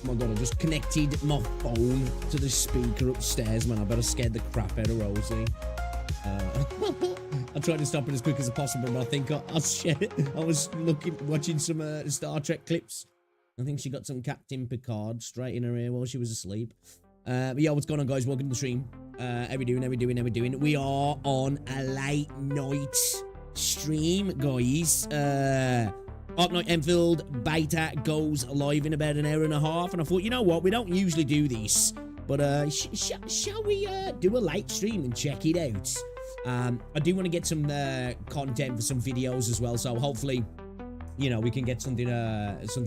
Oh my god, I just connected my phone to the speaker upstairs, man. I better scared the crap out of Rosie. I tried to stop it as quick as possible, but I think I was watching some Star Trek clips. I think she got some Captain Picard straight in her ear while she was asleep. But yeah, what's going on, guys? Welcome to the stream. How we doing? We are on a late night stream, guys. Arknights Enfield beta goes live in about an hour and a half, and I thought, you know what? We don't usually do this, but shall we do a late stream and check it out? I do want to get some content for some videos as well, so hopefully, you know, we can get something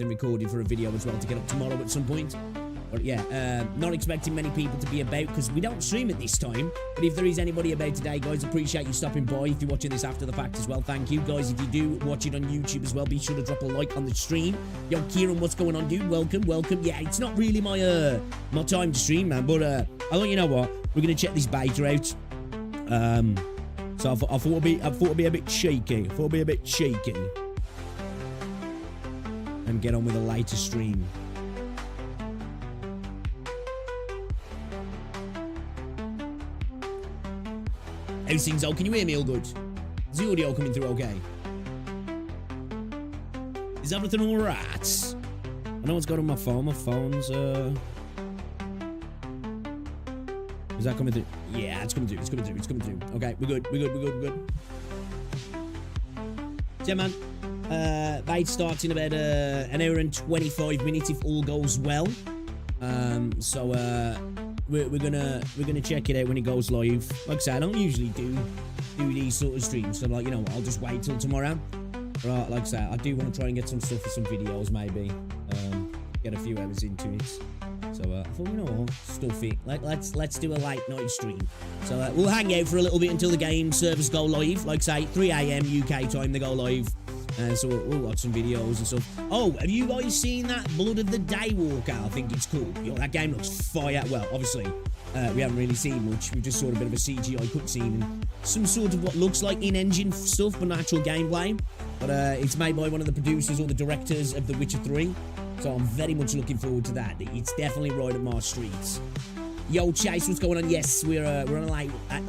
recorded for a video as well to get up tomorrow at some point. But yeah, not expecting many people to be about because we don't stream at this time. But if there is anybody about today, guys, appreciate you stopping by. If you're watching this after the fact as well, thank you. Guys, if you do watch it on YouTube as well, be sure to drop a like on the stream. Yo, Kieran, what's going on, dude? Welcome. Yeah, it's not really my my time to stream, man. But I thought, you know what? We're going to check this beta out. So I thought it'd be a bit cheeky. And get on with a later stream. How's things? Oh, can you hear me all good? Is the audio coming through okay? Is everything alright? I know what's going on my phone. My phone's, Is that coming through? Yeah, it's coming through. Okay, we're good. So, yeah, man. Bait starts in about an hour and 25 minutes if all goes well. We're gonna check it out when it goes live. Like I said, I don't usually do these sort of streams, so I'm like, you know what, I'll just wait till tomorrow. But like I said, I do want to try and get some stuff for some videos, maybe. Get a few hours into it. So I thought, you know what, stuff it. Let's do a late night stream. So we'll hang out for a little bit until the game servers go live. Like I say, 3 AM UK time they go live. So we'll watch some videos and stuff. Oh, have you guys seen that Blood of the Daywalker? I think it's called. Yo, that game looks fire. Well, obviously, we haven't really seen much. We just saw a bit of a CGI cutscene and some sort of what looks like in-engine stuff, but actual gameplay. But it's made by one of the producers or the directors of The Witcher 3. So I'm very much looking forward to that. It's definitely right up my streets. Yo, Chase, what's going on? Yes, we're on a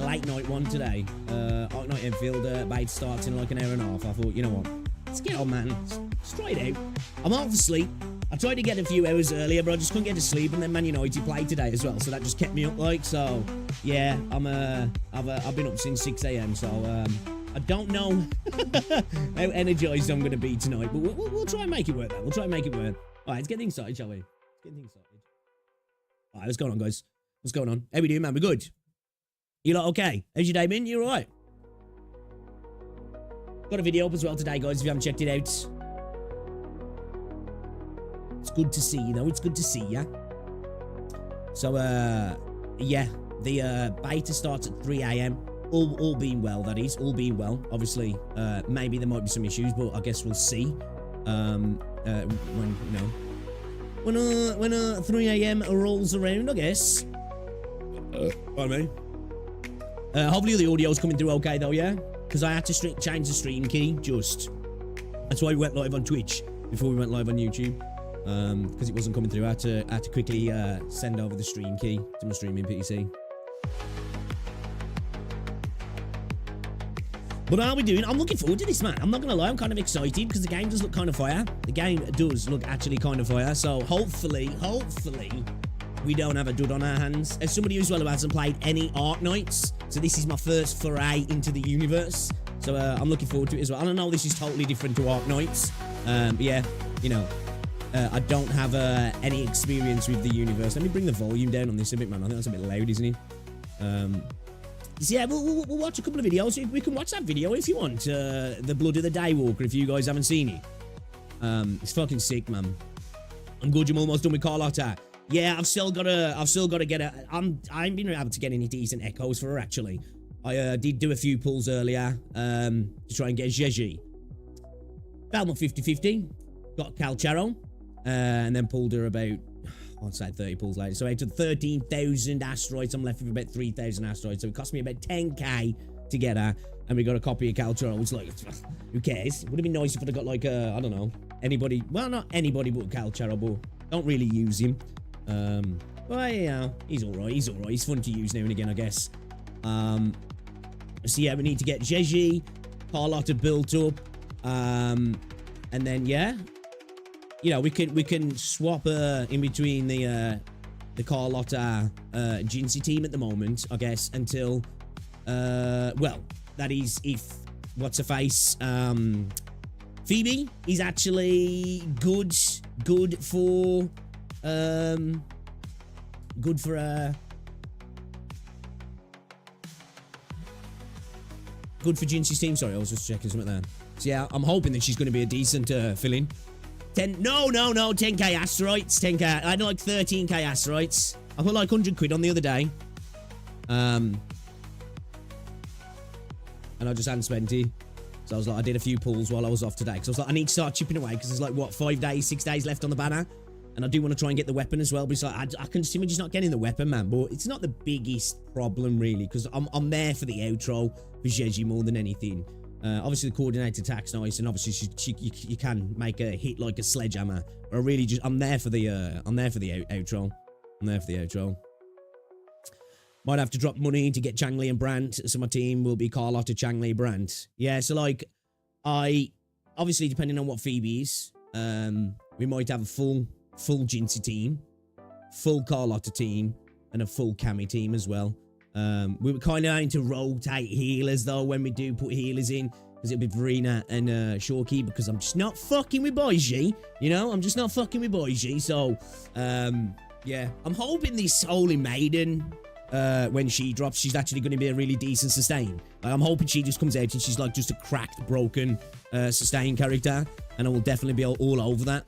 late night one today. Arknights Enfield bait starts in like an hour and a half. I thought, you know what? Let's get on, man. Straight out. I'm half asleep. I tried to get a few hours earlier, but I just couldn't get to sleep. And then Man United played today as well, so that just kept me up. Like, so yeah, I've been up since 6 AM. So I don't know how energized I'm going to be tonight, but we'll try and make it work. Then we'll try and make it work. All right, let's get things started, shall we? Let's get things started. All right, what's going on, guys? What's going on? How we doing, man? We're good. You lot okay? How's your day been? You all right? Got a video up as well today, guys, if you haven't checked it out. It's good to see you, though. It's good to see ya. So, yeah, the beta starts at 3 AM. All being well, that is. All being well. Obviously, maybe there might be some issues, but I guess we'll see. When 3 AM rolls around, I guess. Pardon me. Hopefully the audio's coming through okay, though, yeah? Because I had to change the stream key, just. That's why we went live on Twitch before we went live on YouTube. Because it wasn't coming through. I had to quickly send over the stream key to my streaming PC. But how are we doing? I'm looking forward to this, man. I'm not going to lie, I'm kind of excited because the game does look kind of fire. The game does look actually kind of fire. So hopefully, we don't have a dud on our hands. As somebody who hasn't played any Arknights, so this is my first foray into the universe. So I'm looking forward to it as well. I don't know, this is totally different to Arknights. But yeah, you know, I don't have any experience with the universe. Let me bring the volume down on this a bit, man. I think that's a bit loud, isn't it? So yeah, we'll watch a couple of videos. We can watch that video if you want. The Blood of the Daywalker, if you guys haven't seen it. It's fucking sick, man. I'm good. I'm almost done with Carlotta. Yeah, I've still got to get a. I haven't been able to get any decent echoes for her actually. I did do a few pulls earlier to try and get Jeji. Found my 50-50. Got Calcharo, and then pulled her about. I'd say 30 pulls later. So out of 13,000 asteroids, I'm left with about 3,000 asteroids. So it cost me about 10k to get her. And we got a copy of Calcharo. It's like, who cares? It would have been nice if I'd have got like, I don't know, anybody. Well, not anybody but Calcharo, but Don't really use him. Well, yeah, he's alright. He's alright. He's fun to use now and again, I guess. So yeah, we need to get Jeji, Carlotta built up. And then, yeah. You know, we can swap in between the Carlotta Jinsey team at the moment, I guess, until well, that is if what's her face Phoebe is actually good for good for Jinsey's team. Sorry, I was just checking something there. So yeah, I'm hoping that she's going to be a decent fill-in. 10k asteroids, 10k. I had like 13k asteroids. I put like 100 quid on the other day. And I just hadn't spent it. So I was like, I did a few pulls while I was off today. Because I was like, I need to start chipping away. Because there's like, what, 5 days, 6 days left on the banner. And I do want to try and get the weapon as well. But it's like, I can see me just not getting the weapon, man. But it's not the biggest problem, really. Because I'm there for the outro for Jeji more than anything. Obviously the coordinated attack's nice, and obviously you can make a hit like a sledgehammer. But I really just I'm there for the outro. I'm there for the outro. Might have to drop money to get Changli and Brandt, so my team will be Carlotta, Changli, Brandt. Yeah, so like I obviously depending on what Phoebe is, we might have a full Jinsey team, full Carlotta team, and a full Cammy team as well. We were kind of having to rotate healers though when we do put healers in, because it'll be Verena and Shorky, because I'm just not fucking with Boyji, you know? I'm just not fucking with Boyji, so yeah. I'm hoping this Holy Maiden, when she drops, she's actually going to be a really decent sustain. Like, I'm hoping she just comes out and she's like just a cracked, broken sustain character, and I will definitely be all over that.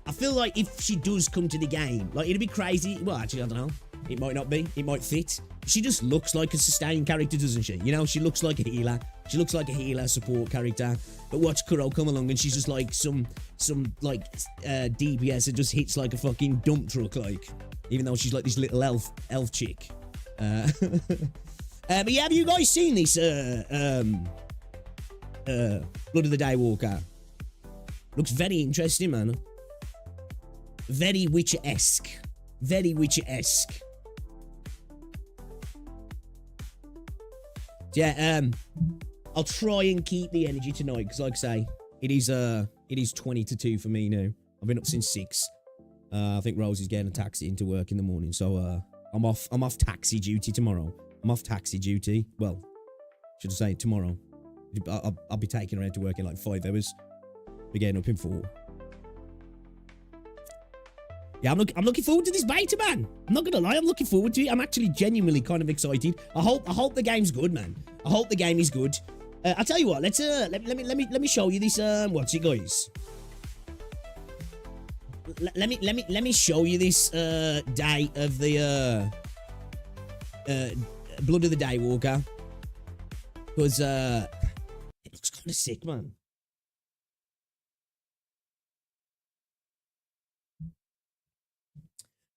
I feel like if she does come to the game, like it'd be crazy. Well, actually, I don't know. It might not be. It might fit. She just looks like a sustain character, doesn't she? You know, she looks like a healer. She looks like a healer support character. But watch Kuro come along and she's just like some DPS that just hits like a fucking dump truck, like. Even though she's like this little elf chick. But yeah, have you guys seen this Blood of the Daywalker? Looks very interesting, man. Very Witcher-esque. Very Witcher-esque. Yeah, I'll try and keep the energy tonight, because like I say, it is 20 to 2 for me now. I've been up since 6. I think Rosie's getting a taxi into work in the morning, so I'm off taxi duty tomorrow. I'm off taxi duty. Well, should I say tomorrow? I'll be taking her out to work in like 5 hours. We're getting up in 4. Yeah, I'm looking forward to this beta, man. I'm not gonna lie, I'm looking forward to it. I'm actually genuinely kind of excited. I hope the game's good, man. I hope the game is good. I'll tell you what. Let's let me show you this. What's it, guys? Let me show you this day of the Blood of the Daywalker, because it looks kind of sick, man.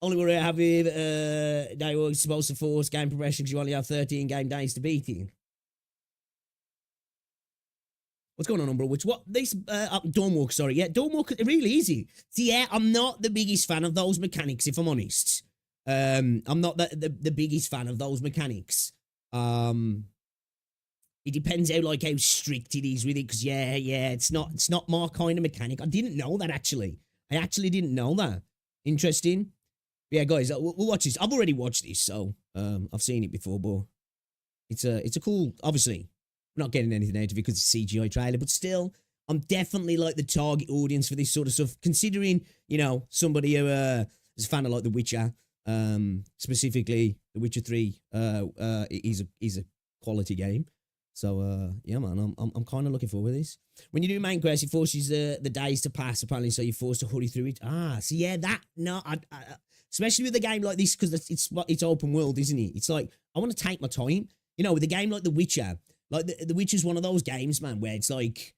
Only worry I have with Daywalker is supposed to force game progression because you only have 13 game days to beat it. What's going on, Umbra? What? This, Dawnwalker, sorry. Yeah, Dawnwalker, really easy. See, yeah, I'm not the biggest fan of those mechanics, if I'm honest. I'm not the biggest fan of those mechanics. It depends how strict it is with it, because yeah, it's not my kind of mechanic. I didn't know that, actually. I actually didn't know that. Interesting. Yeah, guys, we'll watch this. I've already watched this, so I've seen it before, but it's a cool, obviously. I'm not getting anything out of it because it's a CGI trailer, but still, I'm definitely like the target audience for this sort of stuff, considering, you know, somebody who is a fan of like The Witcher, specifically The Witcher 3 is a quality game. So yeah, man, I'm kind of looking forward to this. When you do main quest, it forces the days to pass, apparently, so you're forced to hurry through it. So yeah, especially with a game like this, because it's open world, isn't it? It's like, I want to take my time. You know, with a game like The Witcher, like The Witcher's one of those games, man, where it's like,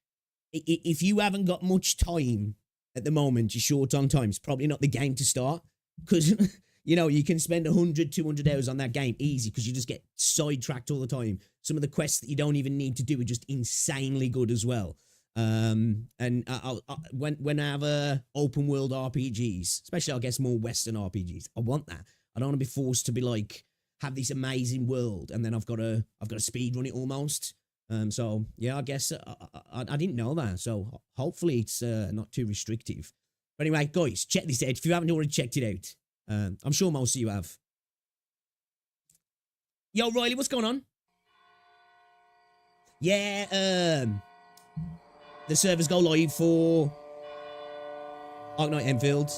if you haven't got much time at the moment, you're short on time, it's probably not the game to start. Because, you know, you can spend 100, 200 hours on that game easy, because you just get sidetracked all the time. Some of the quests that you don't even need to do are just insanely good as well. And when I have open world RPGs, especially I guess more Western RPGs, I want that. I don't want to be forced to be like have this amazing world and then I've got to speed run it almost. So yeah, I guess I didn't know that. So hopefully it's not too restrictive. But anyway, guys, check this out if you haven't already checked it out. I'm sure most of you have. Yo, Riley, what's going on? Yeah, the servers go live for Arknights Enfield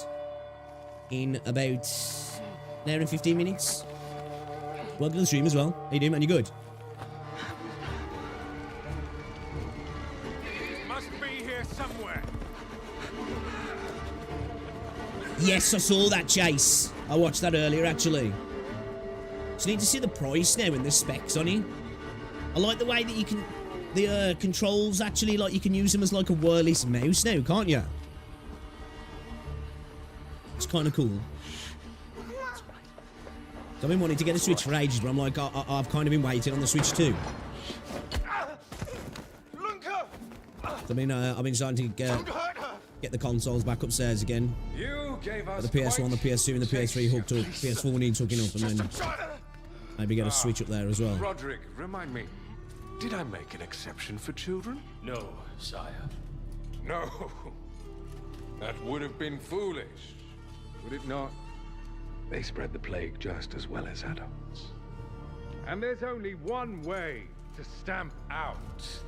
in about an hour and 15 minutes. Welcome to the stream as well. How you doing, man? You good? Must be here somewhere. Yes, I saw that, Chase. I watched that earlier, actually. Just need to see the price now and the specs on it. I like the way that you can... The controls, actually, like, you can use them as, like, a wireless mouse now, can't you? It's kind of cool. So I've been wanting to get a Switch for ages, but I'm like, I've kind of been waiting on the Switch too. So, I mean, I've been starting to get the consoles back upstairs again. You gave us the PS1, the PS2, and the PS3 hooked up. PS4 needs hooking up, and then maybe get a Switch up there as well. Roderick, remind me, did I make an exception for children? No, sire. No. That would have been foolish, would it not? They spread the plague just as well as adults. And there's only one way to stamp out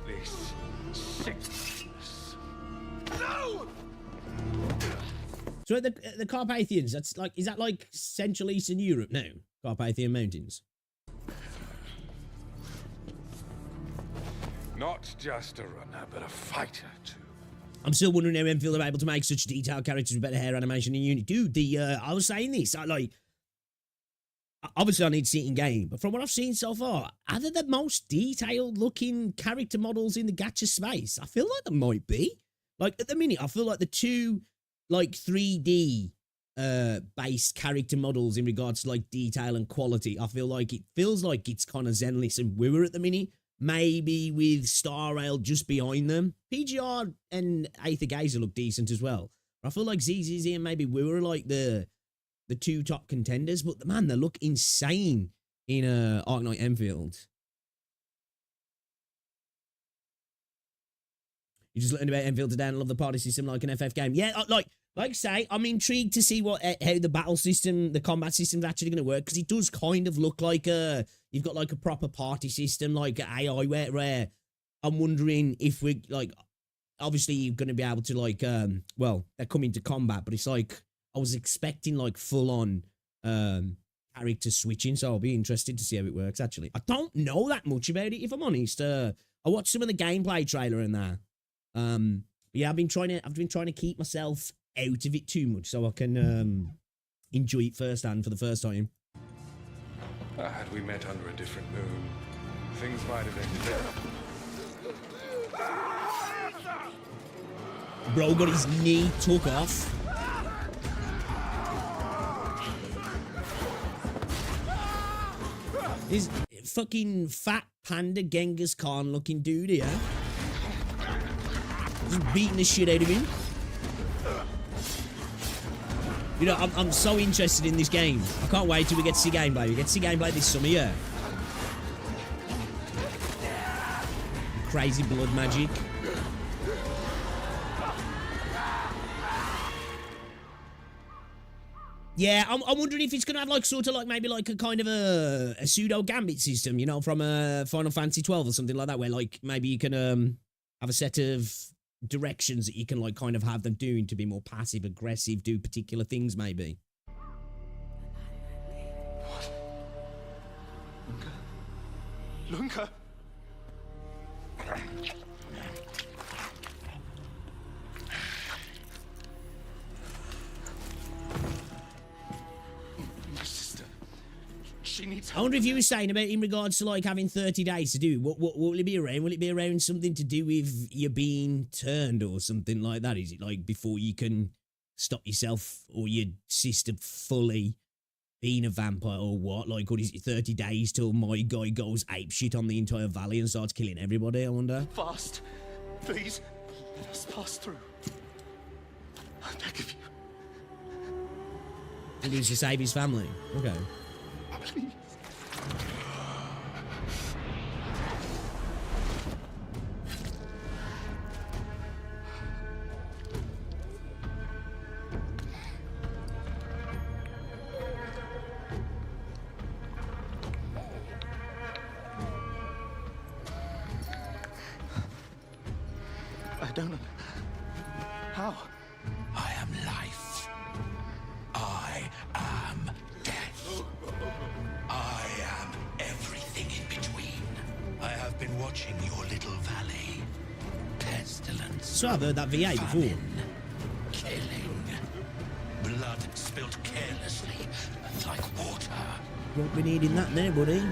this sickness. No! So the Carpathians, that's like, is that like Central Eastern Europe now? Carpathian Mountains. Not just a runner, but a fighter too. I'm still wondering how Enfield are able to make such detailed characters with better hair animation in Unity. Dude, I was saying this, obviously I need to see it in game, but from what I've seen so far, are they the most detailed looking character models in the gacha space? I feel like they might be. Like, at the minute, I feel like the two, like, 3D based character models in regards to, like, detail and quality, I feel like it feels like it's kind of Zenless and Wooer at the minute. Maybe with Star Rail just behind them. PGR and Aether Gazer look decent as well. I feel like ZZZ and maybe Woo are like the two top contenders, but man, they look insane in Arknights Enfield. You just learned about Enfield today and love the party system like an FF game. Yeah, like I say, I'm intrigued to see how the battle system, the combat system's actually going to work, because it does kind of look like you've got like a proper party system, like AI, where I'm wondering if we're like, obviously you're going to be able to like, well, they're coming to combat, but it's like, I was expecting like full on character switching, so I'll be interested to see how it works actually. I don't know that much about it, if I'm honest. I watched some of the gameplay trailer and that. Yeah, I've been trying to keep myself out of it too much so I can enjoy it firsthand for the first time. Had we met under a different moon, things might have ended there. Bro got his knee took off. This fucking fat panda Genghis Khan looking dude here. Just beating the shit out of him. You know, I'm so interested in this game. I can't wait till we get to see gameplay. We get to see gameplay this summer, yeah. Crazy blood magic. Yeah, I'm wondering if it's going to have like sort of like maybe like a kind of a pseudo gambit system, you know, from Final Fantasy 12 or something like that, where like maybe you can have a set of directions that you can like kind of have them doing to be more passive aggressive, do particular things maybe. Lunka? My sister. She needs help. I wonder if you were saying about in regards to like having 30 days to do, what will it be around? Will it be around something to do with you being turned or something like that? Is it like before you can stop yourself or your sister fully being a vampire or what? Like, what is it, 30 days till my guy goes apeshit on the entire valley and starts killing everybody, I wonder? Fast. Please. Let us pass through. I beg of you. He needs to save his family. Okay. Please. I don't know. How? I am life. I am death. I am everything in between. I have been watching your little valley. Pestilence. So I've heard that VA before. Famine, killing. Blood spilt carelessly, like water. Won't be needing that now, buddy.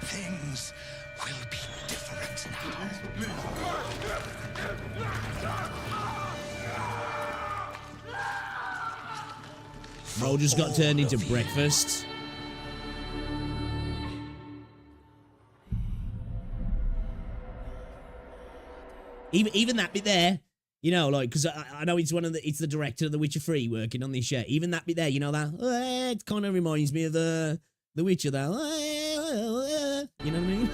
Things will be different now. Bro just got turned into breakfast. Even that bit there, you know, like, because I know it's it's the director of The Witcher 3 working on this shit. Even that bit there, you know, that it kind of reminds me of the Witcher. That you know what I mean?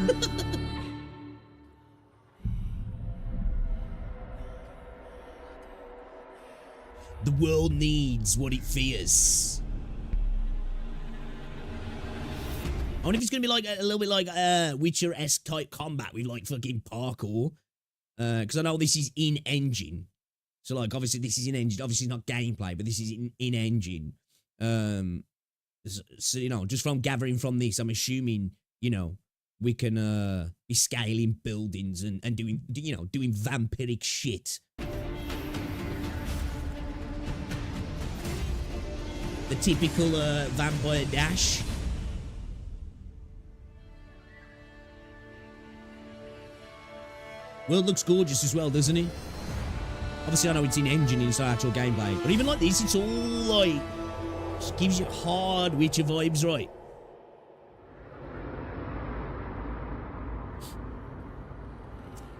The world needs what it fears. I wonder if it's gonna be like a little bit like Witcher-esque type combat with like fucking parkour. Because I know this is in engine, so like obviously this is in engine. Obviously not gameplay, but this is in engine. So you know, just from gathering from this, I'm assuming we can be scaling buildings and doing doing vampiric shit. The typical vampire dash. World looks gorgeous as well, doesn't it? Obviously, I know it's in engine inside actual gameplay, but even like this, it's all like just gives you hard Witcher vibes, right?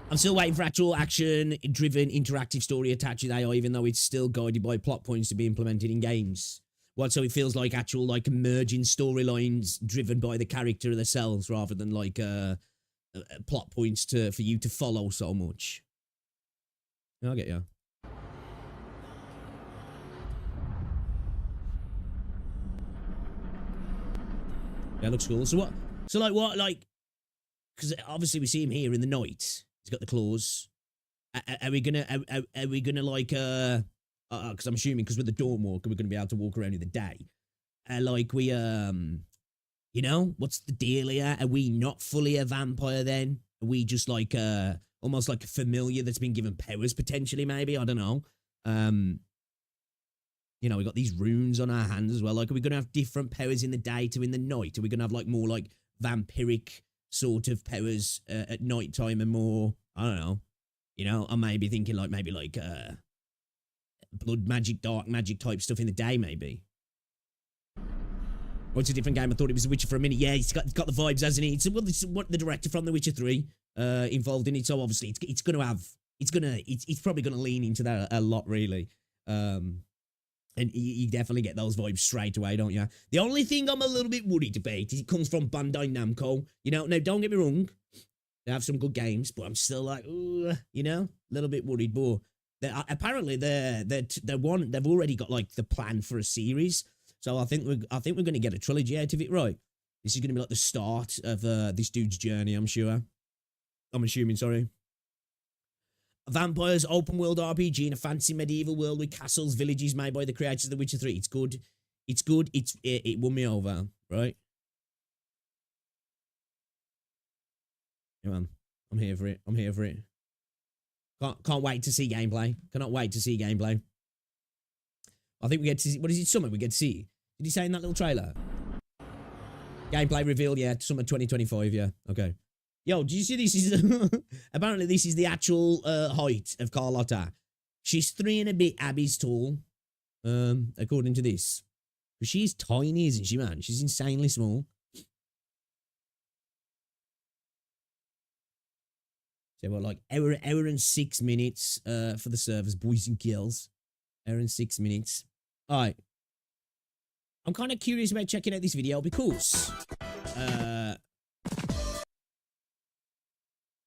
I'm still waiting for actual action-driven interactive story attached with AI, even though it's still guided by plot points to be implemented in games. What? So it feels like actual like emerging storylines driven by the character themselves, rather than like plot points for you to follow so much. I'll get you. Yeah, looks cool. So what? So like, because obviously we see him here in the night. He's got the claws. Are we gonna like because I'm assuming because with the Dawn Walker we're gonna be able to walk around in the day. Like we you know, what's the deal here? Are we not fully a vampire then? Are we just like almost like a familiar that's been given powers potentially, maybe? I don't know. You know, we got these runes on our hands as well. Like, are we gonna have different powers in the day to in the night? Are we gonna have like more like vampiric sort of powers at night time and more, I don't know. You know, I may be thinking like maybe like blood magic, dark magic type stuff in the day, maybe. Oh, it's a different game. I thought it was The Witcher for a minute. Yeah, it's got the vibes, hasn't it? It's what the director from The Witcher 3 involved in it. So obviously it's probably gonna lean into that a lot, really. And you definitely get those vibes straight away, don't you? The only thing I'm a little bit worried about is it comes from Bandai Namco. You know, now don't get me wrong, they have some good games, but I'm still like, ooh, you know, a little bit worried. But apparently they've already got like the plan for a series. So I think we're going to get a trilogy out of it, right? This is going to be like the start of this dude's journey, I'm sure. I'm assuming, sorry. Vampires open world RPG in a fancy medieval world with castles, villages made by the creators of The Witcher 3. It's good. It's good. It won me over, right? Yeah, man. I'm here for it. I'm here for it. Can't wait to see gameplay. Cannot wait to see gameplay. I think we get to see, what is it, summer we get to see? Did he say in that little trailer? Gameplay revealed, yeah, summer 2025, yeah, okay. Yo, did you see this is, apparently this is the actual height of Carlotta. She's 3 and a bit abbeys tall, according to this. But she's tiny, isn't she, man? She's insanely small. So we're like hour and 6 minutes for the servers, boys and girls. Hour and 6 minutes. All right. I'm kind of curious about checking out this video because I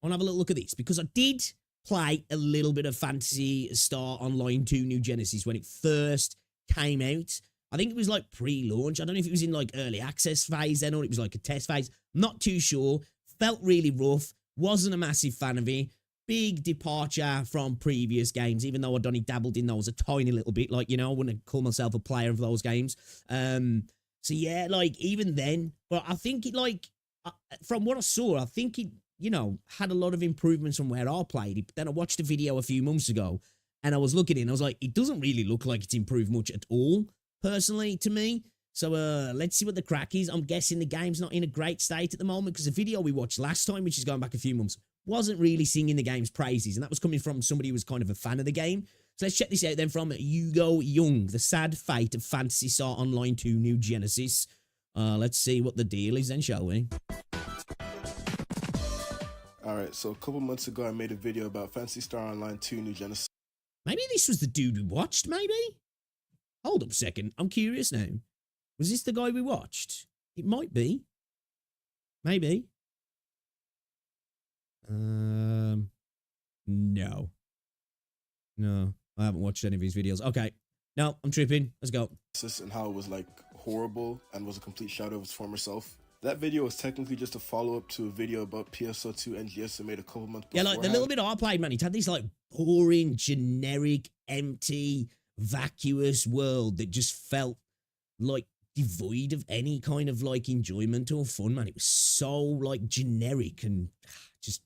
want to have a little look at this because I did play a little bit of Phantasy Star Online 2 New Genesis when it first came out. I think it was like pre-launch. I don't know if it was in like early access phase then or it was like a test phase. Not too sure. Felt really rough. Wasn't a massive fan of it. Big departure from previous games, even though I'd only dabbled in those a tiny little bit. Like, you know, I wouldn't call myself a player of those games. So yeah, like even then, but I think it like, from what I saw, I think it, you know, had a lot of improvements from where I played it. But then I watched a video a few months ago and I was looking at it and I was like, it doesn't really look like it's improved much at all, personally, to me. So let's see what the crack is. I'm guessing the game's not in a great state at the moment because the video we watched last time, which is going back a few months, wasn't really singing the game's praises. And that was coming from somebody who was kind of a fan of the game. So let's check this out then from Hugo Young, The Sad Fate of Phantasy Star Online 2 New Genesis. Let's see what the deal is then, shall we? Alright, so a couple months ago I made a video about Phantasy Star Online 2 New Genesis. Maybe this was the dude we watched, maybe? Hold up a second, I'm curious now. Was this the guy we watched? It might be. Maybe. No. No, I haven't watched any of his videos. Okay. No, I'm tripping. Let's go. And how it was like horrible and was a complete shadow of its former self. That video was technically just a follow-up to a video about PSO2 NGS I made a couple months before. Yeah, like the little bit I played, man, it had this like boring, generic, empty, vacuous world that just felt like devoid of any kind of like enjoyment or fun, man. It was so like generic and just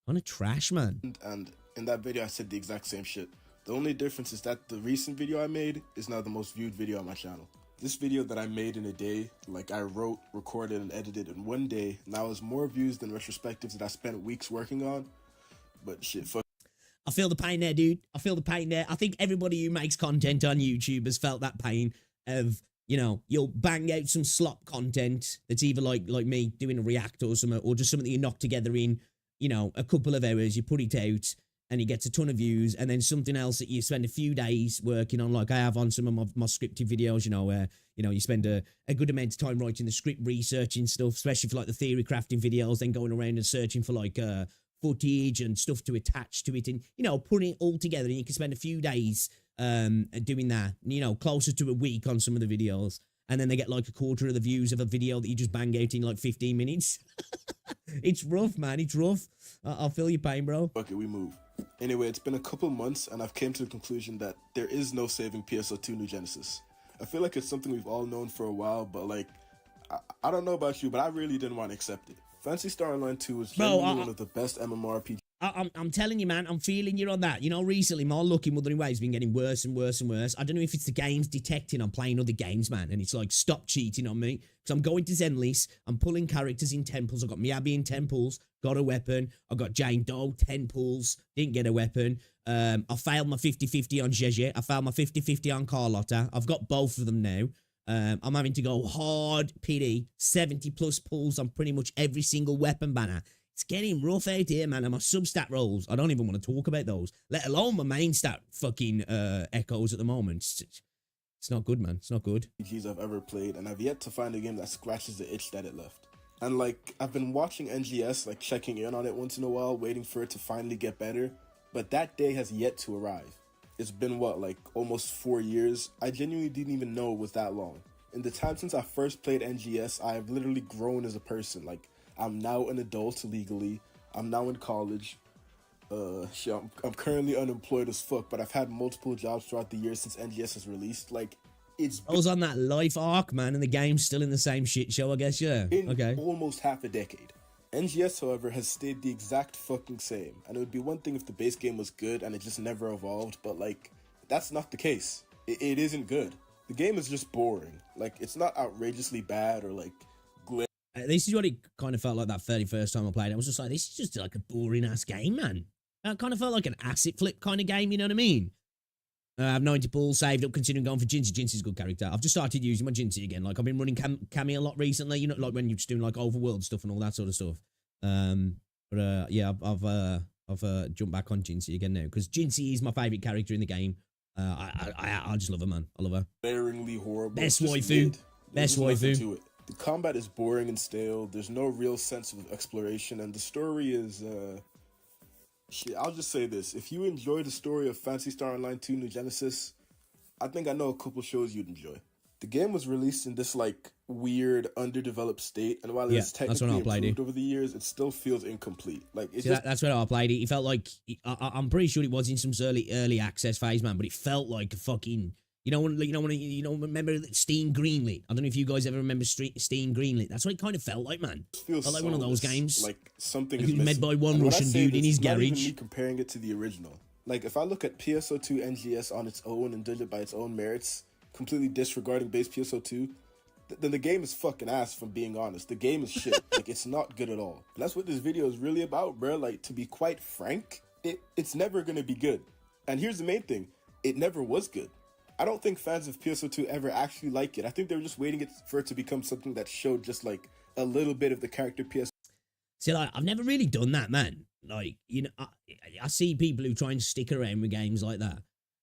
kind of trash, man. And in that video I said the exact same shit. The only difference is that the recent video I made is now the most viewed video on my channel. This video that I made in a day, like I wrote, recorded, and edited in one day, now has more views than retrospectives that I spent weeks working on. But shit, fuck. I feel the pain there, dude. I feel the pain there. I think everybody who makes content on YouTube has felt that pain of, you know, you'll bang out some slop content that's either like me doing a react or something, or just something that you knock together in, you know, a couple of hours, you put it out, and it gets a ton of views, and then something else that you spend a few days working on, like I have on some of my scripted videos, you know, where, you know, you spend a good amount of time writing the script, researching stuff, especially for like the theory crafting videos, then going around and searching for like footage and stuff to attach to it, and, you know, putting it all together, and you can spend a few days doing that, you know, closer to a week on some of the videos, and then they get like a quarter of the views of a video that you just bang out in like 15 minutes. It's rough, man. It's rough. I'll feel your pain, bro. Okay, we move. Anyway, it's been a couple months and I've came to the conclusion that there is no saving PSO2 New Genesis. I feel like it's something we've all known for a while, but like, I don't know about you, but I really didn't want to accept it. Phantasy Star Online 2 is genuinely one of the best MMORPGs. I'm telling you, man, I'm feeling you on that. You know, recently, my luck in Wuthering Waves has been getting worse and worse and worse. I don't know if it's the games detecting I'm playing other games, man, and it's like, stop cheating on me. Because I'm going to Zenless, I'm pulling characters in temples. I've got Miyabi in temples, got a weapon. I got Jane Doe, 10 pulls, didn't get a weapon. I failed my 50-50 on Zhezhe. I failed my 50-50 on Carlotta. I've got both of them now. I'm having to go hard pity, 70 plus pulls on pretty much every single weapon banner. It's getting rough out here, man, and my sub-stat rolls, I don't even want to talk about those, let alone my main stat fucking echoes at the moment. It's not good, man. It's not good. I've ever played, and I've yet to find a game that scratches the itch that it left. And like, I've been watching NGS, like checking in on it once in a while, waiting for it to finally get better, but that day has yet to arrive. It's been, what, like almost 4 years? I genuinely didn't even know it was that long. In the time since I first played NGS, I have literally grown as a person. Like, I'm now an adult legally. I'm now in college. Shit, I'm currently unemployed as fuck, but I've had multiple jobs throughout the years since NGS has released. Like, it's I was on that life arc, man, and the game's still in the same shit show, I guess, yeah. Okay. Almost half a decade. NGS, however, has stayed the exact fucking same, and it would be one thing if the base game was good and it just never evolved, but like, that's not the case. It isn't good. The game is just boring. Like, it's not outrageously bad or like this is what it kind of felt like that 31st time I played it. I was just like, this is just like a boring ass game, man. It kind of felt like an asset flip kind of game, you know what I mean? I have 90 pulls saved up, considering going for Jinsey. Jinsey's a good character. I've just started using my Jinsey again. Like, I've been running Cammy a lot recently, you know, like when you're just doing like overworld stuff and all that sort of stuff. Yeah, I've I've jumped back on Jinsey again now because Jinsey is my favorite character in the game. I just love her, man. I love her. Glaringly horrible. Best It's just waifu. mid. Best There's nothing waifu. to it. The combat is boring and stale. There's no real sense of exploration, and the story is shit. I'll just say this: if you enjoy the story of Phantasy Star Online 2 New Genesis, I think I know a couple shows you'd enjoy. The game was released in this like weird, underdeveloped state, and while Yeah, it's that's technically when I played improved it. over the years, it still feels incomplete. Like it See, just that's where I played it. It felt like I'm pretty sure it was in some early access phase, man. But it felt like a fucking you know remember Steam Greenlit. I don't know if you guys ever remember Steam Greenlit. That's what it kind of felt like, man. feels Felt like one of those soulless. games. Like something Like is it was made missing. by one And when I Russian say dude in this, his it's not even garage. me comparing it to the original. Like if I look at PSO2 NGS on its own and judge it by its own merits, completely disregarding base PSO2, then the game is fucking ass. If I'm being honest, the game is shit. Like it's not good at all. And that's what this video is really about, bro. Like to be quite frank, it's never gonna be good. And here's the main thing: it never was good. I don't think fans of PSO2 ever actually like it. I think they were just waiting for it to become something that showed just like a little bit of the character PS. See, like, I've never really done that, man. Like, you know, I see people who try and stick around with games like that,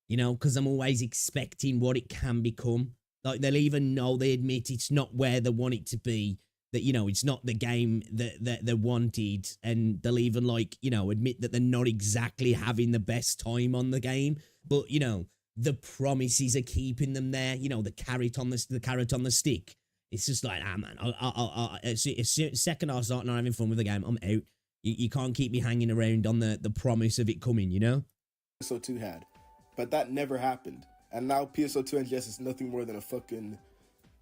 you know, because I'm always expecting what it can become. Like, they'll even know, they admit it's not where they want it to be, that, you know, it's not the game that they wanted, and they'll even, like, you know, admit that they're not exactly having the best time on the game, but, you know, the promises are keeping them there, you know, the carrot on the stick. It's just like, man, second I start not having fun with the game, I'm out. You can't keep me hanging around on the promise of it coming, you know? PSO2 had. But that never happened. And now PSO2 NGS is nothing more than a fucking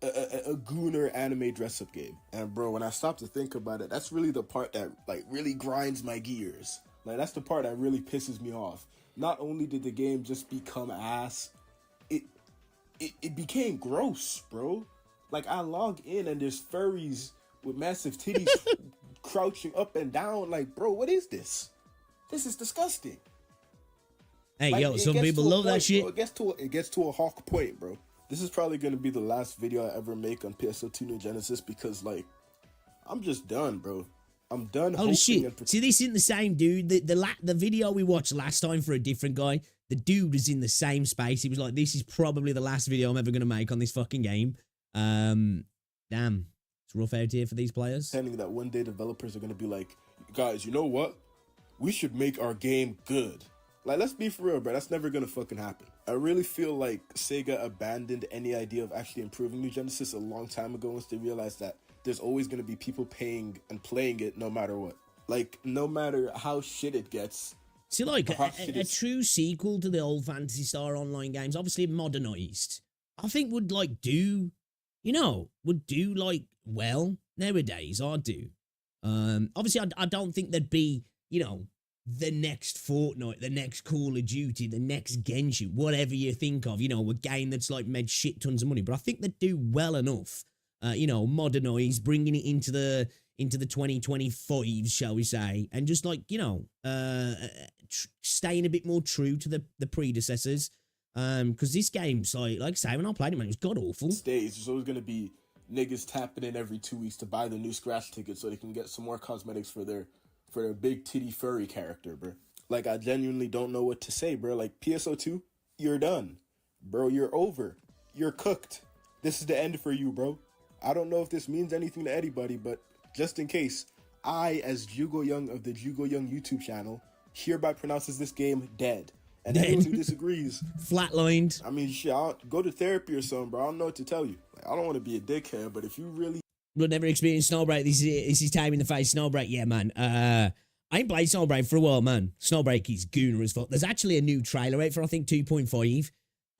a gooner anime dress-up game. And bro, when I stop to think about it, that's really the part that like really grinds my gears. Like that's the part that really pisses me off. Not only did the game just become ass, it became gross, bro. Like I log in and there's furries with massive titties crouching up and down. Like, bro, what is this? This is disgusting. Hey, Like, yo, it some gets people to a love that point, shit. bro. It gets to a hawk point, bro. This is probably gonna be the last video I ever make on PSO2 New Genesis because like I'm just done, bro. I'm done. Holy shit. See, this isn't the same dude. The video we watched last time for a different guy, the dude was in the same space. He was like, this is probably the last video I'm ever going to make on this fucking game. Damn. It's rough out here for these players. Pretending that one day developers are going to be like, guys, you know what? We should make our game good. Like, let's be for real, bro. That's never going to fucking happen. I really feel like Sega abandoned any idea of actually improving New Genesis a long time ago once they realized that there's always going to be people paying and playing it no matter what. Like, no matter how shit it gets. See, like, a true sequel to the old Phantasy Star Online games, obviously modernized, I think would, like, do, you know, like, well, nowadays, I do. Obviously, I don't think there'd be, you know, the next Fortnite, the next Call of Duty, the next Genshin, whatever you think of, you know, a game that's, like, made shit tons of money. But I think they'd do well enough. You know, modernize, bringing it into the 2025s, shall we say, and just like, you know, staying a bit more true to the predecessors. Because this game's like I say, when I played it, man, it was god awful. Stays, there's always gonna be niggas tapping in every 2 weeks to buy the new scratch ticket so they can get some more cosmetics for their big titty furry character, bro. Like I genuinely don't know what to say, bro. Like PSO2, you're done, bro. You're over. You're cooked. This is the end for you, bro. I don't know if this means anything to anybody, but just in case, I, as Jugo Young of the Jugo Young YouTube channel, hereby pronounces this game dead. And anyone who disagrees, flatlined. I mean, shit, go to therapy or something, bro. I don't know what to tell you. Like, I don't want to be a dickhead, but if you really... We'll never experience Snowbreak. This is time in the face. Snowbreak, yeah, man. I ain't played Snowbreak for a while, man. Snowbreak is gooner as fuck. There's actually a new trailer out for, I think, 2.5.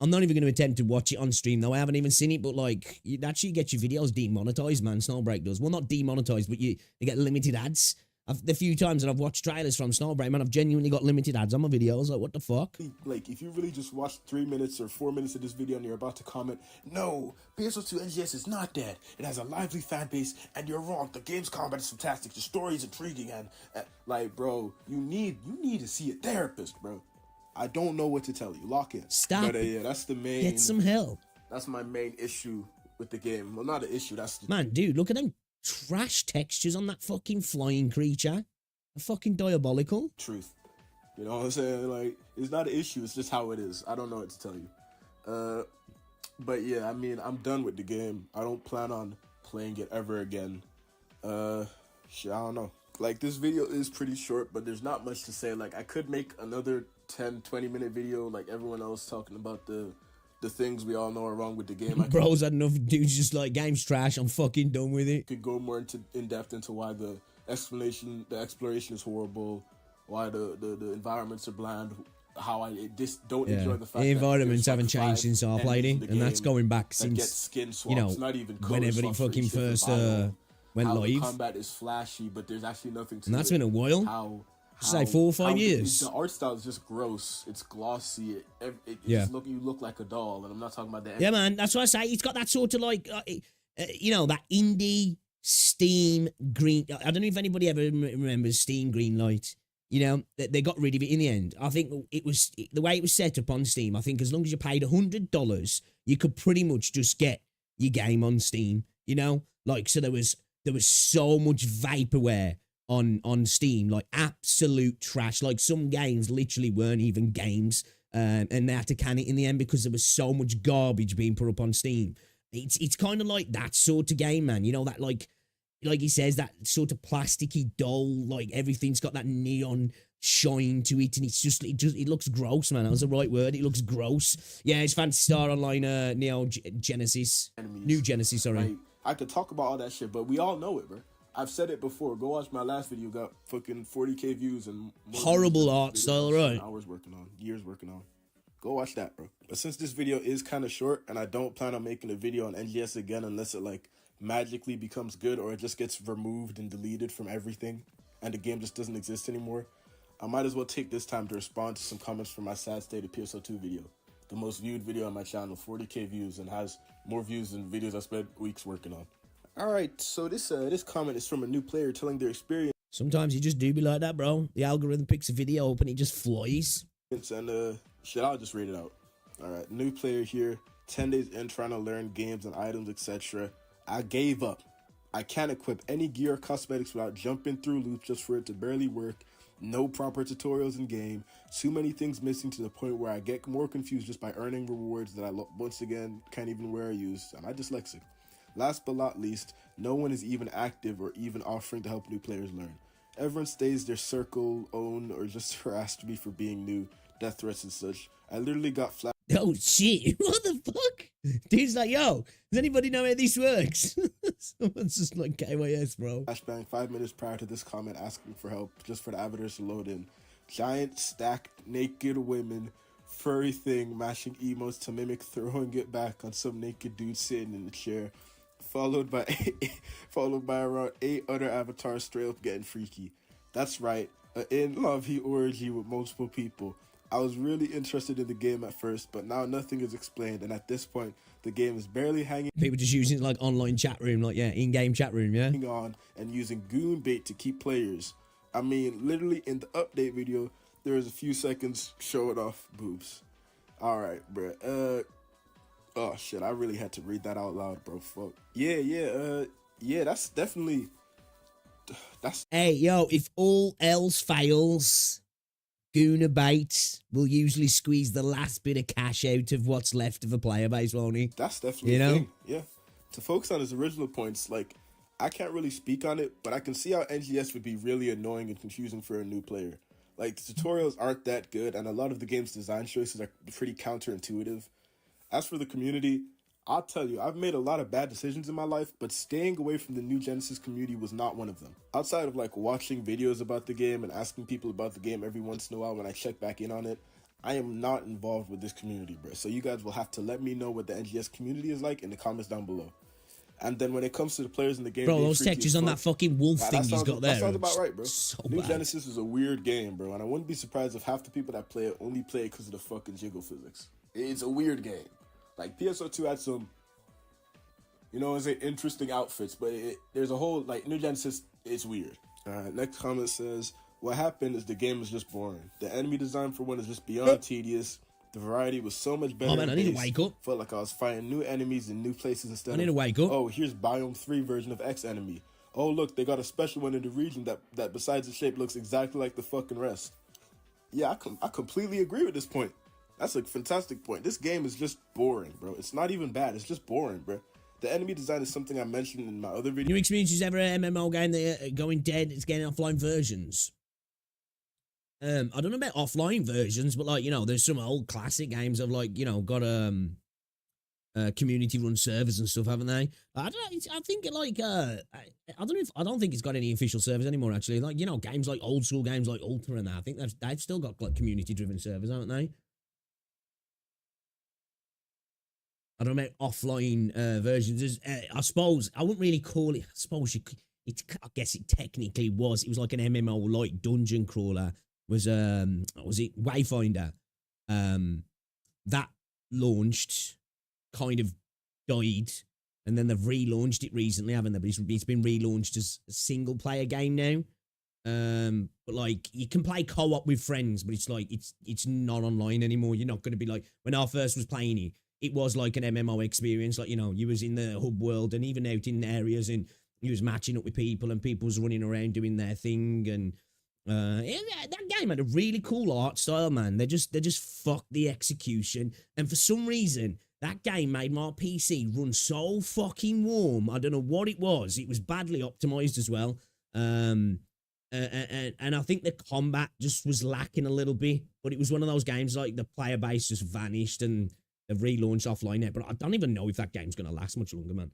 I'm not even going to attempt to watch it on stream, though. I haven't even seen it, but, like, it actually gets your videos demonetized, man. Snowbreak does. Well, not demonetized, but you get limited ads. The few times that I've watched trailers from Snowbreak, man, I've genuinely got limited ads on my videos. Like, what the fuck? Like, if you really just watch 3 minutes or 4 minutes of this video and you're about to comment, no, PSO2 NGS is not dead. It has a lively fan base, and you're wrong. The game's combat is fantastic. The story is intriguing, and like, bro, you need to see a therapist, bro. I don't know what to tell you. Lock in. Stop. But yeah, that's the main. Get some help. That's my main issue with the game. Well, not an issue. That's the... Man, dude, look at them trash textures on that fucking flying creature. They're fucking diabolical. truth. You know what I'm saying? Like, it's not an issue. It's just how it is. I don't know what to tell you. But yeah, I mean, I'm done with the game. I don't plan on playing it ever again. Shit, I don't know. Like, this video is pretty short, but there's not much to say. Like, I could make another 10-20 minute video like everyone else, talking about the things we all know are wrong with the game. Bro's had enough. Dude's just like, game's trash, I'm fucking done with it. Could go more in depth into why the exploration is horrible, why the environments are bland, how I just don't enjoy the fact the environments that haven't changed since I played it, and that's going back since, get skin swaps, you know, not even whenever it fucking first went how live. The combat is flashy, but there's actually nothing to And that's it. been a while. How say 4 or 5 years. The art style is just gross. It's glossy. You look like a doll, and I'm not talking about the. Yeah, man, that's what I say. It's got that sort of like, you know, that indie Steam green. I don't know if anybody ever remembers Steam Greenlight. You know, they got rid of it in the end. I think it was the way it was set up on Steam. I think as long as you paid $100, you could pretty much just get your game on Steam. You know, like, so there was so much vaporware on Steam, like absolute trash. Like, some games literally weren't even games, and they had to can it in the end because there was so much garbage being put up on Steam. It's kind of like that sort of game, man. You know, that like he says, that sort of plasticky dull, like everything's got that neon shine to it, and it looks gross, man. That was the right word. It looks gross. Yeah, it's Phantasy Star Online New Genesis, sorry. Like, I could talk about all that shit, but we all know it, bro. I've said it before. Go watch my last video. Got fucking 40k views and horrible art style, right? Years working on. Go watch that, bro. But since this video is kind of short, and I don't plan on making a video on NGS again unless it like magically becomes good or it just gets removed and deleted from everything and the game just doesn't exist anymore, I might as well take this time to respond to some comments from my Sad State of PSO2 video. The most viewed video on my channel, 40k views, and has more views than videos I spent weeks working on. Alright, so this comment is from a new player telling their experience. Sometimes you just do be like that, bro. The algorithm picks a video up and it just flies. And shit, I'll just read it out. Alright, new player here, 10 days in trying to learn games and items, etc. I gave up. I can't equip any gear or cosmetics without jumping through loops just for it to barely work. No proper tutorials in game. Too many things missing to the point where I get more confused just by earning rewards that I once again can't even wear or use. Am I dyslexic? Last but not least, no one is even active or even offering to help new players learn. Everyone stays their circle, own, or just harassed me for being new, death threats and such. I literally got flat. Oh shit, what the fuck? Dude's like, yo, does anybody know how this works? Someone's just like, KYS, bro. Flashbang 5 minutes prior to this comment asking for help just for the avatars to load in. Giant stacked naked women, furry thing mashing emotes to mimic throwing it back on some naked dude sitting in the chair. Followed by around 8 other avatars straight up getting freaky. That's right, an in-love orgy with multiple people. I was really interested in the game at first, but now nothing is explained, and at this point, the game is barely hanging. People just using it like online chat room, like, yeah, in-game chat room, yeah? On and using goon bait to keep players. I mean, literally in the update video, there was a few seconds showing off boobs. Alright, bruh. Oh shit, I really had to read that out loud, bro. Fuck. Yeah, that's definitely... Hey, yo, if all else fails, Gooner bait will usually squeeze the last bit of cash out of what's left of a player base, won't he? That's definitely a thing, yeah. To focus on his original points, like, I can't really speak on it, but I can see how NGS would be really annoying and confusing for a new player. Like, the tutorials aren't that good, and a lot of the game's design choices are pretty counterintuitive. As for the community, I'll tell you, I've made a lot of bad decisions in my life, but staying away from the New Genesis community was not one of them. Outside of like watching videos about the game and asking people about the game every once in a while when I check back in on it, I am not involved with this community, bro. So you guys will have to let me know what the NGS community is like in the comments down below. And then when it comes to the players in the game, bro, those textures on that fucking wolf thing he's got there. That sounds about right, bro. So New bad. Genesis is a weird game, bro, and I wouldn't be surprised if half the people that play it only play it because of the fucking jiggle physics. It's a weird game. Like, PSO2 had some, you know, it's interesting outfits, but there's a whole, like, New Genesis, it's weird. Next comment says, what happened is the game is just boring. The enemy design for one is just beyond tedious. The variety was so much better. Oh man, I need to wake up. Felt like I was fighting new enemies in new places instead I need to wake up. Oh, here's Biome 3 version of X enemy. Oh, look, they got a special one in the region that besides the shape looks exactly like the fucking rest. Yeah, I completely agree with this point. That's a fantastic point. This game is just boring, bro. It's not even bad. It's just boring, bro. The enemy design is something I mentioned in my other video. New experiences ever an MMO game that are going dead, it's getting offline versions. I don't know about offline versions, but like, you know, there's some old classic games of like, you know, got community run servers and stuff, haven't they? I don't know. I think like I don't think it's got any official servers anymore. Actually, like, you know, games like old school games like Ultra and that. I think they've still got like community driven servers, haven't they? I don't know about offline versions. I suppose I wouldn't really call it. I suppose I guess it technically was. It was like an MMO like dungeon crawler. Was it Wayfinder? That launched, kind of died, and then they've relaunched it recently, haven't they? But it's been relaunched as a single player game now. But like you can play co-op with friends, but it's like it's not online anymore. You're not going to be like when I first was playing it. It was like an MMO experience, like, you know, you was in the hub world and even out in areas, and you was matching up with people, and people was running around doing their thing, and that game had a really cool art style, man. They just fucked the execution, and for some reason that game made my PC run so fucking warm. I don't know what it was. It was badly optimized as well, and I think the combat just was lacking a little bit. But it was one of those games like the player base just vanished, and they've relaunched offline now. But I don't even know if that game's gonna last much longer, man.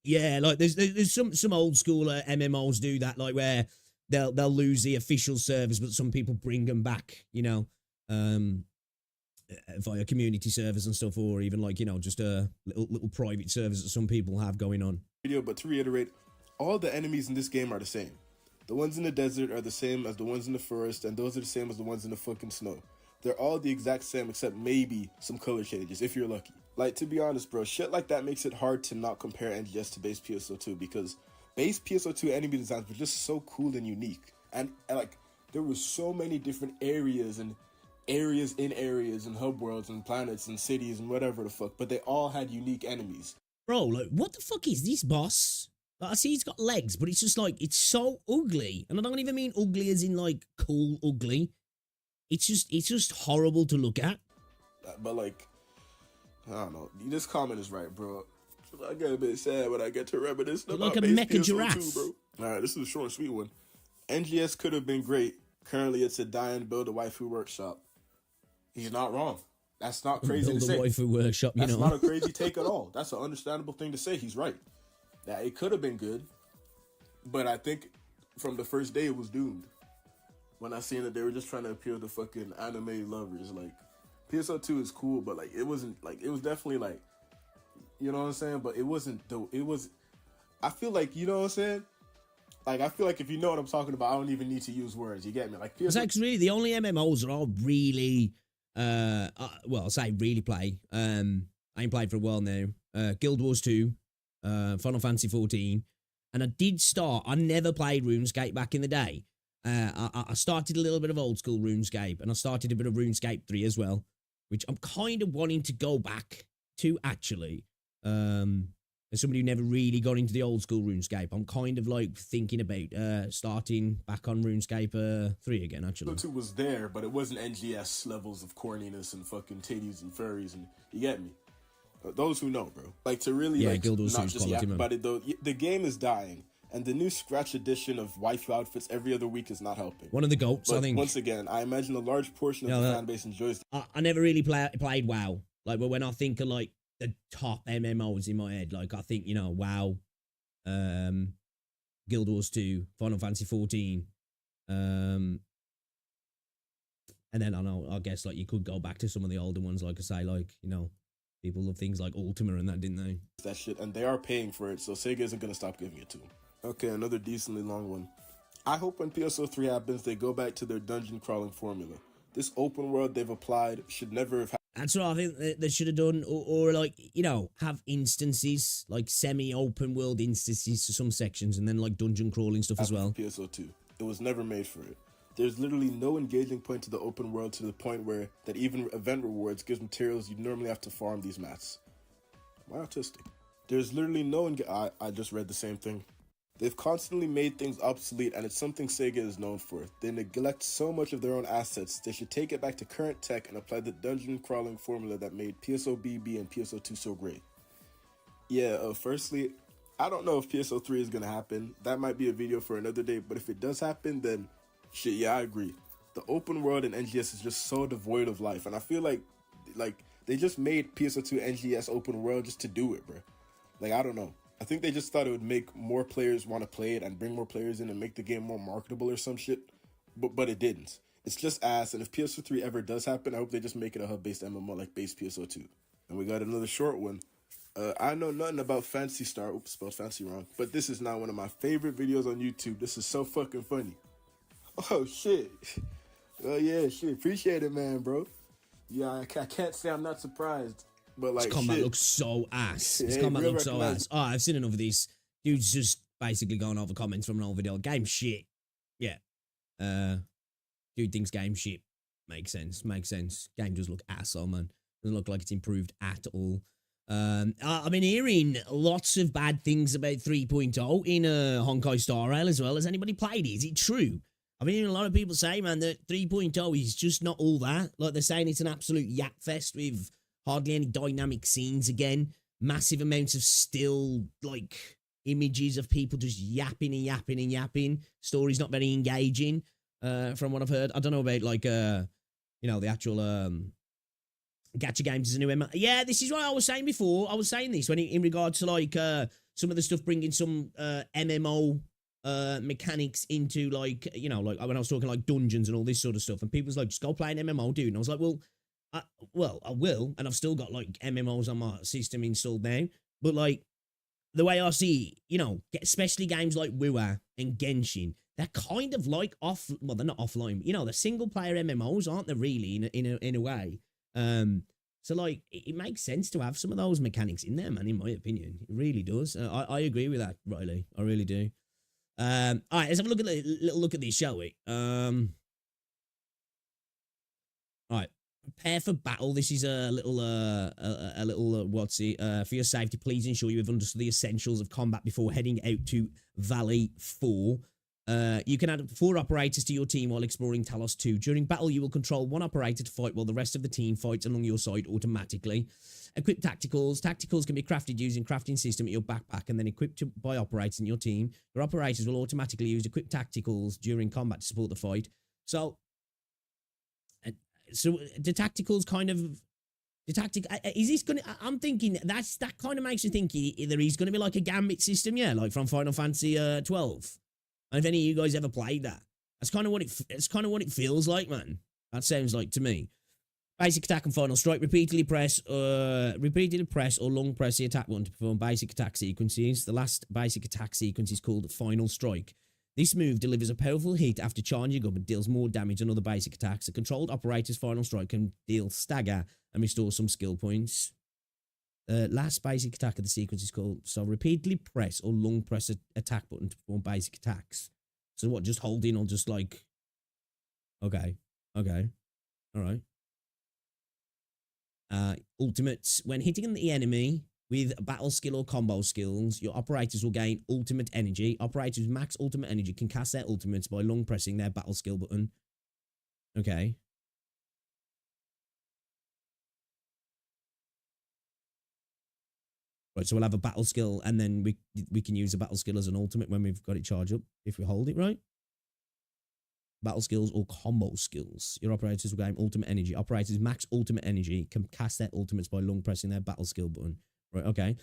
Yeah, like there's some old school MMOs do that, like where they'll lose the official servers, but some people bring them back, you know, via community servers and stuff, or even like, you know, just little private servers that some people have going on. But to reiterate, all the enemies in this game are the same. The ones in the desert are the same as the ones in the forest, and those are the same as the ones in the fucking snow. They're all the exact same, except maybe some color changes, if you're lucky. Like, to be honest, bro, shit like that makes it hard to not compare NGS to base PSO2, because base PSO2 enemy designs were just so cool and unique. And like, there were so many different areas and hub worlds and planets and cities and whatever the fuck, but they all had unique enemies. Bro, like, what the fuck is this boss? Like, I see he's got legs, but it's just like, it's so ugly. And I don't even mean ugly as in like cool ugly. It's just horrible to look at. But like, I don't know. This comment is right, bro. I get a bit sad when I get to reminisce about like a base mecha PSO2, giraffe, bro. All right, this is a short and sweet one. NGS could have been great. Currently, it's a dying build a waifu workshop. He's not wrong. That's not crazy to say. Build a waifu workshop, you know. That's not a crazy take at all. That's an understandable thing to say. He's right. That it could have been good, but I think from the first day it was doomed. When I seen that they were just trying to appeal to fucking anime lovers, like PSO2 is cool, but like it wasn't like, it was definitely like, you know what I'm saying? But it wasn't I feel like, you know what I'm saying? Like, I feel like if you know what I'm talking about, I don't even need to use words. You get me? Like, it's actually really the only MMOs that I'll really, well, I'll say really play. I ain't played for a while now. Guild Wars 2, Final Fantasy 14, and I did start. I never played RuneScape back in the day. I started a little bit of old school RuneScape, and I started a bit of RuneScape 3 as well, which I'm kind of wanting to go back to, actually. As somebody who never really got into the old school RuneScape, I'm kind of like thinking about starting back on RuneScape 3 again, actually. 2 was there, but it wasn't NGS levels of corniness and fucking titties and furries, and you get me? Those who know, bro. Like, to really, yeah, like, Guild Wars not 2's just quality, yap man. about it, though, the game is dying, and the new scratch edition of waifu outfits every other week is not helping. One of the GOATs, but I think. Once again, I imagine a large portion of the fan base enjoys I never really played WoW. Like, but when I think of, like, the top MMOs in my head, like, I think, you know, WoW, Guild Wars 2, Final Fantasy 14, and then I guess, like, you could go back to some of the older ones, like I say, like, you know, people love things like Ultima and that, didn't they? that shit, and they are paying for it, so Sega isn't gonna stop giving it to them. Okay, another decently long one. I hope when PSO3 happens, they go back to their dungeon crawling formula. This open world they've applied should never have happened. That's what I think they should have done, or like, you know, have instances, like semi-open world instances to some sections, and then like dungeon crawling stuff as well. PSO2. It was never made for it. There's literally no engaging point to the open world to the point where that even event rewards gives materials you normally have to farm these mats. Am I autistic? There's literally no I just read the same thing. They've constantly made things obsolete, and it's something Sega is known for. They neglect so much of their own assets, they should take it back to current tech and apply the dungeon crawling formula that made PSOBB and PSO2 so great. Yeah, firstly, I don't know if PSO3 is gonna happen. That might be a video for another day, but if it does happen, then shit, yeah, I agree. The open world in NGS is just so devoid of life, and I feel like they just made PSO2 NGS open world just to do it, bro. Like, I don't know. I think they just thought it would make more players want to play it and bring more players in and make the game more marketable or some shit. But it didn't. It's just ass, and if PSO3 ever does happen, I hope they just make it a hub-based MMO like base PSO2. And we got another short one. I know nothing about Phantasy Star. Oops, spelled fancy wrong. But this is now one of my favorite videos on YouTube. This is so fucking funny. Oh, shit. Oh, yeah, shit. Appreciate it, man, bro. Yeah, I can't say I'm not surprised. But like, this combat shit. looks so ass. This Yeah, combat real looks so recognized. ass. Oh, I've seen enough of these. Dude's just basically going over comments from an old video. Game shit. Yeah. Dude thinks game shit. Makes sense. Makes sense. Game does look asshole, man. Doesn't look like it's improved at all. I've been hearing lots of bad things about 3.0 in Honkai Star Rail as well. Has anybody played it? Is it true? I've been hearing a lot of people say, man, that 3.0 is just not all that. Like, they're saying it's an absolute yak fest with hardly any dynamic scenes again. Massive amounts of still, like, images of people just yapping and yapping and yapping. Story's not very engaging, from what I've heard. I don't know about, like, the actual Gacha games is a new MMO. Yeah, this is what I was saying before. I was saying this when in regards to, like, some of the stuff bringing some MMO mechanics into, like, like when I was talking like dungeons and all this sort of stuff, and people's like, just go play an MMO, dude. And I was like, well, I will, and I've still got like MMOs on my system installed now. But like, the way I see, especially games like WoW and Genshin, they're kind of like well, they're not offline. They're single player MMOs, aren't they? Really, in a way. So like, it makes sense to have some of those mechanics in there, man. In my opinion, it really does. I agree with that, Riley. I really do. All right, let's have a little look at these, shall we? All right, prepare for battle. This is a little for your safety, please ensure you have understood the essentials of combat before heading out to Valley 4. You can add 4 operators to your team while exploring Talos 2. During battle, you will control 1 operator to fight while the rest of the team fights along your side automatically. Equip tacticals. Tacticals can be crafted using crafting system at your backpack and then equipped by operators in your team. Your operators will automatically use equipped tacticals during combat to support the fight. So the tacticals kind of... is this going to... I'm thinking that kind of makes you think either he's going to be like a gambit system, yeah, like from Final Fantasy 12. And if any of you guys ever played that, that's kind of what it feels like, man. That sounds like to me. Basic attack and final strike. Repeatedly press or long press the attack button to perform basic attack sequences. The last basic attack sequence is called Final Strike. This move delivers a powerful hit after charging up and deals more damage than other basic attacks. A controlled operator's Final Strike can deal stagger and restore some skill points. Last basic attack of the sequence is called... So repeatedly press or long press attack button to perform basic attacks. So what, just holding or just like... Okay. Alright. Ultimates. When hitting the enemy with battle skill or combo skills, your operators will gain ultimate energy. Operators with max ultimate energy can cast their ultimates by long pressing their battle skill button. Okay. Right, so we'll have a battle skill, and then we can use a battle skill as an ultimate when we've got it charged up, if we hold it, right? Battle skills or combo skills. Your operators will gain ultimate energy. Operators max ultimate energy can cast their ultimates by long pressing their battle skill button. Right, okay.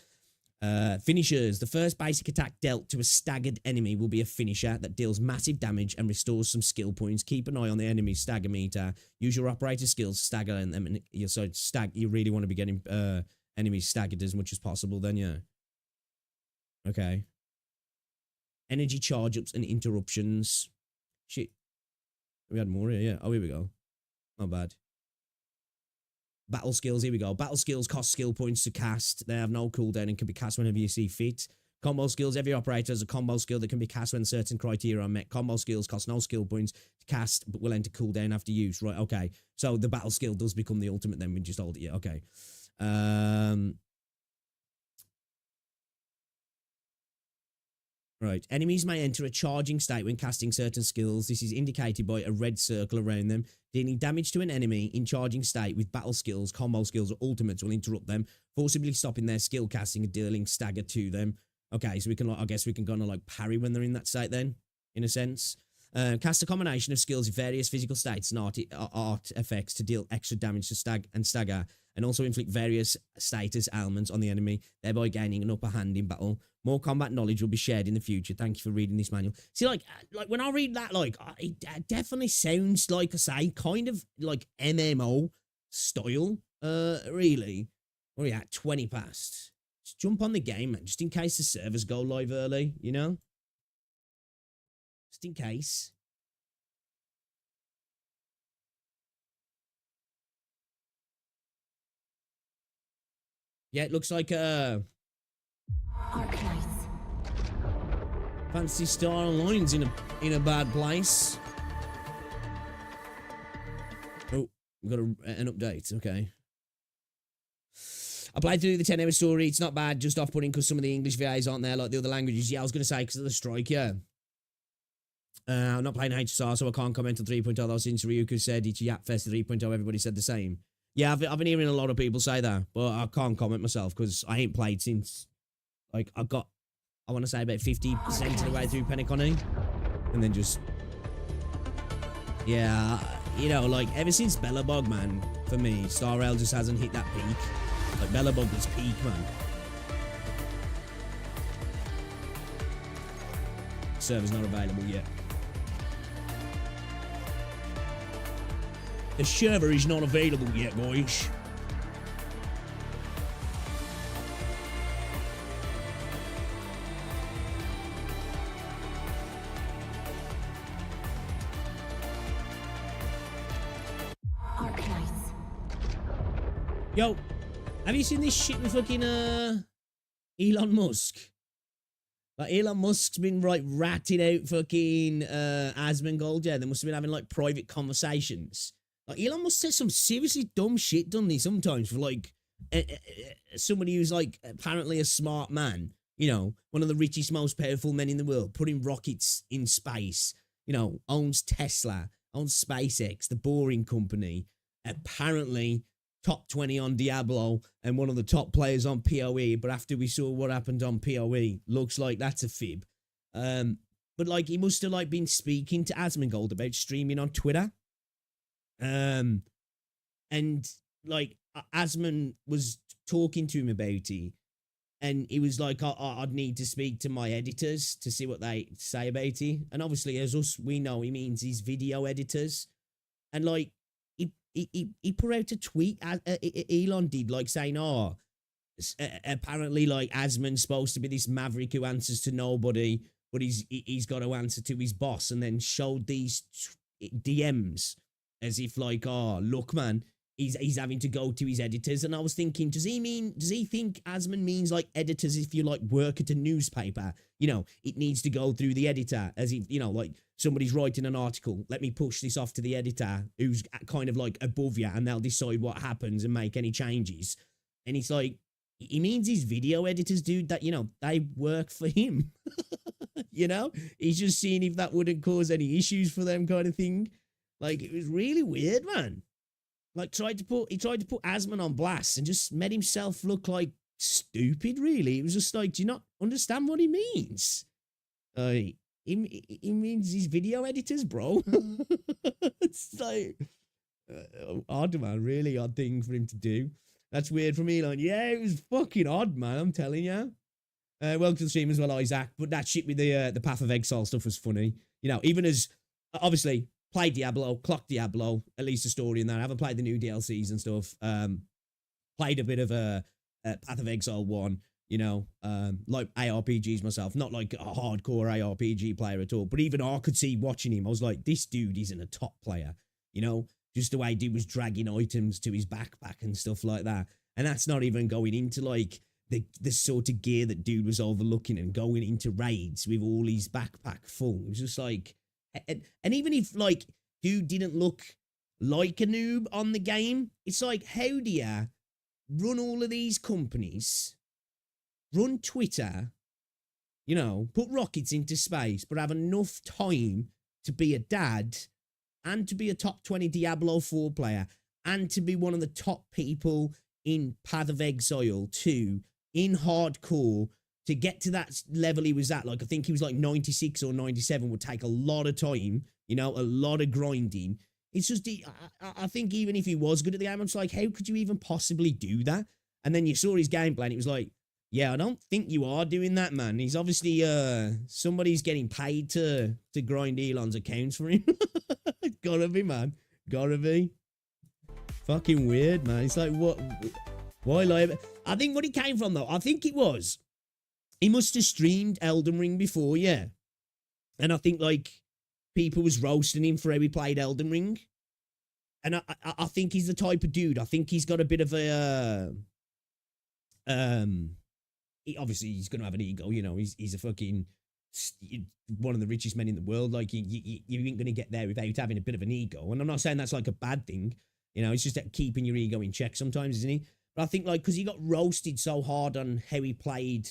Finishers. The first basic attack dealt to a staggered enemy will be a finisher that deals massive damage and restores some skill points. Keep an eye on the enemy's stagger meter. Use your operator skills to stagger them. And you really want to be getting enemies staggered as much as possible then, yeah. Okay. Energy charge-ups and interruptions. Shit. We had more here, yeah. Oh, here we go. Not bad. Battle skills, here we go. Battle skills cost skill points to cast. They have no cooldown and can be cast whenever you see fit. Combo skills, every operator has a combo skill that can be cast when certain criteria are met. Combo skills cost no skill points to cast, but will enter cooldown after use. Right, okay. So the battle skill does become the ultimate then. We just hold it, yeah, okay. Right. Enemies may enter a charging state when casting certain skills. This is indicated by a red circle around them. Dealing damage to an enemy in charging state with battle skills, combo skills, or ultimates will interrupt them, forcibly stopping their skill casting and dealing stagger to them. Okay, so we can, like, I guess we can kind of like parry when they're in that state then, in a sense. Cast a combination of skills in various physical states and art effects to deal extra damage to stagger, and also inflict various status ailments on the enemy, thereby gaining an upper hand in battle. More combat knowledge will be shared in the future. Thank you for reading this manual. See, like when I read that, like, it definitely sounds, like I say, kind of like MMO style, really. Where are you at? 20 past. Just jump on the game, man, just in case the servers go live early, you know? Just in case. Yeah, it looks like Arknights. Phantasy Star Online's in a bad place. Oh, we've got an update. Okay. I played through the 10-hour story. It's not bad, just off-putting because some of the English VAs aren't there like the other languages. Yeah, I was going to say because of the strike, yeah. I'm not playing HSR, so I can't comment on 3.0, though, since Ryuka said it's Yapfest 3.0, everybody said the same. Yeah, I've been hearing a lot of people say that, but I can't comment myself because I ain't played since, like, I want to say about 50% of the way through Penacony, and then just, yeah, you know, like, ever since Bellabog, man, for me, Star Rail just hasn't hit that peak. Like, Bellabog was peak, man. Server's not available yet. The server is not available yet, boys. Arknights. Yo, have you seen this shit with fucking Elon Musk? Like, Elon Musk's been, like, ratting out fucking Asmongold. Yeah, they must have been having, like, private conversations. Like, Elon Musk says some seriously dumb shit, doesn't he, sometimes, for, like, somebody who's, like, apparently a smart man, you know, one of the richest, most powerful men in the world, putting rockets in space, you know, owns Tesla, owns SpaceX, the Boring Company, apparently top 20 on Diablo, and one of the top players on PoE, but after we saw what happened on PoE, looks like that's a fib. But, like, he must have, like, been speaking to Asmongold about streaming on Twitter. And like Asmon was talking to him about it, and he was like, I'd need to speak to my editors to see what they say about it. And obviously, as us, we know he means his video editors. And like, he put out a tweet, Elon did, like saying, apparently, like, Asmon's supposed to be this maverick who answers to nobody, but he's got to answer to his boss, and then showed these DMs as if, like, look, man, he's having to go to his editors. And I was thinking, does he think Asmon means, like, editors if you, like, work at a newspaper? You know, it needs to go through the editor, as if, you know, like, somebody's writing an article, let me push this off to the editor who's kind of, like, above you, and they'll decide what happens and make any changes. And it's like, he means his video editors, dude, that, you know, they work for him. You know? He's just seeing if that wouldn't cause any issues for them, kind of thing. Like, it was really weird, man. Like, he tried to put Asmon on blast and just made himself look like stupid, really. It was just like, do you not understand what he means? He means his video editors, bro. It's like, odd, man. Really odd thing for him to do. That's weird for me. Like, yeah, it was fucking odd, man. I'm telling you. Welcome to the stream as well, Isaac. But that shit with the Path of Exile stuff was funny. You know, even as, obviously, played Diablo, clocked Diablo, at least the story in that. I haven't played the new DLCs and stuff. Played a bit of a Path of Exile 1, you know, like ARPGs myself. Not like a hardcore ARPG player at all. But even I could see watching him, I was like, this dude isn't a top player, you know? Just the way dude was dragging items to his backpack and stuff like that. And that's not even going into, like, the sort of gear that dude was overlooking and going into raids with all his backpack full. It was just like... And even if, like, dude didn't look like a noob on the game, it's like, how do you run all of these companies, run Twitter, You know, put rockets into space, but have enough time to be a dad and to be a top 20 Diablo 4 player and to be one of the top people in Path of Exile 2 in hardcore to get to that level he was at. Like, I think he was like 96 or 97 would take a lot of time, you know, a lot of grinding. It's just, I think even if he was good at the game, I'm just like, how could you even possibly do that? And then you saw his gameplay and it was like, yeah, I don't think you are doing that, man. He's obviously, somebody's getting paid to grind Elon's accounts for him. Gotta be, man. Gotta be. Fucking weird, man. It's like, what? Why lie? I think what he came from, though, I think it was, he must have streamed Elden Ring before, yeah. And I think, like, people was roasting him for how he played Elden Ring. And I think he's the type of dude, I think he's got a bit of a, obviously he's going to have an ego, you know, he's a fucking, one of the richest men in the world. Like, you ain't going to get there without having a bit of an ego. And I'm not saying that's like a bad thing, you know, it's just that keeping your ego in check sometimes, isn't he? But I think, like, because he got roasted so hard on how he played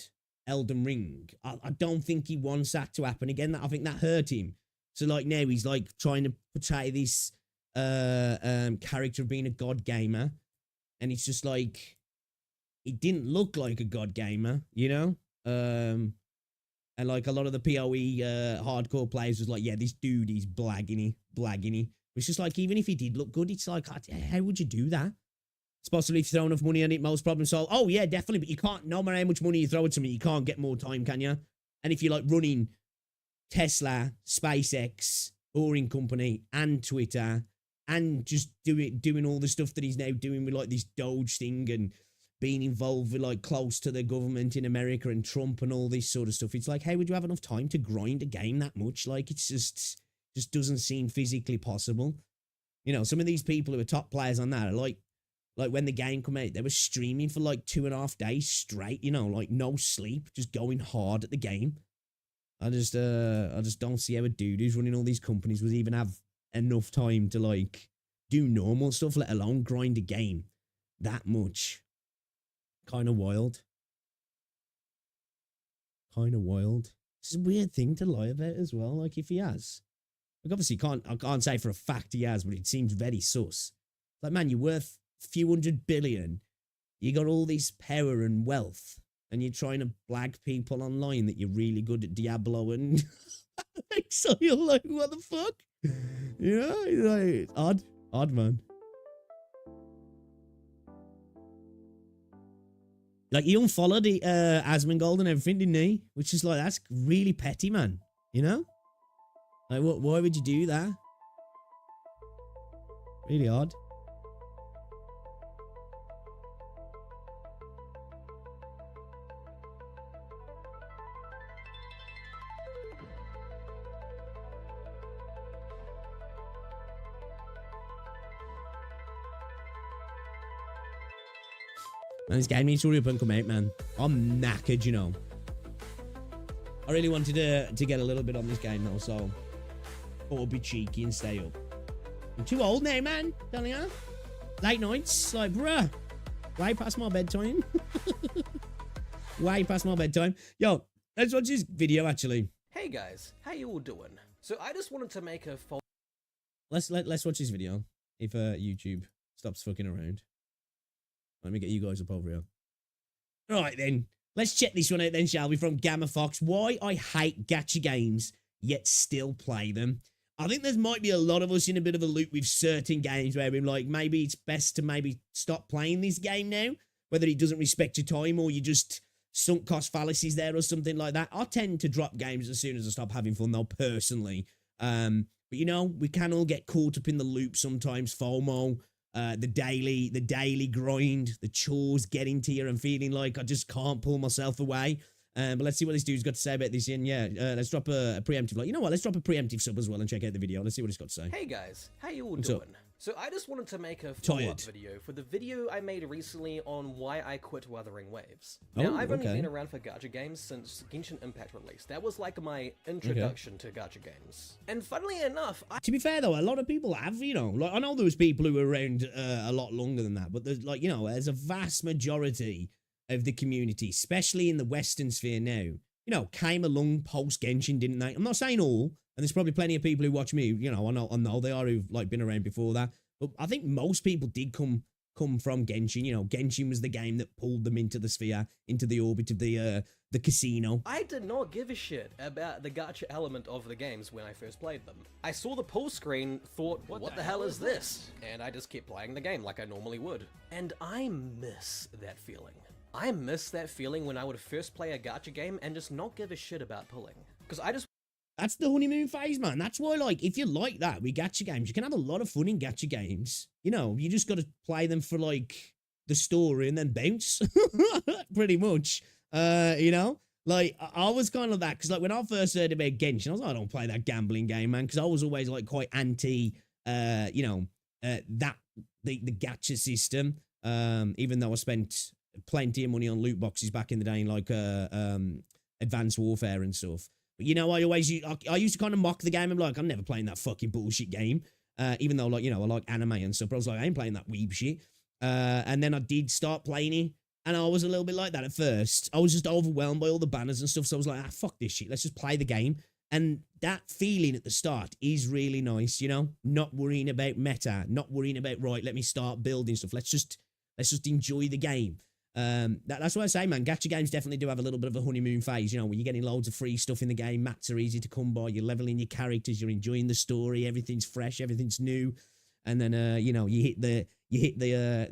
Elden Ring, I don't think he wants that to happen again. I think that hurt him. So, like, now he's, like, trying to portray this character of being a god gamer. And it's just, like, he didn't look like a god gamer, you know? And, like, a lot of the PoE hardcore players was like, yeah, this dude is blagging. It's just like, even if he did look good, it's like, how would you do that? It's possibly if you throw enough money on it, most problem solved. Oh, yeah, definitely. But you can't, no matter how much money you throw at something, you can't get more time, can you? And if you're, like, running Tesla, SpaceX, Boring Company, and Twitter, and just doing all the stuff that he's now doing with, like, this Doge thing and being involved with, like, close to the government in America and Trump and all this sort of stuff. It's like, how would you have enough time to grind a game that much? Like, it's just doesn't seem physically possible. You know, some of these people who are top players on that are like when the game come out, they were streaming for like 2.5 days straight, you know, like no sleep, just going hard at the game. I just don't see how a dude who's running all these companies would even have enough time to, like, do normal stuff, let alone grind a game that much. Kind of wild. It's a weird thing to lie about as well. Like, if he has, like, obviously I can't say for a fact he has, but it seems very sus. Like, man, you're worth a few $100 billion. You got all this power and wealth, and you're trying to blag people online that you're really good at Diablo and Exile. Like, what the fuck? You know, like, odd, man. Like, he unfollowed Asmongold and everything, didn't he? Which is like, that's really petty, man. You know? Like, why would you do that? Really odd. Man, this game needs to hurry up and come out, man. I'm knackered, you know. I really wanted to get a little bit on this game, though, so I thought I'd be cheeky and stay up. I'm too old now, man. Telling you. Late nights, like, bruh. Way past my bedtime. Way past my bedtime. Yo, let's watch this video, actually. Hey guys, how you all doing? So I just wanted to make a Let's watch this video. If YouTube stops fucking around. Let me get you guys up over here. All right, then. Let's check this one out then, shall we? From Gamma Fox. Why I hate gacha games, yet still play them. I think there might be a lot of us in a bit of a loop with certain games where we're like, maybe it's best to maybe stop playing this game now. Whether it doesn't respect your time or you just sunk cost fallacies there or something like that. I tend to drop games as soon as I stop having fun, though, personally. But, you know, we can all get caught up in the loop sometimes. FOMO. The daily grind, the chores getting to you and feeling like I just can't pull myself away. But let's see what this dude's got to say about this. And yeah, let's drop a preemptive, like, you know what, let's drop a preemptive sub as well and check out the video. Let's see what he's got to say. Hey guys, how you all What's doing? up? So I just wanted to make a follow-up video for the video I made recently on why I quit Wuthering Waves. Now, I've only been around for gacha games since Genshin Impact released. That was like my introduction to gacha games. And funnily enough, To be fair though, a lot of people have, you know, like, I know there was people who were around a lot longer than that, but there's, like, you know, there's a vast majority of the community, especially in the Western sphere now, you know, came along post Genshin, didn't they? I'm not saying all, and there's probably plenty of people who watch me, you know, I know they are who've like been around before that, but I think most people did come from Genshin. You know, Genshin was the game that pulled them into the sphere, into the orbit of the casino. I did not give a shit about the gacha element of the games when I first played them. I saw the pull screen, thought, what the hell is this? And I just kept playing the game like I normally would. And I miss that feeling. I miss that feeling when I would first play a gacha game and just not give a shit about pulling. Because That's the honeymoon phase, man. That's why, like, if you like that with gacha games, you can have a lot of fun in gacha games. You know, you just got to play them for, like, the story and then bounce. Pretty much. You know? Like, I was kind of that, because, like, when I first heard about Genshin, I was like, I don't play that gambling game, man, because I was always, like, quite anti, you know, the gacha system, even though I spent plenty of money on loot boxes back in the day in, like, Advanced Warfare and stuff. But, you know, I used to kind of mock the game. I'm like, I'm never playing that fucking bullshit game. Even though, like, you know, I like anime and stuff, but I was like, I ain't playing that weeb shit. And then I did start playing it, and I was a little bit like that at first. I was just overwhelmed by all the banners and stuff, so I was like, fuck this shit, let's just play the game. And that feeling at the start is really nice, you know? Not worrying about meta, not worrying about, right, let me start building stuff. Let's just enjoy the game. That's what I say, man. Gacha games definitely do have a little bit of a honeymoon phase, you know, where you're getting loads of free stuff in the game. Mats are easy to come by. You're leveling your characters. You're enjoying the story. Everything's fresh. Everything's new. And then, you know, you hit the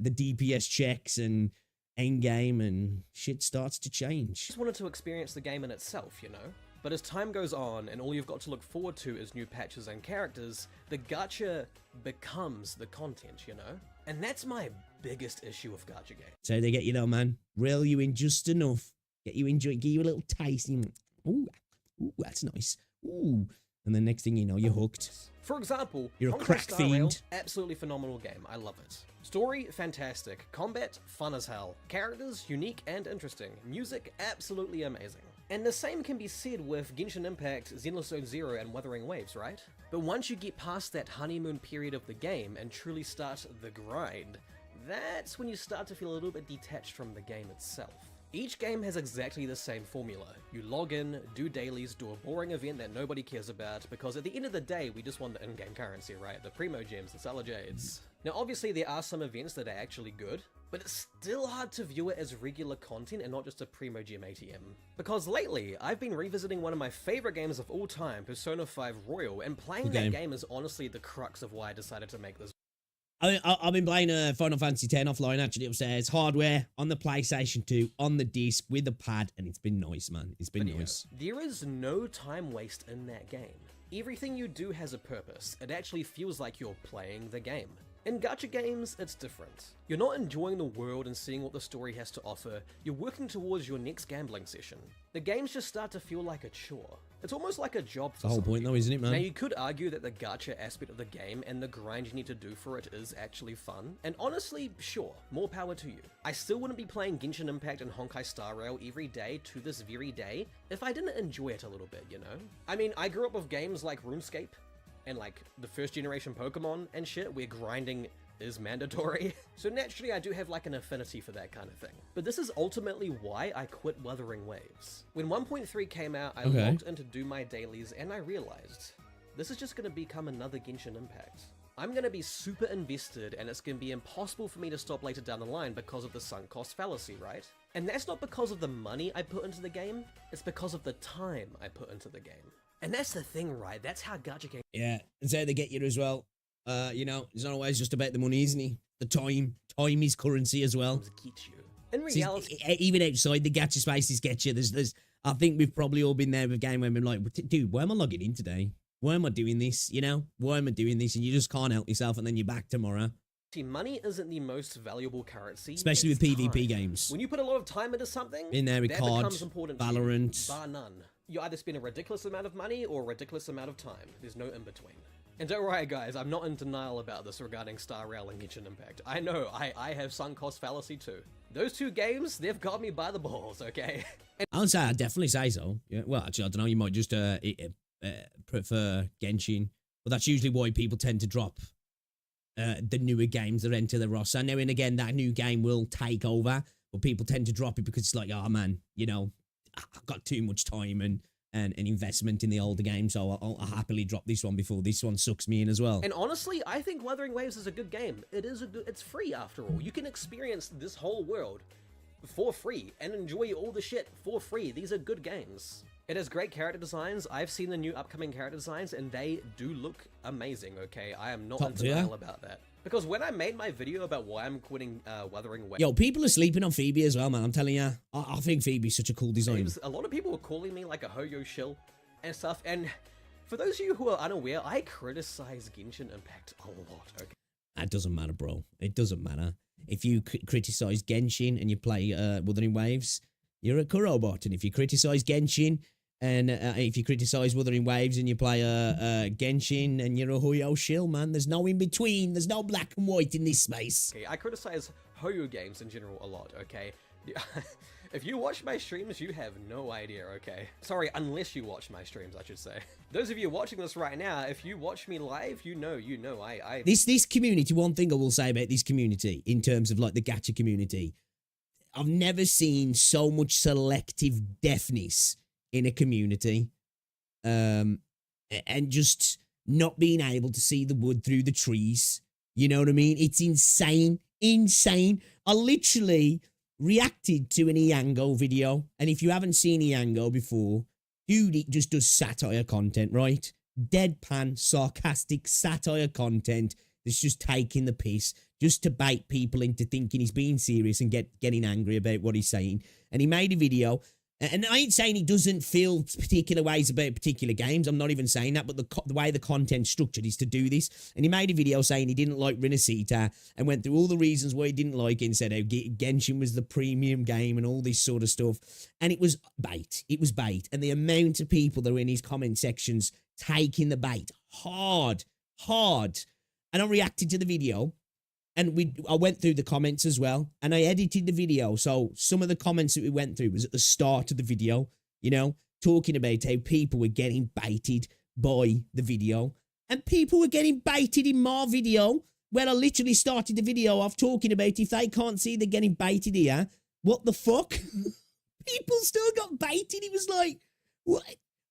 DPS checks and end game, and shit starts to change. Just wanted to experience the game in itself, you know? But as time goes on, and all you've got to look forward to is new patches and characters, the gacha becomes the content, you know? And that's my biggest issue with gacha games. So they get you though, man. Reel you in just enough. Get you enjoy, give you a little taste. Ooh, that's nice. Ooh. And then next thing you know, you're hooked. For example, you're a crack fiend. Absolutely phenomenal game. I love it. Story, fantastic. Combat, fun as hell. Characters, unique and interesting. Music, absolutely amazing. And the same can be said with Genshin Impact, Zenless Zone Zero, and Wuthering Waves, right? But once you get past that honeymoon period of the game and truly start the grind, that's when you start to feel a little bit detached from the game itself. Each game has exactly the same formula. You log in, do dailies, do a boring event that nobody cares about, because at the end of the day, we just want the in-game currency, right? The Primo Gems, the Cellar Jades. Now obviously there are some events that are actually good, but it's still hard to view it as regular content and not just a Primo Gem ATM. Because lately, I've been revisiting one of my favorite games of all time, Persona 5 Royal, and playing that game is honestly the crux of why I decided to make this. I've been playing Final Fantasy X offline, actually, upstairs. Hardware, on the PlayStation 2, on the disc, with the pad, and it's been nice, man. It's been nice. There is no time waste in that game. Everything you do has a purpose. It actually feels like you're playing the game. In gacha games, it's different. You're not enjoying the world and seeing what the story has to offer, you're working towards your next gambling session. The games just start to feel like a chore. It's almost like a job for the whole point though, isn't it, man? Now you could argue that the gacha aspect of the game and the grind you need to do for it is actually fun, and honestly, sure, more power to you. I still wouldn't be playing Genshin Impact and Honkai Star Rail every day to this very day if I didn't enjoy it a little bit, you know? I mean, I grew up with games like RuneScape, and like the first generation Pokemon and shit where grinding is mandatory. So naturally I do have like an affinity for that kind of thing. But this is ultimately why I quit Wuthering Waves. When 1.3 came out, I logged in to do my dailies and I realized this is just going to become another Genshin Impact. I'm going to be super invested and it's going to be impossible for me to stop later down the line because of the sunk cost fallacy, right? And that's not because of the money I put into the game, it's because of the time I put into the game. And that's the thing, right? That's how gacha games... Yeah, and so they get you as well. You know, it's not always just about the money, isn't it? The time. Time is currency as well. Get you. In reality... Even outside the gacha spaces get you. There's I think we've probably all been there with a game where we're like, dude, why am I logging in today? Why am I doing this? You know? Why am I doing this? And you just can't help yourself and then you're back tomorrow. See, money isn't the most valuable currency. Especially with PvP games. When you put a lot of time into something, in there with that COD, becomes important Valorant. Bar none. You either spend a ridiculous amount of money or a ridiculous amount of time. There's no in between. And don't worry guys, I'm not in denial about this regarding Star Rail and Genshin Impact. I know, I have sunk cost fallacy too. Those two games, they've got me by the balls, okay? I'd definitely say so. Yeah, well, actually, I don't know, you might just prefer Genshin. But that's usually why people tend to drop the newer games that enter the roster. Now and again, that new game will take over, but people tend to drop it because it's like, oh man, you know, I've got too much time and investment in the older game, so I'll happily drop this one before this one sucks me in as well. And honestly, I think Wuthering Waves is a good game. It's free after all. You can experience this whole world for free and enjoy all the shit for free. These are good games. It has great character designs. I've seen the new upcoming character designs and they do look amazing, okay? I am not in denial about that. Because when I made my video about why I'm quitting Wuthering Waves... Yo, people are sleeping on Phoebe as well, man. I'm telling you. I think Phoebe's such a cool design. A lot of people were calling me like a Hoyo shill and stuff. And for those of you who are unaware, I criticize Genshin Impact a lot, okay? That doesn't matter, bro. It doesn't matter. If you criticize Genshin and you play Wuthering Waves, you're a Kurobot. And if you criticize Genshin... And if you criticize Wuthering Waves and you play Genshin and you're a Hoyo shill, man, there's no in between. There's no black and white in this space. Okay, I criticize Hoyo games in general a lot, okay? If you watch my streams, you have no idea, okay? Sorry, unless you watch my streams, I should say. Those of you watching this right now, if you watch me live, you know, This community, one thing I will say about this community, in terms of like the gacha community, I've never seen so much selective deafness in a community, and just not being able to see the wood through the trees. You know what I mean? It's insane. I literally reacted to an Iango video, and if you haven't seen Iango before, dude, it just does satire content, right? Deadpan, sarcastic satire content that's just taking the piss, just to bait people into thinking he's being serious and getting angry about what he's saying. And he made a video. And I ain't saying he doesn't feel particular ways about particular games. I'm not even saying that. But the way the content's structured is to do this. And he made a video saying he didn't like Rinasita and went through all the reasons why he didn't like it and said how Genshin was the premium game and all this sort of stuff. And it was bait. It was bait. And the amount of people that were in his comment sections taking the bait hard. And I reacted to the video. And I went through the comments as well, and I edited the video. So some of the comments that we went through was at the start of the video, you know, talking about how people were getting baited by the video. And people were getting baited in my video, where I literally started the video off talking about if they can't see they're getting baited here, what the fuck? People still got baited. It was like,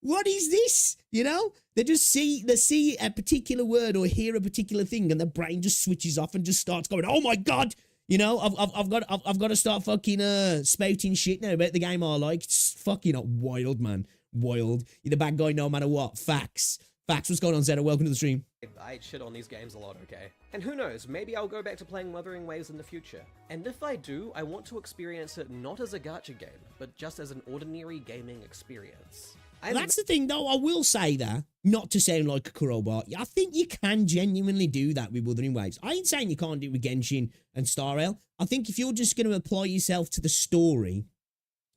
what is this? You know, they see a particular word or hear a particular thing, and their brain just switches off and just starts going, "Oh my god!" You know, I've got to start fucking spouting shit now about the game I like. It's fucking wild, man, wild. You're the bad guy no matter what. Facts. What's going on, Zeta? Welcome to the stream. I shit on these games a lot, okay? And who knows, maybe I'll go back to playing Wuthering Waves in the future. And if I do, I want to experience it not as a gacha game, but just as an ordinary gaming experience. That's the thing, though. I will say that, not to sound like a Kurobot, I think you can genuinely do that with Wuthering Waves. I ain't saying you can't do it with Genshin and Star Rail. I think if you're just going to apply yourself to the story,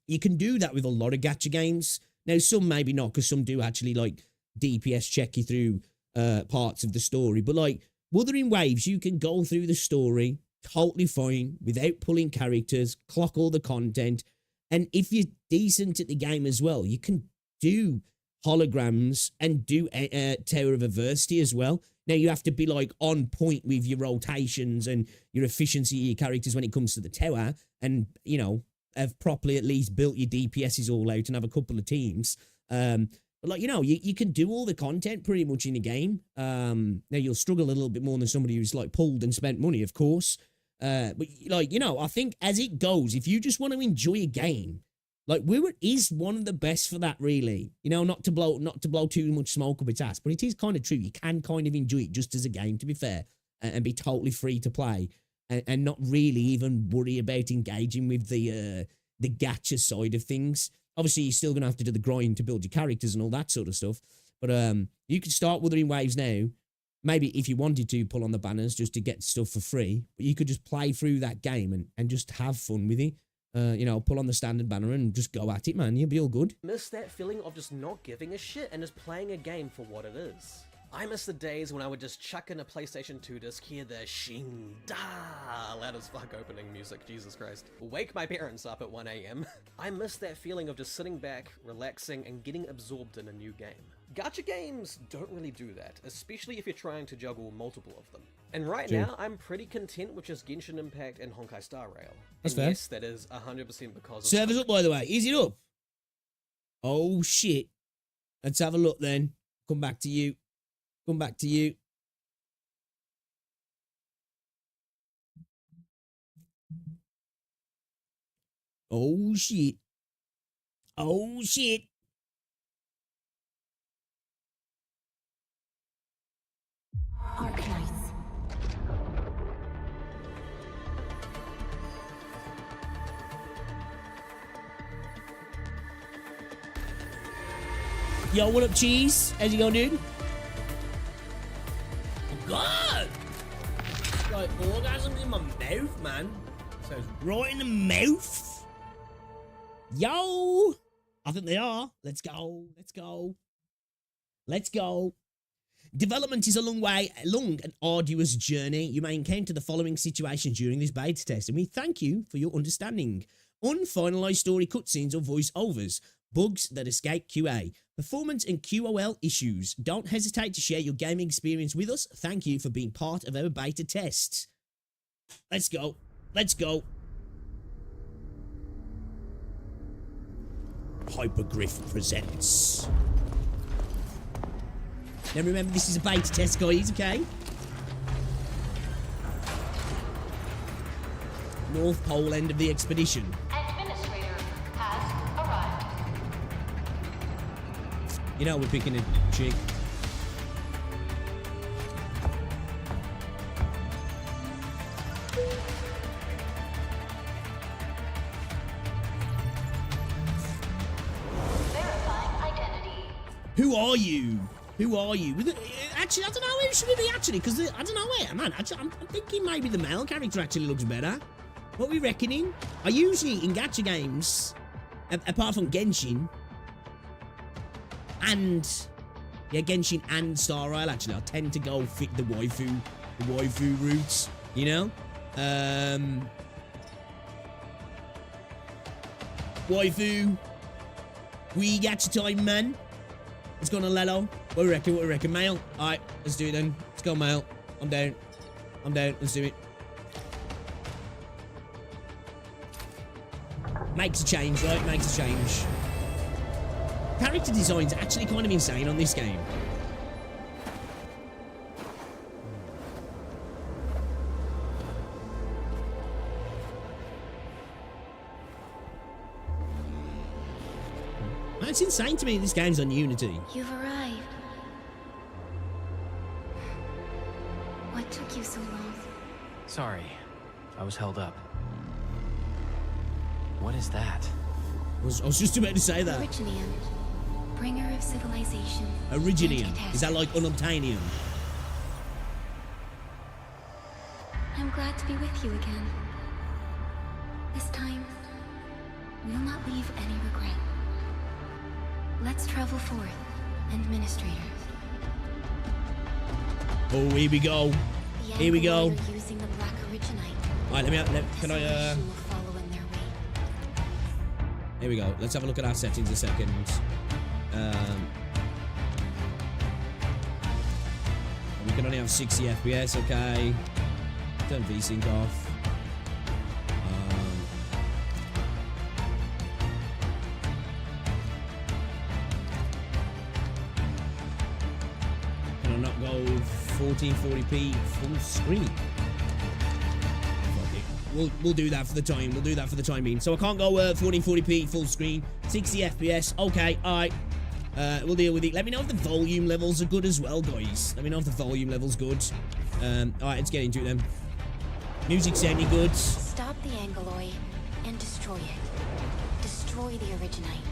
you can do that with a lot of gacha games. Now, some maybe not, because some do actually, like, DPS check you through parts of the story. But, like, Wuthering Waves, you can go through the story totally fine, without pulling characters, clock all the content. And if you're decent at the game as well, you can do holograms and do Tower of Adversity as well. Now, you have to be, like, on point with your rotations and your efficiency of your characters when it comes to the tower, and, you know, have properly at least built your DPSs all out and have a couple of teams. But, like, you know, you can do all the content pretty much in the game. Now, you'll struggle a little bit more than somebody who's, like, pulled and spent money, of course. But, like, you know, I think as it goes, if you just want to enjoy a game, like, WoW is one of the best for that, really. You know, not to blow too much smoke up its ass, but it is kind of true. You can kind of enjoy it just as a game, to be fair, and be totally free to play, and not really even worry about engaging with the gacha side of things. Obviously, you're still going to have to do the grind to build your characters and all that sort of stuff. But you could start Wuthering Waves now. Maybe if you wanted to, pull on the banners just to get stuff for free. But you could just play through that game and just have fun with it. You know, pull on the standard banner and just go at it, man. You'll be all good. Miss that feeling of just not giving a shit and just playing a game for what it is. I miss the days when I would just chuck in a PlayStation 2 disc, hear the shing da loud as fuck opening music, Jesus Christ. Wake my parents up at 1 AM. I miss that feeling of just sitting back, relaxing, and getting absorbed in a new game. Gacha games don't really do that, especially if you're trying to juggle multiple of them. And right now, I'm pretty content with just Genshin Impact and Honkai Star Rail. That's and fair. Yes, that is 100% because of... Servers up, by the way. Easy it up. Oh, shit. Let's have a look then. Come back to you. Come back to you. Oh, shit. Oh, shit. Arknights. Yo, what up, cheese? How's it going, dude? God! Like orgasms in my mouth, man. So it's right in the mouth. Yo! I think they are. Let's go. Let's go. Let's go. Development is a long and arduous journey. You may encounter the following situations during this beta test, and we thank you for your understanding. Unfinalized story cutscenes or voiceovers. Bugs that escape QA. Performance and QOL issues. Don't hesitate to share your gaming experience with us. Thank you for being part of our beta test. Let's go. Let's go. Hypergriff presents. Now remember, this is a beta test, guys, okay? North Pole end of the expedition. Administrator has arrived. You know, we're picking a chick. Verifying identity. Who are you? Who are you? Actually, I don't know who should it be, actually, because I don't know where, man. Actually, I'm thinking maybe the male character actually looks better. What are we reckoning? I usually, in gacha games, apart from Genshin, and, yeah, Genshin and Star Rail, actually, I tend to go fit the waifu routes, you know? Waifu. We gacha time, man. What's going on, Lelo? What do we reckon? What do we reckon? Male? Alright, let's do it then. Let's go, male. I'm down. I'm down. Let's do it. Makes a change, right? Makes a change. Character design's actually kind of insane on this game. It's insane to me this game's on Unity. You've arrived. What took you so long? Sorry, I was held up. What is that? I was just about to say that. Originium, bringer of civilization. Originium. Is that like unobtainium? I'm glad to be with you again. This time, we'll not leave any regret. Let's travel forth, Administrator. Oh, here we go. Here we go. Using the black originite. Alright, can I Civilization will follow in their way. Here we go. Let's have a look at our settings a second. We can only have 60 FPS, okay. Turn VSync off. Can I not go 1440p full screen? We'll do that for the time. We'll do that for the time being. So I can't go 1440p full screen, 60 FPS. Okay, alright. We'll deal with it. Let me know if the volume levels are good as well, guys. Let me know if the volume level's good. Alright, let's get into it then. Music's any good. Stop the Angeloid and destroy it. Destroy the Originite.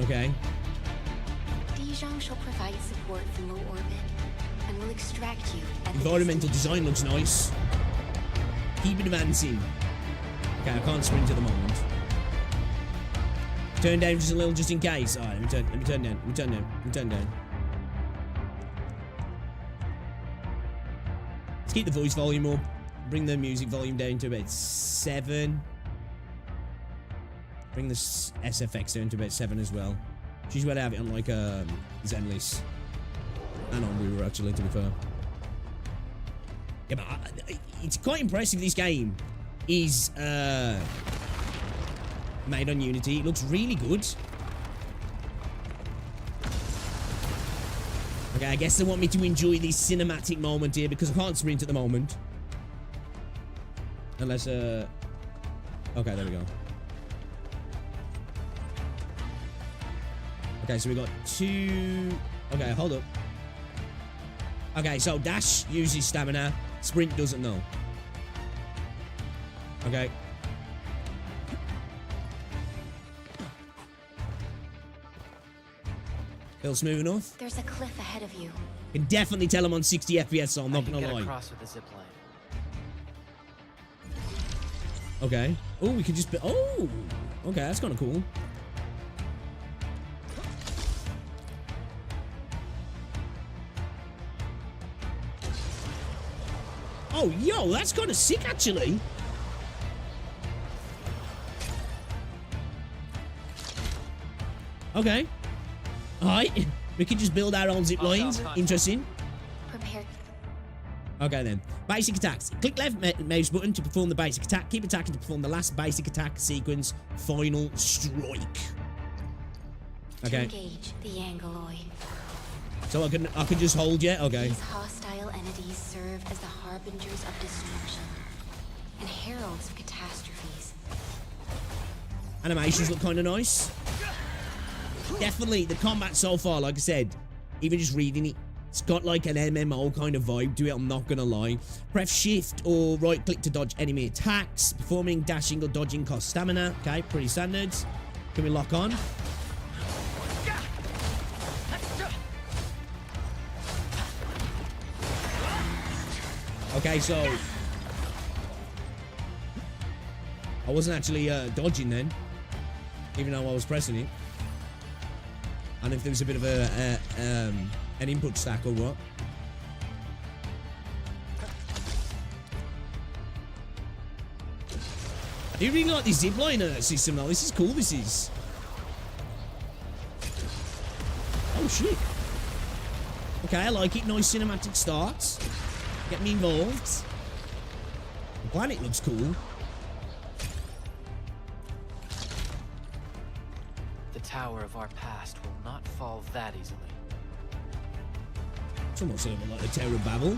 Okay. Dijon shall provide support from low orbit and will extract you at Environmental design looks nice. Keep it advancing. Okay, I can't sprint at the moment. Turn down just a little, just in case. Alright, let me turn down. Let's keep the voice volume up. Bring the music volume down to about 7. Bring the SFX down to about 7 as well. She's about to have it on like Zenless. And on Reaver actually, to be fair. Yeah, but it's quite impressive this game is made on Unity. It looks really good. Okay, I guess they want me to enjoy this cinematic moment here because I can't sprint at the moment. Unless, okay, there we go. Okay, so we got 2... Okay, hold up. Okay, so dash uses stamina. Sprint doesn't know. Okay. Feel smooth enough? There's a cliff ahead of you. Can definitely tell I'm on 60 FPS, so I'm not gonna lie. Across with the zip line. Okay. Oh, we can just be... Oh! Okay, that's kind of cool. Oh, yo, that's kind of sick, actually. Okay. Alright. We can just build our own zip lines. Interesting. Prepare. Okay, then. Basic attacks. Click left mouse button to perform the basic attack. Keep attacking to perform the last basic attack sequence. Final strike. Okay. Engage the Angoloi. So I can just hold you? Okay. These hostile entities serve as the harbingers of destruction and heralds of catastrophes. Animations look kind of nice. Definitely, the combat so far, like I said, even just reading it, it's got like an MMO kind of vibe to it, I'm not gonna lie. Press shift or right click to dodge enemy attacks. Performing, dashing or dodging costs stamina. Okay, pretty standard. Can we lock on? Okay, so I wasn't actually dodging then, even though I was pressing it. And if there was a bit of an input stack or what. I do really like this zipliner system though. This is cool, this is. Oh shit. Okay, I like it. Nice cinematic starts. Get me involved. The planet looks cool. The tower of our past will not fall that easily. It's almost like the Tower of Babel.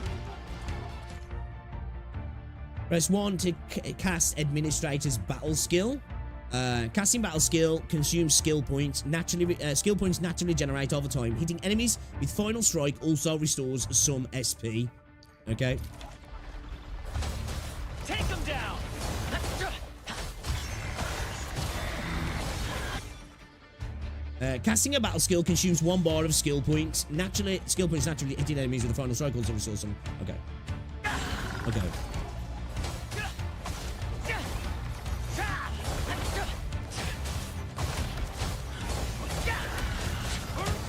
Press 1 to cast Administrator's Battle Skill. Casting Battle Skill consumes skill points. Skill points naturally generate over time. Hitting enemies with Final Strike also restores some SP. Okay. Take him down. Casting a battle skill consumes 1 bar of skill points. Skill points naturally hitting enemies with a final strike also restores some. Okay. Okay.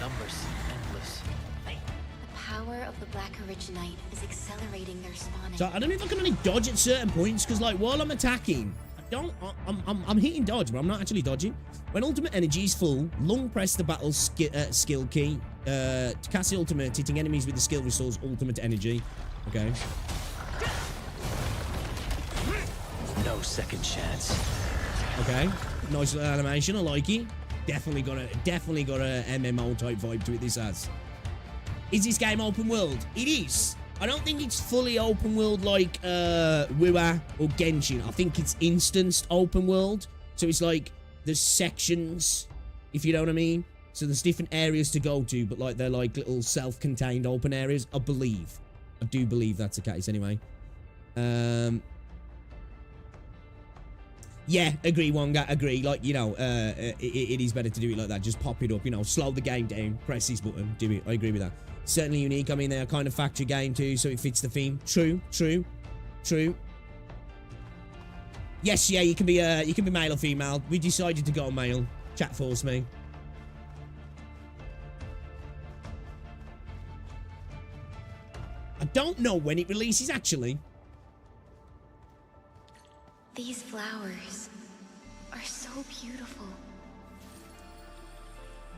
Numbers endless. The power of the Black Arknight is accelerating their spawning. So I don't know if I can only dodge at certain points because, like, while I'm attacking, I'm hitting dodge, but I'm not actually dodging. When ultimate energy is full, long press the battle skill key to cast the ultimate. Hitting enemies with the skill restores ultimate energy. Okay. No second chance. Okay. Nice little animation. I like it. Definitely got a MMO type vibe to it. This has. Is this game open world? It is. I don't think it's fully open world like WoA or Genshin. I think it's instanced open world. So it's like there's sections, if you know what I mean. So there's different areas to go to, but like they're like little self-contained open areas. I believe. I do believe that's the case anyway. Yeah, agree, Wonga, agree. Like, you know, it is better to do it like that. Just pop it up, you know, slow the game down, press this button, do it. I agree with that. Certainly unique. I mean, they're kind of factory game too, so it fits the theme. True, true, true. Yes, yeah, you can be male or female. We decided to go male. Chat forced me. I don't know when it releases, actually. These flowers are so beautiful.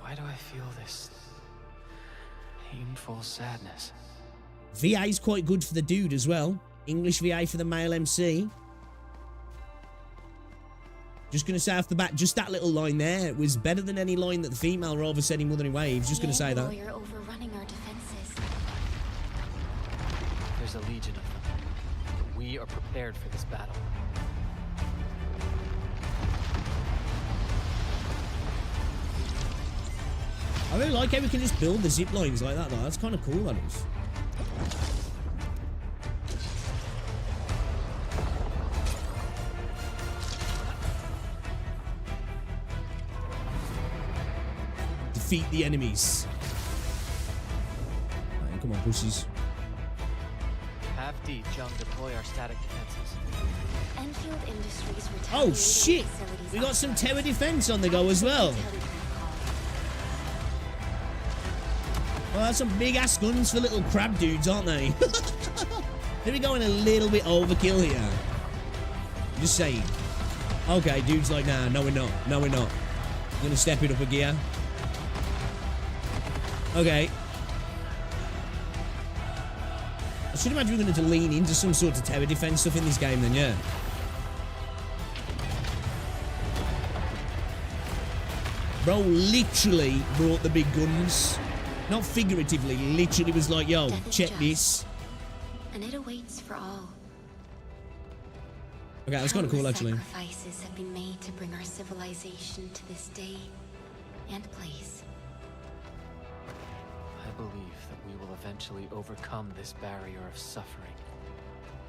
Why do I feel this painful sadness? VA is quite good for the dude as well. English VA for the male MC. Just gonna say off the bat, just that little line there was better than any line that the female rover said in Wuthering Waves. Just gonna say that. You're overrunning our defenses. There's a legion of them. But we are prepared for this battle. I really like how we can just build the zip lines like that, though. That's kind of cool, that is. Defeat the enemies. Right, come on, pussies. Half deep, Jung, deploy our static defenses. Enfield Industries Oh shit! We got some tower defense on the go as well. Well, that's some big ass guns for little crab dudes, aren't they? Maybe going a little bit overkill here. Just saying. Okay, dude's like, nah, no we're not. No we're not. I'm gonna step it up a gear. Okay. I should imagine we're going to lean into some sort of tower defense stuff in this game then, yeah. Bro literally brought the big guns. Not figuratively, literally was like, yo, check this. And it awaits for all. Okay, that's kind of cool, actually. Sacrifices have been made to bring our civilization to this day and place. I believe that we will eventually overcome this barrier of suffering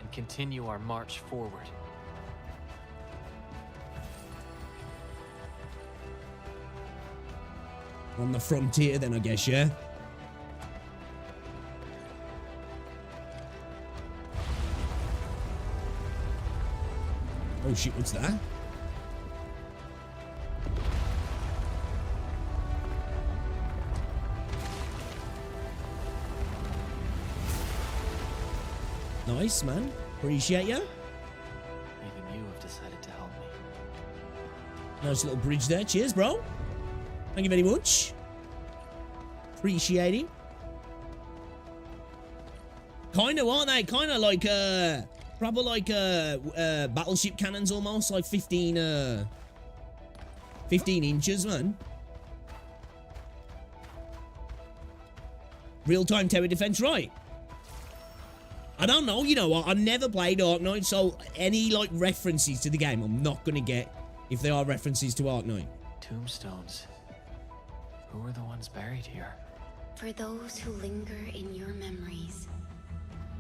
and continue our march forward. On the frontier then, I guess, yeah? Oh shit, what's that? Nice, man. Appreciate ya. Even you have decided to help me. Nice little bridge there. Cheers, bro. Thank you very much. Appreciate it. Kind of, aren't they? Kind of like, probably like, battleship cannons almost. Like 15 inches, man. Real-time tower defense, right? I don't know, you know what, I've never played Arknights, so any, like, references to the game I'm not gonna get if they are references to Arknight. Tombstones. Who are the ones buried here? For those who linger in your memories,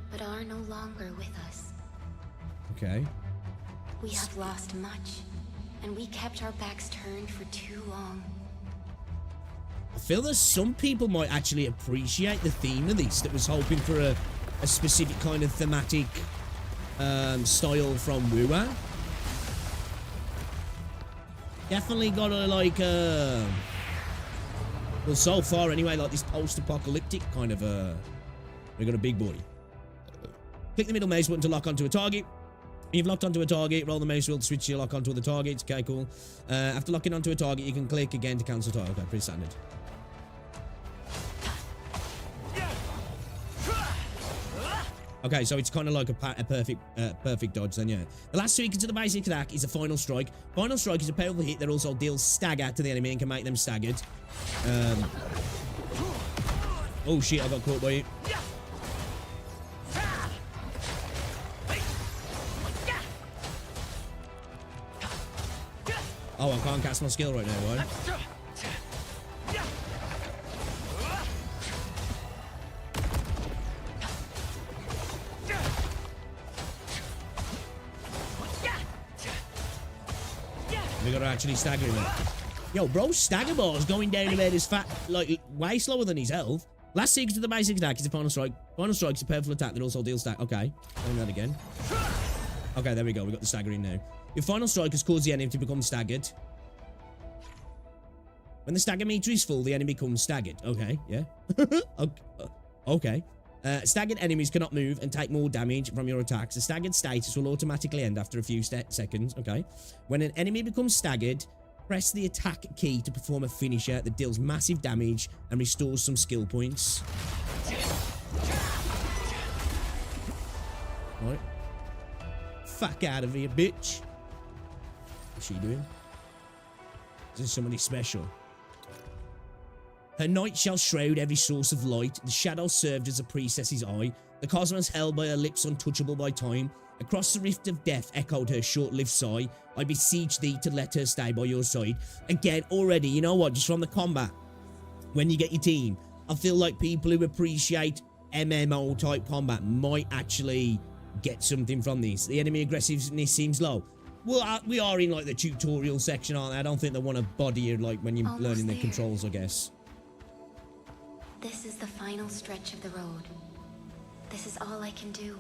but are no longer with us. Okay. We have lost much, and we kept our backs turned for too long. I feel that some people might actually appreciate the theme of this, that was hoping for a specific kind of thematic style from Wuwa. Definitely got a, like, well, so far anyway, like this post-apocalyptic kind of, we got a big boy. Click the middle mouse button to lock onto a target. You've locked onto a target, roll the mouse wheel to switch to lock onto other targets. Okay, cool. After locking onto a target, you can click again to cancel target. Okay, pretty standard. Okay, so it's kind of like a perfect dodge then, yeah. The last sequence of the basic attack is a final strike. Final strike is a powerful hit that also deals stagger to the enemy and can make them staggered. Oh shit, I got caught by it. Oh, I can't cast my skill right now, right? We gotta actually stagger him. Yo, bro, stagger ball's going down about his fat, like, way slower than his health. Last sequence to the basic attack is a final strike. Final strike is a powerful attack that also deals stack. Okay, doing that again. Okay, there we go. We got the staggering now. Your final strike has caused the enemy to become staggered. When the stagger meter is full, the enemy becomes staggered. Okay, yeah. Okay. Staggered enemies cannot move and take more damage from your attacks. The staggered status will automatically end after a few seconds. Okay. When an enemy becomes staggered, press the attack key to perform a finisher that deals massive damage and restores some skill points. Right. Fuck out of here, bitch. What's she doing? Is this somebody special? Her night shall shroud every source of light. The shadow served as a priestess's eye. The cosmos held by her lips untouchable by time. Across the rift of death echoed her short-lived sigh. I beseech thee to let her stay by your side. Again, already, you know what, just from the combat, when you get your team, I feel like people who appreciate MMO type combat might actually get something from this. The enemy aggressiveness seems low. Well, we are in like the tutorial section, aren't they? I don't think they want to body you like when you're learning the controls, I guess. This is the final stretch of the road. This is all I can do.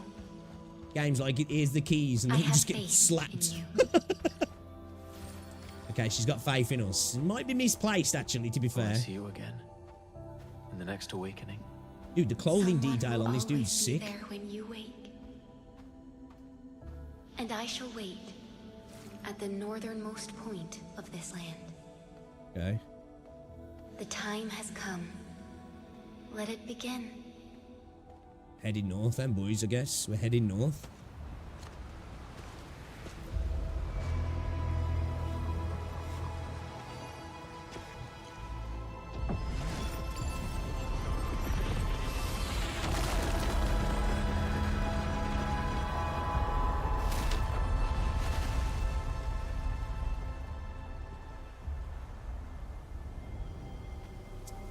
Games like it, here's the keys, and then you just get slapped. Okay, she's got faith in us. It might be misplaced, actually, to be fair. I'll see you again in the next awakening. Dude, the clothing detail on this dude's sick. There when you wake. And I shall wait at the northernmost point of this land. Okay. The time has come. Let it begin. Heading north then, boys, I guess. We're heading north.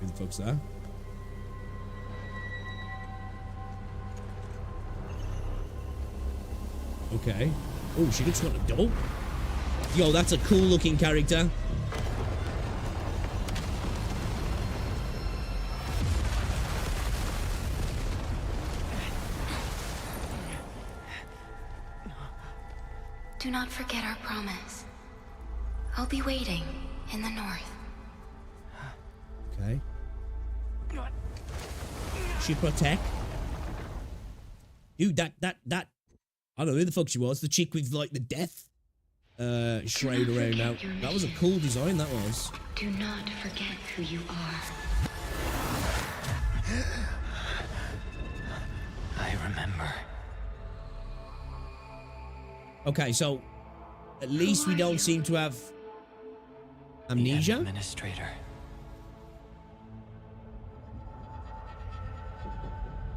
Who the fuck's that? Okay. Oh, she looks kind of dope. Yo, that's a cool looking character. Do not forget our promise. I'll be waiting in the north. Okay. She protect. Dude, that I don't know who the fuck she was. The chick with like the death shroud around now. That was a cool design, that was. Do not forget who you are. I remember. Okay, so at least we don't seem to have amnesia. The administrator.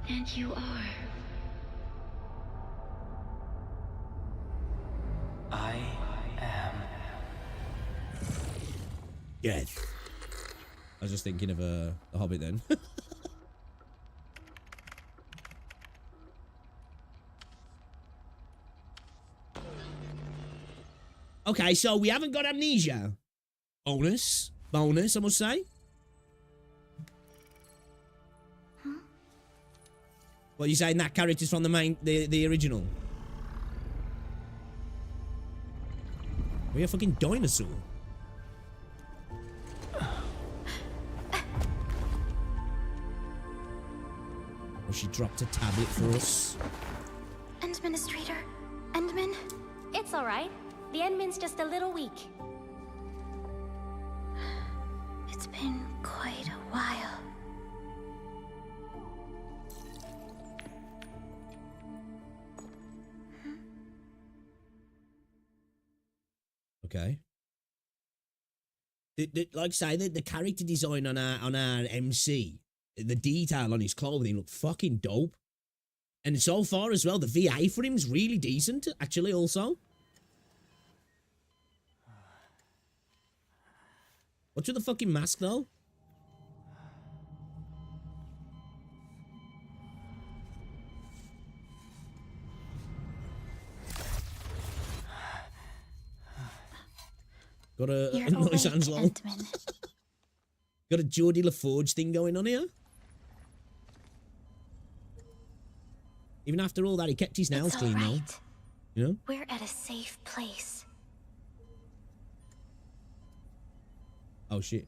And you are. I am. Death. I was just thinking of The Hobbit then. Okay, so we haven't got amnesia. Bonus, I must say. Huh? What are you saying? That character's from the original? We're a fucking dinosaur. Oh, she dropped a tablet for us. Administrator, Endman. It's all right. The Endman's just a little weak. It's been quite a while. Okay. Like I say, the character design on our MC, the detail on his clothing looked fucking dope. And so far as well, the VA for him's really decent, actually, also. What's with the fucking mask, though? Got a noise sounds low. Got a Geordie LaForge thing going on here. Even after all that, he kept his nails clean, though. You know? We're at a safe place. Oh, shit.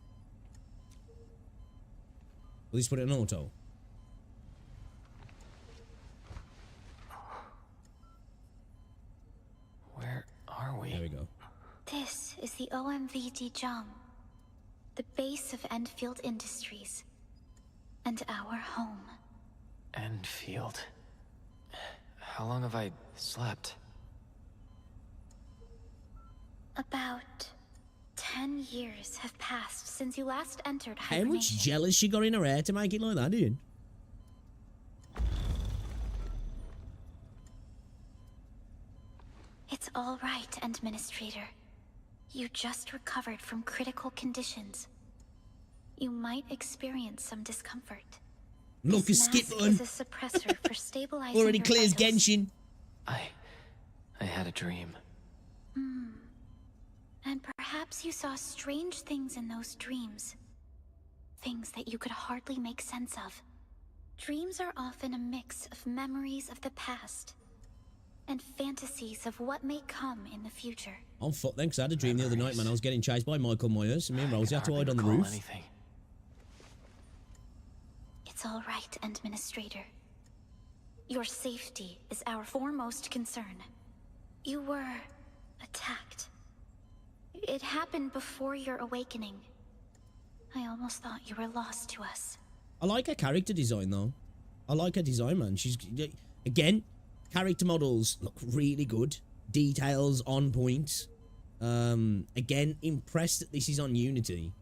Will he put it in auto? Where are we? There we go. This is the OMVD Jom, the base of Enfield Industries, and our home. Enfield. How long have I slept? About 10 years have passed since you last entered How hibernation. much jealous she got in her hair to make it like that, dude? It's all right, Administrator. You just recovered from critical conditions. You might experience some discomfort. Look, a skip button. Is a suppressor for stabilizing Already your clears vitals. Genshin. I had a dream. And perhaps you saw strange things in those dreams. Things that you could hardly make sense of. Dreams are often a mix of memories of the past and fantasies of what may come in the future. Oh, fuck then, 'cause I had a dream the other night, man. I was getting chased by Michael Myers, and me and Rosie had to hide on the roof. Anything. It's all right, Administrator. Your safety is our foremost concern. You were attacked. It happened before your awakening. I almost thought you were lost to us. I like her character design, though. I like her design, man. She's, again, character models look really good. Details on point. Again, impressed that this is on Unity.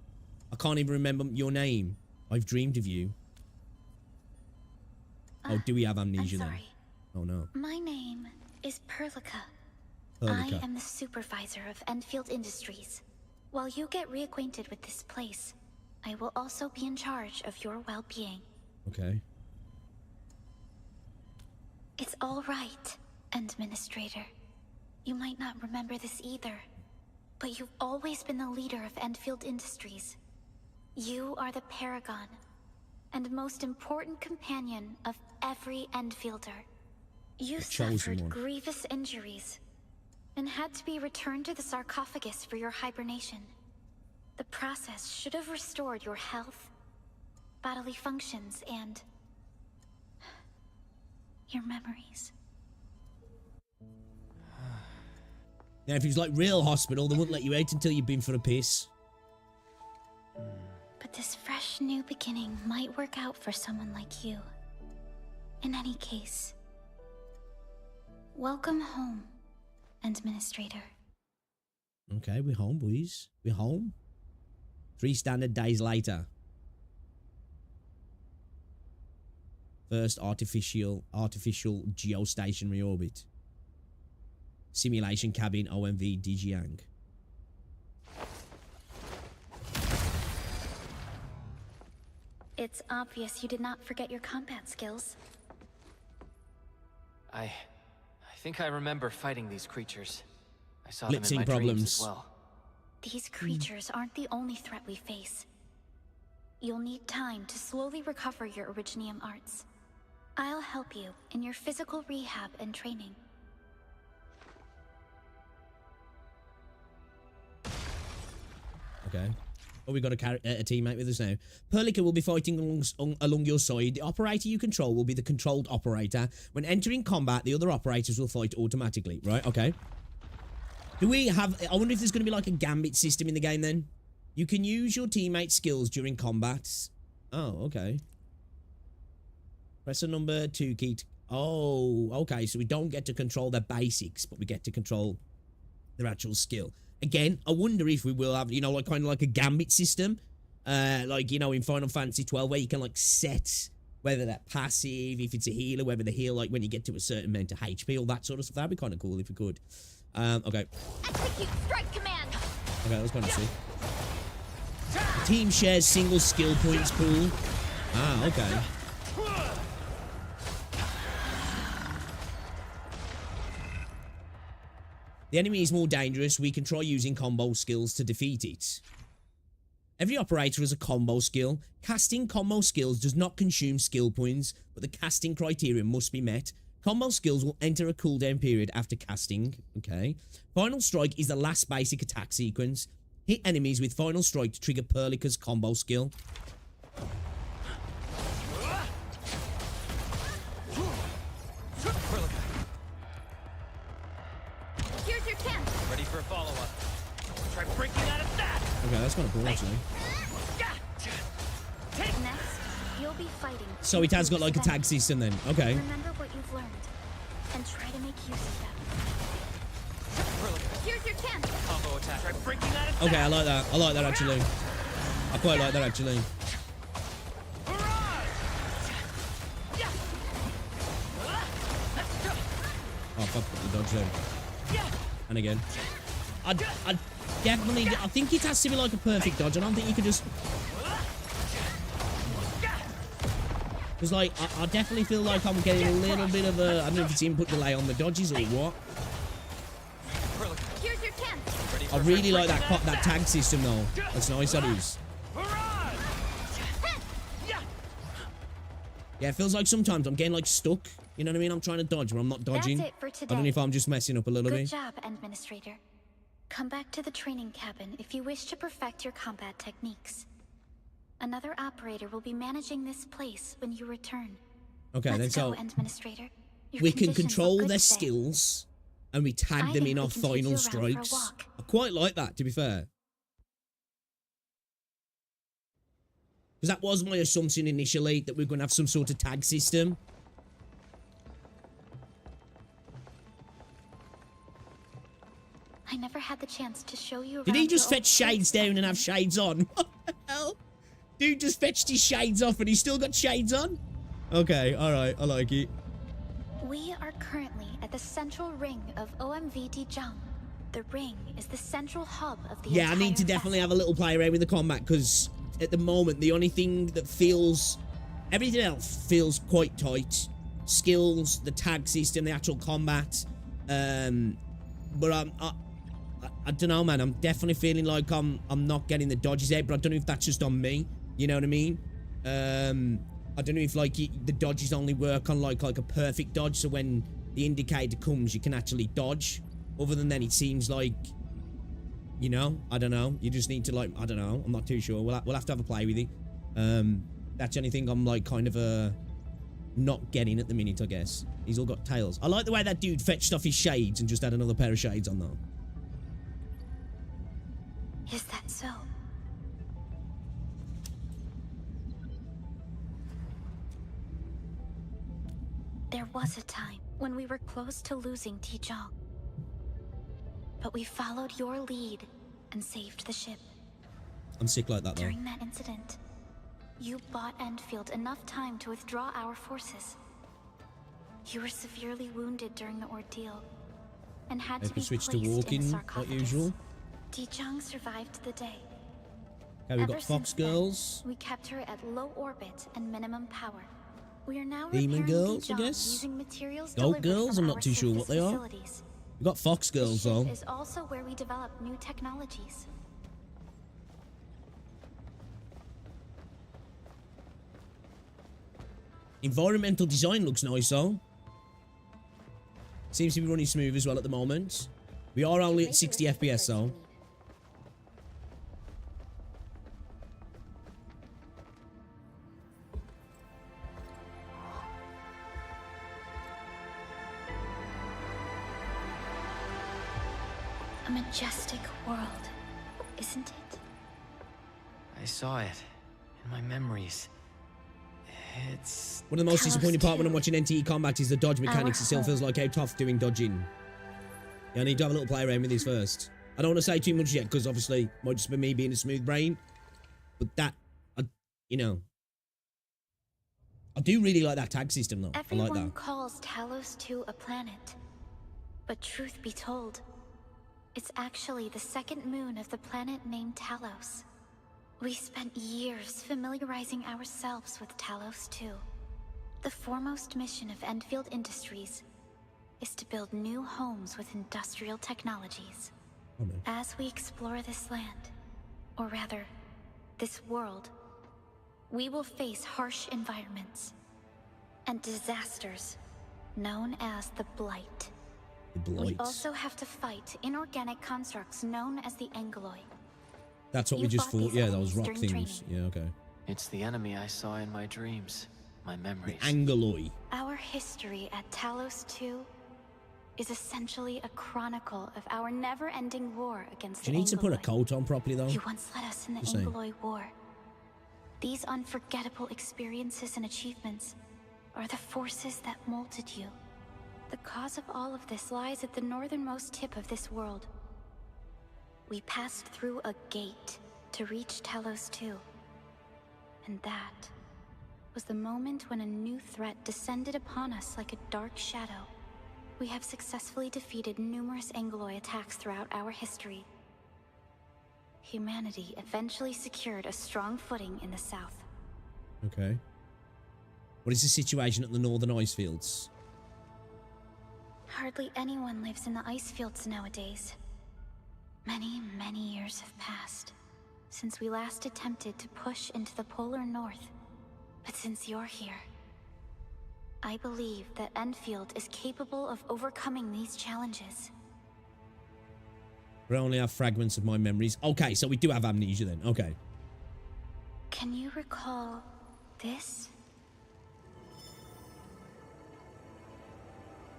I can't even remember your name. I've dreamed of you. Oh, do we have amnesia I'm then? sorry. Oh, no. My name is Perlica. Perlica. I am the supervisor of Enfield Industries. While you get reacquainted with this place, I will also be in charge of your well-being. Okay. It's all right, Administrator. You might not remember this either, but you've always been the leader of Enfield Industries. You are the paragon and most important companion of every Enfielder. You suffered grievous injuries and had to be returned to the sarcophagus for your hibernation. The process should have restored your health, bodily functions, and your memories. Now, if it was like real hospital, they wouldn't let you out until you've been for a piss. But this fresh new beginning might work out for someone like you. In any case, welcome home, Administrator. Okay, we're home, boys. We're home. 3 standard days later. First artificial geostationary orbit. Simulation cabin OMV Dijiang. It's obvious you did not forget your combat skills. I think I remember fighting these creatures. I saw them in Lip-sync my dreams as well. These creatures aren't the only threat we face. You'll need time to slowly recover your Originium arts. I'll help you in your physical rehab and training. Okay. Oh, we got a teammate with us now. Perlica will be fighting along your side. The operator you control will be the controlled operator. When entering combat, the other operators will fight automatically. Right, okay. Do we have... I wonder if there's going to be like a gambit system in the game then. You can use your teammate's skills during combat. Oh, okay. Press the number 2 key to... Oh, okay. So we don't get to control their basics, but we get to control their actual skill. Again, I wonder if we will have, you know, like kind of like a gambit system. Like, you know, in Final Fantasy 12, where you can like set whether they're passive, if it's a healer, whether they heal like when you get to a certain amount of HP, all that sort of stuff. That'd be kind of cool if we could. Okay. Execute strike command. Okay, let's kind of see. The team shares single skill points pool. Ah, okay. The enemy is more dangerous. We can try using combo skills to defeat it. Every operator has a combo skill. Casting combo skills does not consume skill points, but the casting criteria must be met. Combo skills will enter a cooldown period after casting. Okay. Final Strike is the last basic attack sequence. Hit enemies with Final Strike to trigger Perlica's combo skill. Here's your chance. Ready for a follow-up. Try breaking out of that. Okay, that's kind of cool actually. Next, you'll be fighting. So it has got like a tag system then. Okay. Remember what you've learned and try to make use of them. Here's your chance. Combo attack. Try breaking out of Okay, I like that. I like that actually. I quite like that actually. Oh fuck, the dodge there. And again. I definitely, I think it has to be like a perfect dodge. I don't think you could just... Because like, I definitely feel like I'm getting a little bit of a, I don't know if it's input delay on the dodges or what. Here's your chance. I really like that tag system though. That's nice, that is. Yeah, it feels like sometimes I'm getting like stuck. You know what I mean? I'm trying to dodge where I'm not dodging. That's it for I today. don't know if I'm just messing up a little bit. Good job, Administrator. Come back to the training cabin if you wish to perfect your combat techniques. Another operator will be managing this place when you return. Okay, then Let's so go, Administrator. Your we can conditions control look good their today. skills and we tag I them think in we our can take you final around for a strikes. walk. I quite like that, to be fair. Because that was my assumption initially, that we're going to have some sort of tag system. I never had the chance to show you around. Did he just your fetch old shades place. down and have shades on? What the hell? Dude just fetched his shades off and he's still got shades on? Okay, alright, I like it. We are currently at the central ring of OMV Dijiang. The ring is the central hub of the Yeah, I need entire to definitely have festival. a little play around with the combat because at the moment, the only thing that feels... Everything else feels quite tight. Skills, the tag system, the actual combat. But I don't know, man. I'm definitely feeling like I'm not getting the dodges out, but I don't know if that's just on me. You know what I mean? I don't know if like the dodges only work on like a perfect dodge, so when the indicator comes, you can actually dodge. Other than then, it seems like, you know, I don't know. You just need to like, I don't know. I'm not too sure. We'll have to have a play with it. That's the only thing I'm like kind of not getting at the minute, I guess. He's all got tails. I like the way that dude fetched off his shades and just had another pair of shades on though. Is that so? There was a time when we were close to losing Dijiang. But we followed your lead and saved the ship. I'm sick like that though. During that incident, you bought Enfield enough time to withdraw our forces. You were severely wounded during the ordeal and had I to be can switch placed to in a walking like sarcophagus. usual. Dijiang survived the day. Okay, we've Ever got Fox since then, Girls. we kept her at low orbit and minimum power. We are now Demon repairing Girls, I Dijiang guess? using materials Goat delivered Girls? from I'm our not too sure what surface they are. facilities. We've got Fox Girls The though. ship is also where we develop new technologies. Environmental design looks nice though. Seems to be running smooth as well at the moment. We are only at 60 FPS though. A majestic world, isn't it? I saw it in my memories. It's... One of the most Talos disappointing part when I'm 2. watching NTE combat is the dodge mechanics. It still feels like how tough doing dodging. Yeah, I need to have a little play around with this first. I don't want to say too much yet because obviously it might just be me being a smooth brain. But that, you know, I do really like that tag system though. Everyone I like that. calls Talos 2 a planet. But truth be told, it's actually the second moon of the planet named Talos. We spent years familiarizing ourselves with Talos 2. The foremost mission of Enfield Industries is to build new homes with industrial technologies. Oh, no. As we explore this land, or rather, this world, we will face harsh environments and disasters known as the Blight. The We blight. also have to fight inorganic constructs known as the Angoloi. That's what we You just fought fought. these Yeah, those enemies rock during things. training. Yeah, okay. It's the enemy I saw in my dreams, my memories. Angoloi. Our history at Talos 2 is essentially a chronicle of our never-ending war against She the needs to put a Angoloi. coat on properly though. You once led us in the Just saying. Angoloi War. These unforgettable experiences and achievements are the forces that molded you. The cause of all of this lies at the northernmost tip of this world, we passed through a gate to reach Telos 2. And that was the moment when a new threat descended upon us like a dark shadow. We have successfully defeated numerous Angloid attacks throughout our history. Humanity eventually secured a strong footing in the south. Okay. What is the situation at the northern ice fields? Hardly anyone lives in the ice fields nowadays. Many, many years have passed since we last attempted to push into the polar north. But since you're here, I believe that Enfield is capable of overcoming these challenges. We only have fragments of my memories. Okay, so we do have amnesia then. Okay. Can you recall this?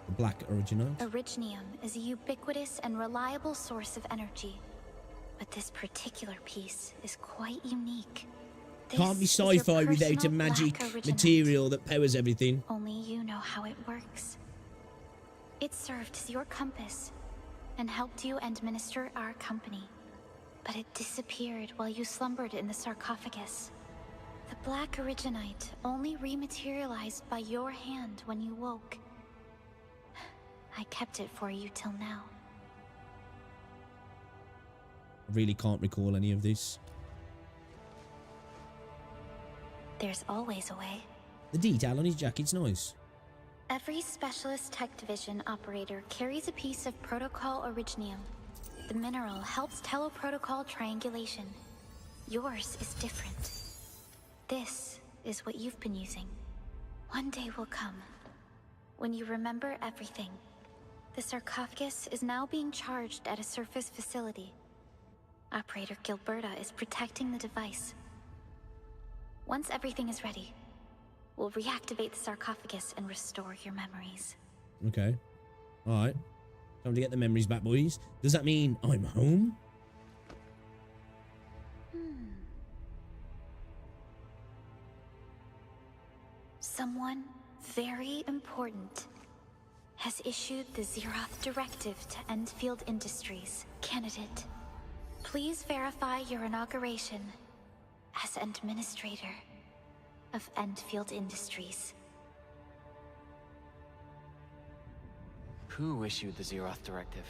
The black Originite? Originium is a ubiquitous and reliable source of energy. But this particular piece is quite unique. Can't be sci-fi without a magic material that powers everything. Only you know how it works. It served as your compass and helped you administer our company. But it disappeared while you slumbered in the sarcophagus. The black Originite only rematerialized by your hand when you woke. I kept it for you till now. I really can't recall any of this. There's always a way. The detail on his jacket's nice. Every specialist tech division operator carries a piece of protocol originium. The mineral helps teleprotocol triangulation. Yours is different. This is what you've been using. One day will come when you remember everything. The sarcophagus is now being charged at a surface facility. Operator Gilberta is protecting the device. Once everything is ready, we'll reactivate the sarcophagus and restore your memories. Okay. Alright. Time to get the memories back, boys. Does that mean I'm home? Someone very important has issued the Zeroth Directive to Enfield Industries. Candidate, please verify your inauguration as Administrator of Enfield Industries. Who issued the Zeroth Directive?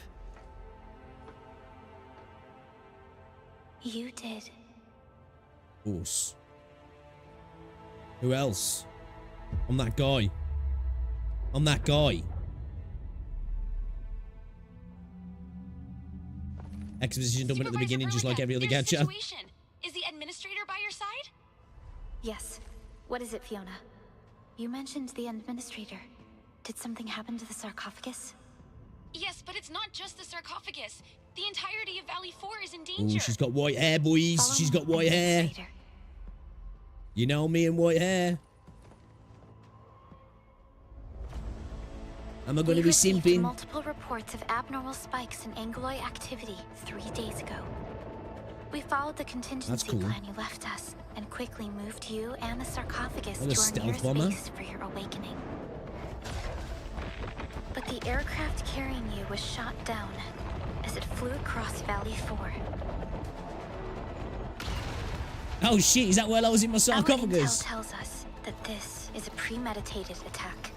You did. Of course. Who else? I'm that guy. I'm that guy. Exposition done at the beginning, just like every other Gacha. Is the administrator by your side? Yes. What is it, Fiona? You mentioned the administrator. Did something happen to the sarcophagus? Yes, but it's not just the sarcophagus. The entirety of Valley 4 is in danger. Oh, she's got white hair, boys. She's got white hair. You know me and white hair. Am I going to be simping? Multiple reports of abnormal spikes in Angloid activity 3 days ago. We followed the contingency plan you left us and quickly moved you and the sarcophagus to our nearest base for your awakening. But the aircraft carrying you was shot down as it flew across Valley 4. Oh shit, is that while I was in my sarcophagus? Our intel tells us that this is a premeditated attack.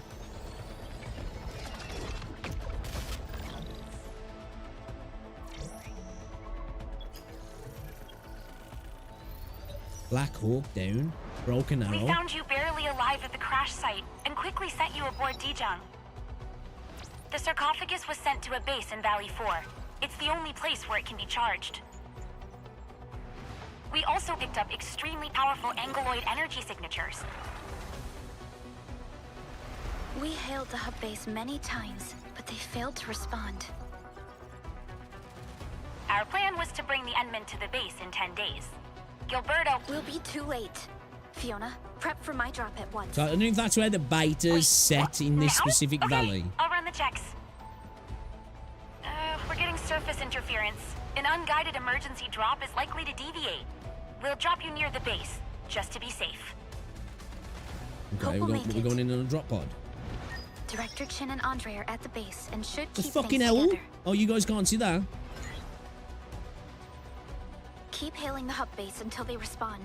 Black Hawk down. Broken Arrow. We found you barely alive at the crash site and quickly sent you aboard Dijang. The sarcophagus was sent to a base in Valley 4. It's the only place where it can be charged. We also picked up extremely powerful Angloid energy signatures. We hailed the hub base many times, but they failed to respond. Our plan was to bring the Endman to the base in 10 days. Gilberto... We'll be too late. Fiona, prep for my drop at once. So I don't know if that's where the beta's set in this specific valley. I'll run the checks. We're getting surface interference. An unguided emergency drop is likely to deviate. We'll drop you near the base, just to be safe. Okay, we're going in on a drop pod. Director Chin and Andre are at the base and should keep fucking things hell? together. Oh, you guys can't see that? Keep hailing the hub base until they respond.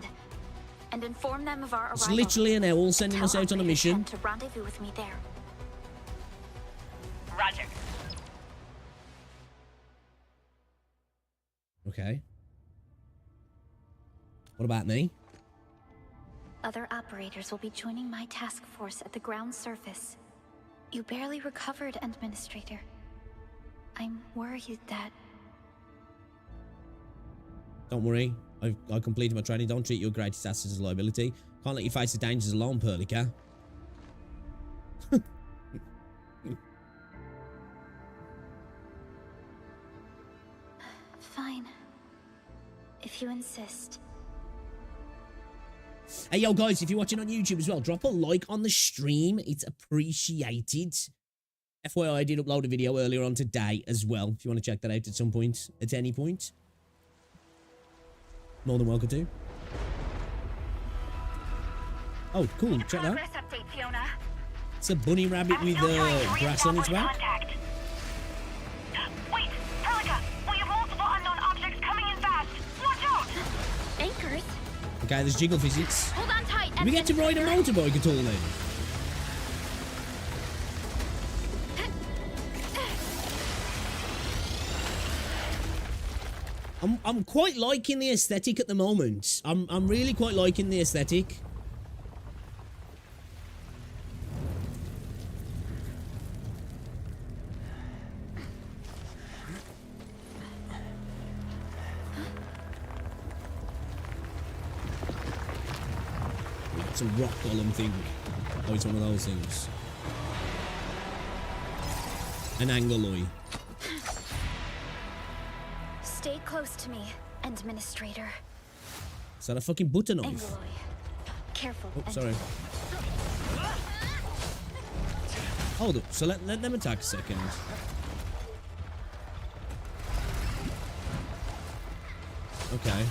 And inform them of our arrival. It's literally an owl sending us out on a mission. To rendezvous with me there. Roger. Okay. What about me? Other operators will be joining my task force at the ground surface. You barely recovered, Administrator. I'm worried that... Don't worry. I completed my training. Don't treat your greatest asset as a liability. Can't let you face the dangers alone, Perlica. Fine. If you insist. Hey, yo, guys, if you're watching on YouTube as well, drop a like on the stream. It's appreciated. FYI, I did upload a video earlier on today as well. If you want to check that out at some point, at any point. More than welcome to. Oh, cool. Check that. Update, Fiona. It's a bunny rabbit with grass on its back. Wait, Perlica, we have multiple unknown objects coming in fast. Watch out! Anchors? Okay, there's jiggle physics. Hold on tight. Do we get to ride a motorbike at all then? I'm quite liking the aesthetic at the moment. I'm really quite liking the aesthetic. It's a rock golem thing. Oh, it's one of those things. An angoloid. Stay close to me, Administrator. Is that a fucking butter knife? Angoloid. Careful. Oh, sorry. Hold up. So let them attack a second. Okay.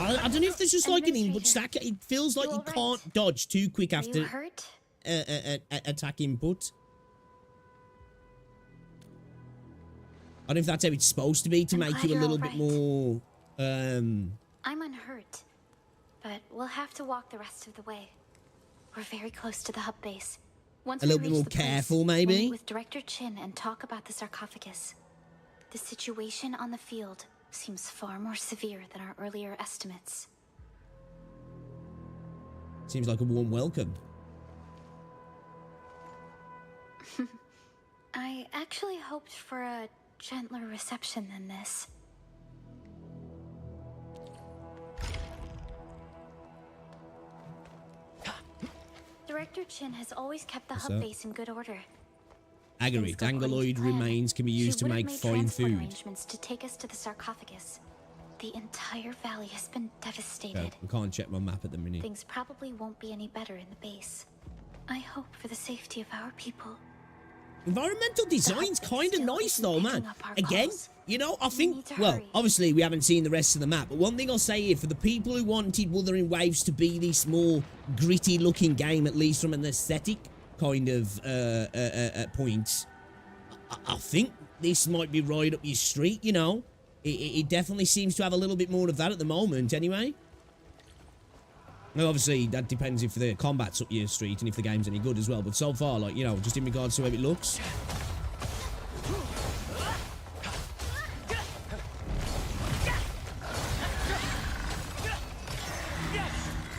I don't know if there's just like an input stack. It feels like you can't dodge too quick after attack input. I don't know if that's how it's supposed to be to make you a little bit more. I'm unhurt, but we'll have to walk the rest of the way. We're very close to the hub base. Once a little bit more careful, maybe. We'll meet with Director Chin and talk about the sarcophagus. The situation on the field seems far more severe than our earlier estimates. Seems like a warm welcome. I actually hoped for a gentler reception than this. Director Chin has always kept the hub base in good order. Agarite, angoloid remains can be used to make fine food. Arrangements to take us to the sarcophagus. The entire valley has been devastated. Okay, I can't check my map at the minute. Things probably won't be any better in the base. I hope for the safety of our people. Environmental design's kind of nice though, man. Again, you know, I think, well, obviously we haven't seen the rest of the map, but one thing I'll say here, for the people who wanted Wuthering Waves to be this more gritty looking game, at least from an aesthetic kind of point, I think this might be right up your street, you know. It definitely seems to have a little bit more of that at the moment, anyway. Now, obviously, that depends if the combat's up your street and if the game's any good as well. But so far, like, you know, just in regards to how it looks.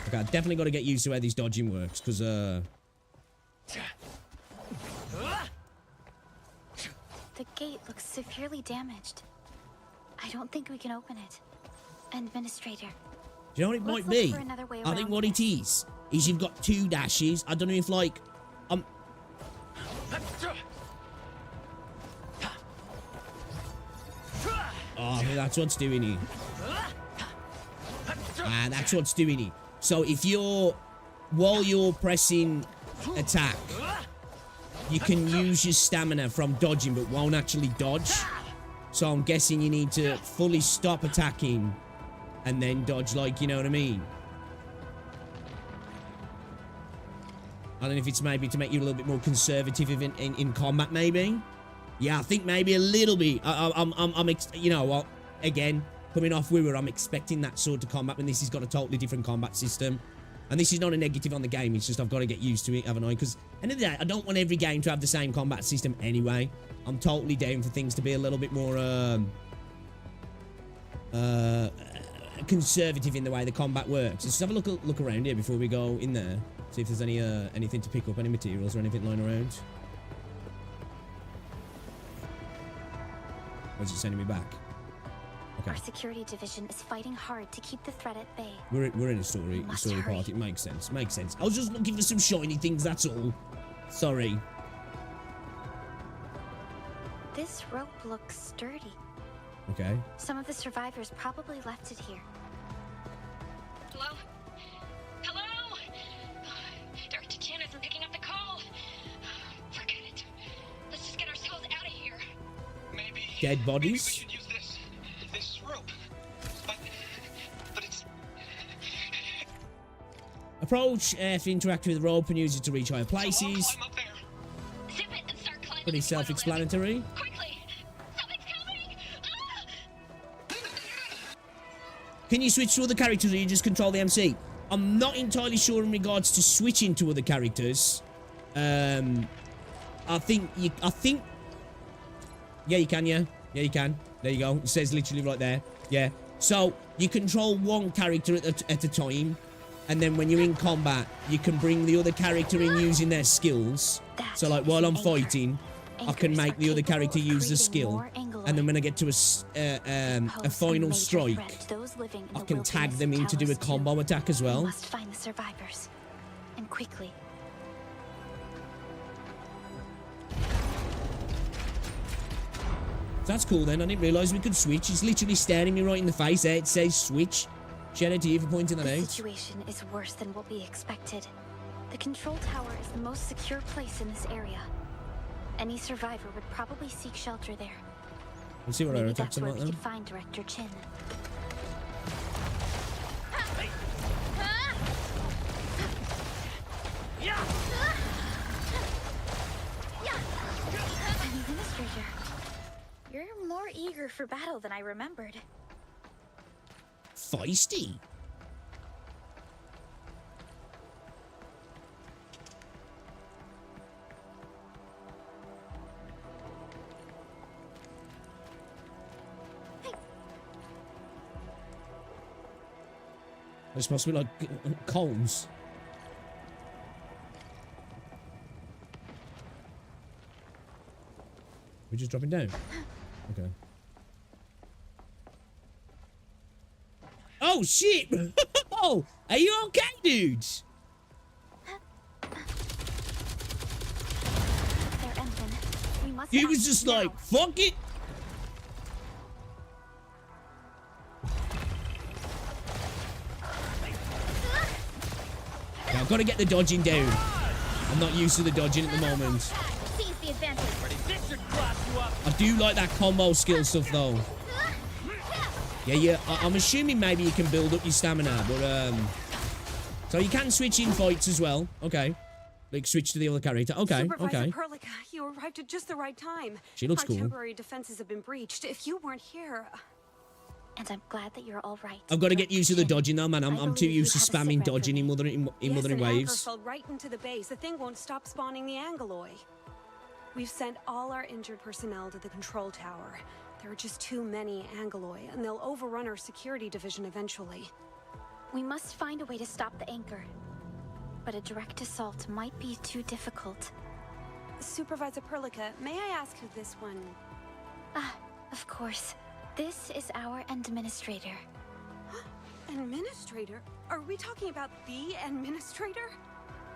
Okay, I definitely got to get used to how this dodging works, because, The gate looks severely damaged. I don't think we can open it. Administrator. Do you know what it might be? I think what it is you've got two dashes. I don't know if, like, oh, that's what's doing it. Ah, that's what's doing it. So if while you're pressing attack, you can use your stamina from dodging, but won't actually dodge. So I'm guessing you need to fully stop attacking and then dodge, like, you know what I mean? I don't know if it's maybe to make you a little bit more conservative in combat, maybe. Yeah, I think maybe a little bit. You know, again, coming off where I'm expecting that sort of combat when this has got a totally different combat system. And this is not a negative on the game, it's just I've got to get used to it, haven't I? Because end of the day, I don't want every game to have the same combat system anyway. I'm totally down for things to be a little bit more conservative in the way the combat works. Let's have a look around here before we go in there. See if there's any anything to pick up, any materials or anything lying around. Where's it sending me back? Okay. Our security division is fighting hard to keep the threat at bay. We're in a story part. It makes sense. Makes sense. I was just looking for some shiny things, that's all. Sorry. This rope looks sturdy. Okay. Some of the survivors probably left it here. Hello? Hello? Dr. Chan isn't picking up the call. Forget it. Let's just get ourselves out of here. Maybe. Dead bodies? Maybe we should use this rope. But it's. Approach F, interact with the rope and use it to reach higher places. So I'll climb up there. Zip it and start climbing. Pretty self-explanatory. Quickly! Something's coming! Can you switch to other characters or you just control the MC? I'm not entirely sure in regards to switching to other characters. I think yeah, you can, yeah. Yeah, you can. There you go. It says literally right there. Yeah. So you control one character at a time, and then when you're in combat, you can bring the other character in using their skills. So like while I'm fighting, I can make the other character use the skill, and then when I get to a final strike, I can tag them in to do a combo attack as well. We must find the survivors, and quickly. That's cool then. I didn't realise we could switch. It's literally staring me right in the face there. It says switch. Shout out to you for pointing that out. The situation is worse than what we expected. The control tower is the most secure place in this area. Any survivor would probably seek shelter there. Let's see what our attacks are like then. We could find Director Chin. Administrator, you're more eager for battle than I remembered. Feisty. They're supposed to be like cones. We're just dropping down. Okay. Oh shit! Oh, are you okay, dudes? He was just like, fuck it. Yeah, I've got to get the dodging down. I'm not used to the dodging at the moment. Seize the advantage. I do like that combo skill stuff though. Yeah, I'm assuming maybe you can build up your stamina, but so you can switch in fights as well. Okay. Like switch to the other character. Okay, okay. Perlica, you arrived at just the right time. She looks cool. Our temporary defenses have been breached. If you weren't here... And I'm glad that you're all right. I've got to get used to the dodging now, man. I'm too used to spamming dodging in Wuthering Waves. Fell right into the base. The thing won't stop spawning the Angeloy. We've sent all our injured personnel to the control tower. There are just too many Angeloy, and they'll overrun our security division eventually. We must find a way to stop the anchor. But a direct assault might be too difficult. Supervisor Perlica, may I ask who this one... Ah, of course. This is our administrator. Administrator? Are we talking about the administrator?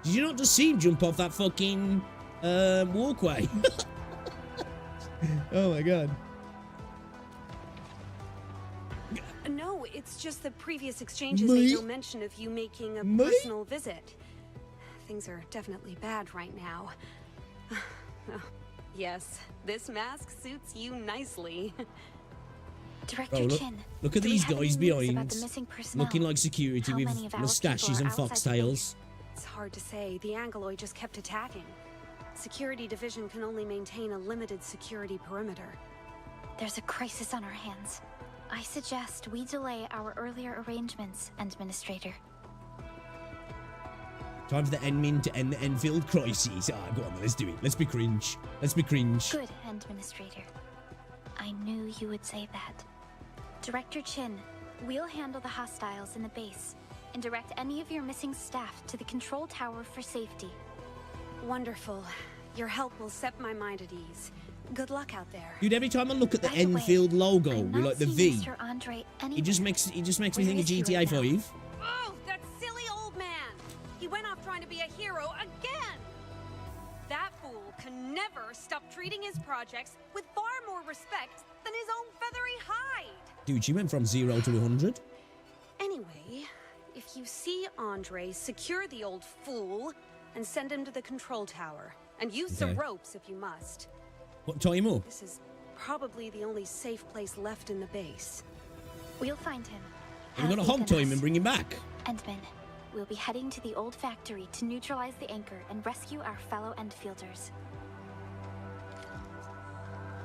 Did you not just see him jump off that fucking walkway? Oh my god. No, it's just the previous exchanges made no mention of you making a personal visit. Things are definitely bad right now. Yes, this mask suits you nicely. Director Chin, look at these guys behind, looking like security with mustaches and foxtails. It's hard to say. The Angeloy just kept attacking. Security division can only maintain a limited security perimeter. There's a crisis on our hands. I suggest we delay our earlier arrangements, Administrator. Time for the Endmin to end the Enfield crisis. Ah, go on, let's do it. Let's be cringe. Let's be cringe. Good, Administrator. I knew you would say that. Director Chin, we'll handle the hostiles in the base and direct any of your missing staff to the control tower for safety. Wonderful. Your help will set my mind at ease. Good luck out there. Dude, every time I look at the Enfield logo with like the V, Mr. Andre it just makes me think of GTA 5. Oh, that silly old man! He went off trying to be a hero again! That fool can never stop treating his projects with far more respect than his own feathery hide! Dude, she went from 0 to 100. Anyway, if you see Andre, secure the old fool and send him to the control tower. And use the ropes if you must. What, tie him up? This is probably the only safe place left in the base. We'll find him. We're gonna hog tie him and bring him back. Endman, we'll be heading to the old factory to neutralize the anchor and rescue our fellow Enfielders.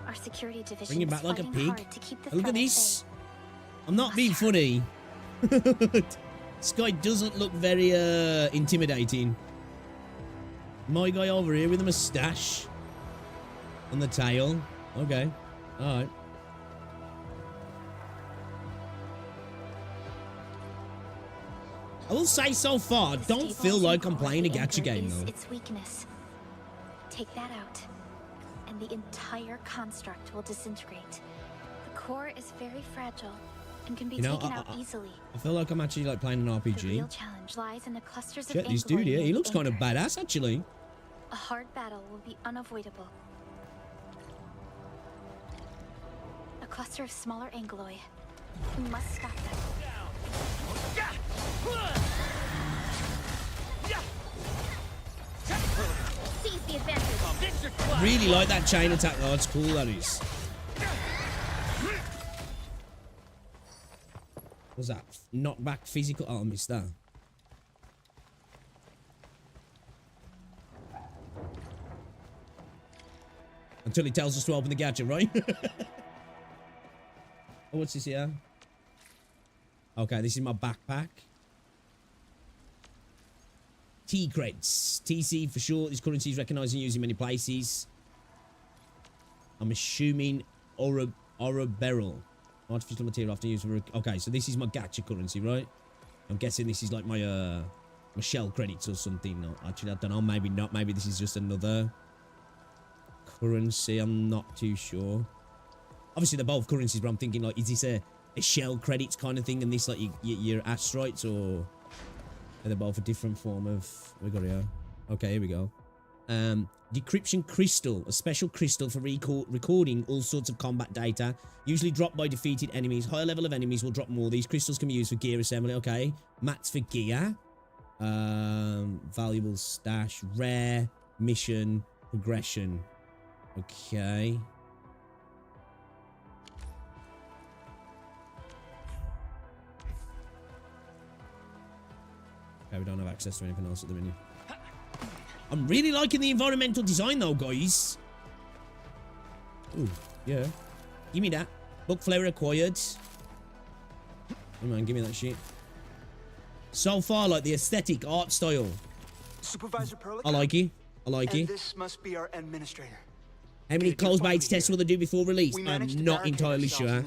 Our security division Bring him back like a pig. To keep the Look at this. I'm not being funny. This guy doesn't look very intimidating. My guy over here with a moustache on the tail. Okay. Alright. I will say so far, don't feel like I'm playing a gacha game though. Its weakness. Take that out, and the entire construct will disintegrate. The core is very fragile and can be taken out easily. I feel like I'm actually like playing an RPG. The real challenge lies in the clusters of Check this dude here. He looks kind of badass actually. A hard battle will be unavoidable. A cluster of smaller angloi. We must stop them. Seize the advantage. Really like that chain attack though. It's cool, that is. What's that? Knockback physical. Oh, I missed that. Until he tells us to open the gacha, right? Oh, what's this here? Okay, this is my backpack. T-credits. TC for short. This currency is recognized and used in many places. I'm assuming Oroberyl. Artificial material often used for... Okay, so this is my gacha currency, right? I'm guessing this is like my my shell credits or something. No, actually, I don't know. Maybe not. Maybe this is just another currency. I'm not too sure. Obviously, they're both currencies, but I'm thinking, like, is this a shell credits kind of thing, and this, like, your asteroids, or are they both a different form of... We got it here. Okay, here we go. Decryption crystal, a special crystal for recording all sorts of combat data, usually dropped by defeated enemies. Higher level of enemies will drop more. These crystals can be used for gear assembly. Okay, mats for gear. Valuable stash, rare, mission, progression. Okay. Okay, we don't have access to anything else at the minute. I'm really liking the environmental design though, guys. Ooh, yeah. Give me that. Book flower acquired. Come on, give me that shit. So far, like the aesthetic, art style. Supervisor Perlick? I like it. I like it. This must be our administrator. How many closed beta tests will they do before release? I'm not entirely sure.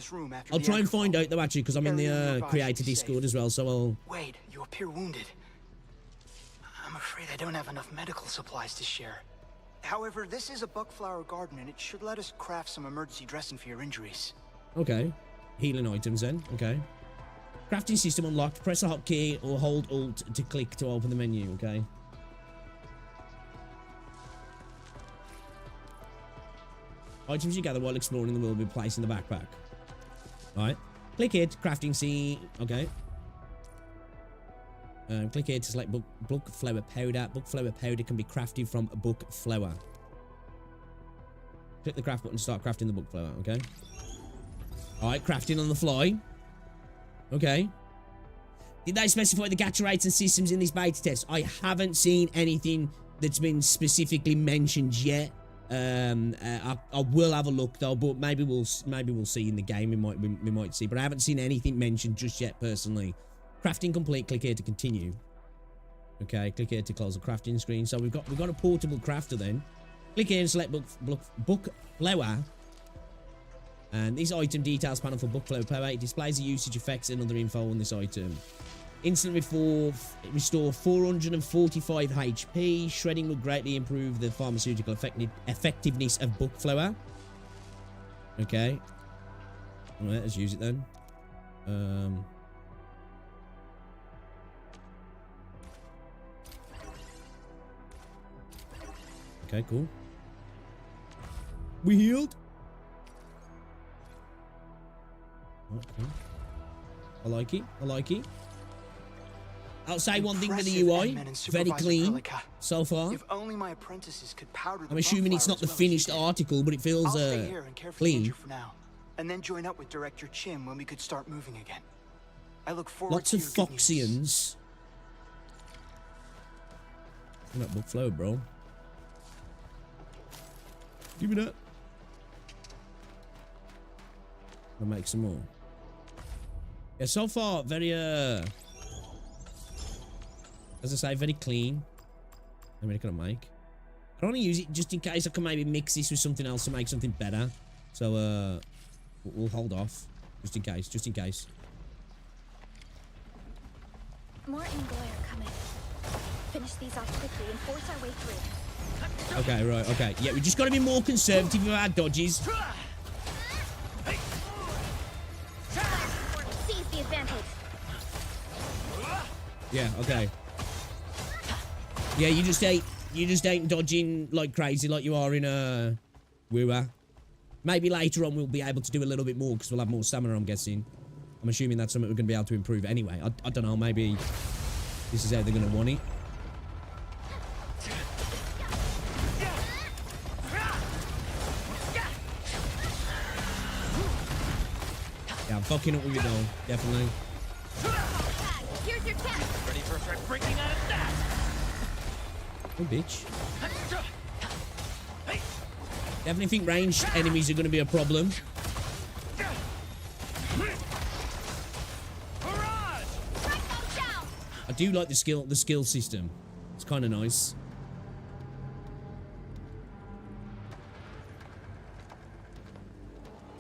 I'll try and find out though, actually, because I'm in the creator Discord as well, so I'll... Wade, you appear wounded. I'm afraid I don't have enough medical supplies to share. However, this is a buckflower garden, and it should let us craft some emergency dressing for your injuries. Okay. Healing items then. Okay. Crafting system unlocked. Press a hotkey or hold Alt to click to open the menu. Okay. Items you gather while exploring the world will be placed in the backpack. Alright. Click it. Crafting C. Okay. Click here to select book flower powder. Book flower powder can be crafted from a book flower. Click the craft button to start crafting the book flower, okay? Alright, crafting on the fly. Okay. Did they specify the gacha rates and systems in this beta test? I haven't seen anything that's been specifically mentioned yet. I will have a look though, but maybe we'll see in the game. We might see, but I haven't seen anything mentioned just yet personally. Crafting complete. Click here to continue. Okay, click here to close the crafting screen. So we've got a portable crafter then. Click here and select book flower. And this item details panel for book flower power. It displays the usage effects and other info on this item. Instant restore 445 HP. Shredding will greatly improve the pharmaceutical effectiveness of book flower. Okay. Alright, let's use it then. Okay, cool. We healed. Okay. I like it. I like it. I'll say one thing for the UI. Very clean so far. If only my apprentices could powder I'm assuming it's not the finished article, but it feels I'll stay here and care for clean. Andrew for now, and then join up with Director Chim when we could start moving again. I look forward Lots to of your good news. Foxians. Look at that book flow, bro. Give me that. I'll make some more. Yeah, so far, very, as I say, very clean. How many can I make? I don't want to use it just in case I can maybe mix this with something else to make something better. So, we'll hold off. Just in case, just in case. More Angloy are coming. Finish these off quickly and force our way through. Okay, right, okay. Yeah, we just got to be more conservative with our dodges. Seize the advantage. Yeah, okay. Yeah, you just ain't dodging like crazy like you are in Wua. Maybe later on we'll be able to do a little bit more because we'll have more stamina, I'm guessing. I'm assuming that's something we're going to be able to improve anyway. I don't know, maybe this is how they're going to want it. Yeah, I'm fucking up with you though, definitely. Here's your chance. Ready for a strike breaking out of that? Oh, bitch. Definitely think ranged enemies are going to be a problem. I do like the skill system. It's kind of nice.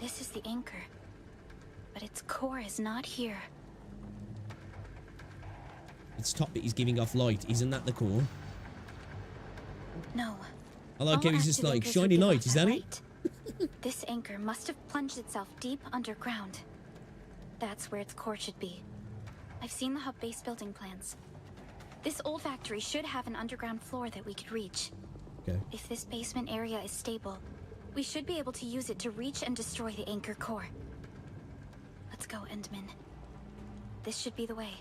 This is the anchor, but its core is not here. Its top bit is giving off light. Isn't that the core? No. I like how he's just like, shiny light. Is that it? This anchor must have plunged itself deep underground. That's where its core should be. I've seen the hub base building plans. This old factory should have an underground floor that we could reach. Okay. If this basement area is stable, we should be able to use it to reach and destroy the anchor core. Let's go, Endman. This should be the way.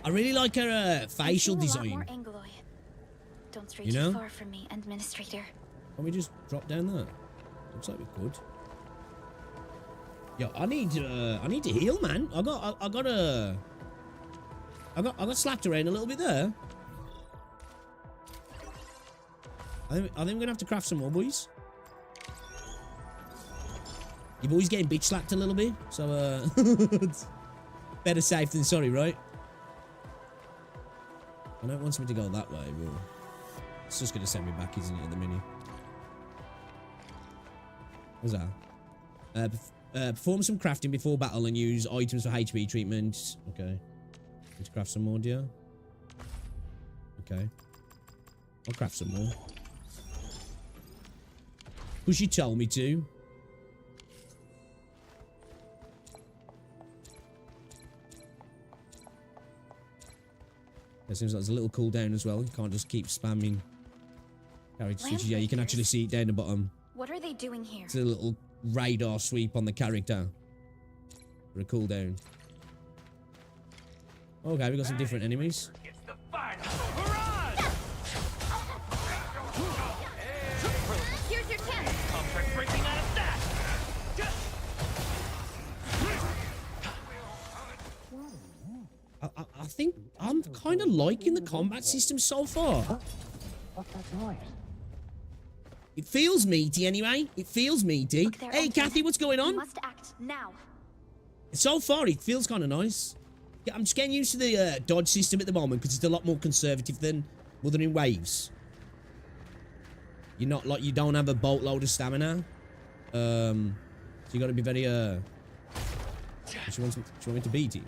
I really like her facial design. More Angloy. Don't stray You know? too far from me, Administrator. Can we just drop down there? Looks like we could. Yo, I need to heal, man. I got slapped around a little bit there. I think we're gonna have to craft some more, boys. Your boy's getting bitch slapped a little bit, so it's better safe than sorry, right? I know it wants me to go that way, but it's just gonna send me back, isn't it, at the minute? What's that? Perform some crafting before battle and use items for HP treatment. Okay. Need to craft some more, dear. Okay. I'll craft some more. Because you told me to. It seems like there's a little cooldown as well. You can't just keep spamming carriage switches. Yeah, you can actually see it down the bottom. What are they doing here? It's a little radar sweep on the character for a cooldown. Okay, we got some different enemies. Here's your chance. Contract breaking out of that. I think I'm kind of liking the combat system so far. What's that noise? It feels meaty anyway. It feels meaty. Hey, Kathy, what's going on? We must act now. So far, it feels kind of nice. Yeah, I'm just getting used to the dodge system at the moment because it's a lot more conservative than Wuthering Waves. You're not like, you don't have a boatload of stamina. So you got to be very she wants me to beat you.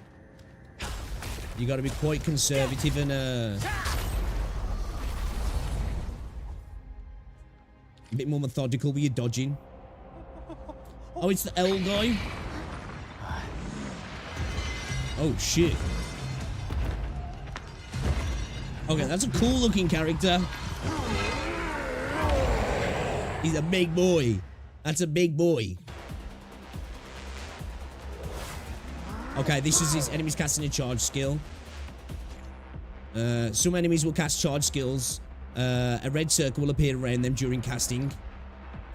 You got to be quite conservative and a bit more methodical with your dodging. Oh, it's the L guy. Oh shit. Okay, that's a cool looking character. He's a big boy. That's a big boy. Okay, this is his enemies casting a charge skill. Some enemies will cast charge skills. A red circle will appear around them during casting.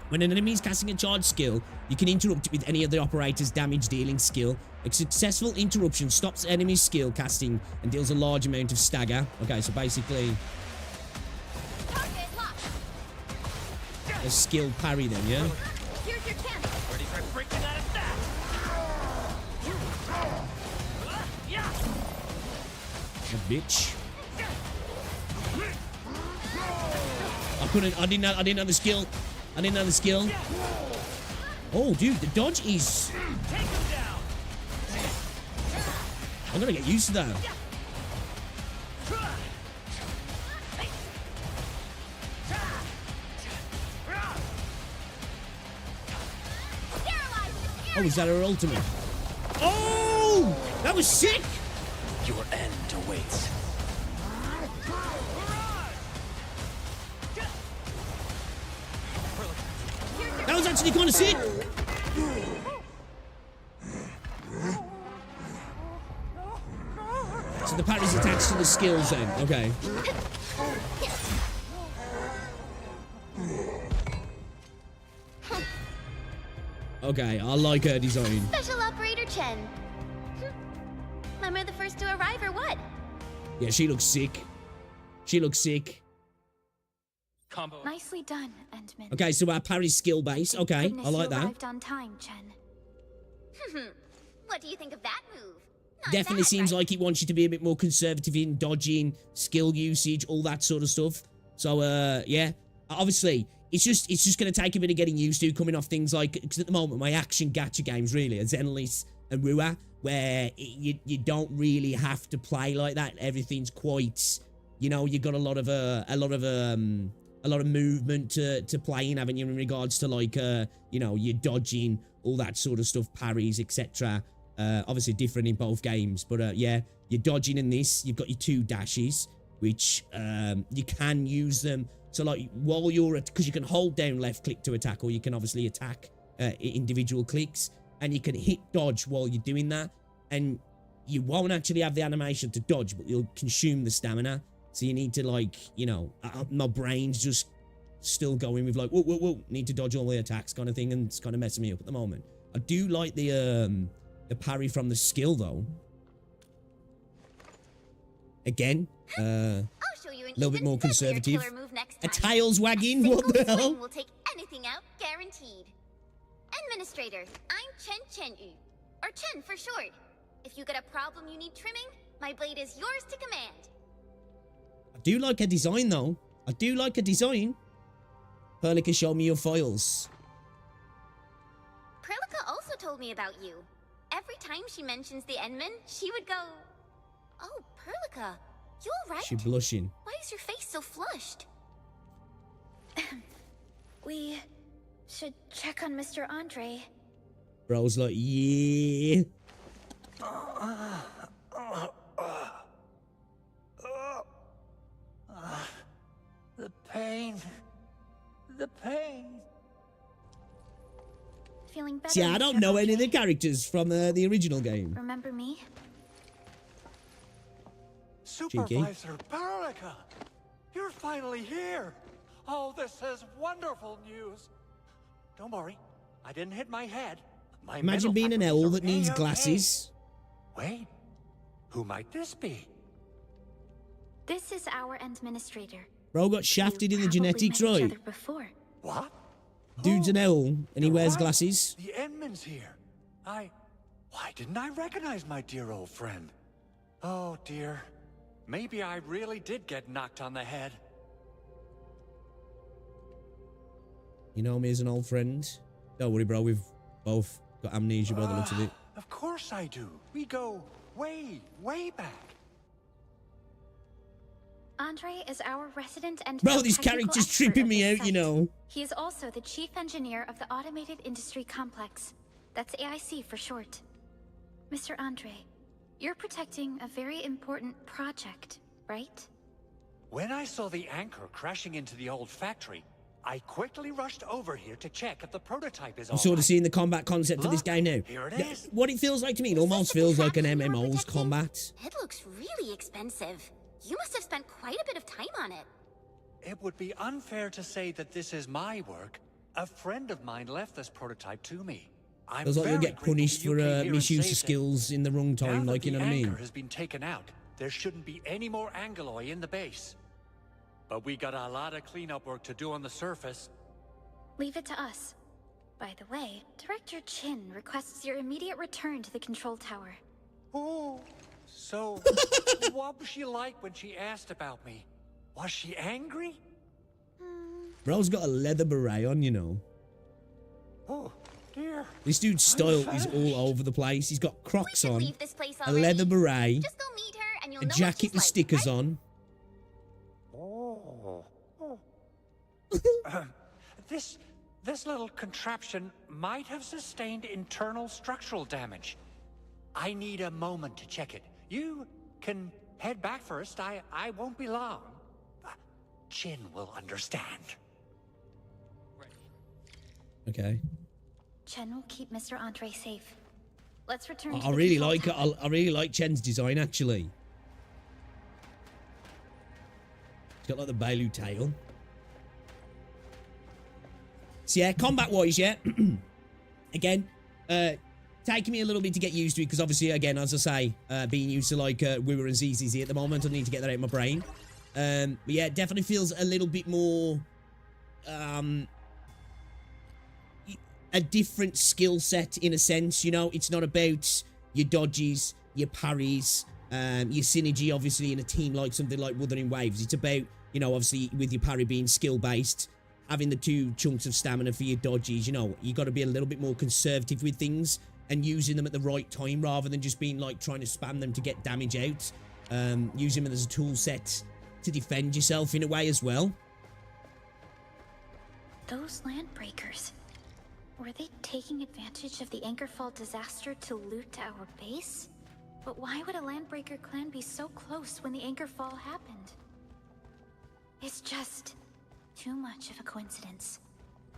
When an enemy is casting a charge skill, you can interrupt it with any of the operator's damage dealing skill. A successful interruption stops enemy's skill casting and deals a large amount of stagger. Okay, so basically a skill parry then, yeah? Here's your chance. Ready for breaking out of that? A bitch. I didn't have the skill. I didn't have the skill. Oh, dude, the dodge is... I'm gonna get used to that. Oh, is that her ultimate? Oh! That was sick! Your end awaits. That was actually kind of sick! So the parry's attached to the skills then. Okay. Okay, I like her design. Special Operator Chen. Am I the first to arrive or what? Yeah, she looks sick. She looks sick. Combo. Nicely done, Endman. Okay, so our parry skill base. Okay, I like that. Arrived on time, Chen. What do you think of that move? Definitely seems like it wants you to be a bit more conservative in dodging, skill usage, all that sort of stuff. So, yeah. Obviously, it's just going to take a bit of getting used to, coming off things like... Because at the moment, my action gacha games, really, are Xenolis and Rua, where you don't really have to play like that. Everything's quite... You know, you've got a lot of movement to play in, haven't you, in regards to, like, you know, you're dodging, all that sort of stuff, parries, etc. Obviously different in both games, but yeah, you're dodging in this. You've got your 2 dashes, which you can use them. So, like, while you're because you can hold down left click to attack, or you can obviously attack individual clicks, and you can hit dodge while you're doing that, and you won't actually have the animation to dodge, but you'll consume the stamina. So you need to, like, you know, my brain's just still going with, like, whoa, need to dodge all the attacks kind of thing, and it's kind of messing me up at the moment. I do like the parry from the skill, though. Again, a little bit more conservative. A tails wagging, what the hell? Will take anything out, guaranteed. Administrator, I'm Chen Yu, or Chen for short. If you got a problem you need trimming, my blade is yours to command. I do like her design, though. I do like her design. Perlica, show me your files. Perlica also told me about you. Every time she mentions the Endman, she would go, "Oh, Perlica, you alright?" She blushing. Why is your face so flushed? We should check on Mr. Andre. Bro's like, yeah. The pain. The pain. Feeling better? See, I don't know any of the characters from the original game. Remember me? Supervisor Perlica! You're finally here! Oh, this is wonderful news! Don't worry, I didn't hit my head. My Imagine being an owl that needs glasses. Wait, who might this be? This is our administrator. Bro got shafted in the genetics, right? Before. What? Dude's an owl, and he wears right. glasses. The Endman's here. Why didn't I recognize my dear old friend? Oh, dear. Maybe I really did get knocked on the head. You know me as an old friend? Don't worry, bro. We've both got amnesia by the looks of it. Of course I do. We go way, way back. Andre is our resident and Bro, this character's tripping me out, you know. He is also the chief engineer of the Automated Industry Complex. That's AIC for short. Mr. Andre, you're protecting a very important project, right? When I saw the anchor crashing into the old factory, I quickly rushed over here to check if the prototype is all I'm sort of right. seeing the combat concept of this game now. Here it is. What it feels like to me, it almost feels like an MMO's combat. It looks really expensive. You must have spent quite a bit of time on it. It would be unfair to say that this is my work. A friend of mine left this prototype to me. I'm Feels like you'll very get punished for grateful you came here and misuse of saved it. skills in the wrong time, Now like, that you know the what I mean? anchor has been taken out, there shouldn't be any more Angoloi in the base. But we got a lot of cleanup work to do on the surface. Leave it to us. By the way, Director Chin requests your immediate return to the control tower. Oh, so what was she like when she asked about me? Was she angry? Bro's got a leather beret on, you know. Oh, dear. This dude's style is all over the place. He's got Crocs on, Leave this place a already. leather beret, Just go meet her and you'll a know what jacket she's with like, stickers right? on. Oh. This little contraption might have sustained internal structural damage. I need a moment to check it. You can head back first. I won't be long. Chin will understand. Okay. Chen will keep Mr. Andre safe. Let's return to I the really control like it. tower. I really like Chen's design, actually. He's got like the Bailu tail. So yeah, combat-wise, yeah. Again, taking me a little bit to get used to it, because obviously, again, as I say, being used to like Wooer and ZZZ at the moment, I need to get that out of my brain. But yeah, it definitely feels a little bit more a different skill set in a sense, you know. It's not about your dodges, your parries, your synergy, obviously, in a team like something like Wuthering Waves. It's about, you know, obviously, with your parry being skill-based, having the 2 chunks of stamina for your dodges, you know, you got to be a little bit more conservative with things and using them at the right time rather than just being like trying to spam them to get damage out. Using them as a tool set to defend yourself in a way as well. Those landbreakers. Were they taking advantage of the Anchorfall disaster to loot our base? But why would a landbreaker clan be so close when the Anchorfall happened? It's just too much of a coincidence.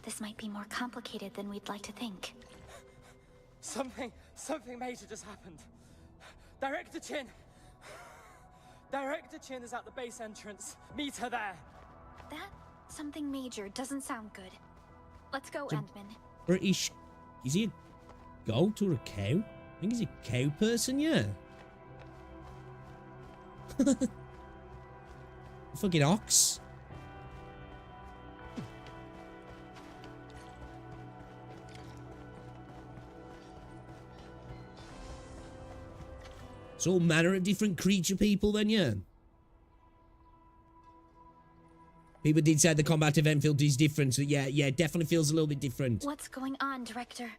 This might be more complicated than we'd like to think. Something major just happened. Director Chin! Director Chin is at the base entrance. Meet her there. That something major doesn't sound good. Let's go, Endman. British... Is he a goat or a cow? I think he's a cow person, yeah. Fucking ox. It's all manner of different creature people then, yeah. People did say the combat of Enfield is different, so yeah, it definitely feels a little bit different. What's going on, Director?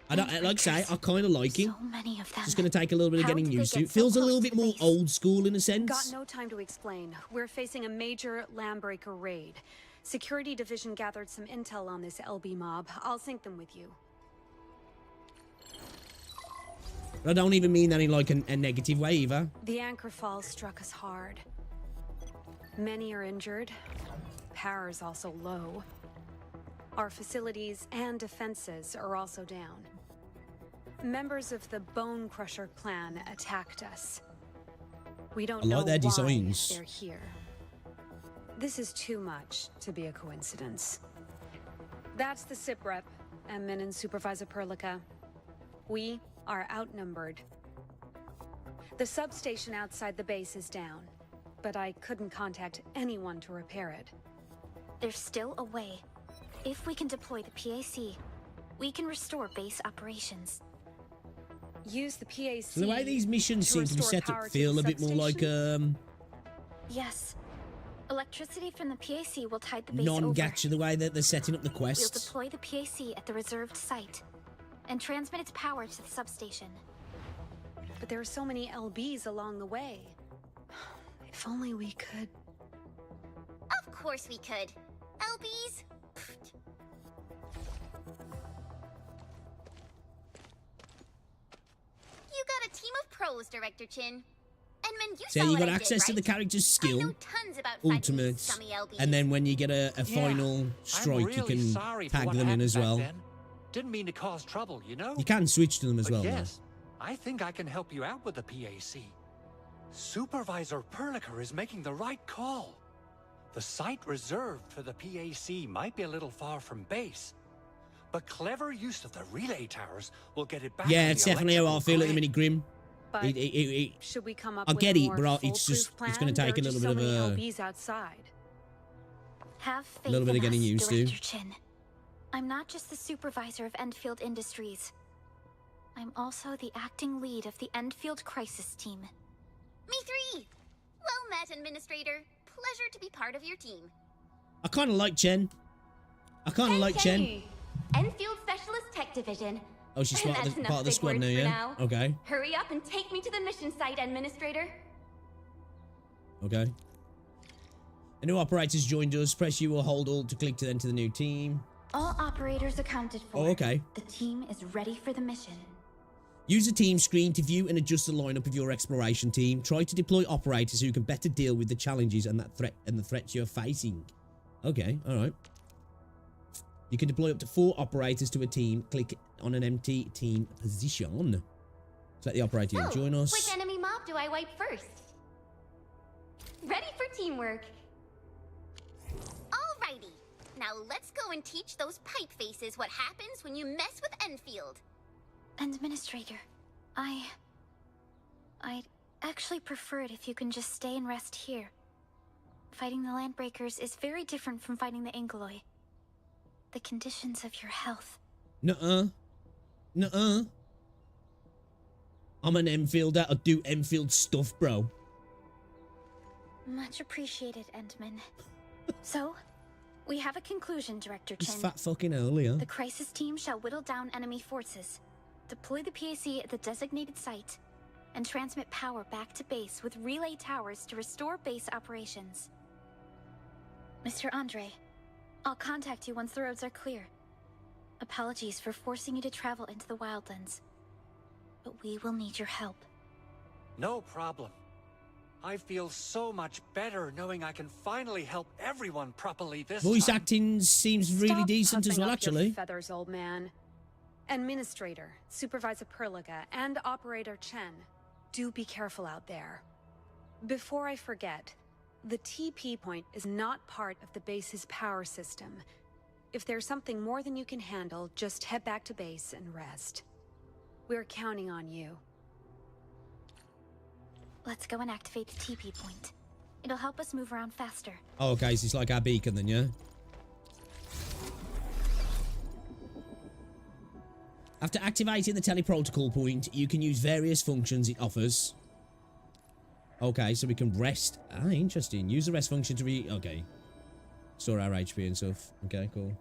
I don't, like I say, I kind of like it. So many of them. Just going to take a little bit of How getting did they used to. get It so feels a close little to bit the more base? old school in a sense. Got no time to explain. We're facing a major landbreaker raid. Security Division gathered some intel on this LB mob. I'll sync them with you. I don't even mean that in like a negative way either. The Anchorfall struck us hard. Many are injured. Power is also low. Our facilities and defenses are also down. Members of the Bone Crusher clan attacked us. We don't know their why designs. they're here. This is too much to be a coincidence. That's the SIP rep, Admin and Supervisor Perlica. We are outnumbered. The substation outside the base is down. but I couldn't contact anyone to repair it. There's still a way. If we can deploy the PAC, we can restore base operations. Use the PAC. So the way these missions seem to be set up feel a bit more like Yes. Electricity from the PAC will tide the base non-gacha, the way that they're setting up the quests. We'll deploy the PAC at the reserved site and transmit its power to the substation. But there are so many LBs along the way. If only we could... Of course we could. LBs? You got a team of pros, Director Chin. And when you So saw you what got I access did, to the right? character's I skill, know tons about fighting ultimates, scummy LBs. and then when you get a final strike, you can tag them in as well. Didn't mean to cause trouble, you know? You can switch to them as But well. yes, I think I can help you out with the PAC. Supervisor Perliker is making the right call. The site reserved for the PAC might be a little far from base, but clever use of the relay towers will get it back. Yeah, it's definitely how I feel at the minute, Grim. But should we come up I with get a it, more but it's just foolproof it's going to plan? take a There are little bit just of so a many LBs outside. Have faith little bit in of getting us, used to. Director Chin. I'm not just the supervisor of Enfield Industries. I'm also the acting lead of the Enfield Crisis Team. Me three. Well met, Administrator. Pleasure to be part of your team. I kind of like Chen. I kind of like Chen. Enfield Specialist Tech Division. Oh, she's part That's of enough the big squad now, words for yeah? now. Okay. Hurry up and take me to the mission site, Administrator. Okay. A new operator's joined us. Press U or hold Alt to click to enter the new team. All operators accounted for. Oh, okay. The team is ready for the mission. Use the team screen to view and adjust the lineup of your exploration team. Try to deploy operators who can better deal with the challenges and the threats you're facing. Okay, all right. You can deploy up to 4 operators to a team. Click on an empty team position. Select the operator and join us. Which enemy mob do I wipe first? Ready for teamwork. Alrighty. Now let's go and teach those pipe faces what happens when you mess with Enfield. Administrator, I'd actually prefer it if you can just stay and rest here. Fighting the Landbreakers is very different from fighting the Angoloi. The conditions of your health. Nuh-uh. Nuh-uh. I'm an Enfielder. I do Enfield stuff, bro. Much appreciated, Endman. So, we have a conclusion, Director It's Chen. fat fucking earlier. The crisis team shall whittle down enemy forces, deploy the PAC at the designated site, and transmit power back to base with relay towers to restore base operations. Mr. Andre, I'll contact you once the roads are clear. Apologies for forcing you to travel into the wildlands, but we will need your help. No problem. I feel so much better knowing I can finally help everyone properly this Voice time. acting seems really Stop decent as puffing well, up actually. your feathers, old man. Administrator, Supervisor Perliga, and Operator Chen, do be careful out there. Before I forget, the TP point is not part of the base's power system. If there's something more than you can handle, just head back to base and rest. We're counting on you. Let's go and activate the TP point. It'll help us move around faster. Oh, okay, so it's like our beacon then, yeah? After activating the teleprotocol point, you can use various functions it offers. Okay, so we can rest. Ah, interesting. Use the rest function to okay. Store our HP and stuff. Okay, cool.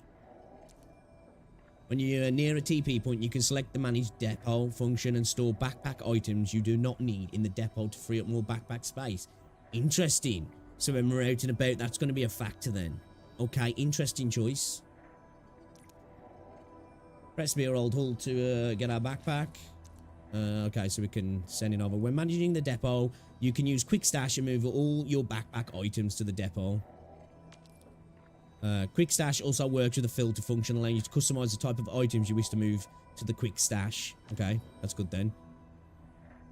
When you're near a TP point, you can select the Manage Depot function and store backpack items you do not need in the depot to free up more backpack space. Interesting. So when we're out and about, that's going to be a factor then. Okay, interesting choice. Press B or hold hold to get our backpack. Okay, so we can send it over. When managing the depot, you can use Quick Stash and move all your backpack items to the depot. Quick Stash also works with the filter function, allowing you to customize the type of items you wish to move to the Quick Stash. Okay, that's good then.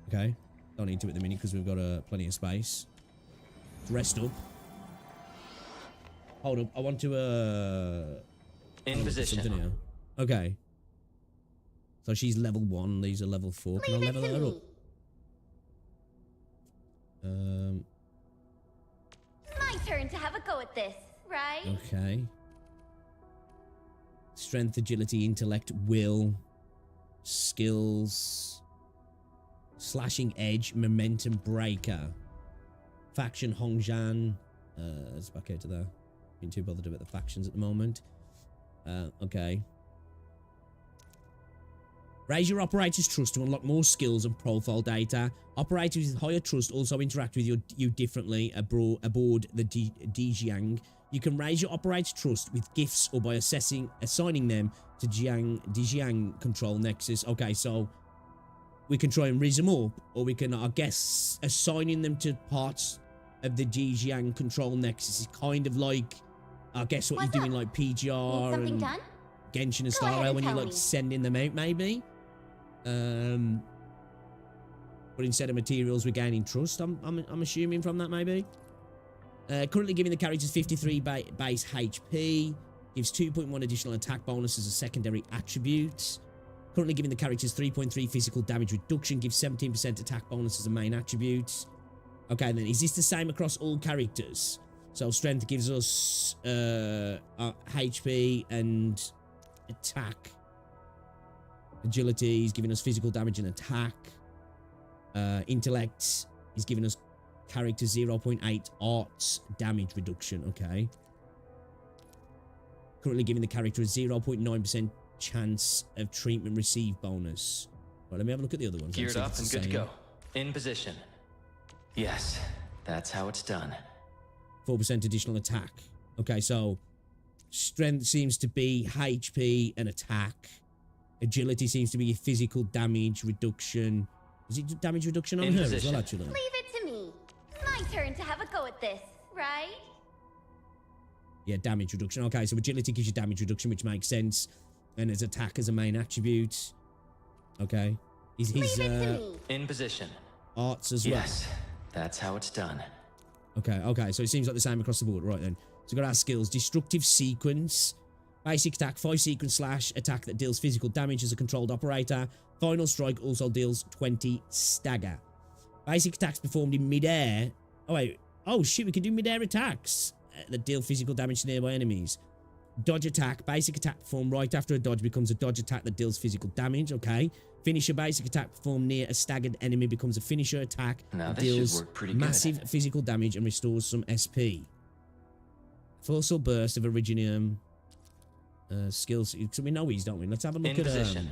Okay, don't need to at the minute because we've got plenty of space. Let's rest up. Hold up, I want to in position. Something here. Okay. So she's level 1, these are level 4. Can I level her up? go at this, right? Okay. Strength, agility, intellect, will, skills, slashing edge, momentum breaker, faction Hongjian. Let's back out to there. Being too bothered about the factions at the moment. Okay. Raise your operator's trust to unlock more skills and profile data. Operators with higher trust also interact with you differently aboard the Dijiang. You can raise your operator's trust with gifts or by assigning them to Dijiang control nexus. Okay, so we can try and raise them up, or we can, I guess, assigning them to parts of the Dijiang control nexus is kind of like, I guess, what you're doing like PGR and done? Genshin and Star Rail when you're like sending them out, maybe. But instead of materials, we're gaining trust. I'm assuming from that, maybe. Currently giving the characters 53 base HP, gives 2.1 additional attack bonus as a secondary attribute. Currently giving the characters 3.3 physical damage reduction, gives 17% attack bonus as a main attribute. Okay, then is this the same across all characters? So strength gives us HP and attack. Agility is giving us physical damage and attack. Intellect is giving us character 0.8 arts damage reduction. Okay. Currently giving the character a 0.9% chance of treatment receive bonus. Right, let me have a look at the other ones. Geared up and good to go. In position. Yes, that's how it's done. 4% additional attack. Okay, so strength seems to be HP and attack. Agility seems to be physical damage reduction. Is it damage reduction on her as well, actually? Leave it to me. My turn to have a go at this, right? Yeah, damage reduction. Okay, so agility gives you damage reduction, which makes sense. And his attack as a main attribute. Okay. His in position. Arts as well. Yes, that's how it's done. Okay, so it seems like the same across the board. Right then. So we've got our skills. Destructive sequence. Basic attack, 5 sequence slash attack that deals physical damage as a controlled operator. Final strike also deals 20 stagger. Basic attacks performed in mid-air. Oh wait. Oh shit, we can do mid-air attacks that deal physical damage to nearby enemies. Dodge attack. Basic attack performed right after a dodge becomes a dodge attack that deals physical damage. Okay. Finisher. Basic attack performed near a staggered enemy becomes a finisher attack that deals massive physical damage and restores some SP. Forceful burst of Originium. Skills. So we know these, don't we? Let's have a look at Leave it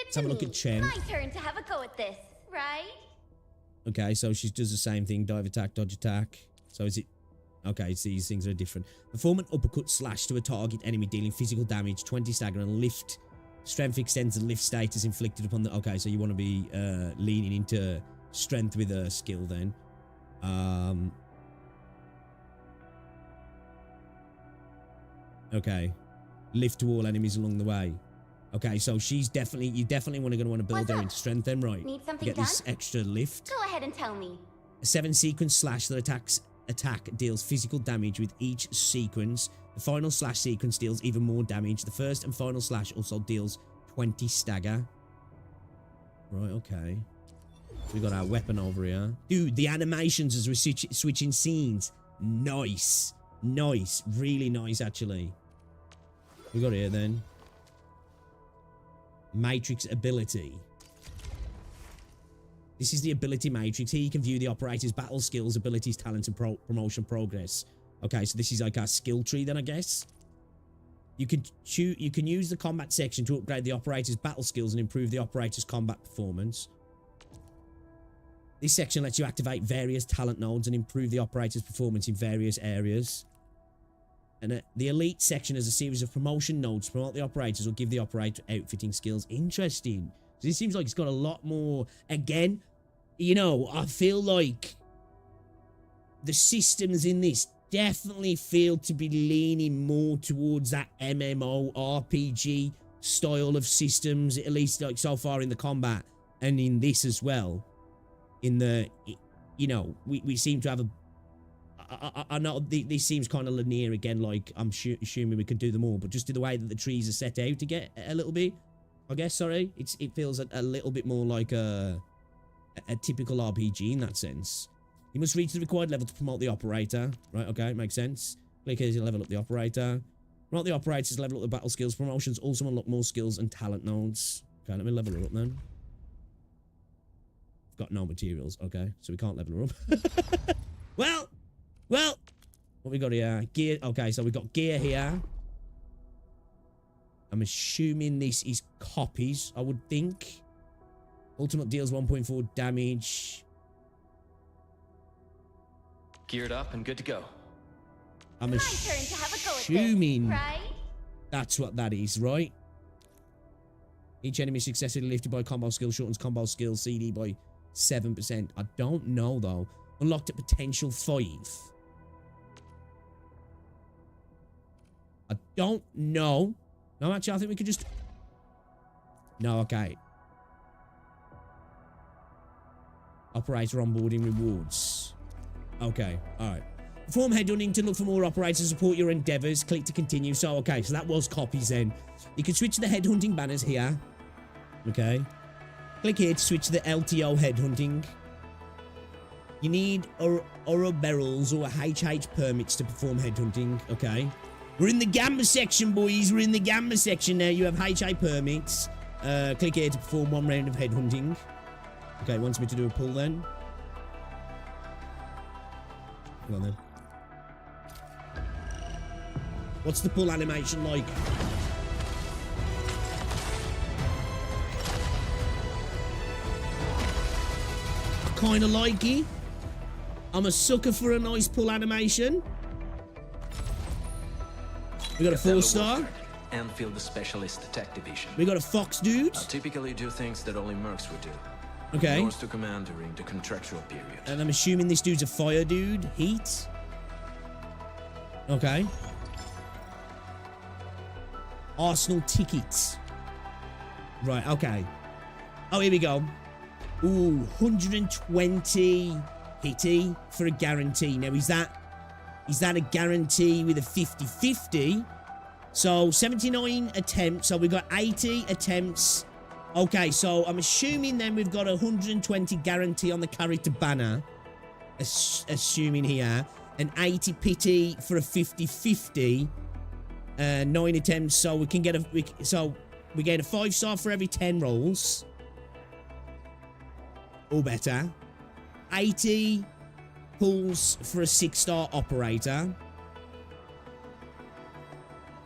let's have a look at Chen. My turn to have a go at this, right? Okay, so she does the same thing. Dive attack, dodge attack. So is it... Okay, so these things are different. Perform an uppercut slash to a target enemy dealing physical damage, 20 stagger, and lift. Strength extends the lift status inflicted upon the... Okay, so you want to be leaning into strength with a skill then. Okay. Lift to all enemies along the way. Okay, so she's definitely... You definitely want to build her into strength then, right? Need something Get done? this extra lift. Go ahead and tell me. A 7 sequence slash that attack deals physical damage with each sequence. The final slash sequence deals even more damage. The first and final slash also deals 20 stagger. Right, okay. We got our weapon over here. Dude, the animations as we're switching scenes. Nice. Nice. Really nice, actually. We got here then. Matrix ability. This is the ability matrix. Here you can view the operator's battle skills, abilities, talents, and promotion progress. Okay, so this is like our skill tree then, I guess. You can use the combat section to upgrade the operator's battle skills and improve the operator's combat performance. This section lets you activate various talent nodes and improve the operator's performance in various areas. And the elite section has a series of promotion nodes to promote the operators or give the operator outfitting skills. Interesting. So this seems like it's got a lot more. Again, you know, I feel like the systems in this definitely feel to be leaning more towards that MMO RPG style of systems, at least like so far in the combat and in this as well. In the, you know, we seem to have a... I know this seems kind of linear again, like I'm assuming we could do them all, but just the way that the trees are set out to get a little bit, I guess, sorry. It feels a little bit more like a typical RPG in that sense. You must reach the required level to promote the operator. Right, okay, makes sense. Click here to level up the operator. Promote the operators, level up the battle skills. Promotions also unlock more skills and talent nodes. Okay, let me level her up then. I've got no materials. Okay, so we can't level her up. well, what we got here? Gear. Okay, so we got gear here. I'm assuming this is copies, I would think. Ultimate deals 1.4 damage. Geared up and good to go. I'm assuming that's what that is, right? Each enemy successfully lifted by combo skill shortens combo skill CD by 7%. I don't know, though. Unlocked at potential 5. I don't know. No, actually, I think we could just... No, okay. Operator onboarding rewards. Okay, alright. Perform headhunting to look for more operators to support your endeavors. Click to continue. So, okay, so that was copies then. You can switch to the headhunting banners here. Okay. Click here to switch to the LTO headhunting. You need Oro barrels or HH permits to perform headhunting. Okay. We're in the gamma section, boys. We're in the gamma section now. You have HH permits. Click here to perform 1 round of headhunting. Okay, it wants me to do a pull then. Come on then. What's the pull animation like? I kind of like it. I'm a sucker for a nice pull animation. We got a 4-star. Enfield, the Specialist Tech Division. We got a Fox dude. I typically do things that only mercs would do. Okay. Yours to command during the contractual period. And I'm assuming this dude's a fire dude. Heat. Okay. Arsenal tickets. Right, okay. Oh, here we go. Ooh, 120 pity for a guarantee. Now, is that a guarantee with a 50-50? So, 79 attempts. So, we've got 80 attempts. Okay, so I'm assuming then we've got 120 guarantee on the character banner. Assuming here. And 80 pity for a 50-50. 9 attempts, so we can get a... we get a 5-star for every 10 rolls. Or better. 80 pulls for a 6-star operator.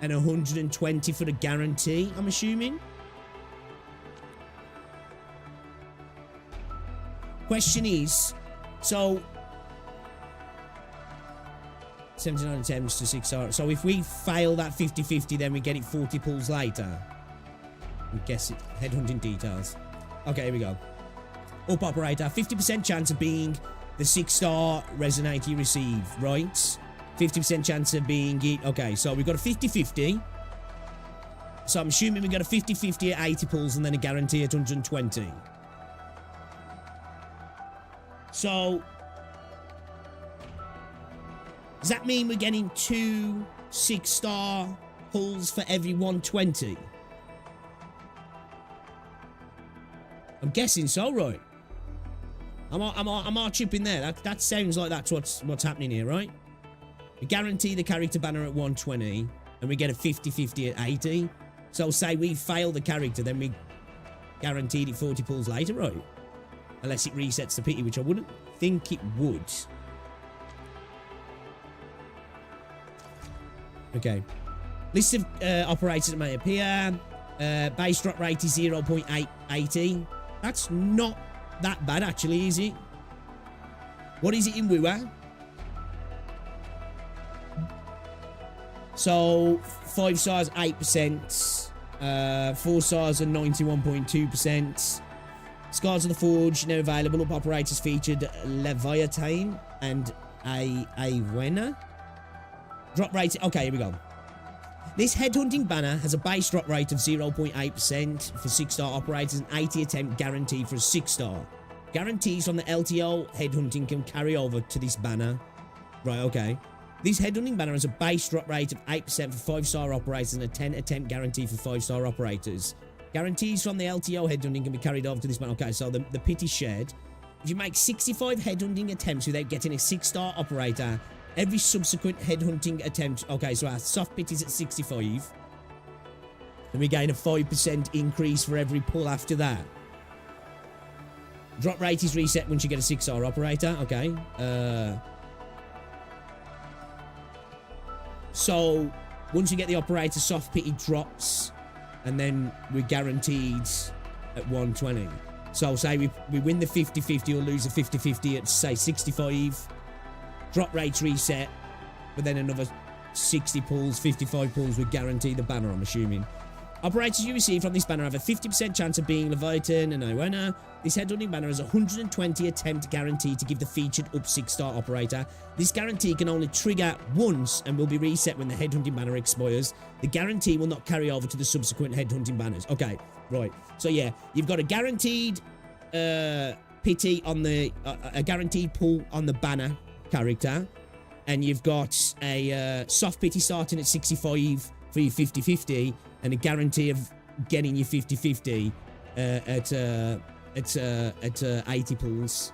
And 120 for the guarantee, I'm assuming. Question is, so 79 attempts to 6-star. So if we fail that 50-50, then we get it 40 pulls later. I guess it. Headhunting details. Okay, here we go. Up operator. 50% chance of being the 6-star resonate you receive, right? 50% chance of being it. Okay, so we've got a 50-50. So I'm assuming we've got a 50-50 at 80 pulls and then a guarantee at 120. So, does that mean we're getting 2 6-star pulls for every 120? I'm guessing so, right? I'm chipping there. That sounds like that's what's happening here, right? We guarantee the character banner at 120, and we get a 50-50 at 80. So say we fail the character, then we guaranteed it 40 pulls later, right? Unless it resets the pity, which I wouldn't think it would. Okay. List of operators that may appear. Base drop rate is 0.880. That's not that bad, actually, is it? What is it in Wua? So, 5 stars, 8%. 4 stars are 91.2%. Scars of the Forge, now available. Up operators featured Leviathan and Awena. Drop rate. Okay, here we go. This headhunting banner has a base drop rate of 0.8% for 6-star operators and 80 attempt guarantee for a 6-star. Guarantees from the LTO headhunting can carry over to this banner. Right, okay. This headhunting banner has a base drop rate of 8% for 5-star operators and a 10 attempt guarantee for 5-star operators. Guarantees from the LTO headhunting can be carried over to this banner. Okay, so the pity shared. If you make 65 headhunting attempts without getting a 6-star operator, every subsequent headhunting attempt... Okay, so our soft pit is at 65. Then we gain a 5% increase for every pull after that. Drop rate is reset once you get a 6-star operator. Okay. So, once you get the operator, soft pity drops. And then we're guaranteed at 120. So, say we win the 50-50 or lose the 50-50 at, say, 65. Drop rates reset. But then another 60 pulls, 55 pulls would guarantee the banner, I'm assuming. Operators you receive from this banner have a 50% chance of being Leviathan and Iona. This headhunting banner has a 120 attempt guarantee to give the featured up 6-star operator. This guarantee can only trigger once and will be reset when the headhunting banner expires. The guarantee will not carry over to the subsequent headhunting banners. Okay, right. So yeah, you've got a guaranteed pity on the... a guaranteed pull on the banner character. And you've got a soft pity starting at 65 for your 50-50. And a guarantee of getting your 50-50 at 80 pulls.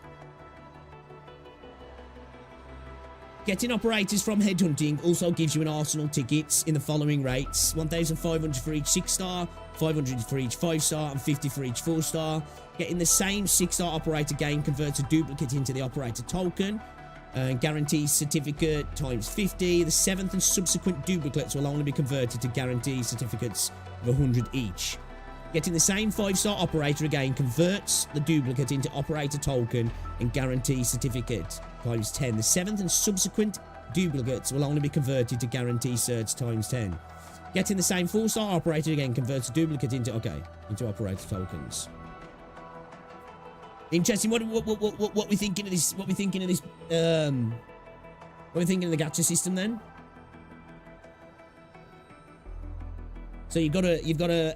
Getting operators from headhunting also gives you an arsenal tickets in the following rates: 1,500 for each 6-star, 500 for each 5-star, and 50 for each 4-star. Getting the same 6-star operator gain converts a duplicate into the operator token. Guarantee certificate times 50. The 7th and subsequent duplicates will only be converted to guarantee certificates of 100 each. Getting the same 5-star operator again converts the duplicate into operator token and guarantee certificate times 10. The 7th and subsequent duplicates will only be converted to guarantee certs times 10. Getting the same 4-star operator again converts a duplicate into operator tokens. Interesting. What we thinking of this? What we thinking of this? What we thinking of the gacha system then? So you've got a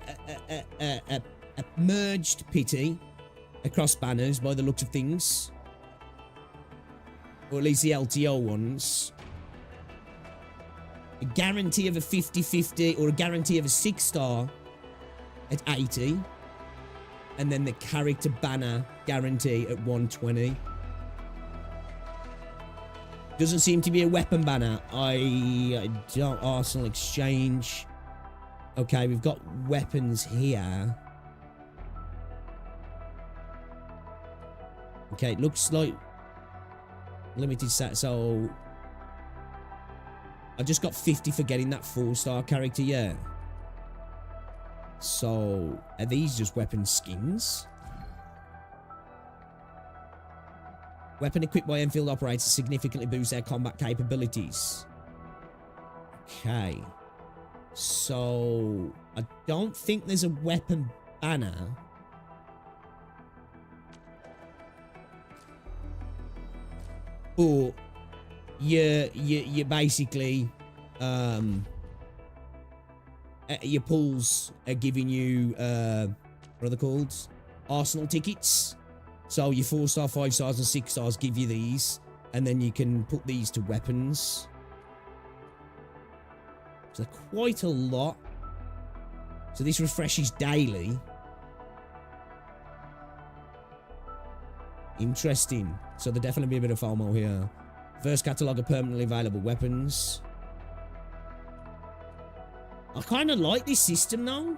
merged pity across banners by the looks of things, or at least the LTO ones. A guarantee of a 50-50 or a guarantee of a 6-star at 80. And then the character banner guarantee at 120. Doesn't seem to be a weapon banner. I don't... Arsenal exchange. Okay, we've got weapons here. Okay, it looks like limited set. So I just got 50 for getting that 4-star character, yeah. So, are these just weapon skins? Weapon equipped by Enfield operators significantly boosts their combat capabilities. Okay. So, I don't think there's a weapon banner. But you basically your pulls are giving you what are they called? Arsenal tickets. So your 4-star, 5-stars, and 6-stars give you these, and then you can put these to weapons. So quite a lot. So this refreshes daily. Interesting. So there'll definitely be a bit of FOMO here. First catalogue of permanently available weapons. I kind of like this system now.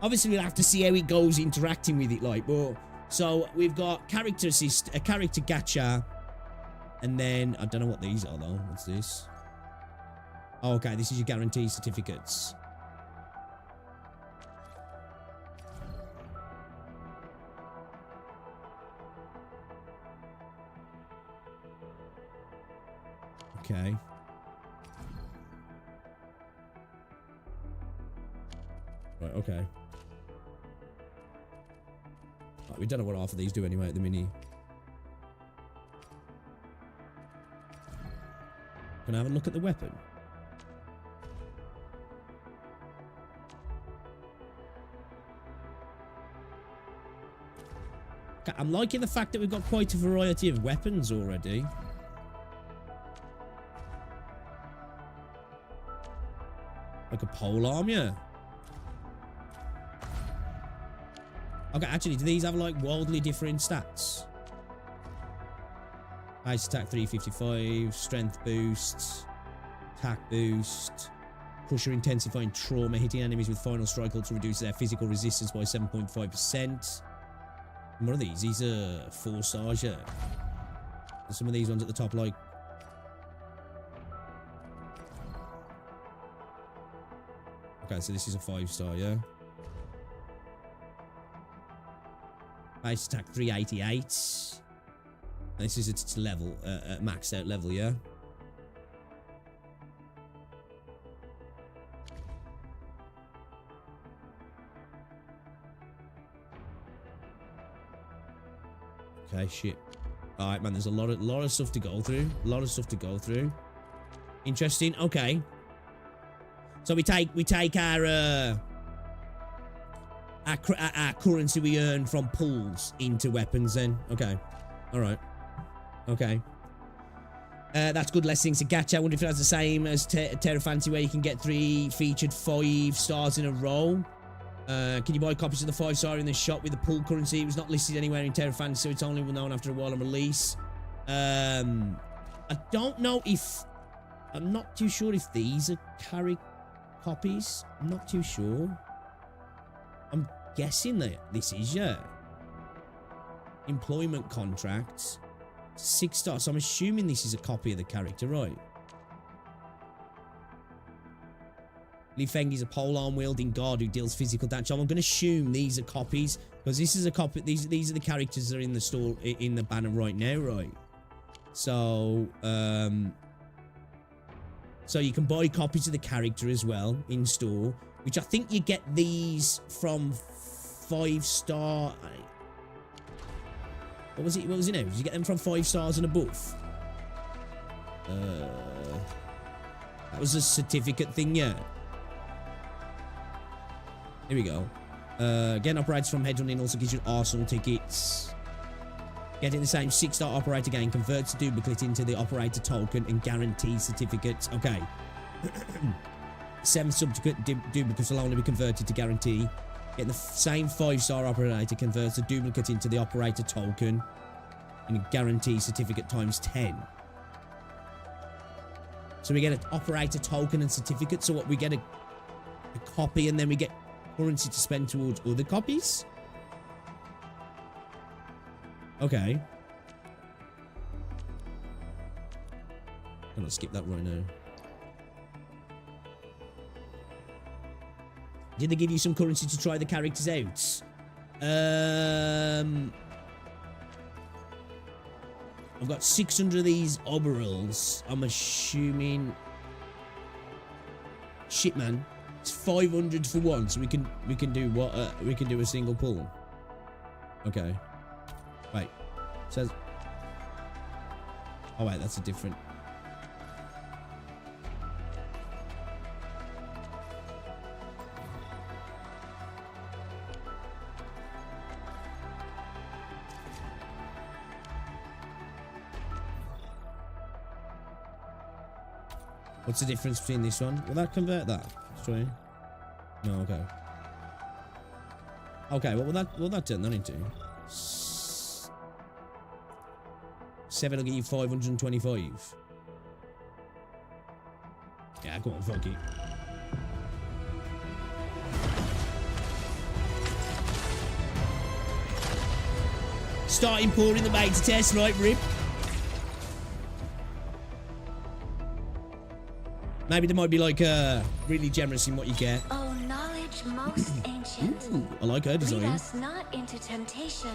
Obviously, we'll have to see how it goes interacting with it, like, but... So, we've got character assist, a character gacha, and then... I don't know what these are, though. What's this? Oh, okay, this is your guarantee certificates. Okay. Right, okay. Right, we don't know what half of these do anyway at the mini. Can I have a look at the weapon? Okay, I'm liking the fact that we've got quite a variety of weapons already. Like a polearm, yeah. Okay, actually, do these have, like, wildly different stats? Base attack 355, strength boost, attack boost, Crusher intensifying trauma, hitting enemies with final strike also reduces their physical resistance by 7.5%. What are these? These are 4 stars, yeah. And some of these ones at the top, like. Okay, so this is a 5-star, yeah. Base attack 388. This is its level, maxed out level, yeah. Okay, shit. All right, man. There's a lot of stuff to go through. A lot of stuff to go through. Interesting. Okay. So we take our currency we earn from pulls into weapons. Then, okay. All right. Okay. That's good. Less things to Gacha. I wonder if it has the same as Terra Fantasy, where you can get 3 featured 5 stars in a row. Can you buy copies of the 5-star in the shop with the pool currency? It was not listed anywhere in Terra Fantasy, so it's only known after a while on release. I don't know if... I'm not too sure if these are carry copies. I'm not too sure. I'm guessing that this is, yeah. Employment contracts. 6 stars. So I'm assuming this is a copy of the character, right? Li Feng is a polearm wielding god who deals physical damage. I'm going to assume these are copies because this is a copy. These are the characters that are in the store in the banner right now, right? So, so you can buy copies of the character as well in store, which I think you get these from 5-star. What was it? What was it now? Did you get them from 5 stars and above? That was a certificate thing, yeah. Here we go. Getting operators from Headhunting also gives you Arsenal tickets. Getting the same 6-star operator gain converts a duplicate into the operator token and guarantees certificates. Okay. 7 subsequent duplicates will only be converted to guarantee. Getting the same 5-star operator converts a duplicate into the operator token and a guarantee certificate times 10. So we get an operator token and certificate. So what, we get a copy and then we get currency to spend towards other copies? Okay. I'm gonna skip that right now. Did they give you some currency to try the characters out? I've got 600 of these oberals. I'm assuming... Shit, man. It's 500 for one, so we can do what? We can do a single pull. Okay. Wait. Says... Oh, wait, that's a different... What's the difference between this one? Will that convert that? Let's try. No, okay. Okay, what will that turn that into? 7 will get you 525. Yeah, go on, fuck it. Start importing the beta test, right, Rip? Maybe they might be like really generous in what you get. Oh, knowledge most ancient. Ooh, I like her design. Lead us not into temptation,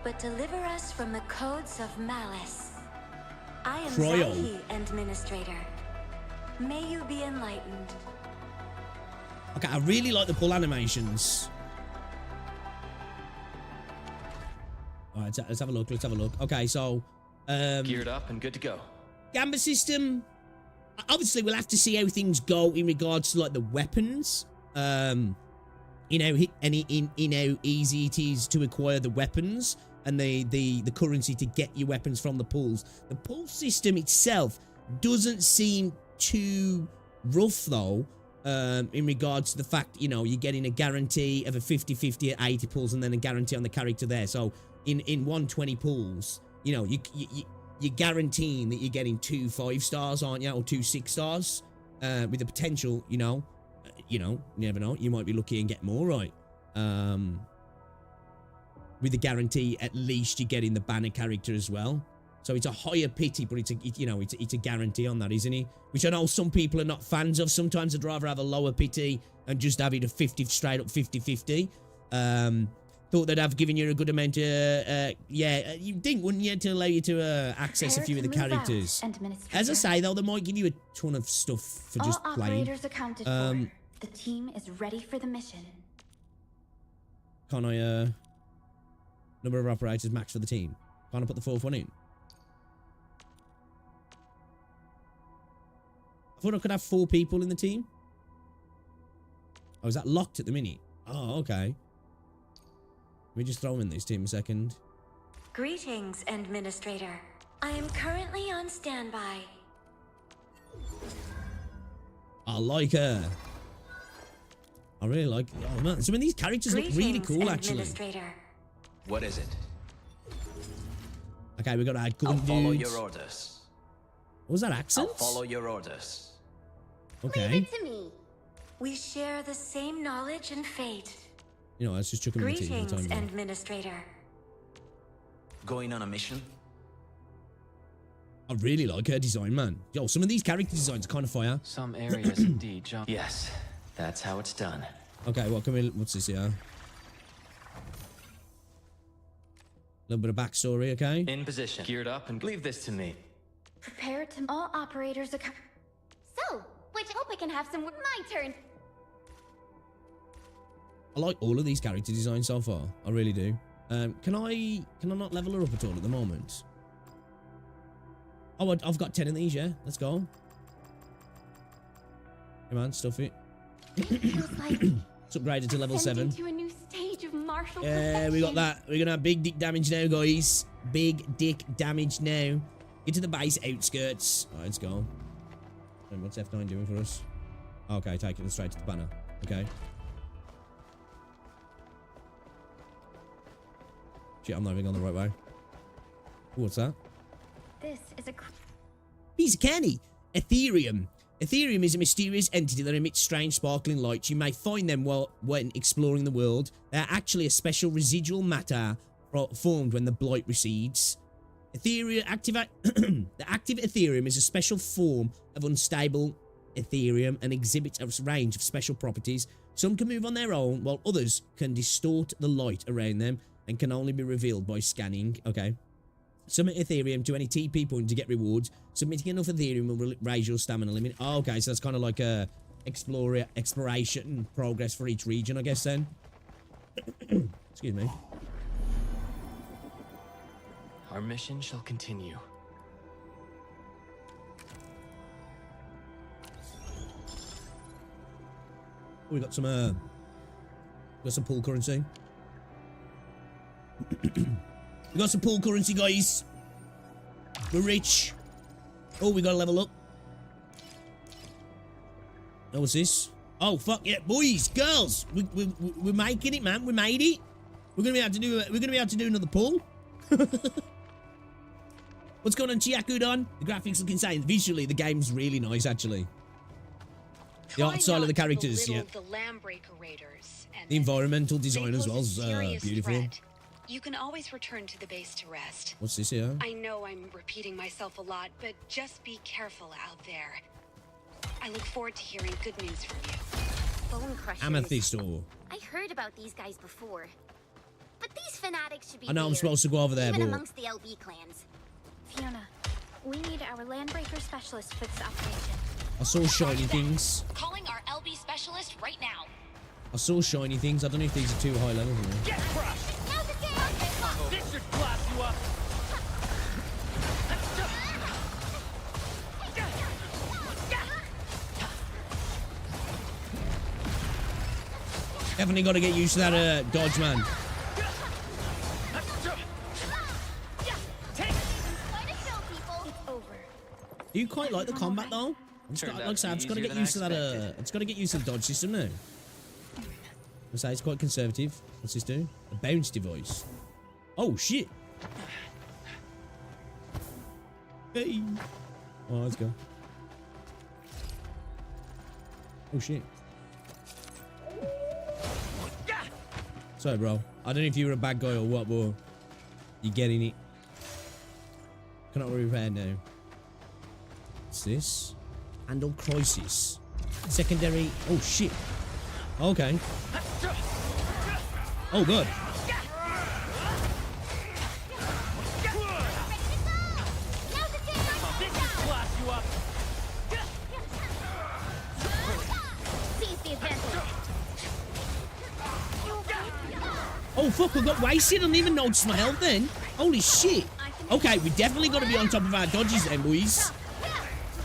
but deliver us from the codes of malice. I am Zahi, Administrator. May you be enlightened. Okay, I really like the pull animations. All right, let's have a look. Let's have a look. Okay, so geared up and good to go. Gamba system. Obviously, we'll have to see how things go in regards to like the weapons. You know, how easy it is to acquire the weapons and the currency to get your weapons from the pools. The pool system itself doesn't seem too rough though. In regards to the fact, you know, you're getting a guarantee of a 50-50 at 80 pools and then a guarantee on the character there. So in 120 pools, you know, you're guaranteeing that you're getting 2 5-stars, aren't you? Or 2 6-stars, with the potential, you never know. You might be lucky and get more, right? With the guarantee, at least you're getting the banner character as well. So it's a higher pity, but it's a guarantee on that, isn't it? Which I know some people are not fans of. Sometimes I'd rather have a lower pity and just have it a 50 straight up 50-50. Thought they'd have given you a good amount of, you'd think, wouldn't you, to allow you to access a few of the characters. As I say, though, they might give you a ton of stuff for just all playing. Operators accounted for. The team is ready for the mission. Can't I, number of operators max for the team? Can't I put the 4th one in? I thought I could have 4 people in the team. Oh, is that locked at the minute? Oh, okay. Let me just throw in this team a second. Greetings, Administrator. I am currently on standby. I like her. I really like. Oh man, some of these characters look really cool, actually. What is it? Okay, we got our gun dudes. I'll follow your orders. What was that accent? I'll follow your orders. Okay. Leave it to me. We share the same knowledge and fate. You know, let's just chuck him in the team. Greetings, Administrator. Going on a mission? I really like her design, man. Yo, some of these character designs are kind of fire. Some areas indeed, John. Yes, that's how it's done. Okay, well, what's this here? A little bit of backstory, okay? In position. Geared up and leave this to me. Prepare to all operators account. So, which hope I can have some work. My turn. I like all of these character designs so far. I really do. Can I not level her up at all at the moment? Oh, I've got 10 of these, yeah. Let's go. Come on, stuff it. Feels like it's upgraded to level 7. to a new stage of martial Yeah, we got that. We're gonna have big dick damage now, guys. Big dick damage now. Get to the base outskirts. Alright, let's go. And what's F9 doing for us? Okay, taking us straight to the banner. Okay. Shit, I'm not even on the right way. Ooh, what's that? This is a piece of candy. Ethereum. Ethereum is a mysterious entity that emits strange sparkling lights. You may find them when exploring the world. They are actually a special residual matter formed when the blight recedes. The active Ethereum is a special form of unstable Ethereum and exhibits a range of special properties. Some can move on their own, while others can distort the light around them and can only be revealed by scanning. Okay. Submit Ethereum to any TP point to get rewards. Submitting enough Ethereum will raise your stamina limit. Oh, okay, so that's kind of like a exploration progress for each region, I guess, then. Excuse me. Our mission shall continue. We got some pool currency. We got some pool currency, guys. We're rich. Oh, we got to level up. Oh, what's this? Oh, fuck yeah, boys, girls, we're making it, man. We made it. We're gonna be able to do. We're gonna be able to do another pool. What's going on, Chiaku-don? The graphics look insane. Visually, the game's really nice, actually. The art style of the characters, yeah. The environmental design as well is beautiful. You can always return to the base to rest. What's this here? I know I'm repeating myself a lot, but just be careful out there. I look forward to hearing good news from you. Bone crushers. Amethyst ore. I heard about these guys before. But these fanatics should be I know weird, I'm supposed to go over there, even but... amongst the LB clans. Fiona, we need our landbreaker specialist for this operation. I saw shiny things. Calling our LB specialist right now. I saw shiny things. I don't know if these are too high level for me. Get crushed! This should class you up! Definitely got to get used to that dodge, man. Do you quite like the combat though? Like I said, I've just got to get used to that. I've just got to get used to the dodge system now. I say it's quite conservative. What's this do? A bounce device. Oh shit! Hey. Oh, let's go. Oh, shit. Sorry, bro. I don't know if you were a bad guy or what, but you're getting it. Cannot repair now. What's this? Handle crisis. Secondary. Oh, shit. Okay. Oh, good. Oh, fuck, I got wasted. I didn't even notice my health then. Holy shit. Okay, we definitely got to be on top of our dodges then, boys.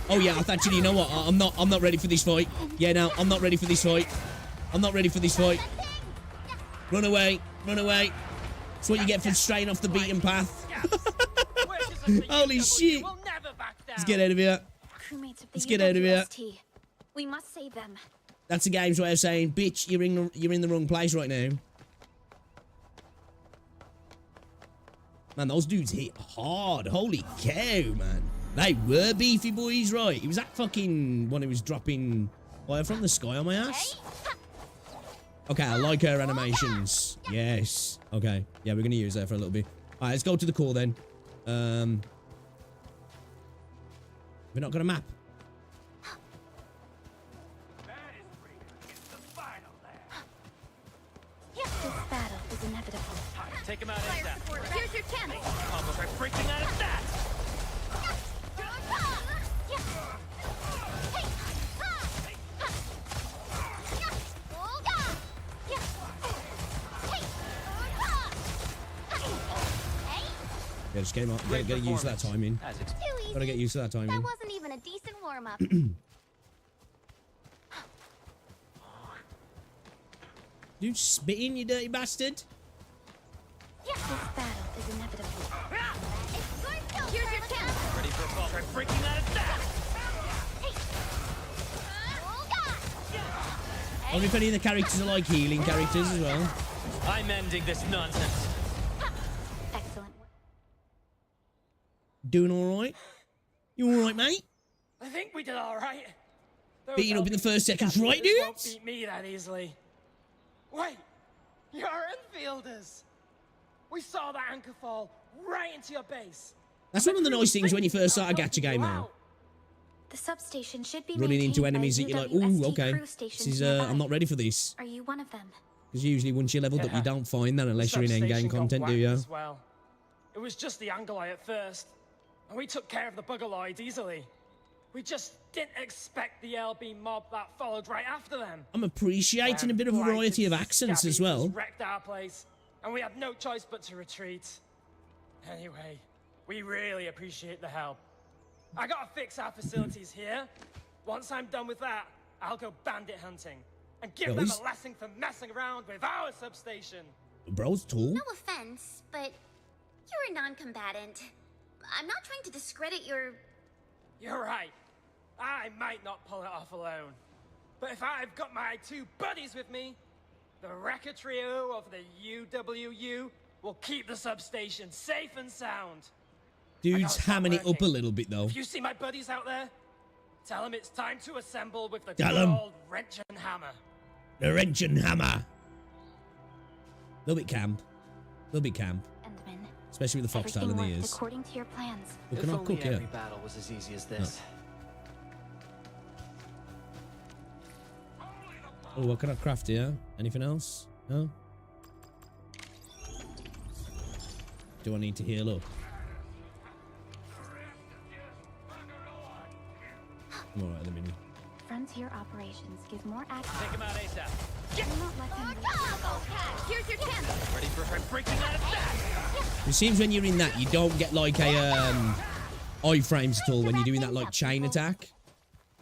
Oh, yeah, I thought, you know what? I'm not ready for this fight. Yeah, no, I'm not ready for this fight. I'm not ready for this fight. Run away. Run away. That's what you get for straying off the beaten path. Holy shit. Let's get out of here. Let's get out of here. We must save them. That's the game's way of saying, bitch, you're in the wrong place right now. Man, those dudes hit hard. Holy cow, man. They were beefy boys, right? It was that fucking one who was dropping fire from the sky on my ass. Okay, I like her animations. Yes. Okay. Yeah, we're going to use her for a little bit. All right, let's go to the core then. We're not got a map. This battle is inevitable. Take him out ASAP. Here's your chance. Almost like freaking out of that. Yeah, just get him up. Get used to that timing. Gotta get used to that timing. That wasn't even a decent warm-up. Dude, spitting, you dirty bastard. This battle is inevitable. Here's your chance. Ready for a fall. Try freaking out of that. I wonder if any of the characters are like healing characters as well. I'm ending this nonsense. Excellent. Doing all right? You all right, mate? I think we did all right. Beating up in the first seconds, right, dude? Won't beat me that easily. Wait, you're Enfielders. We saw that anchor fall right into your base. That's one of the nice things when you first start a gacha game now. The substation should be running into enemies that you're like, ooh, okay. This is, I'm not ready for this. Are you one of them? Because usually once you're leveled up, you don't find that unless you're in endgame content, do you? Well, it was just the Angoloi at first, and we took care of the Bugaloids easily. We just didn't expect the LB mob that followed right after them. I'm appreciating a bit of variety of accents as well. Wrecked our place, and we had no choice but to retreat. Anyway, we really appreciate the help. I gotta fix our facilities here. Once I'm done with that, I'll go bandit hunting and give them a lesson for messing around with our substation. Bro's tall. No offense, but you're a non-combatant. I'm not trying to discredit your... You're right. I might not pull it off alone. But if I've got my two buddies with me, the Wrecker Trio of the UWU will keep the substation safe and sound. Dude's hamming it up a little bit, though. If you see my buddies out there, tell them it's time to assemble with the good old wrench and hammer. The wrench and hammer. Little bit camp. Little bit camp. Especially with the foxtail in the ears. According to your plans. Well, can I cook here? Every battle was as easy as this. Oh, what can I craft here? Anything else? No? Do I need to heal up? I'm alright at the minute. Frontier operations give more access. Take him out ASAP. Do not let them Here's your chance. Ready for freaking out of that. It seems when you're in that, you don't get like a iframes at all when you're doing that like chain attack.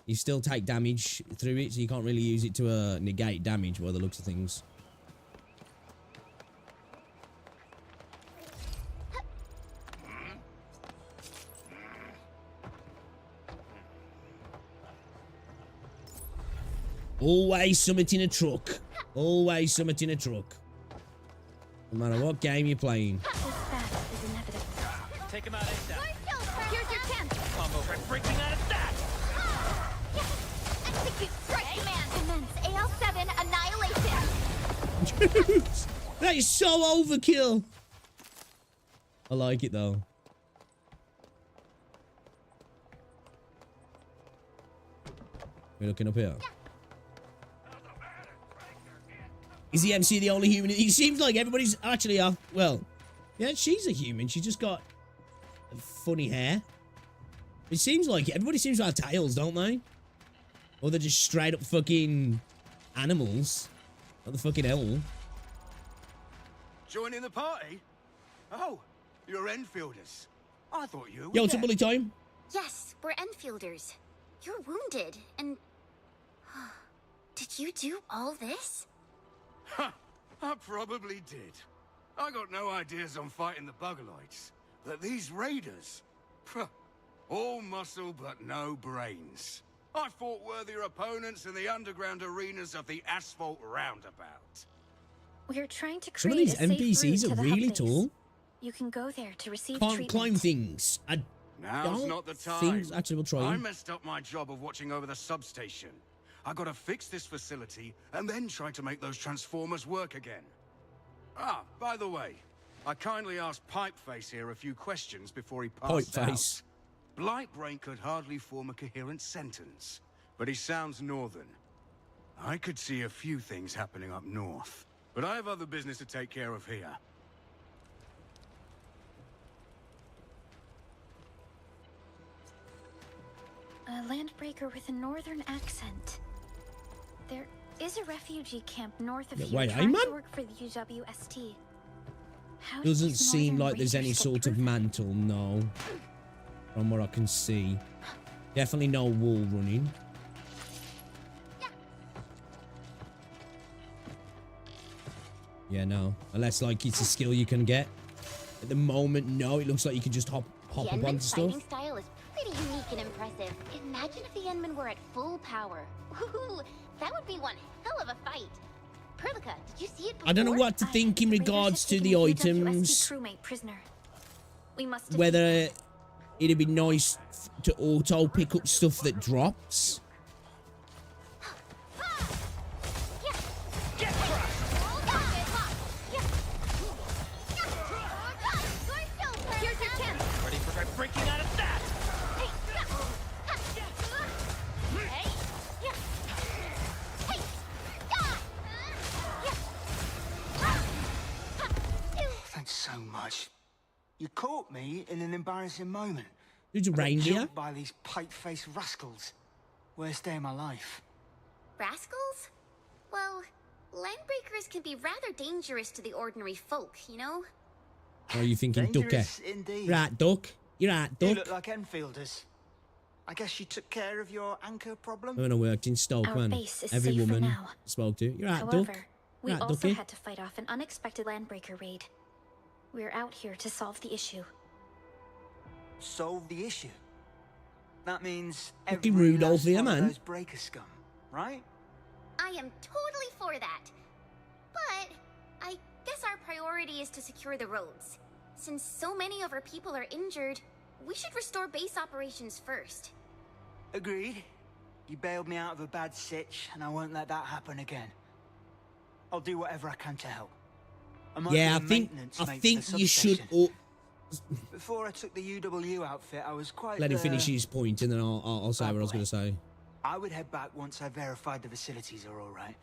You still take damage through it, so you can't really use it to negate damage by the looks of things. Always something in a truck. Always something in a truck. No matter what game you're playing. This battle is inevitable. Take him out ASAP. Here's your chance. Try breaking out of that! Execute strike command! Commence AL7 annihilation! Dude, that is so overkill. I like it though. We're looking up here. Is the MC the only human? It seems like everybody's actually well, yeah, she's a human. She's just got funny hair. It seems like everybody seems to have tails, don't they? Or they're just straight up fucking animals. Like the fucking owl. Joining the party? Oh, you're Enfielders. I thought you were Yo, it's a bully time. Yes, we're Enfielders. You're wounded, and... Did you do all this? Huh, I probably did. I got no ideas on fighting the Bugaloids. But these raiders... all muscle but no brains. I fought worthier opponents in the underground arenas of the asphalt roundabout. We're trying to create Some of these a safe NPCs route are to the really hub base. tall. You can go there to receive Can't treatment. climb things. Now's don't not the time. think... Actually, we'll try. I messed up my job of watching over the substation. I gotta fix this facility and then try to make those transformers work again. Ah, by the way, I kindly asked Pipeface here a few questions before he passed out. Pipeface. Blightbrain could hardly form a coherent sentence, but he sounds northern. I could see a few things happening up north, but I have other business to take care of here. A landbreaker with a northern accent. There is a refugee camp north of here wait, trying man? to work for the UWST. How do Doesn't these seem northern like there's any raiders get sort of through? mantle, no. From what I can see. Definitely no wall running. Yeah, no. Unless, like, it's a skill you can get. At the moment, no. It looks like you can just hop The up Endman onto stuff. fighting style is pretty unique and impressive. Imagine if the Endmen were at full power. Ooh, that would be one hell of a fight. Perlica, did you see it before? I don't know what to think in regards to the items. Crewmate prisoner. We must Whether it'd be nice to auto pick up stuff that drops. Here's your chance. Ready for breaking out of that? Thanks so much. You caught me in an embarrassing moment. Who's a I got reindeer? jumped by these pipe-faced rascals. Worst day of my life. Rascals? Well, landbreakers can be rather dangerous to the ordinary folk, you know? Or are you thinking ducker? Dangerous indeed. Right, duck. You're right, You duck. look like Enfielders. I guess you took care of your anchor problem? When I worked in Stoke, Our man. base is Every safe for woman now. I spoke to. You're right, However, duck. we Right, also ducky. had to fight off an unexpected landbreaker raid. We're out here to solve the issue. Solve the issue. That means Fucking every Rudolph last here, one of man. those breaker scum, right? I am totally for that. But I guess our priority is to secure the roads. Since so many of our people are injured, we should restore base operations first. Agreed. You bailed me out of a bad sitch, and I won't let that happen again. I'll do whatever I can to help. I might Yeah, be I a think maintenance mate for the you should. substation. Before I took the UW outfit, I was quite. Let him finish his point, and then I'll say what I was going to say. I would head back once I verified the facilities are all right.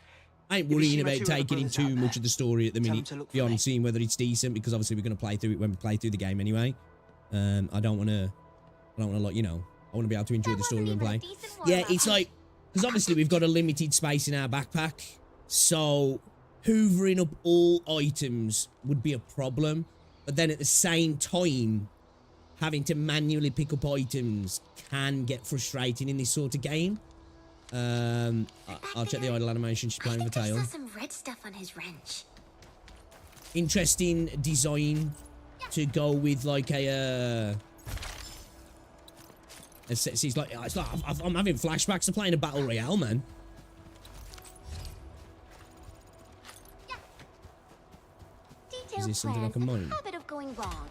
I ain't If you worrying see my about two other taking in brothers too out much of the story at the tell 'em minute, to look for beyond me. seeing whether it's decent, because obviously we're going to play through it when we play through the game anyway. I don't want to, like, you know, I want to be able to enjoy the story when playing. Yeah, it's like, because obviously we've got a limited space in our backpack, so hoovering up all items would be a problem, but then at the same time, having to manually pick up items can get frustrating in this sort of game. I'll check the idle animation. She's playing with I tail. saw some red stuff on his wrench. Interesting design to go with, like a it's like I'm having flashbacks to playing a battle royale, man. Detailed Is this something I plans can have mine? a habit of going wrong.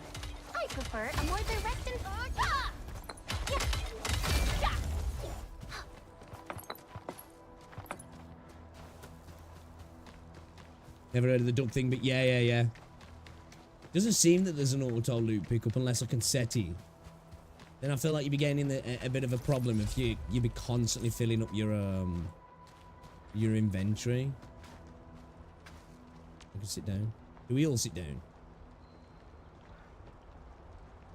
I prefer a more direct and... Never heard of the duck thing, but yeah. Doesn't seem that there's an auto loot pickup unless I can set it. Then I feel like you'd be getting in a bit of a problem if you'd be constantly filling up your inventory. I can sit down. Do we all sit down?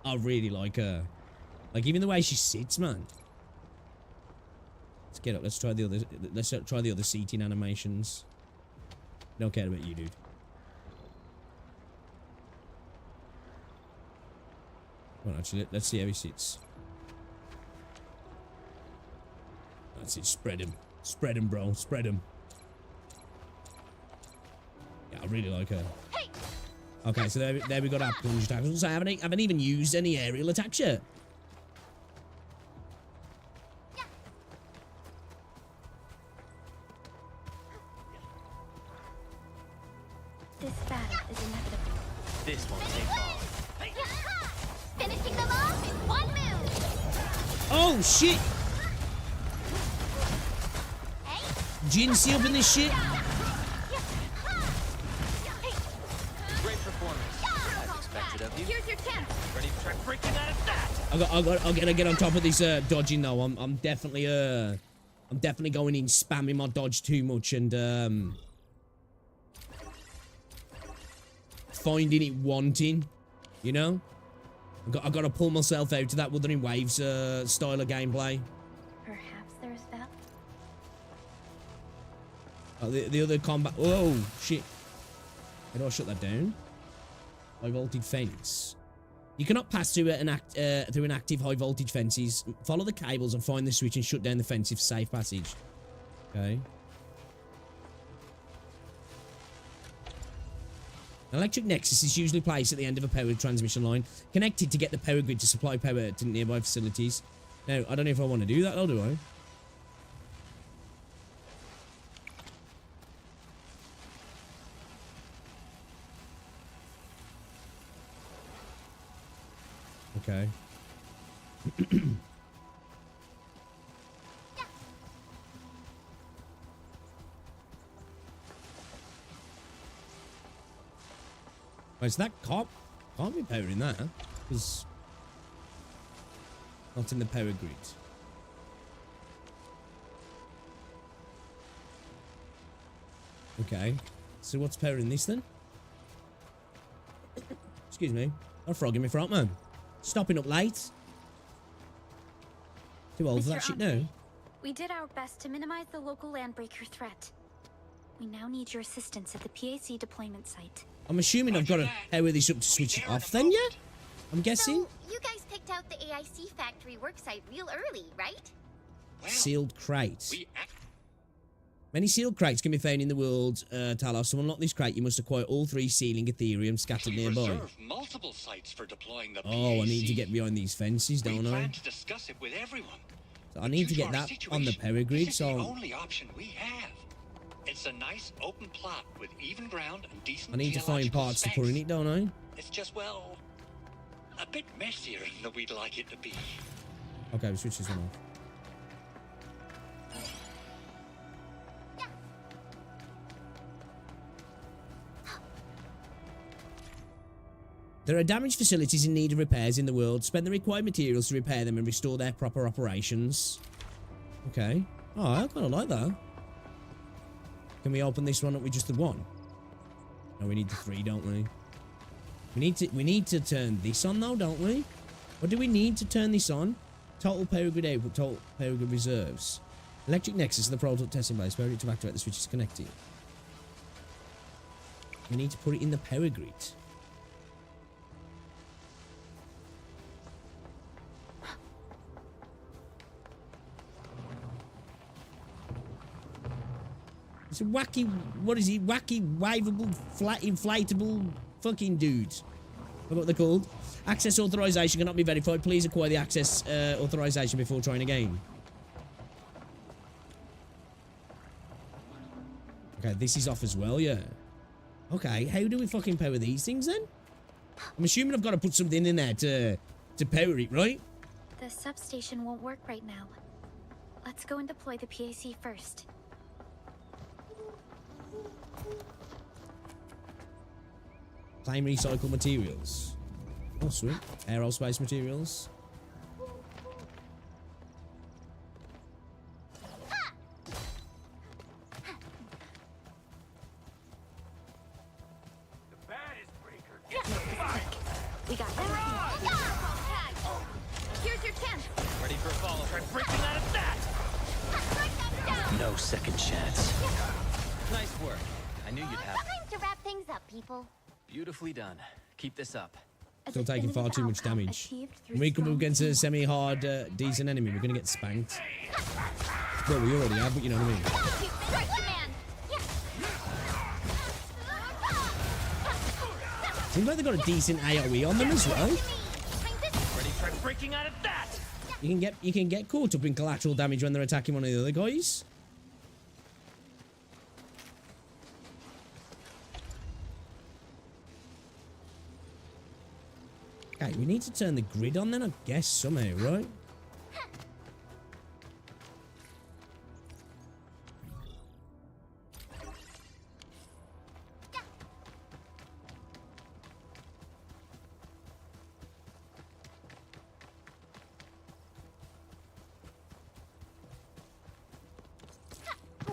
I really like her. Like even the way she sits, man. Let's get up. Let's try the other. Let's try the other seating animations. Don't care about you, dude. Well, actually, let's see how he sits. That's it. Spread him. Spread him, bro. Spread him. Yeah, I really like her. Hey! Okay, so there we got our plunge attacks. So I haven't even used any aerial attacks yet. This battle is inevitable. This won't take long. Finishing them off in one move. Oh shit! Jinxie up in this shit. Great performance. As expected of you. Here's your chance. Ready to try breaking out of that? I gotta get on top of this dodging though. I'm definitely going in spamming my dodge too much and finding it wanting, you know. I gotta pull myself out of that Wuthering Waves style of gameplay. Perhaps there's value. Oh, the other combat. Whoa, shit! How do I shut that down? High voltage fence. You cannot pass through an active high voltage fences. Follow the cables and find the switch and shut down the fence if safe passage. Okay. An electric nexus is usually placed at the end of a powered transmission line, connected to get the power grid to supply power to nearby facilities. Now, I don't know if I want to do that, though, do I? Okay. Right, so that can't be powering that, because not in the power grid. Okay, so what's powering this then? Excuse me, I'm frogging me front, man. Stopping up late. Too old for that shit now. We did our best to minimize the local landbreaker threat. We now need your assistance at the PAC deployment site. I'm assuming I've got to power this up to switch it off then, yeah? I'm guessing. So, you guys picked out the AIC factory worksite real early, right? Well, sealed crates. Many sealed crates can be found in the world, Talos. To unlock this crate, you must acquire all 3 sealing Ethereum scattered nearby. Multiple sites for deploying the PAC. I need to get behind these fences, don't I? Plan to discuss it with everyone. So I need to get that on the power grid, so... the only option we have. It's a nice open plot with even ground and decent. I need to find parts to put in it, don't I? It's just, well, a bit messier than we'd like it to be. Okay, we'll switch this one off. There are damaged facilities in need of repairs in the world. Spend the required materials to repair them and restore their proper operations. Okay. Oh, I kind of like that. Can we open this one up with just the 1? No, we need the 3, don't we? We need to turn this on though, don't we? Or do we need to turn this on? Total power grid output, total power grid reserves. Electric nexus is the prototype testing base. Power it to activate the switch is connected. We need to put it in the power grid. It's a wacky, what is he? Wacky, waveable, flat, inflatable fucking dude. What they're called. Access authorization cannot be verified. Please acquire the access authorization before trying again. Okay, this is off as well, yeah. Okay, how do we fucking power these things then? I'm assuming I've got to put something in there to power it, right? The substation won't work right now. Let's go and deploy the PAC first. Claim recycled materials. Oh, sweet. Aerospace materials. We got Here's your chance. Ready for a follow. Try breaking out of that. No second chance. Nice work. I knew you'd have. Time to wrap things up, people. Beautifully done. Keep this up. Still taking far too much damage. When we come up against a semi-hard, decent enemy, we're gonna get spanked. Well, we already have, but you know what I mean. Strike command. Seems like they've got a decent AoE on them as well. Ready for breaking out of that. You can get caught up in collateral damage when they're attacking one of the other guys. Okay, we need to turn the grid on then, I guess, somehow, right?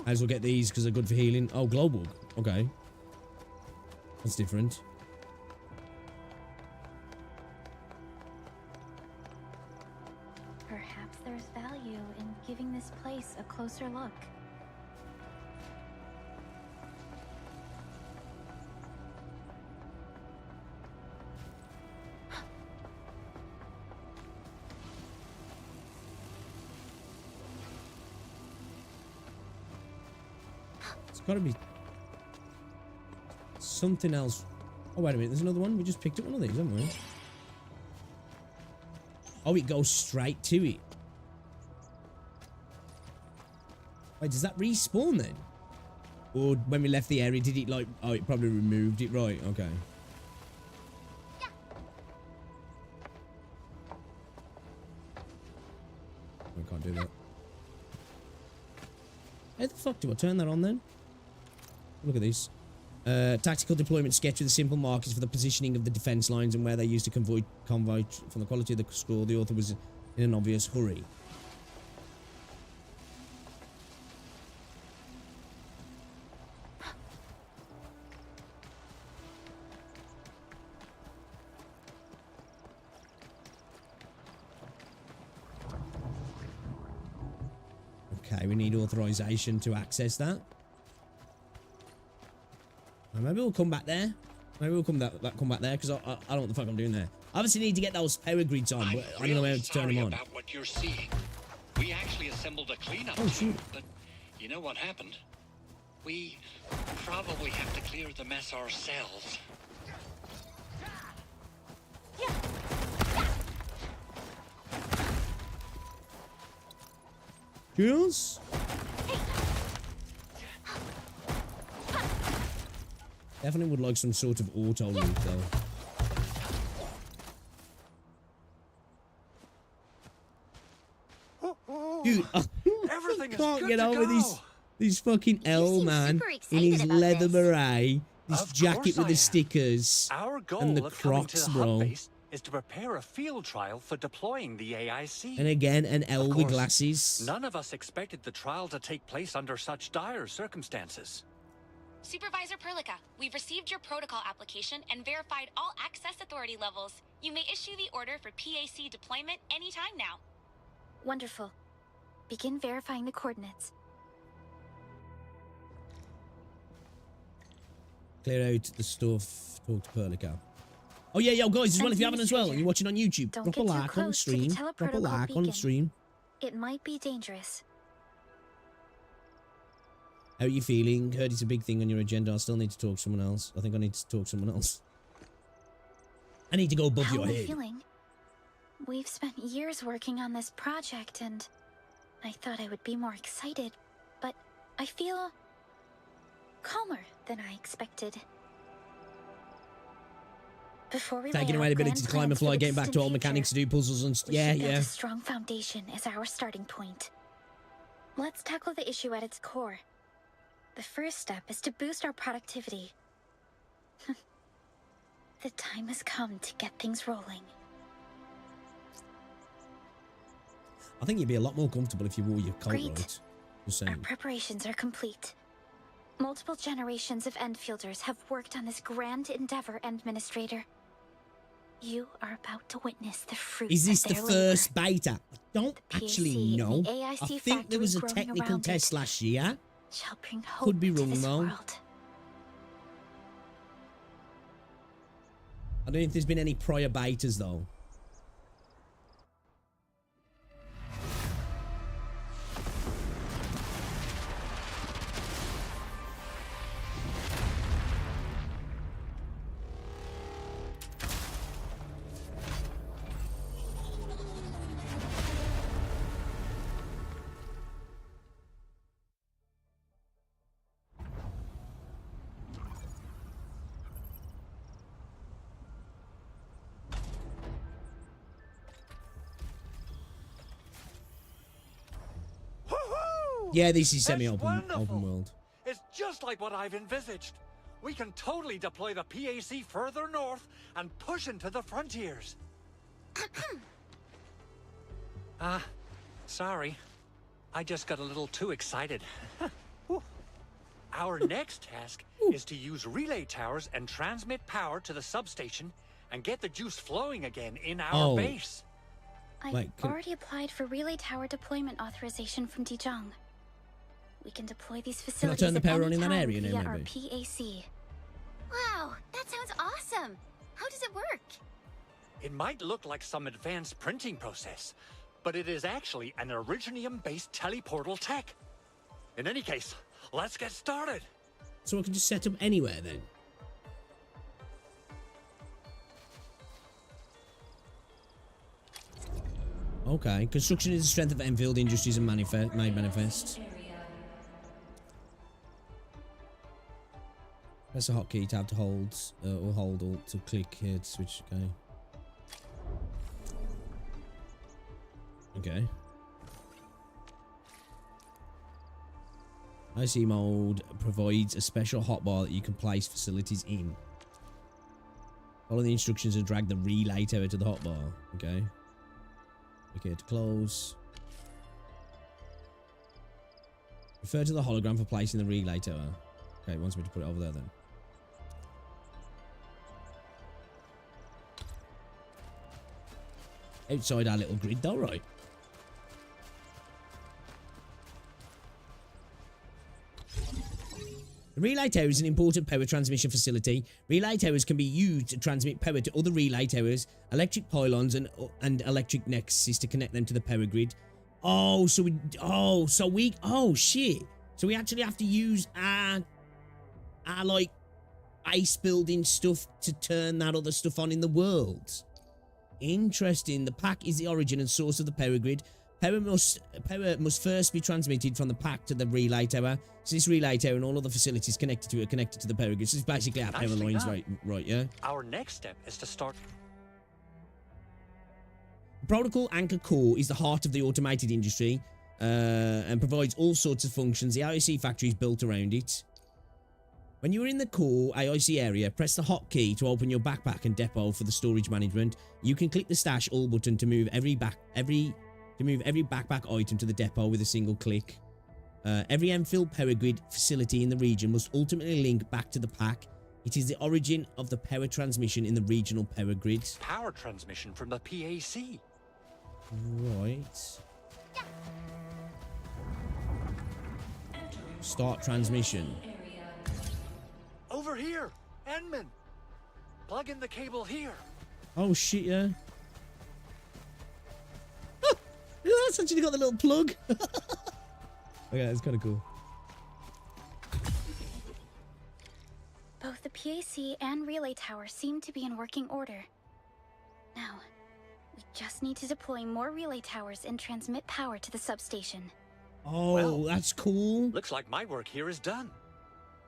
Might as well get these because they're good for healing. Oh, global. Okay. That's different. Perhaps there's value in giving this place a closer look. It's got to be something else. Oh, wait a minute. There's another one. We just picked up one of these, haven't we? Oh, it goes straight to it. Wait, does that respawn then? Or when we left the area, did it like... Oh, it probably removed it. Right, okay. I can't do that. How the fuck do I turn that on then? Look at these. Tactical deployment sketch with the simple markers for the positioning of the defense lines and where they used to convoy from the quality of the scroll. The author was in an obvious hurry. Okay, we need authorization to access that. Maybe we'll come back there. Maybe we'll come back there because I don't know what the fuck I'm doing there. I obviously need to get those power grids on, but I don't know how to turn them on. About what you're seeing. We actually assembled a cleanup team, but you know what happened? We probably have to clear the mess ourselves. Jules? Definitely would like some sort of auto loot though. Dude, I can't get over this fucking L man in his leather beret, this jacket with the stickers, and the Crocs, bro. Is to prepare a field trial for deploying the AIC. And again, an L with glasses. None of us expected the trial to take place under such dire circumstances. Supervisor Perlica, we've received your protocol application and verified all access authority levels. You may issue the order for PAC deployment anytime now. Wonderful. Begin verifying the coordinates. Clear out the stuff. Talk to Perlica. Oh yeah, yo guys, as well, if you haven't as well, and you're watching on YouTube, drop a like on the stream. Drop a like on the stream. It might be dangerous. How are you feeling? Heard it's a big thing on your agenda. I still need to talk to someone else. I think I need to talk to someone else. I need to go above your head. How am I feeling? We've spent years working on this project, and I thought I would be more excited, but I feel calmer than I expected. Before we taking away the ability to climb and fly, getting back to old mechanics to do puzzles and yeah. A strong foundation is our starting point. Let's tackle the issue at its core. The first step is to boost our productivity. The time has come to get things rolling. I think you'd be a lot more comfortable if you wore your coat Great. right. Just saying. Our preparations are complete. Multiple generations of Enfielders have worked on this grand endeavor, Administrator. You are about to witness the fruit Is this of the their first beta? I don't PAC actually know. and the AIC I think there was a factory growing technical around test it last year. shall bring hope Could be to wrong this though. world. I don't know if there's been any prior betas though. Yeah, this is semi-open world. It's just like what I've envisaged. We can totally deploy the PAC further north and push into the frontiers. Sorry. I just got a little too excited. Our next task is to use relay towers and transmit power to the substation and get the juice flowing again in our base. I've already applied for relay tower deployment authorization from Dijon. We can deploy these facilities turn the at power any on in that time area now, via our maybe? PAC. Wow, that sounds awesome. How does it work? It might look like some advanced printing process, but it is actually an Originium-based teleportal tech. In any case, let's get started. So I can just set up anywhere then? Okay. Construction is the strength of Enfield Industries and made manifest. Press a hotkey tab to hold, or hold Alt to click here to switch. Okay. IC mode provides a special hotbar that you can place facilities in. Follow the instructions and drag the relay tower to the hotbar. Okay. Okay, to close. Refer to the hologram for placing the relay tower. Okay, it wants me to put it over there then. Outside our little grid though, right? The relay tower is an important power transmission facility. Relay towers can be used to transmit power to other relay towers, electric pylons, and electric nexuses to connect them to the power grid. Oh, so shit. So we actually have to use our like base building stuff to turn that other stuff on in the world. Interesting. The pack is the origin and source of the power grid. Power must first be transmitted from the pack to the relay tower. So this relay tower and all other facilities connected to it are connected to the power grid. So it's basically our power lines, right? Yeah. Our next step is to start. The protocol anchor core is the heart of the automated industry and provides all sorts of functions. The IOC factory is built around it. When you are in the core IOC area, press the hotkey to open your backpack and depot for the storage management. You can click the stash all button to move every backpack item to the depot with a single click. Every Enfield power grid facility in the region must ultimately link back to the pack. It is the origin of the power transmission in the regional power grid. Power transmission from the PAC. Right. Start transmission. Over here, Enman. Plug in the cable here. Oh shit, yeah. Oh, that's actually got the little plug. Okay, that's kind of cool. Both the PAC and relay tower seem to be in working order. Now, we just need to deploy more relay towers and transmit power to the substation. Oh, well, that's cool. Looks like my work here is done.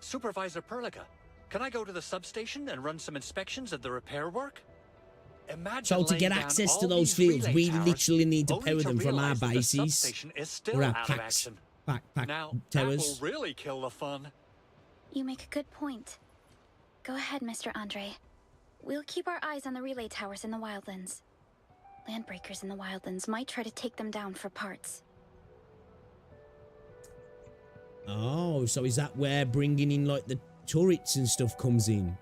Supervisor Perlica, can I go to the substation and run some inspections of the repair work? Imagine so to get access to those fields, we literally need to power them from our bases or our packs. Backpack towers. That will really kill the fun. You make a good point. Go ahead, Mr. Andre. We'll keep our eyes on the relay towers in the Wildlands. Landbreakers in the Wildlands might try to take them down for parts. Oh, so is that where bringing in like the turrets and stuff comes in?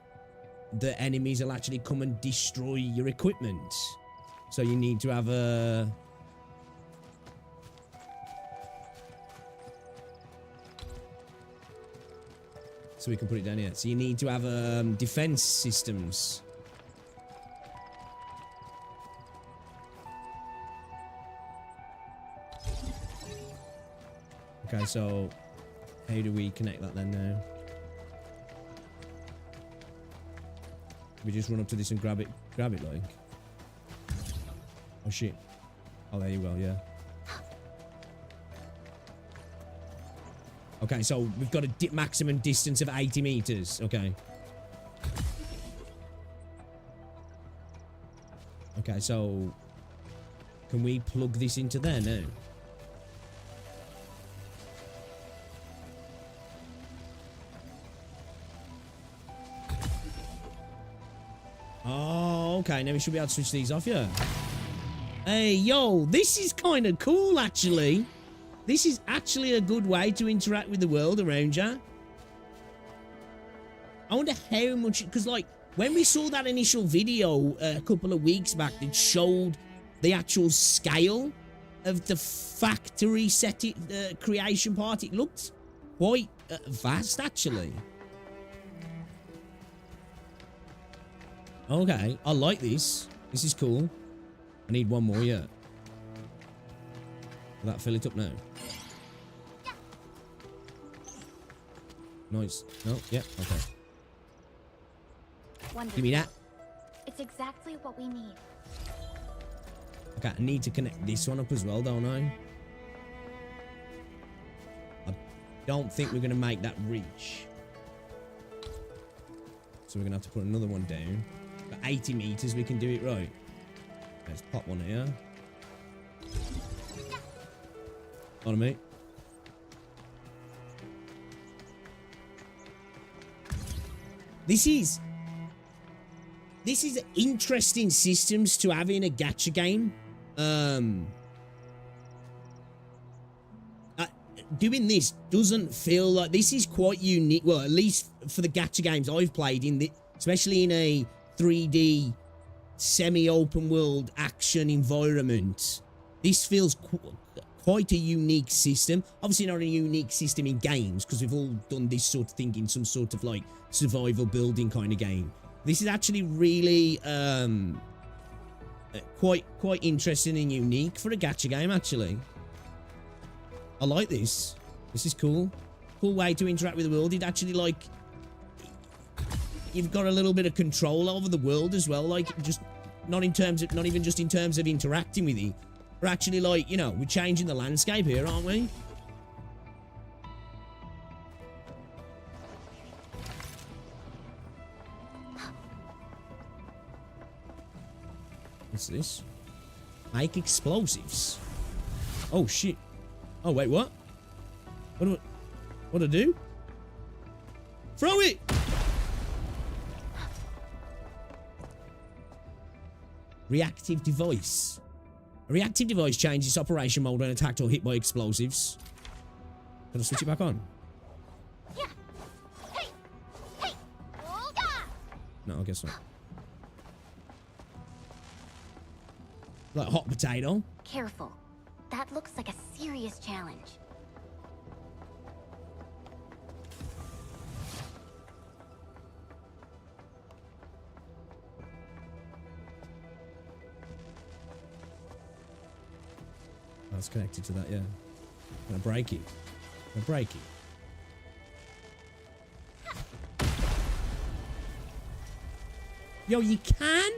The enemies will actually come and destroy your equipment. So you need to have a... So we can put it down here. So you need to have defense systems. Okay, so how do we connect that then now? We just run up to this and grab it like. Oh shit. Oh, there you go, yeah. Okay, so we've got a maximum distance of 80 meters. Okay. Okay, so can we plug this into there now? Oh, okay. Now we should be able to switch these off, yeah. Hey, yo, this is kind of cool, actually. This is actually a good way to interact with the world around you. I wonder how much... Because, like, when we saw that initial video a couple of weeks back that showed the actual scale of the factory creation part, it looked quite vast, actually. Okay, I like this. This is cool. I need one more, yeah. Will that fill it up now? Nice. No, yeah, okay. Wonderful. Give me that. It's exactly what we need. Okay, I need to connect this one up as well, don't I? I don't think we're going to make that reach. So we're going to have to put another one down. At 80 meters, we can do it right. Let's pop one here. On me. This is interesting systems to have in a gacha game. Doing this doesn't feel like this is quite unique. Well, at least for the gacha games I've played in, especially in a 3D semi-open world action environment. This feels quite a unique system. Obviously not a unique system in games, because we've all done this sort of thing in some sort of like survival building kind of game. This is actually really quite interesting and unique for a gacha game, actually. I like this. This is cool. Cool way to interact with the world. It actually, like, you've got a little bit of control over the world as well, like, just not even just in terms of interacting with it. We're actually, like, you know, we're changing the landscape here, aren't we? What's this? Make explosives. Oh shit. Oh wait, what? What do I do? Throw it! Reactive device. A reactive device changes its operation mode when attacked or hit by explosives. Can I switch it back on? Yeah. Hey. Hey. No, I guess not. Like hot potato. Careful. That looks like a serious challenge. That's connected to that, yeah. Gonna break it. Gonna break it. Yo, you can?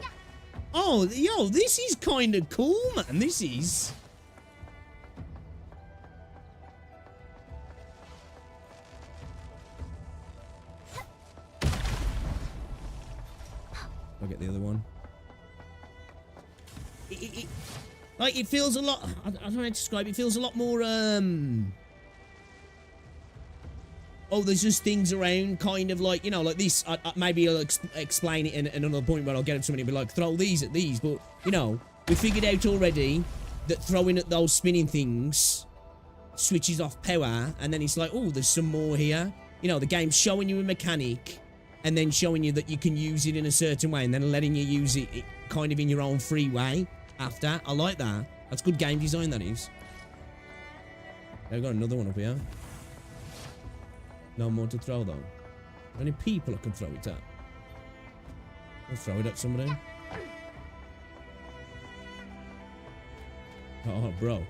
Oh, yo, this is kind of cool, man. This is. I'll get the other one. Like, it feels a lot. I don't know how to describe it. It feels a lot more. oh, there's just things around, kind of like, you know, like this. Maybe I'll explain it in another point where I'll get somebody and be like, throw these at these. But, you know, we figured out already that throwing at those spinning things switches off power. And then it's like, oh, there's some more here. You know, the game's showing you a mechanic and then showing you that you can use it in a certain way and then letting you use it kind of in your own free way after. I like that. That's good game design, that is. I've got another one up here. No more to throw, though. How many people I can throw it at? I'll throw it at somebody. Oh, bro.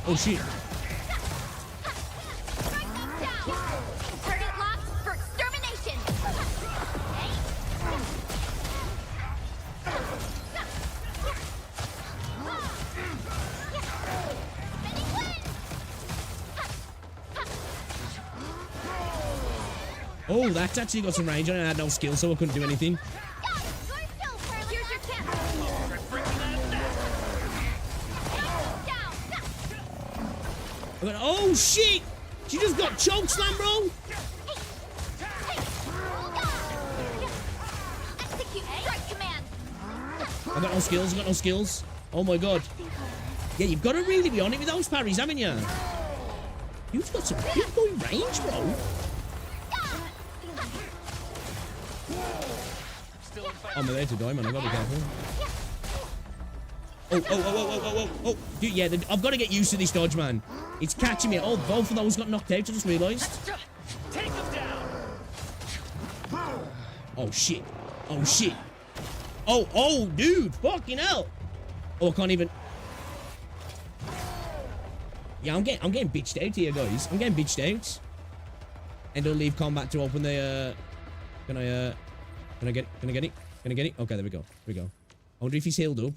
Oh, shit. Target locked for extermination. Oh, that's actually got some range on it. I had no skill, so I couldn't do anything. Here's your tip. I went, oh, shit! She just got choke slam, bro! Execute strike command. I got no skills, I got no skills. Oh my god. Yeah, you've got to really be on it with those parries, haven't you? You've got some big boy range, bro. I'm there to die, man. I gotta be careful. Oh. Dude, yeah, I've got to get used to this dodge, man. It's catching me. Oh, both of those got knocked out, I just realised. Take them down. Oh, shit. Oh, shit. Oh, dude. Fucking hell. Oh, I can't even... Yeah, I'm getting bitched out here, guys. I'm getting bitched out. And I'll leave combat to open the, Can I get it? Okay, there we go. Here we go. I wonder if he's healed up.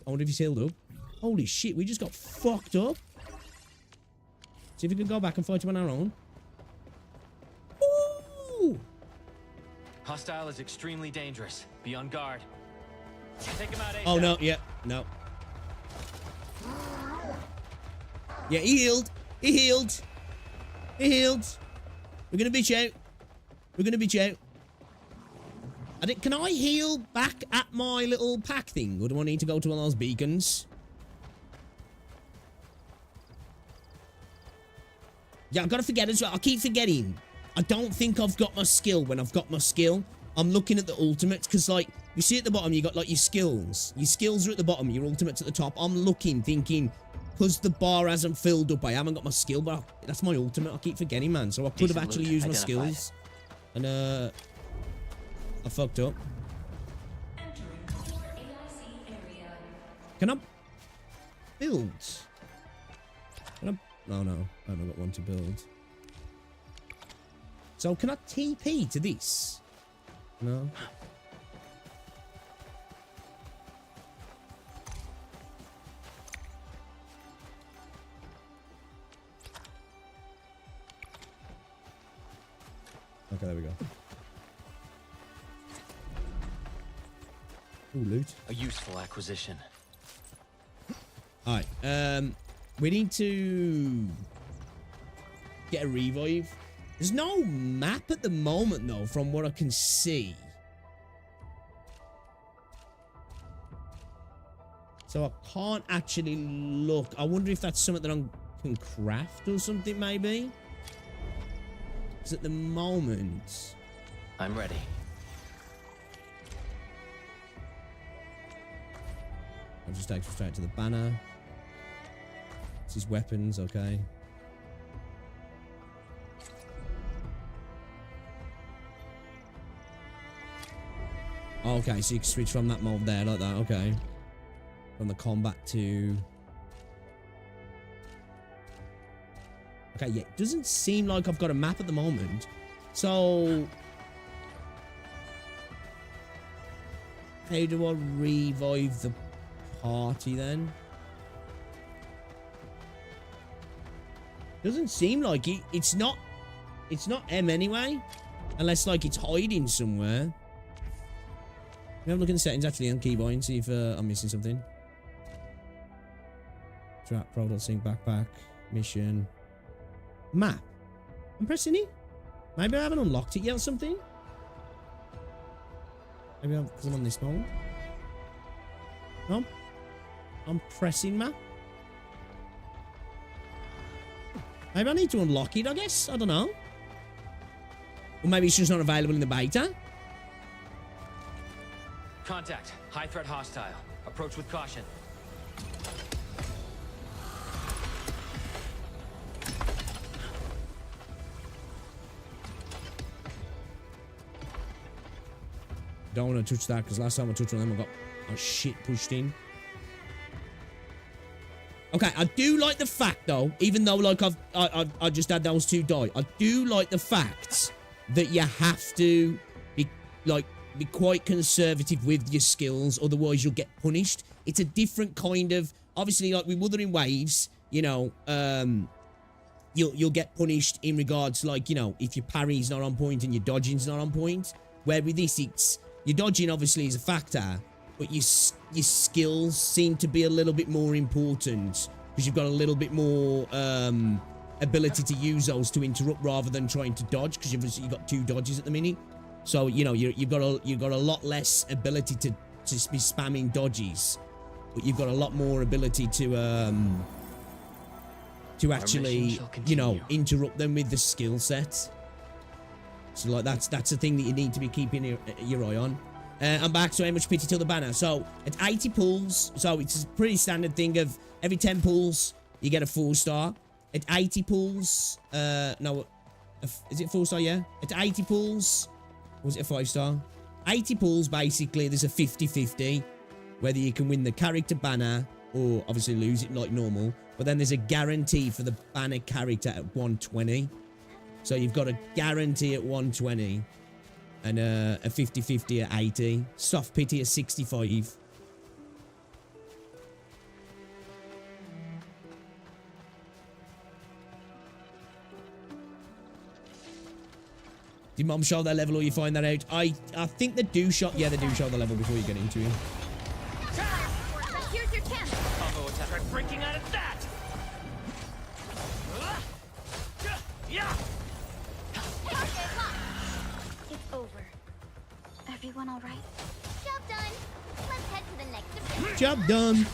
Holy shit, we just got fucked up. See if we can go back and fight him on our own. Ooh! Hostile is extremely dangerous. Be on guard. Take him out ASAP. Oh, no. Yeah. No. Yeah, he healed. We're gonna bitch out. Can I heal back at my little pack thing? Or do I need to go to one of those beacons? Yeah, I've got to forget as well. I keep forgetting. I don't think I've got my skill when I've got my skill. I'm looking at the ultimates because, like, you see at the bottom, you got, like, your skills. Your skills are at the bottom, your ultimates at the top. I'm looking, thinking, because the bar hasn't filled up, I haven't got my skill, but that's my ultimate. I keep forgetting, man. So I could have actually used my skills. And, I fucked up. Can I build? No, I haven't got one to build. So can I TP to this? No. Okay, there we go. Ooh, loot. A useful acquisition. Alright, we need to get a revive. There's no map at the moment, though, from what I can see. So I can't actually look. I wonder if that's something that I can craft or something, maybe? Because at the moment... I'm ready. I'll just take straight to the banner. This is weapons, okay. Okay, so you can switch from that mode there, like that, okay. From the combat to... Okay, yeah, it doesn't seem like I've got a map at the moment. So... how do I revive the party then? Doesn't seem like it. It's not M anyway. Unless like it's hiding somewhere. Let me have a look in the settings actually on keyboard and see if I'm missing something. Trap, product, sync, backpack, mission, map. I'm pressing it. Maybe I haven't unlocked it yet or something. Maybe because I'm on this mode. No. I'm pressing map. Maybe I need to unlock it, I guess. I don't know. Or maybe it's just not available in the beta. Contact. High threat hostile. Approach with caution. Don't want to touch that because last time I touched one of them, I got shit pushed in. Okay, I do like the fact though, even though like I just had those 2 die, I do like the fact that you have to be quite conservative with your skills, otherwise you'll get punished. It's a different kind of, obviously like with Wuthering Waves, you know, you'll get punished in regards to like, you know, if your parry's not on point and your dodging's not on point. Where with this, it's your dodging obviously is a factor, but your skills seem to be a little bit more important because you've got a little bit more ability to use those to interrupt rather than trying to dodge, because you've got 2 dodges at the minute. So you know you've got a lot less ability to be spamming dodges, but you've got a lot more ability to actually, you know, interrupt them with the skill set. So like that's the thing that you need to be keeping your eye on. I'm back, so how much pity till the banner? So at 80 pulls, so it's a pretty standard thing of every 10 pulls you get a 4-star. At 80 pulls, no, is it 4-star? Yeah. At 80 pulls, or was it a 5-star? 80 pulls, basically there's a 50-50 whether you can win the character banner or obviously lose it like normal. But then there's a guarantee for the banner character at 120. So you've got a guarantee at 120 and a 50-50 at 80. Soft pity at 65. Did Mom show that level or you find that out? I think they do show, yeah, they do show the level before you get into it. Here's your chance. Combo attack. Try breaking out of that. Yeah. It's over. Everyone all right? Job done. Let's head to the next objective. Job done.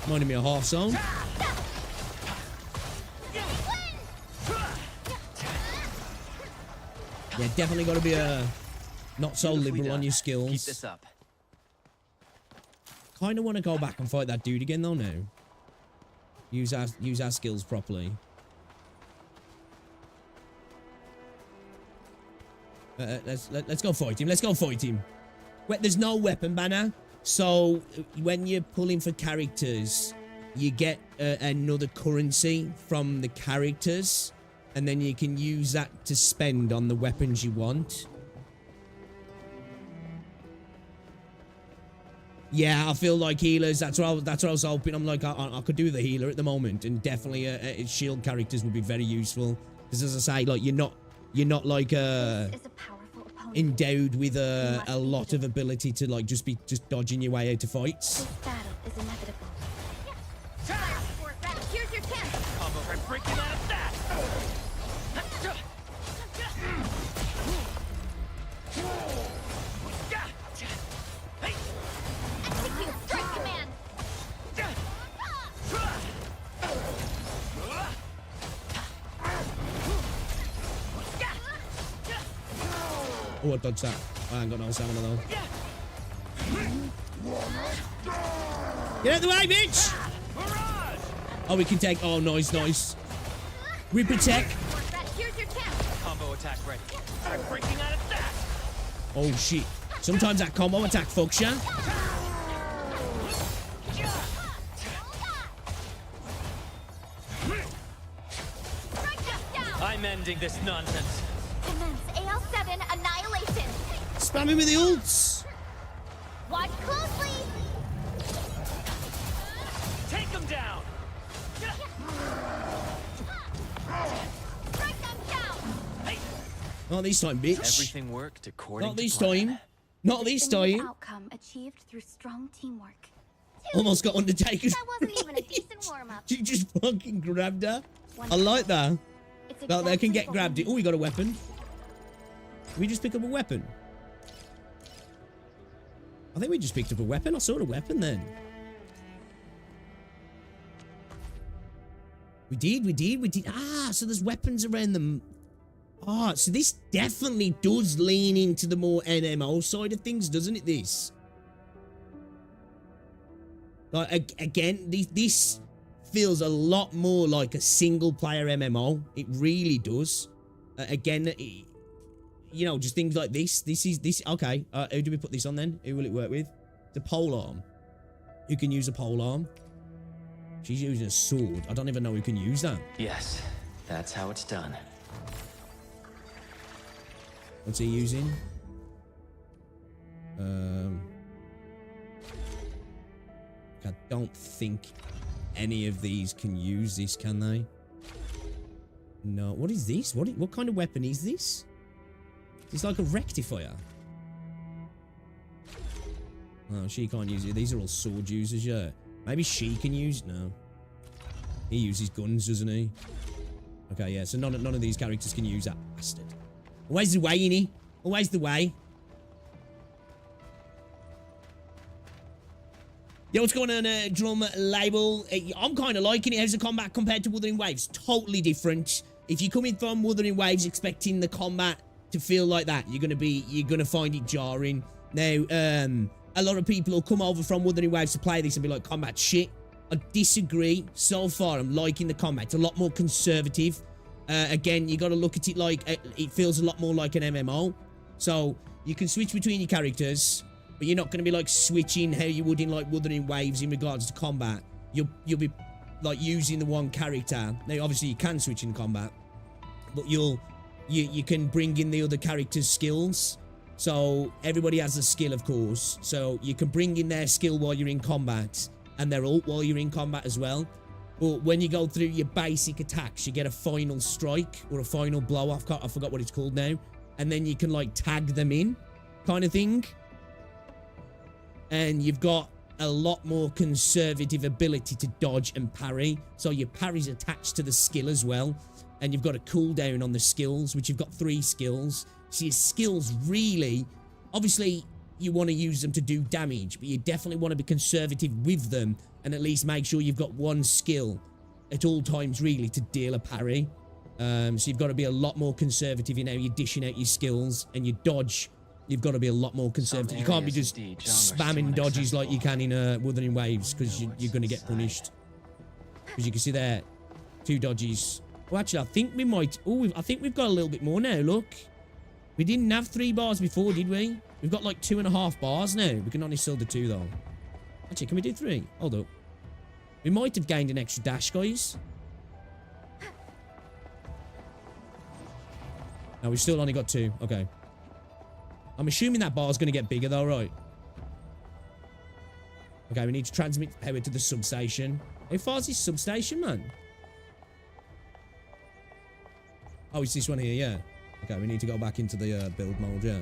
Reminding me of Half Zone. Yeah, definitely got to be not so liberal on your skills. Keep this up. Kind of want to go back and fight that dude again though now. Use our skills properly. Let's go fight him. Let's go fight him. There's no weapon banner, so when you're pulling for characters, you get another currency from the characters, and then you can use that to spend on the weapons you want. Yeah, I feel like healers. That's what I was hoping. I'm like, I could do the healer at the moment, and definitely shield characters would be very useful. Because as I say, like you're not like endowed with a lot of ability to like just dodging your way out of fights. This battle is inevitable. Here's your chance. Combo for breaking out of that. Execute strike command. Oh, I dodged that. I ain't got no stamina though. Get out of the way, bitch! Oh, we can take. Oh, nice. We protect. Here's your chance. Combo attack ready. Try breaking out of that. Oh shit. Sometimes that combo attack fucks ya. I'm ending this nonsense. Commence AL7 annihilation. Spam him with the ults. Watch closely. Take him down. Strike them down. Not this time, bitch. Everything worked according Not this to plan. time. Not this Sustained time. Outcome achieved through strong teamwork. Almost got Undertaker. That wasn't even a decent warm-up. She just fucking grabbed her. I like that. Well, they can get grabbed. Oh, we got a weapon. Did we just pick up a weapon? I think we just picked up a weapon. I saw a weapon then. We did. Ah, so there's weapons around them. Ah, so this definitely does lean into the more MMO side of things, doesn't it, this? Like, again, this feels a lot more like a single-player MMO. It really does. Again, you know, just things like this. This. Okay, who do we put this on then? Who will it work with? The pole arm. Who can use a pole arm? She's using a sword. I don't even know who can use that. Yes, that's how it's done. What's he using? I don't think any of these can use this, can they? No. What is this? What kind of weapon is this? It's like a rectifier. Oh, she can't use it. These are all sword users, yeah. Maybe she can use... No. He uses guns, doesn't he? Okay, yeah. So none of these characters can use that bastard. Always the way, innit? Always the way. Yo, what's going on, Drum Label? I'm kind of liking it. How's the combat compared to Wuthering Waves? Totally different. If you're coming from Wuthering Waves expecting the combat to feel like that, you're gonna find it jarring. Now, a lot of people will come over from Wuthering Waves to play this and be like, combat shit. I disagree. So far, I'm liking the combat. It's a lot more conservative. Again, you got to look at it like it feels a lot more like an MMO. So you can switch between your characters, but you're not going to be like switching how you would in like Wuthering Waves in regards to combat. You'll be like using the one character. Now, obviously, you can switch in combat, but you can bring in the other character's skills. So everybody has a skill, of course. So you can bring in their skill while you're in combat, and their ult while you're in combat as well. But when you go through your basic attacks, you get a final strike or a final blow. I forgot what it's called now. And then you can like tag them in, kind of thing. And you've got a lot more conservative ability to dodge and parry. So your parry's attached to the skill as well. And you've got a cooldown on the skills, which you've got 3 skills. So your skills really, obviously you want to use them to do damage, but you definitely want to be conservative with them and at least make sure you've got 1 skill at all times really to deal a parry. So you've got to be a lot more conservative in how you're dishing out your skills, and your dodge, you've got to be a lot more conservative. You can't be just spamming dodges like you can in Wuthering Waves, because you're going to get punished. Because you can see there, 2 dodges. Well, actually, I think we might... Oh, I think we've got a little bit more now, look. We didn't have 3 bars before, did we? We've got like 2.5 bars now. We can only sell the 2, though. Actually, can we do 3? Hold up. We might have gained an extra dash, guys. No, we've still only got 2. Okay. I'm assuming that bar's going to get bigger, though, right? Okay, we need to transmit power to the substation. How far is this substation, man? Oh, it's this one here, yeah. Okay, we need to go back into the build mode, yeah.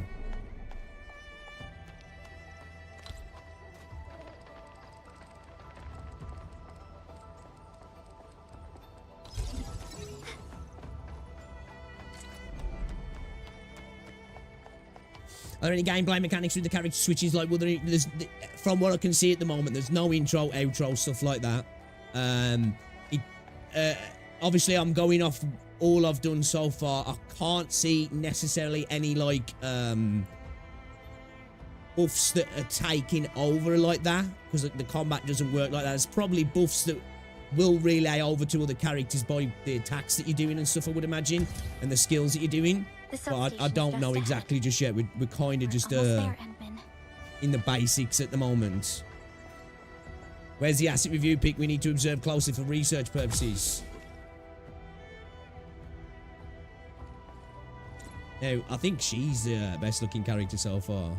Are there any gameplay mechanics with the character switches like from what I can see at the moment, there's no intro, outro, stuff like that. Obviously I'm going off all I've done so far. I can't see necessarily any like buffs that are taking over like that, because the combat doesn't work like that. There's probably buffs that will relay over to other characters by the attacks that you're doing and stuff, I would imagine, and the skills that you're doing. But I don't know exactly just yet. We're kind of just in the basics at the moment. Where's the asset review pick? We need to observe closely for research purposes. Now, I think she's the best looking character so far.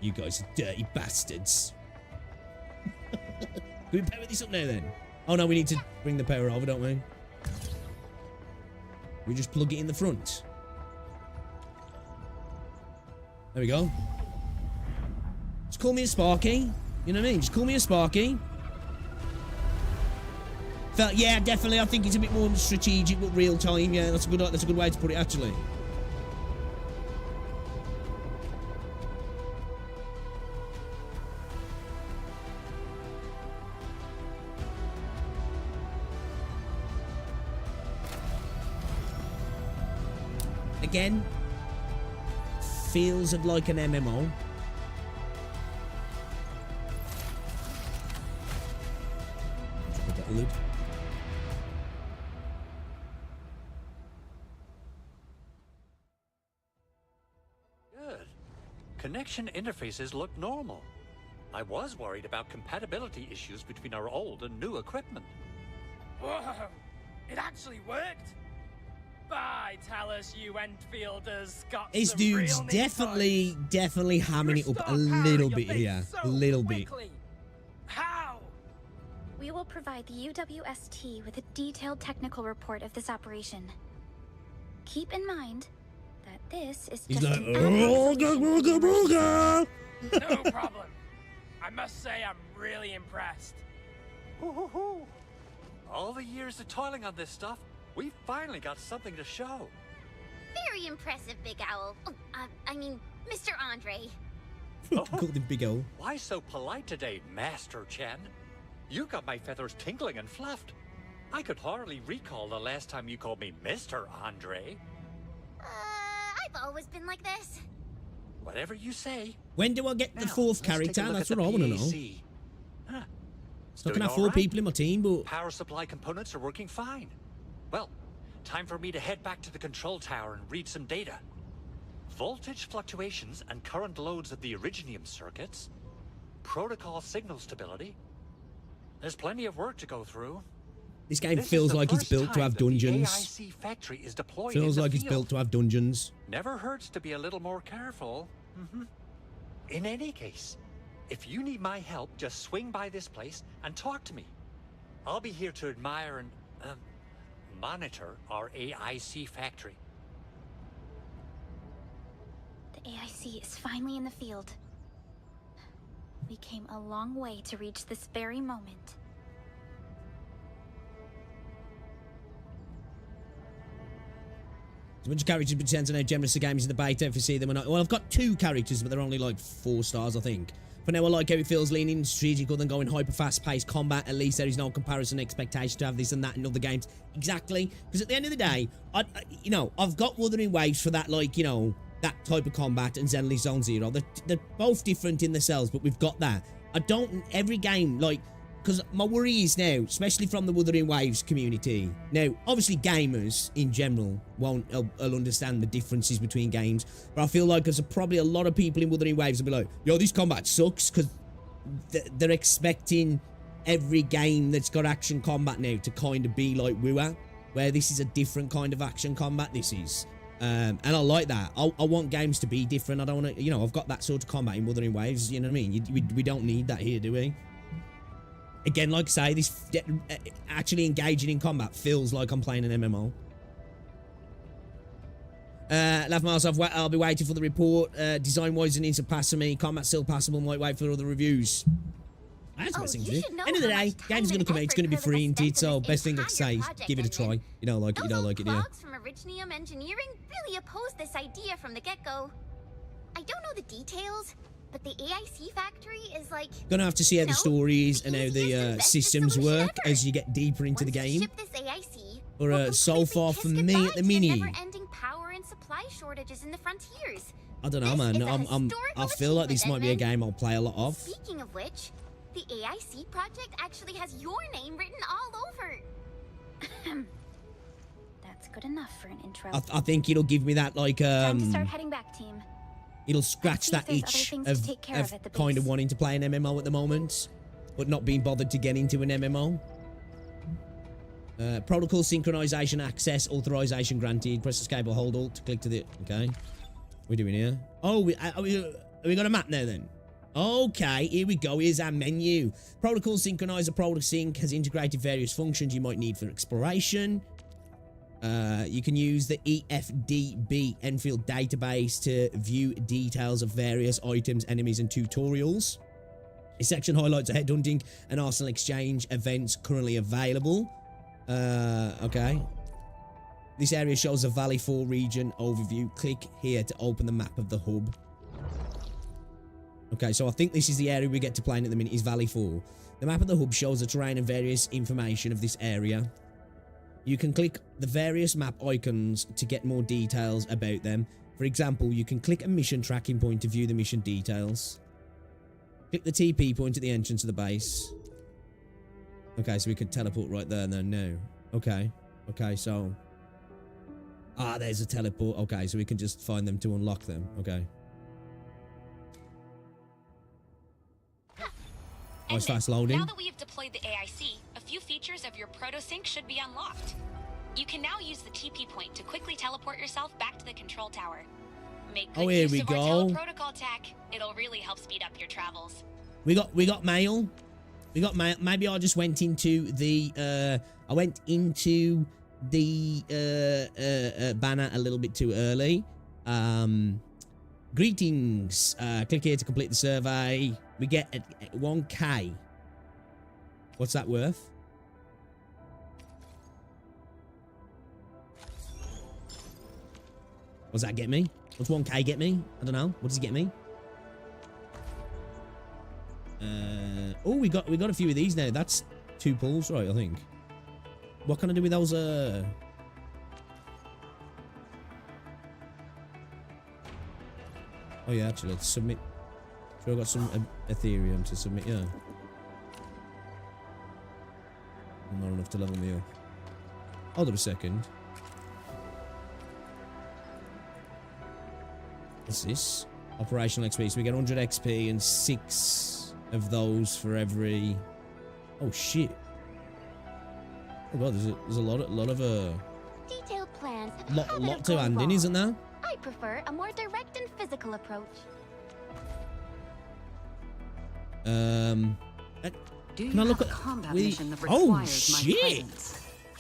You guys are dirty bastards. Can we power this up now then? Oh no, we need to bring the power over, don't we? We just plug it in the front. There we go. Just call me a Sparky. You know what I mean? Just call me a Sparky. Yeah, definitely. I think it's a bit more strategic, but real time. Yeah, that's a good way to put it, actually. Again, feels like an MMO. Put that lid. Good. Connection interfaces look normal. I was worried about compatibility issues between our old and new equipment. Whoa! It actually worked! Bye, tell us you Enfielders got This some dude's real definitely hamming it up a little bit here. A little bit. How? We will provide the UWST with a detailed technical report of this operation. Keep in mind that this is He's just like, No problem. I must say I'm really impressed. All the years of toiling on this stuff, we finally got something to show. Very impressive, Big Owl. Oh, I mean, Mr. Andre. Called him Big O. Why so polite today, Master Chen? You got my feathers tingling and fluffed. I could hardly recall the last time you called me Mr. Andre. I've always been like this. Whatever you say. When do I get the fourth character? That's what I want to know. Huh. I can have 4 people in my team, but Power supply components are working fine. Well, time for me to head back to the control tower and read some data. Voltage fluctuations and current loads of the Originium circuits. Protocol signal stability. There's plenty of work to go through. this game feels like it's built to have dungeons. AIC factory is deployed Feels in the like it's field. built to have dungeons. Never hurts to be a little more careful. In any case, if you need my help, just swing by this place and talk to me. I'll be here to admire and monitor our AIC factory. The AIC is finally in the field. We came a long way to reach this very moment. There's a bunch of characters pretend to know generous the games in the beta if you see them or not. Well, I've got 2 characters, but they're only like 4 stars, I think. For now, I like how it feels leaning strategical than going hyper fast-paced combat. At least there is no comparison expectation to have this and that in other games. Exactly. Because at the end of the day, I've got Wuthering Waves for that, like, that type of combat and Zenley Zone Zero. They're both different in themselves, but we've got that. Every game, like, because my worry is now, especially from the Wuthering Waves community, now, obviously gamers in general won't understand the differences between games, but I feel like there's probably a lot of people in Wuthering Waves will be like, yo, this combat sucks, because they're expecting every game that's got action combat now to kind of be like WoW, where this is a different kind of action combat, this is. And I like that. I want games to be different. I don't want to, I've got that sort of combat in Wuthering Waves, you know what I mean? We don't need that here, do we? Again, like I say, this actually engaging in combat feels like I'm playing an MMO. Laugh Miles, I'll be waiting for the report. Design-wise, it needs to pass to me. Combat still passable, might wait for other reviews. That's best thing to do. End of the day, game's going to come out. It's going to be free indeed, so best thing I can say is give it a try. You don't like it, you don't like it, yeah. Folks from Originium Engineering really opposed this idea from the get-go. I don't know the details, but the AIC factory is like... Gonna have to see how the story is and how the systems work as you get deeper into the game. Ship this AIC, But so far for me at the mini, never-ending power and supply shortages in the frontiers. I don't know, man. I feel like this might be a game I'll play a lot of. Speaking of which, the AIC project actually has your name written all over. That's good enough for an intro. I think it'll give me that, like, Time to start heading back, team. It'll scratch that itch of kind of wanting to play an MMO at the moment, but not being bothered to get into an MMO. Protocol synchronization access authorization granted. Press escape or hold alt to click to the... Okay. What are we doing here? Oh, we got a map now then. Okay, here we go. Here's our menu. Protocol synchronizer. Protocol sync has integrated various functions you might need for exploration. You can use the EFDB Enfield database to view details of various items, enemies, and tutorials. A section highlights headhunting and arsenal exchange events currently available. Okay. This area shows a Valley 4 region overview. Click here to open the map of the hub. Okay, so I think this is the area we get to play in at the minute, is Valley 4. The map of the hub shows the terrain and various information of this area. You can click the various map icons to get more details about them. For example, you can click a mission tracking point to view the mission details. Click the TP point at the entrance of the base. Okay, so we could teleport right there and then no. Okay. Okay, so... Ah, there's a teleport. Okay, so we can just find them to unlock them. Okay. Oh, it's fast loading. Now that we have deployed the AIC, a few features of your proto-sync should be unlocked. You can now use the TP point to quickly teleport yourself back to the control tower. Make good here use we of go. our teleprotocol tech. It'll really help speed up your travels. We got mail. We got mail. Maybe I just went into the banner a little bit too early. Greetings. Click here to complete the survey. We get 1K. What's that worth? What's that get me? What's 1K get me? I don't know. What does it get me? Oh, we got a few of these now. That's 2 pulls, right? I think. What can I do with those? Oh yeah, actually, let's submit. So I've got some Ethereum to submit. Yeah. Not enough to level me up. Hold up a second. What's this? Operational XP. So we get 100 XP and 6 of those for every... Oh, shit. Oh, God, there's a lot of... Detailed plans. Lot to hand in, isn't there? I prefer a more direct and physical approach. Can I look at... Oh, shit!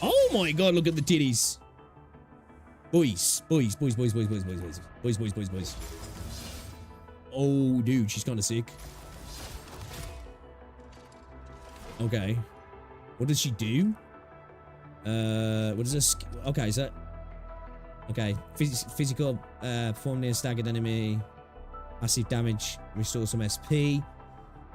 Oh, my God, look at the titties. Boys. Oh, dude, she's kind of sick. Okay. What does she do? What is this? Okay, is that... Okay, physical, perform near staggered enemy. Passive damage, restore some SP.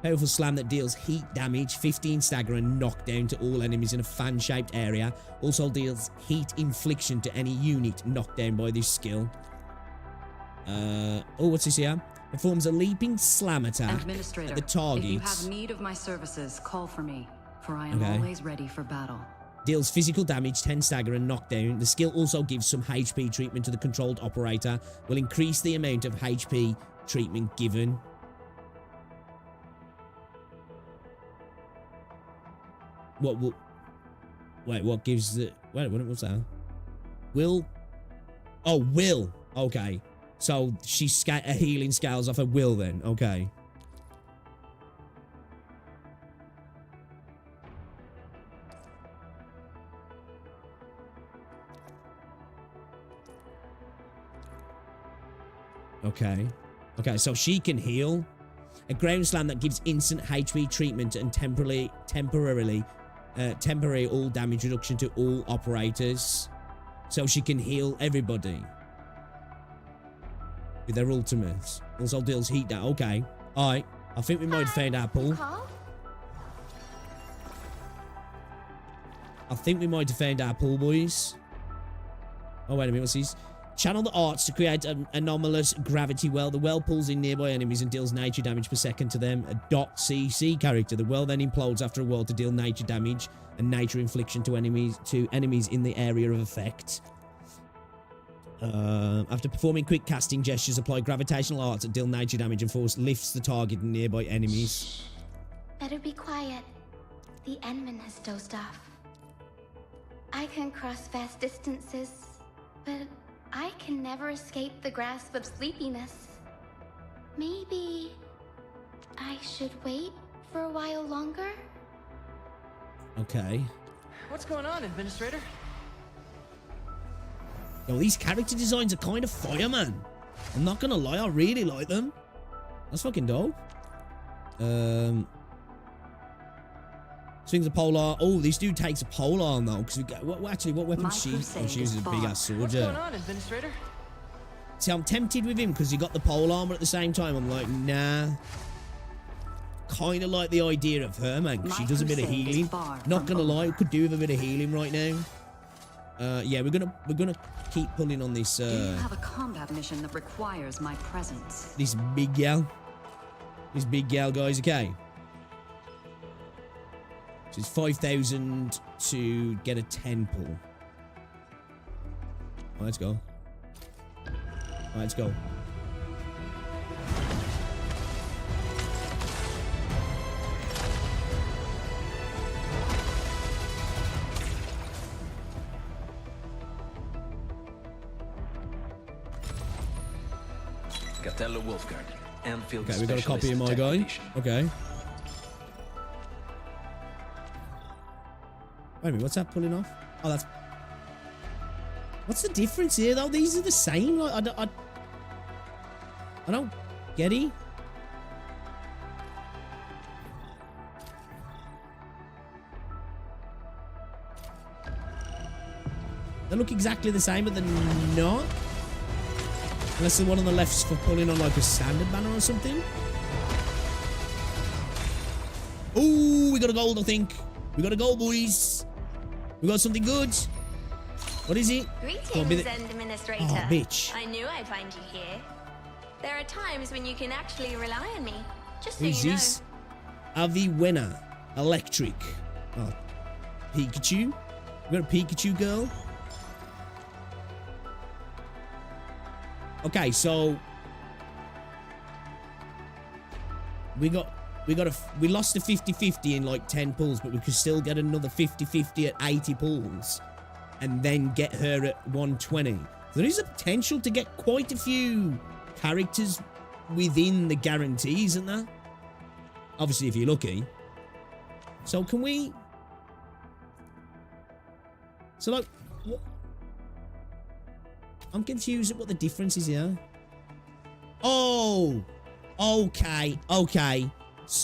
Powerful slam that deals heat damage, 15 stagger and knockdown to all enemies in a fan-shaped area. Also deals heat infliction to any unit knocked down by this skill. Oh, what's this here? Performs a leaping slam attack at the target. If you have need of my services, call for me, for I am always ready for battle. Deals physical damage, 10 stagger and knockdown. The skill also gives some HP treatment to the controlled operator. Will increase the amount of HP treatment given. What will... Wait, what gives the... Wait, what's that? Will... Oh, will. Okay. So, she's a healing scales off her will then. Okay. Okay. Okay, so she can heal. A ground slam that gives instant HP treatment and temporary all damage reduction to all operators. So she can heal everybody with their ultimates. Also deals heat down. Okay. Alright. I think we might have found our pool. I think we might have found our pool, boys. Oh, wait a minute. What's this? Channel the arts to create an anomalous gravity well. The well pulls in nearby enemies and deals nature damage per second to them. A .cc character. The well then implodes after a while to deal nature damage and nature infliction to enemies in the area of effect. After performing quick casting gestures, apply gravitational arts that deal nature damage and force lifts the target and nearby enemies. Better be quiet. The Endman has dozed off. I can cross vast distances, but I can never escape the grasp of sleepiness. Maybe I should wait for a while longer? Okay. What's going on, Administrator? Yo, these character designs are kind of fire, man. I'm not gonna lie, I really like them. That's fucking dope. Swings a polearm. Oh, this dude takes a polearm though. Because we get what weapon does she? Oh, she uses a big ass sword. What's going on, Administrator? See, I'm tempted with him because he got the polearm, but at the same time, I'm like, nah. Kind of like the idea of her, man. Because she does a bit of healing. Not gonna lie, we could do with a bit of healing right now. Yeah, we're gonna keep pulling on this. Do you have a combat mission that requires my presence? This big gal. This big gal, guys. Okay. So it's 5,000 to get a 10 pull. Right, let's go. Right, let's go. Gatella Wolfguard. Enfield. Okay, we got a copy of my guy. Okay. Wait a minute, what's that pulling off? Oh, that's... What's the difference here, though? These are the same. Like, I don't get it. They look exactly the same, but they're not. Unless the one on the left's for pulling on like a standard banner or something. Ooh, we got a gold, I think. We got a gold, boys. We got something good. What is it? Greetings, Administrator. Oh, bitch. I knew I'd find you here. There are times when you can actually rely on me. Just so Who's you know. this? Aviwena. Electric. Oh, Pikachu. We got a Pikachu girl. Okay, so we lost a 50-50 in like 10 pulls, but we could still get another 50-50 at 80 pulls and then get her at 120. There is a potential to get quite a few characters within the guarantee, isn't there? Obviously, if you're lucky. So can we... So like... What? I'm confused at what the difference is here. Oh! Okay, okay.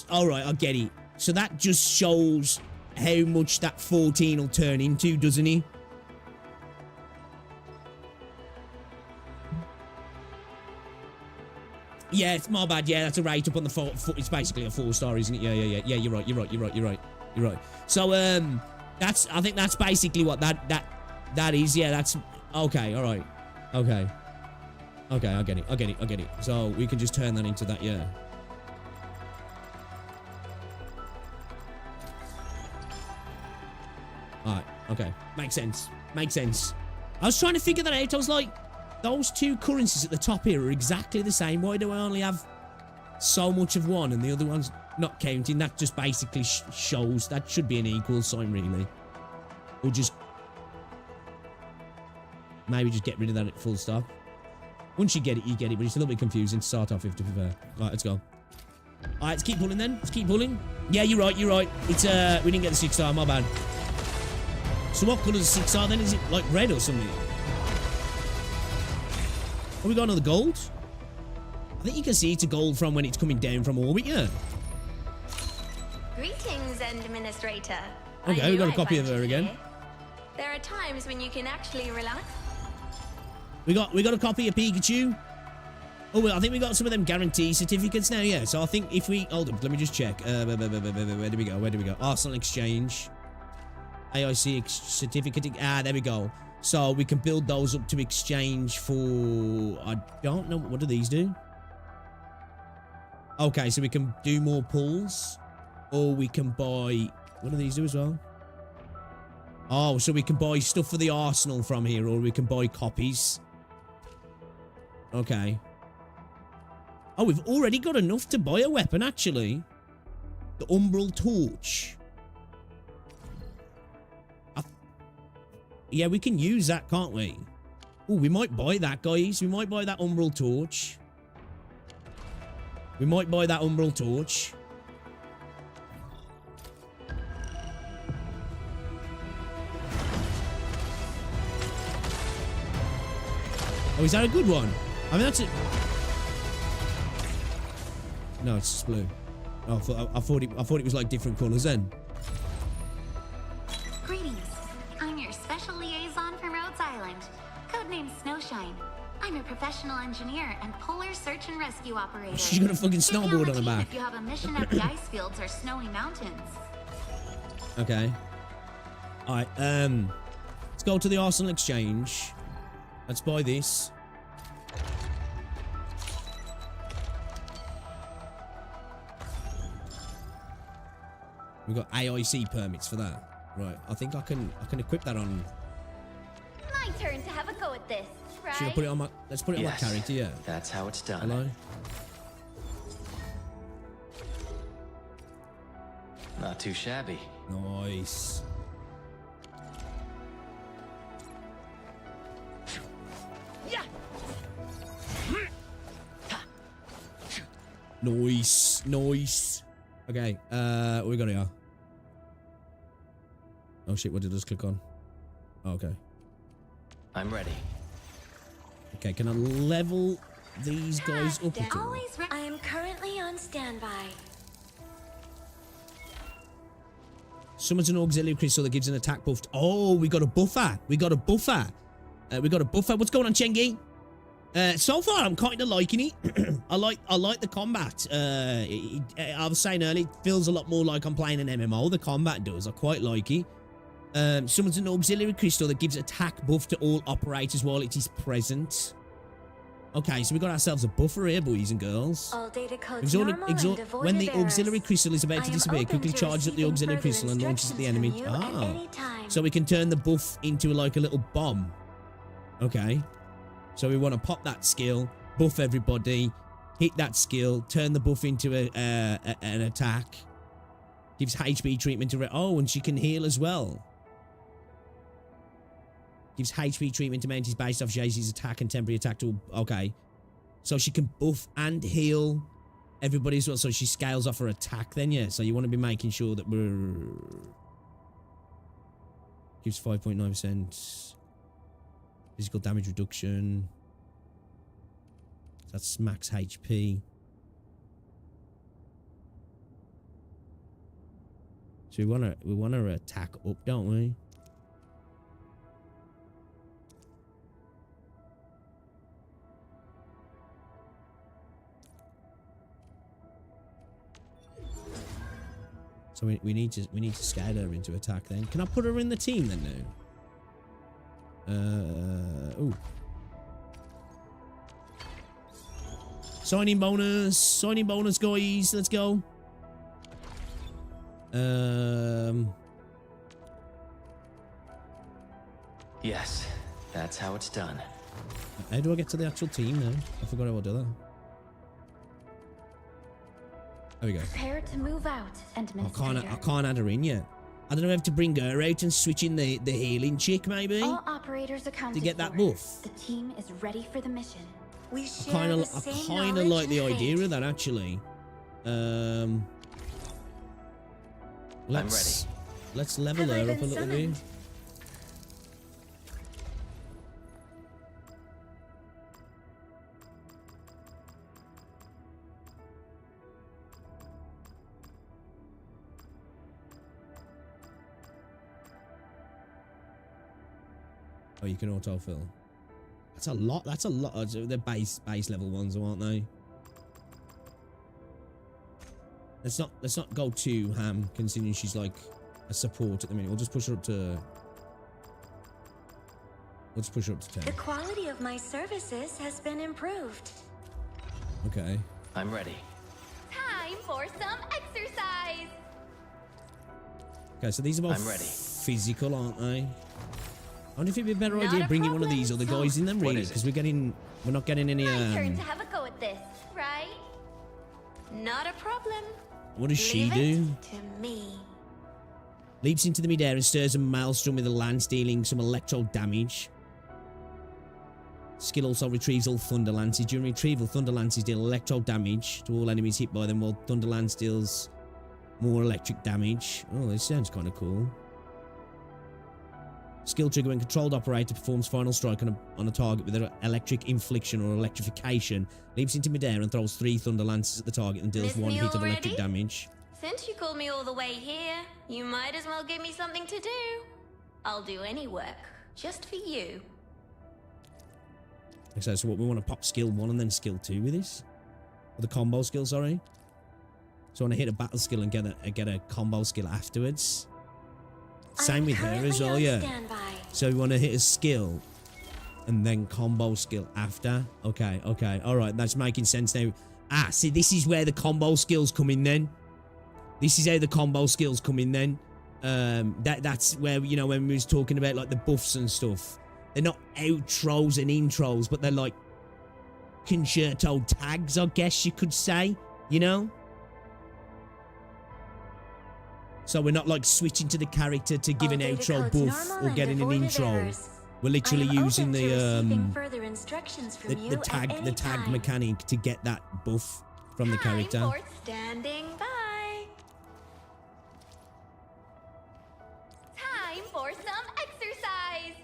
Alright, I get it. So that just shows how much that 14 will turn into, doesn't it? Yeah, it's my bad. Yeah, that's a rate up on the 4. It's basically a 4-star, isn't it? Yeah. You're right. So, that's... I think that's basically what that is. Yeah, that's... Okay, alright. Okay, I get it. So, we can just turn that into that, yeah. Alright, okay. Makes sense. I was trying to figure that out. I was like, those two currencies at the top here are exactly the same. Why do I only have so much of one and the other one's not counting? That just basically shows that should be an equal sign, really. Or just... Maybe just get rid of that at full stop. Once you get it, but it's a little bit confusing to start off with, to be fair. Right, let's go. Alright, let's keep pulling then. Let's keep pulling. Yeah, you're right. It's, we didn't get the 6-star, my bad. So what colour is the 6-star then? Is it like red or something? Oh, we got another gold? I think you can see it's a gold from when it's coming down from orbit, yeah. Greetings, Administrator. Okay, we got a copy of her again. There are times when you can actually rely. We got a copy of Pikachu. Oh, well, I think we got some of them guarantee certificates now, yeah. So I think if we... Hold up, let me just check. Where do we go? Arsenal Exchange. AIC certificate. Ah, there we go. So we can build those up to exchange for... I don't know. What do these do? Okay, so we can do more pulls. Or we can buy... What do these do as well? Oh, so we can buy stuff for the Arsenal from here, or we can buy copies. Okay. Oh, we've already got enough to buy a weapon, actually. The Umbral Torch. Yeah, we can use that, can't we? Oh, we might buy that, guys. We might buy that Umbral Torch. Oh, is that a good one? I mean, that's it. No, it's just blue. Oh, I thought it was like different colours then. Greetings. I'm your special liaison from Rhodes Island. Codename Snowshine. I'm a professional engineer and polar search and rescue operator. She's got a fucking snowboard on her back. If you have a mission at the ice fields or snowy mountains. Okay. Alright, let's go to the Arsenal Exchange. Let's buy this. We've got AIC permits for that. Right, I think I can equip that on. My turn to have a go at this, right? Should I put it on my let's put it on my character, yeah. That's how it's done. Hello? Not too shabby. Nice. Nice, nice. Okay, what we got here? Oh shit, what did I just click on? Oh, okay. I'm ready. Okay, can I level these guys up at all? I am currently on standby. Summons an auxiliary crystal that gives an attack buff. Oh, we got a buffer. We got a buffer. We got a buffer. What's going on, Chengi? So far, I'm kind of liking it. I like the combat. I was saying earlier, it feels a lot more like I'm playing an MMO. The combat does. I quite like it. Summons an auxiliary crystal that gives attack buff to all operators while it is present. Okay, so we got ourselves a buffer here, boys and girls. All data codes normal and devoid when the of errors. auxiliary crystal is about to disappear, quickly charges up the auxiliary crystal and launches at the enemy. Oh, so we can turn the buff into like a little bomb. Okay. So we want to pop that skill, buff everybody, hit that skill, turn the buff into an attack. Gives HP treatment to... Oh, and she can heal as well. Gives HP treatment to mount is based off Jaycee's attack and temporary attack to... Okay. So she can buff and heal everybody as well. So she scales off her attack then, yeah. So you want to be making sure that we're... Gives 5.9%. Physical damage reduction. That's max HP. So we want to attack up, don't we? So we need to scale her into attack then. Can I put her in the team then now? Ooh. Signing bonus, guys. Let's go. Yes, that's how it's done. How do I get to the actual team now? I forgot how to do that. There we go. Prepare to move out, Administrator. I can't add her in yet. I don't know if to bring her out and switch in the healing chick maybe. All operators accounted to get that for. buff. The team is ready for the mission. We share I kind of like the idea of that actually. Let's level her up a little bit. Oh, you can autofill. That's a lot. That's a lot. They're base level ones, aren't they? Let's not go too ham, considering she's like a support at the minute. We'll just push her up to. Let's push her up to 10. The quality of my services has been improved. Okay. I'm ready. Time for some exercise. Okay, so these are both physical, aren't they? I wonder if it'd be a better idea bringing one of these other guys in them, really, because we're not getting any. My turn to have a go at this, right? Not a problem. What does she do? To me. Leaps into the midair and stirs a maelstrom with a lance, dealing some electro damage. Skill also retrieves all thunder lances. During retrieval, thunder lances deal electro damage to all enemies hit by them, while thunder lance deals more electric damage. Oh, this sounds kind of cool. Skill trigger when controlled operator performs final strike on a target with an electric infliction or electrification, leaps into midair and throws 3 thunder lances at the target and deals Miss 1 me hit of already? electric damage. Since you called me all the way here, you might as well give me something to do. I'll do any work, just for you. Okay, so what, we want to pop skill 1 and then skill 2 with this? Or the combo skill, sorry. So I want to hit a battle skill and get a combo skill afterwards. Same with her as well, yeah. So we want to hit a skill and then combo skill after. Okay, okay, all right, that's making sense now. Ah, see, this is where the combo skills come in then. This is how the combo skills come in then. That's where, you know, when we was talking about like the buffs and stuff. They're not outros and intros, but they're like concerto tags, I guess you could say, you know? So we're not like switching to the character to give an outro buff or getting an intro. We're literally using the tag mechanic to get that buff from the character. Time for standing by. Time for some exercise.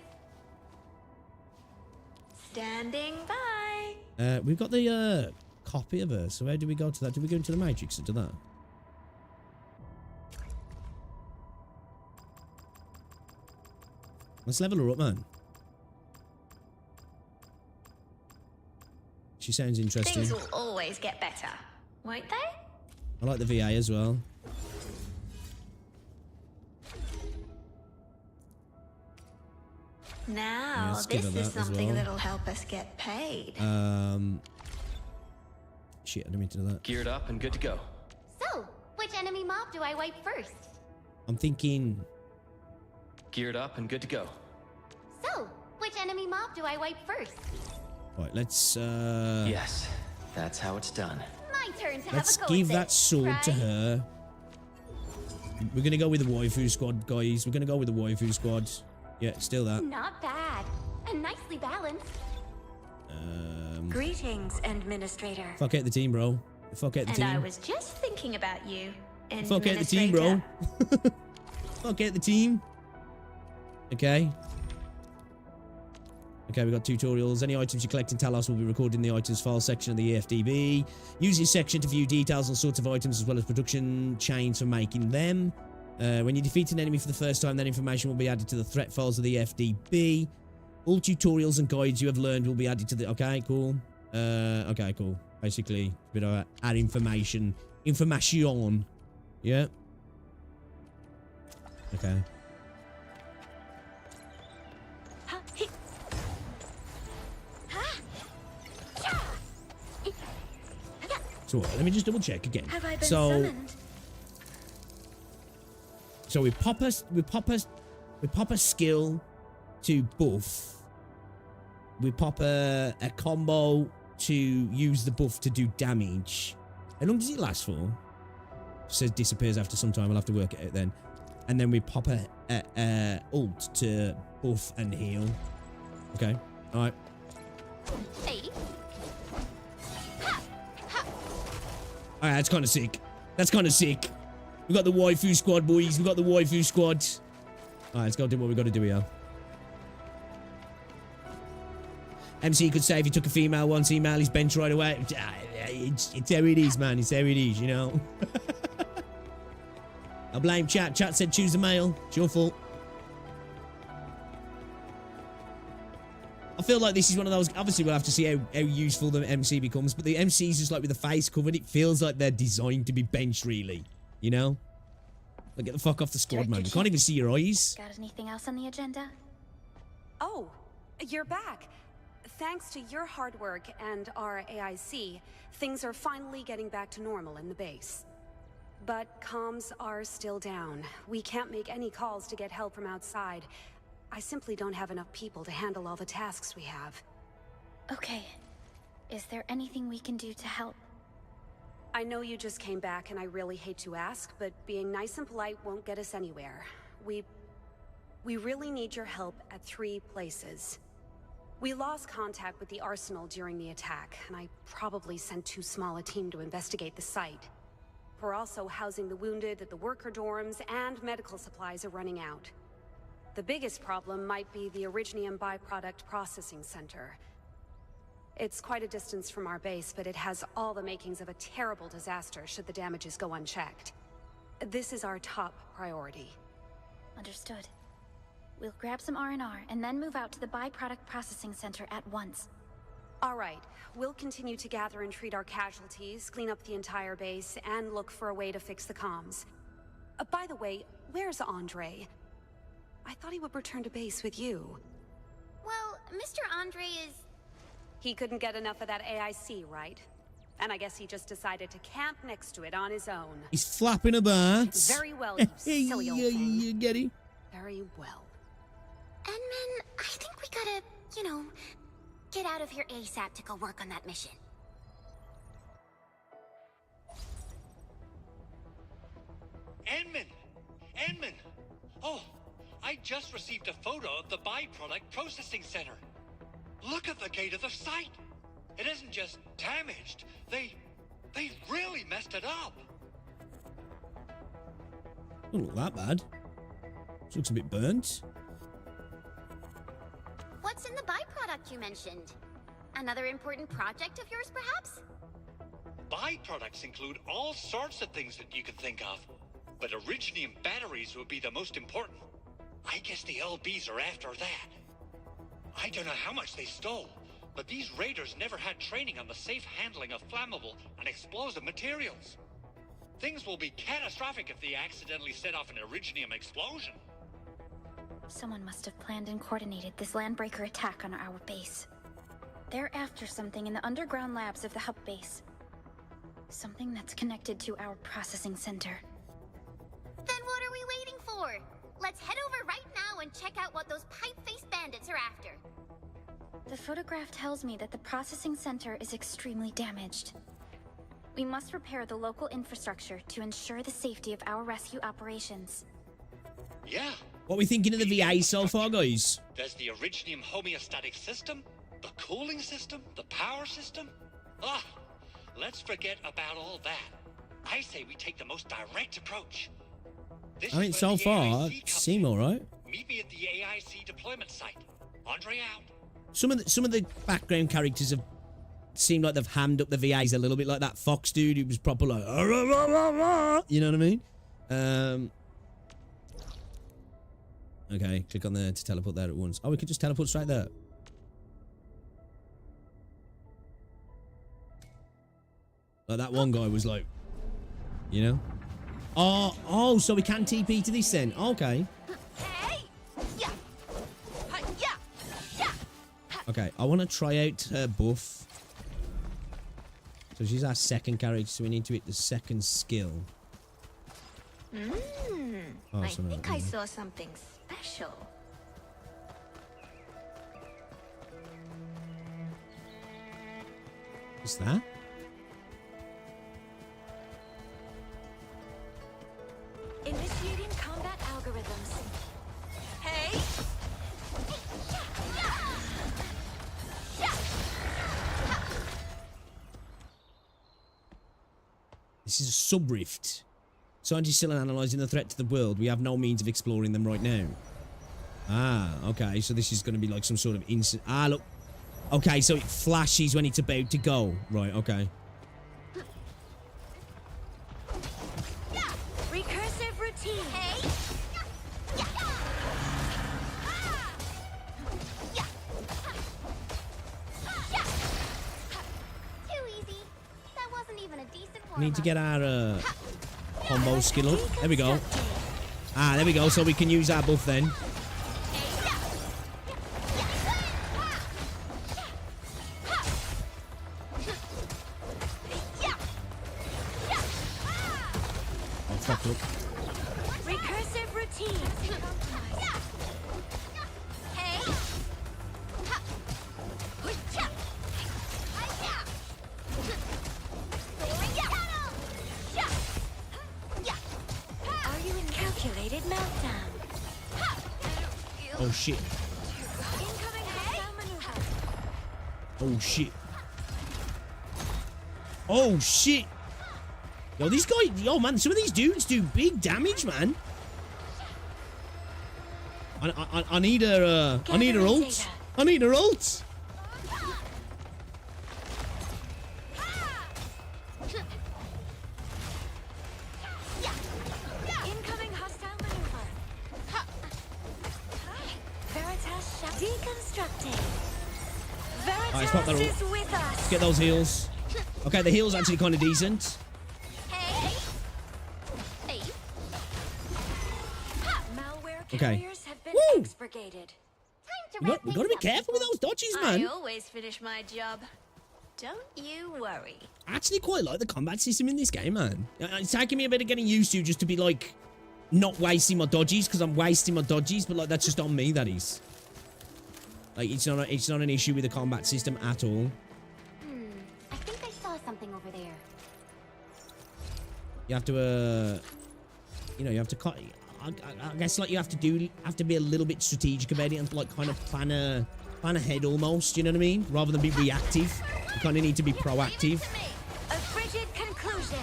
Standing by. We've got the copy of her. So where do we go to that? Do we go into the Matrix to do that? Let's level her up, man. She sounds interesting. Things will always get better, won't they? I like the VA as well. Now, this is something that'll help us get paid. Shit, I didn't mean to do that. Geared up and good to go. So, which enemy mob do I wipe first? I'm thinking... Geared up and good to go. So, which enemy mob do I wipe first? Right, let's Yes, that's how it's done. My turn to let's have a go give with that it, sword right? to her. We're gonna go with the waifu squad, guys. We're gonna go with the waifu squad. Yeah, still that. Not bad. And nicely balanced. Greetings, Administrator. Fuck out the team, bro. Fuck out the team. And I was just thinking about you, Fuck out the team, bro. Fuck out the team. Okay. Okay, we've got tutorials. Any items you collect in Talos will be recorded in the items file section of the EFDB. Use this section to view details on sorts of items as well as production chains for making them. When you defeat an enemy for the first time, that information will be added to the threat files of the FDB. All tutorials and guides you have learned will be added to the... Okay, cool. Okay, cool. Basically, a bit of add information. Information. Yeah. Okay. So let me just double check again. Have I been summoned? So we pop a skill to buff. We pop a combo to use the buff to do damage. How long does it last for? It says disappears after some time. We'll have to work it out then. And then we pop a ult to buff and heal. Okay. All right. Hey. All right, that's kind of sick. That's kind of sick. We got the waifu squad, boys. We got the waifu squad. All right, let's go do what we got to do here. MC could say if he took a female once, email his bench right away. It's how it is, man. It's how it is, you know. I blame chat. Chat said choose a male. It's your fault. I feel like this is one of those... Obviously, we'll have to see how useful the MC becomes, but the MC's just like with the face covered. It feels like they're designed to be benched, really. You know? Like, get the fuck off the squad, man. You can't even see your eyes. Got anything else on the agenda? Oh, you're back. Thanks to your hard work and our AIC, things are finally getting back to normal in the base. But comms are still down. We can't make any calls to get help from outside. I simply don't have enough people to handle all the tasks we have. Okay. Is there anything we can do to help? I know you just came back and I really hate to ask, but being nice and polite won't get us anywhere. We really need your help at 3 places. We lost contact with the arsenal during the attack, and I probably sent too small a team to investigate the site. We're also housing the wounded at the worker dorms, and medical supplies are running out. The biggest problem might be the Originium byproduct processing center. It's quite a distance from our base, but it has all the makings of a terrible disaster should the damages go unchecked. This is our top priority. Understood. We'll grab some R&R and then move out to the byproduct processing center at once. All right. We'll continue to gather and treat our casualties, clean up the entire base, and look for a way to fix the comms. By the way, where's Andre? I thought he would return to base with you. Well, Mr. Andre is... He couldn't get enough of that AIC, right? And I guess he just decided to camp next to it on his own. He's flapping about. Very well, you silly old thing. You get it? Very well. Edmund, I think we gotta, you know, get out of here ASAP to go work on that mission. Edmund! Oh, I just received a photo of the byproduct processing center. Look at the gate of the site. It isn't just damaged. They really messed it up. Doesn't look that bad. This looks a bit burnt. What's in the byproduct you mentioned? Another important project of yours, perhaps? Byproducts include all sorts of things that you can think of. But Originium batteries would be the most important. I guess the LBs are after that. I don't know how much they stole, but these raiders never had training on the safe handling of flammable and explosive materials. Things will be catastrophic if they accidentally set off an Originium explosion. Someone must have planned and coordinated this landbreaker attack on our base. They're after something in the underground labs of the hub base. Something that's connected to our processing center. Then what are we waiting for? Let's head over right now and check out what those pipe-faced bandits are after. The photograph tells me that the processing center is extremely damaged. We must repair the local infrastructure to ensure the safety of our rescue operations. Yeah. What are we thinking of the VA so far, guys? There's the Originium homeostatic system, the cooling system, the power system. Let's forget about all that. I say we take the most direct approach. I mean, so far, seem all right. Meet me at the AIC deployment site. Andre out. Some of the background characters have seemed like they've hammed up the VAs a little bit, like that Fox dude who was proper like, you know what I mean? Okay, click on there to teleport there at once. Oh, we could just teleport straight there. Like that one guy was like, you know? Oh, so we can TP to this then. Okay. Okay, I want to try out her buff. So she's our second character, so we need to hit the second skill. I think I saw something special. What's that? Initiating combat algorithms. Hey! This is a sub-rift. Scientists still analysing the threat to the world. We have no means of exploring them right now. Okay. So this is going to be like some sort of instant... look. Okay, so it flashes when it's about to go. Right, okay. Recursive routine. Hey! Too easy. That wasn't even a decent one. We need to get our combo skill up. There we go. There we go. So we can use our buff then. Oh, fuck up. Recursive routine. Hey! Are you in calculated meltdown? Oh shit. Oh shit. Oh shit. Yo, these guys, yo man, some of these dudes do big damage, man. I need her. I need her ult. I need her ult. Incoming hostile maneuver. Veritas deconstructing. Veritas is with us. Let's get those heals. Okay, the heal's actually kind of decent. Malware Okay. carriers have been expurgated. We gotta be careful with those dodges, man. I always finish my job. Don't you worry. I actually quite like the combat system in this game, man. It's taking me a bit of getting used to just to be like not wasting my dodges because I'm wasting my dodges, but like that's just on me, that is. Like it's not an issue with the combat system at all. I think I saw something over there. You have to you know, you have to cut. I guess like you have to be a little bit strategic about it and like kind of plan ahead almost, you know what I mean? Rather than be reactive, you kind of need to be proactive. A frigid conclusion.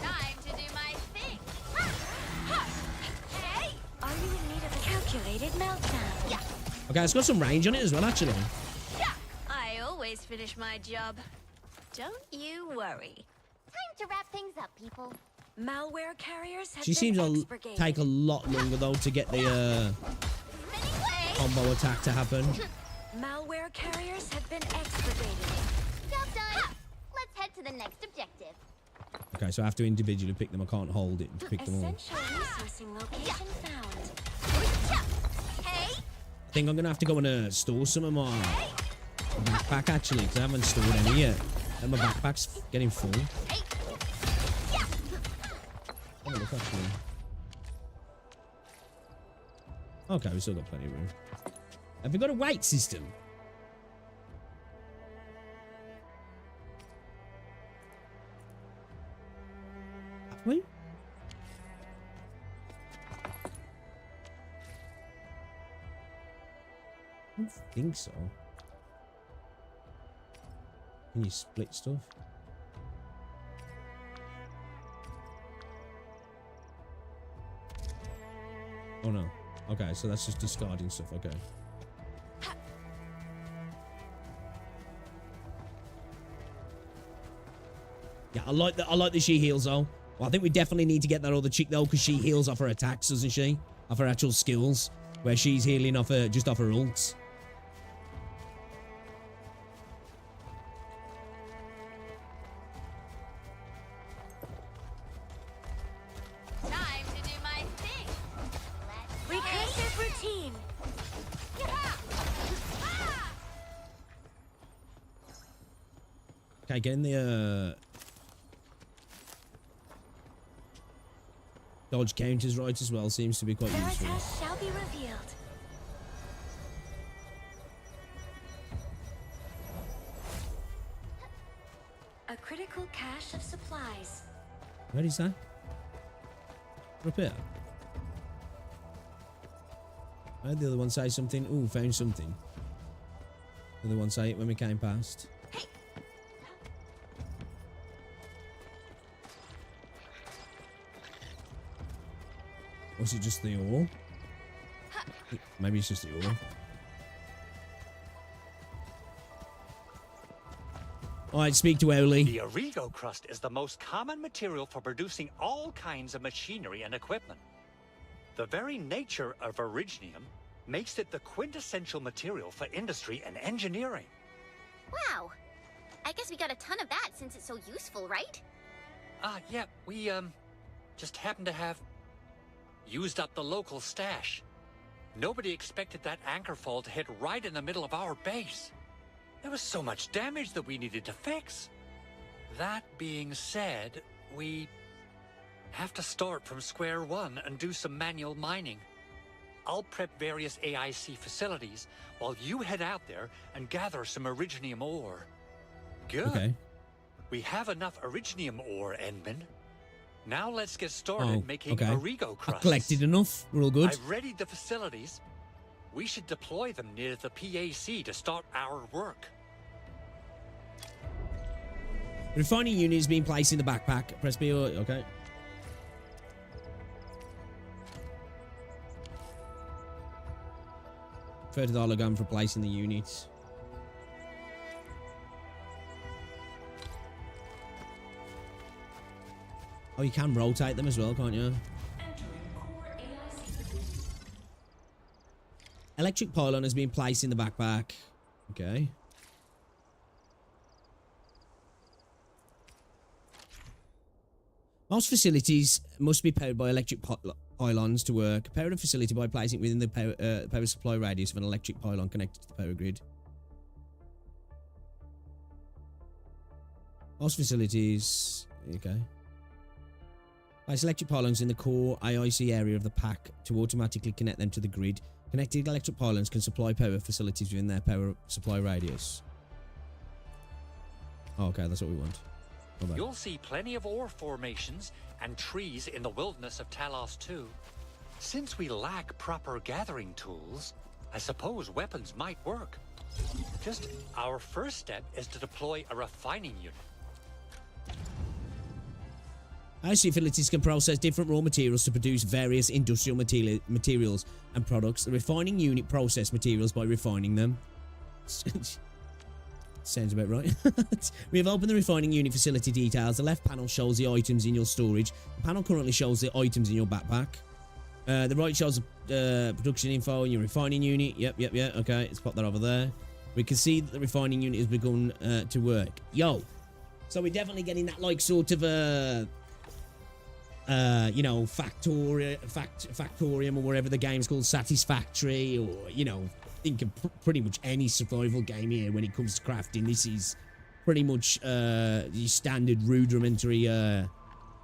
Time to do my thing. Hey! Are you in need of a calculated meltdown? Yeah. Okay, it's got some range on it as well, actually. I always finish my job. Don't you worry. Time to wrap things up, people. Malware carriers have She been seems to expurgated. take a lot longer though to get the combo attack to happen. Malware carriers have been expurgated. Job done. Let's head to the next objective. Okay, so I have to individually pick them. I can't hold it to pick them all. Essential resourcing location found. Hey! I think I'm gonna have to go and store some of my backpack actually, because I haven't stored any yet. And my backpack's getting full. Oh, look, actually. Okay, we still got plenty of room. Have we got a weight system? Have we? I don't think so. Can you split stuff? Oh no. Okay, so that's just discarding stuff. Okay. Yeah, I like that she heals though. Well, I think we definitely need to get that other chick though, because she heals off her attacks, doesn't she? Off her actual skills, where she's healing off her just off her ults. Time to do my thing. Recursive routine. Okay, getting the dodge counters right as well seems to be quite useful. Veritas shall be revealed. A critical cache of supplies. Where is that? Up here. I heard the other one say something. Ooh, found something. The other one say it when we came past. Was it just the ore? Maybe it's just the ore. Alright, speak to Oli. The Origo crust is the most common material for producing all kinds of machinery and equipment. The very nature of Originium makes it the quintessential material for industry and engineering. Wow. I guess we got a ton of that since it's so useful, right? Yeah, we, just happen to have used up the local stash. Nobody expected that anchor fall to hit right in the middle of our base. There was so much damage that we needed to fix. That being said, we have to start from square one and do some manual mining. I'll prep various AIC facilities while you head out there and gather some Originium ore. Good. Okay. We have enough Originium ore, Edmund. Now let's get started making Origo crusts. I collected enough. We're all good. I've readied the facilities. We should deploy them near the PAC to start our work. The refining unit is being placed in the backpack. Press B or... Okay. Refer to the hologram for placing the units. Oh, you can rotate them as well, can't you? Electric pylon has been placed in the backpack. Okay. Most facilities must be powered by electric pylons to work. Power a facility by placing it within the power supply radius of an electric pylon connected to the power grid. Most facilities... Okay. Place electric pylons in the core AIC area of the pack to automatically connect them to the grid. Connected electric pylons can supply power facilities within their power supply radius. Oh, okay, that's what we want. You'll see plenty of ore formations and trees in the wilderness of Talos too. Since we lack proper gathering tools, I suppose weapons might work. Just our first step is to deploy a refining unit. IC facilities can process different raw materials to produce various industrial materials and products. The refining unit process materials by refining them. Sounds about right. We have opened the refining unit facility details. The left panel shows the items in your storage. The panel currently shows the items in your backpack. The right shows the production info in your refining unit. Yep. Okay, let's pop that over there. We can see that the refining unit has begun to work. Yo, so we're definitely getting that like sort of you know, Factorium or whatever the game's called, Satisfactory, or you know. Think of pretty much any survival game here when it comes to crafting. This is pretty much the standard rudimentary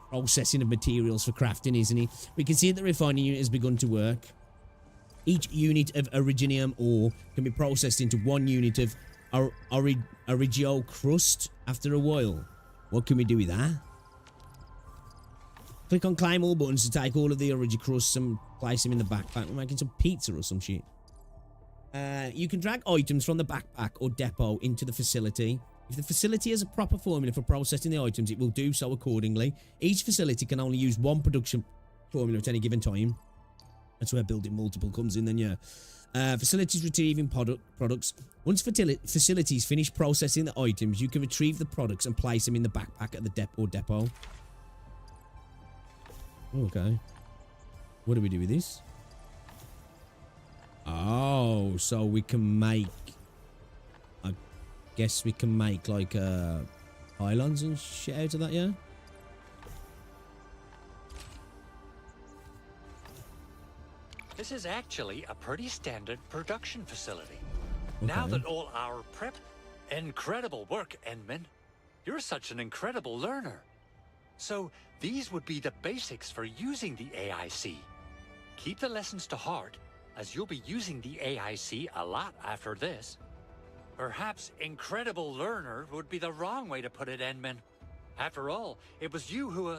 processing of materials for crafting, isn't it? We can see that the refining unit has begun to work. Each unit of originium ore can be processed into one unit of origio crust after a while. What can we do with that? Click on claim all buttons to take all of the origio crusts and place them in the backpack. We're making some pizza or some shit. You can drag items from the backpack or depot into the facility. If the facility has a proper formula for processing the items, it will do so accordingly. Each facility can only use one production formula at any given time. That's where building multiple comes in then, yeah. Facilities retrieving products. Once facilities finish processing the items, you can retrieve the products and place them in the backpack at the depot. Okay. What do we do with this? Oh, so we can make... I guess we can make, like, pylons and shit out of that, yeah? This is actually a pretty standard production facility. Okay. Now that all our prep... Incredible work, Enman. You're such an incredible learner. So, these would be the basics for using the AIC. Keep the lessons to heart, as you'll be using the AIC a lot after this. Perhaps incredible learner would be the wrong way to put it, Enman. After all, it was you who,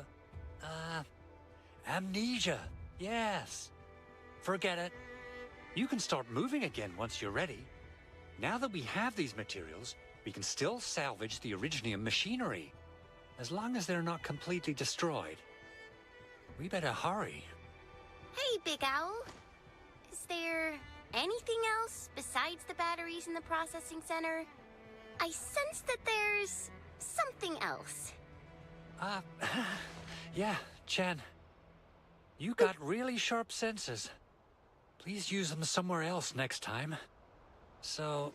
amnesia. Yes. Forget it. You can start moving again once you're ready. Now that we have these materials, we can still salvage the Originium machinery, as long as they're not completely destroyed. We better hurry. Hey, Big Owl. Is there anything else besides the batteries in the processing center? I sense that there's something else. Yeah, Chen. You got really sharp senses. Please use them somewhere else next time. So...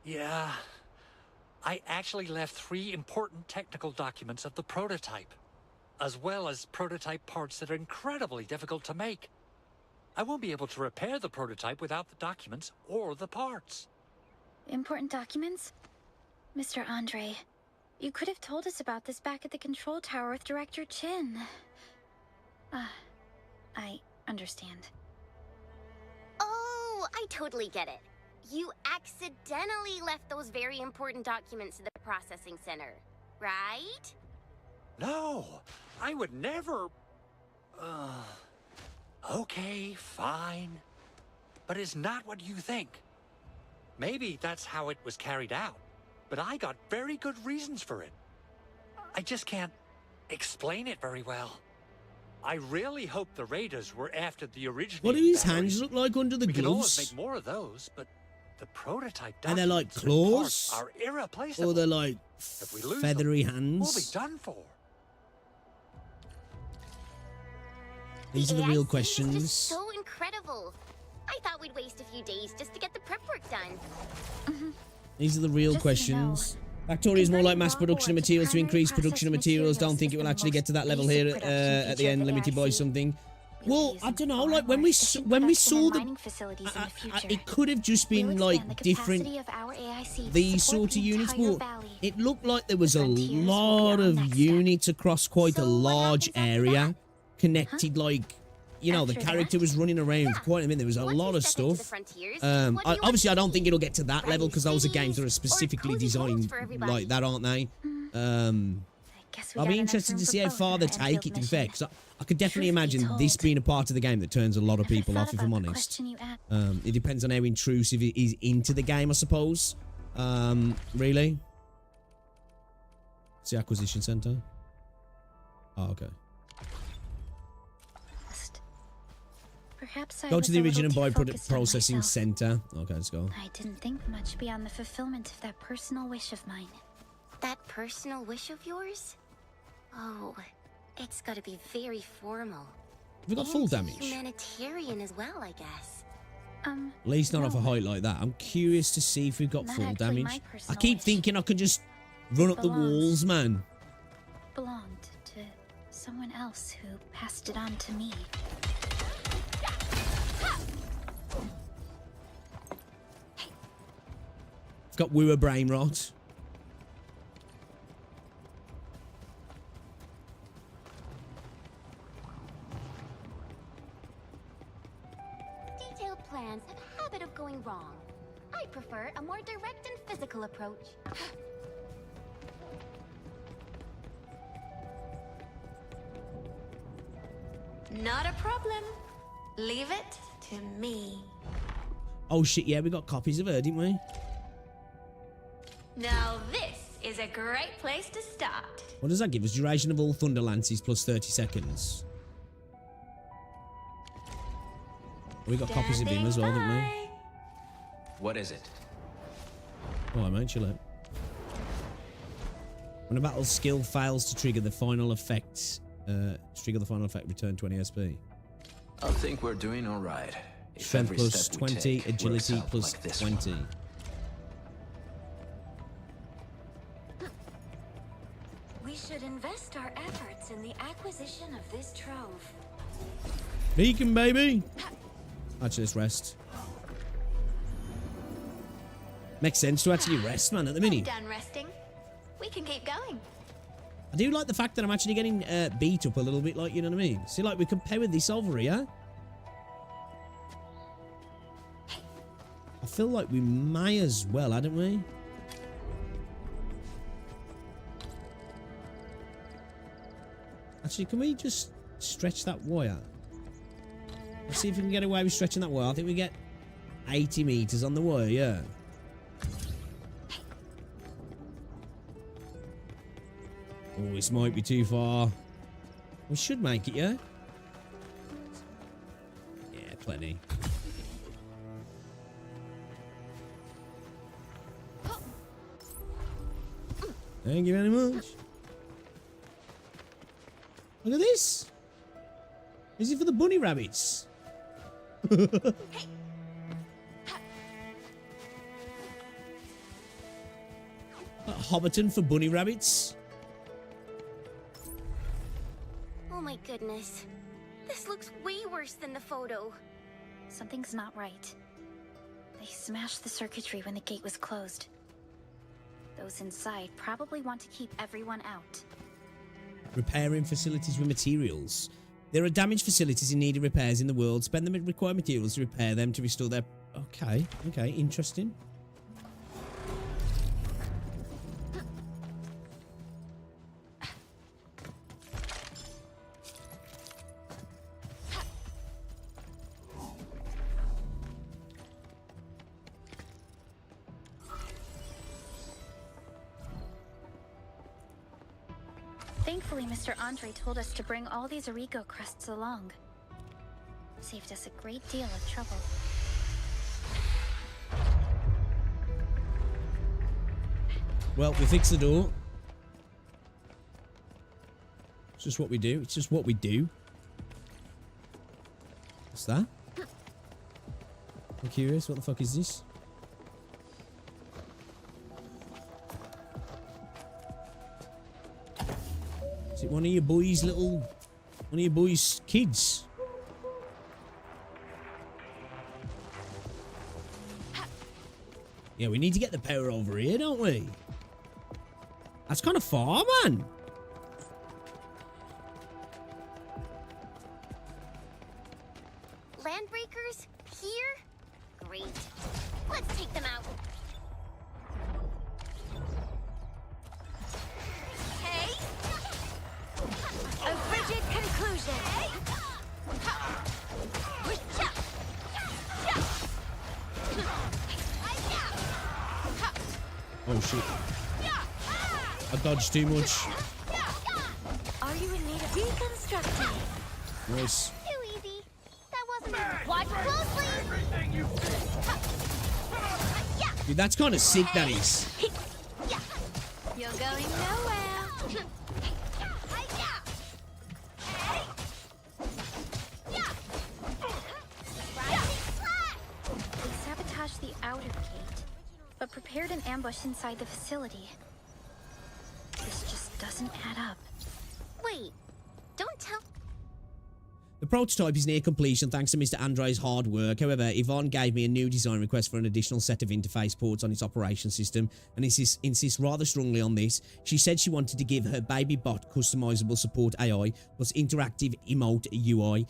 yeah... I actually left 3 important technical documents of the prototype, as well as prototype parts that are incredibly difficult to make. I won't be able to repair the prototype without the documents or the parts. Important documents? Mr. Andre, you could have told us about this back at the control tower with Director Chin. I understand. Oh, I totally get it. You accidentally left those very important documents at the processing center, right? No, I would never... Okay, fine. But it's not what you think. Maybe that's how it was carried out. but I got very good reasons for it. I just can't explain it very well. I really hope the raiders were after the original. What do his hands look like under the we gloves? We could always make more of those, but the prototype and they're like claws, are irreplaceable. or they're like feathery hands. We'll be done for. These are the real questions. Just so incredible. I thought we'd waste a few days just to get the prep work done. These are the real questions. Factory is more like mass production of materials to increase production of materials. Don't think it will actually get to that level here at the end, limited by something. Well, I don't know. Like when we saw the, it could have just been like different these sort of units, but it looked like there was a lot of units across quite a large area connected. Like, you know, the character was running around for quite a minute. There was a lot of stuff. Obviously, I don't think it'll get to that level because those are games that are specifically designed like that, aren't they? I'll be interested to see how far they take it, to be fair, because I could definitely imagine this being a part of the game that turns a lot of people off, if I'm honest. It depends on how intrusive it is into the game, I suppose. Really? It's the acquisition center. Oh, okay. Perhaps go to the original byproduct processing center. Okay, let's go. I didn't think much beyond the fulfillment of that personal wish of mine. That personal wish of yours? Oh, it's got to be very formal. Have we got full damage? Humanitarian as well, I guess. At least not off a height like that. I'm curious to see if we've got full damage. I keep thinking I could just run up the walls, man. Belonged to someone else who passed it on to me. Got Wua brain rot. Detailed plans have a habit of going wrong. I prefer a more direct and physical approach. Not a problem. Leave it to me. Oh shit, yeah, we got copies of her, didn't we? Now this is a great place to start. What does that give us? Duration of all Thunder Lances plus 30 seconds. We got copies of him as well, didn't we? What is it? Oh, I might chill out. When a battle skill fails to trigger the final effect, return 20 SP. I think we're doing all right. Strength plus 20, agility plus 20. We should invest our efforts in the acquisition of this trove. Beacon, baby! Actually, let's rest. Makes sense to actually rest, man, at the minute. Done resting. We can keep going. I do like the fact that I'm actually getting beat up a little bit, like, you know what I mean? See, like, we can power this over here. I feel like we may as well, hadn't we? Actually, can we just stretch that wire? Let's see if we can get away with stretching that wire. I think we get 80 meters on the wire, yeah. Oh, this might be too far. We should make it, yeah? Yeah, plenty. Thank you very much. Look at this. Is it for the bunny rabbits? A Hobbiton for bunny rabbits? Oh my goodness. This looks way worse than the photo. Something's not right. They smashed the circuitry when the gate was closed. Those inside probably want to keep everyone out. Repairing facilities with materials. There are damaged facilities in need of repairs in the world. Spend the required materials to repair them to restore their... Okay, interesting. Thankfully, Mr. Andre told us to bring all these Origo crusts along. Saved us a great deal of trouble. Well, we fixed the door. It's just what we do. It's just what we do. What's that? I'm curious. What the fuck is this? Is it one of your boys' one of your boys' kids? Yeah, we need to get the power over here, don't we? That's kind of far, man. Landbreakers? Here? Great. Let's take them out. Hey! A frigid conclusion. Oh shit. I dodged too much. Are you in need of deconstructing? Nice. Too easy. That wasn't it. Watch closely. Dude, that's kind of sick, that is. You're going nowhere. They sabotaged the outer gate, but prepared an ambush inside the facility. This just doesn't add up. Wait, don't tell. The prototype is near completion thanks to Mr. Andre's hard work. However, Yvonne gave me a new design request for an additional set of interface ports on its operation system and insists rather strongly on this. She said she wanted to give her baby bot customizable support AI plus interactive emote UI.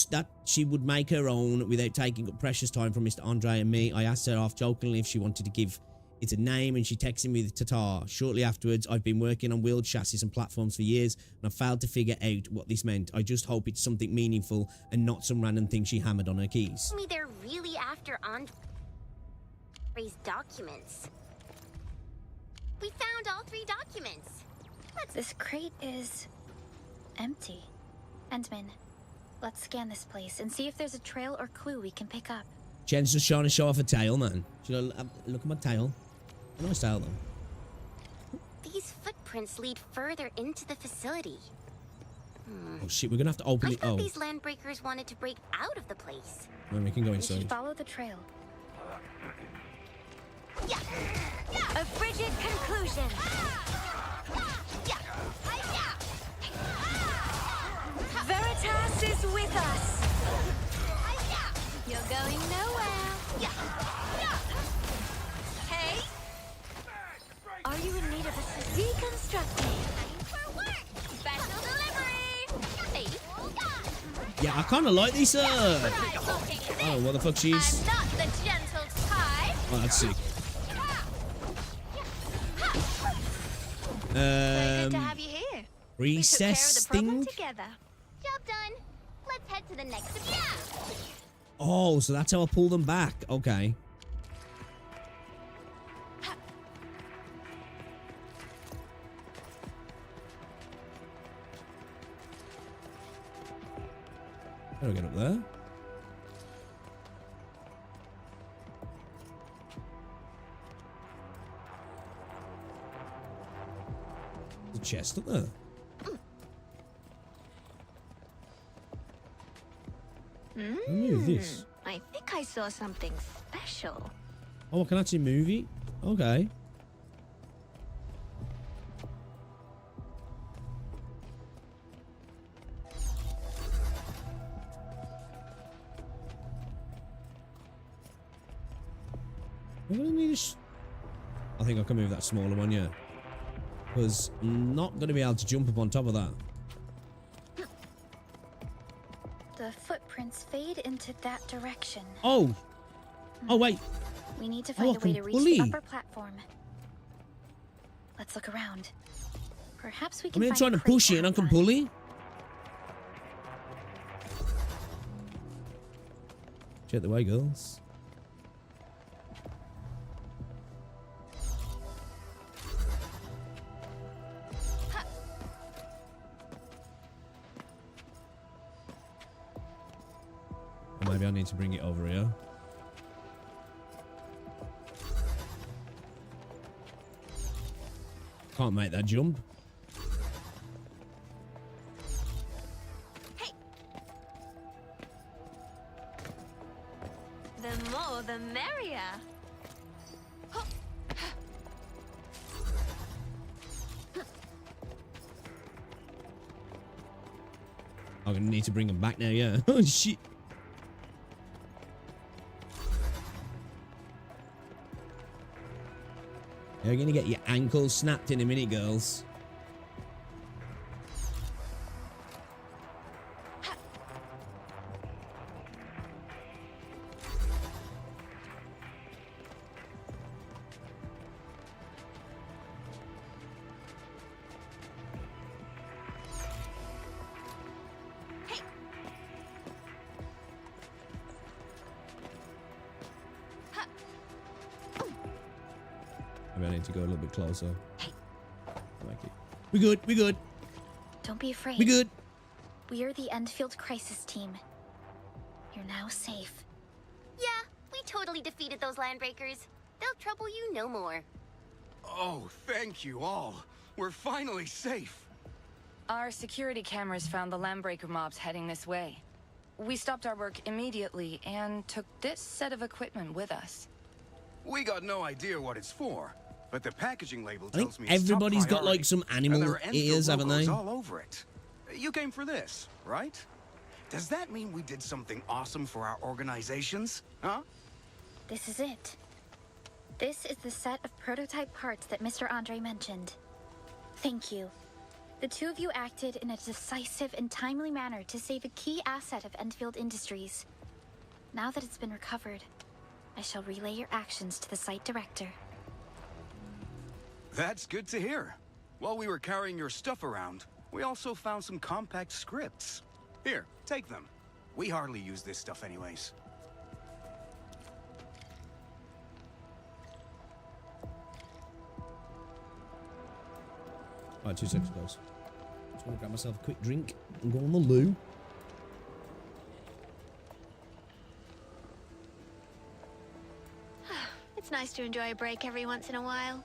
That she would make her own without taking up precious time from Mr. Andre and me. I asked her half jokingly if she wanted to give it a name, and she texted me with Tatar. Shortly afterwards, I've been working on wheeled chassis and platforms for years, and I failed to figure out what this meant. I just hope it's something meaningful and not some random thing she hammered on her keys. Tell me they're really after Andre's documents. We found all 3 documents. This crate is empty. Endman, let's scan this place and see if there's a trail or clue we can pick up. Jen's just trying to show off her tail, man. Should I look at my tail? A nice tail, though. These footprints lead further into the facility. Oh shit, we're gonna have to open I it. thought Oh, these landbreakers wanted to break out of the place. well, we can go We should inside. follow the trail. A frigid conclusion. Veritas is with us. You're going nowhere. Hey? Are you in need of a deconstructing? For work. Special delivery. Hey. Yeah, I kind of like this. Oh, what the fuck she is? I'm not the gentle type. Oh, that's sick. Good to have you here. Recess thing. Together. Job done. Let's head to the next. Oh, so that's how I pull them back. Okay. How do I get up there? There's a chest up there. Move this. I think I saw something special. Oh, I can actually move it? Okay. I think I can move that smaller one, yeah. Because I'm not going to be able to jump up on top of that. The footprints fade into that direction. Oh! Oh, wait. We need to find a way to reach the upper platform. Let's look around. Perhaps we can I'm trying to push it and I can pull it. Check the way, girls. maybe I need to bring it over here. Can't make that jump. Hey. The more, the merrier. I'm gonna need to bring them back now, yeah. Oh shit. You're gonna get your ankles snapped in a minute, girls. I need to go a little bit closer. Hey. Like it. We good. We good. Don't be afraid. We good. We are the Enfield crisis team. You're now safe. Yeah, we totally defeated those landbreakers. They'll trouble you no more. Oh, thank you all. We're finally safe. Our security cameras found the landbreaker mobs heading this way. We stopped our work immediately and took this set of equipment with us. We got no idea what it's for, but the packaging label tells me everybody's got like some animal ears, haven't they? All over it. You came for this, right? Does that mean we did something awesome for our organizations? Huh? This is it. This is the set of prototype parts that Mr. Andre mentioned. Thank you. The two of you acted in a decisive and timely manner to save a key asset of Enfield Industries. Now that it's been recovered, I shall relay your actions to the site director. That's good to hear. While we were carrying your stuff around, we also found some compact scripts. Here, take them. We hardly use this stuff anyways. Alright, 2 seconds, guys. Just want to grab myself a quick drink and go on the loo. It's nice to enjoy a break every once in a while.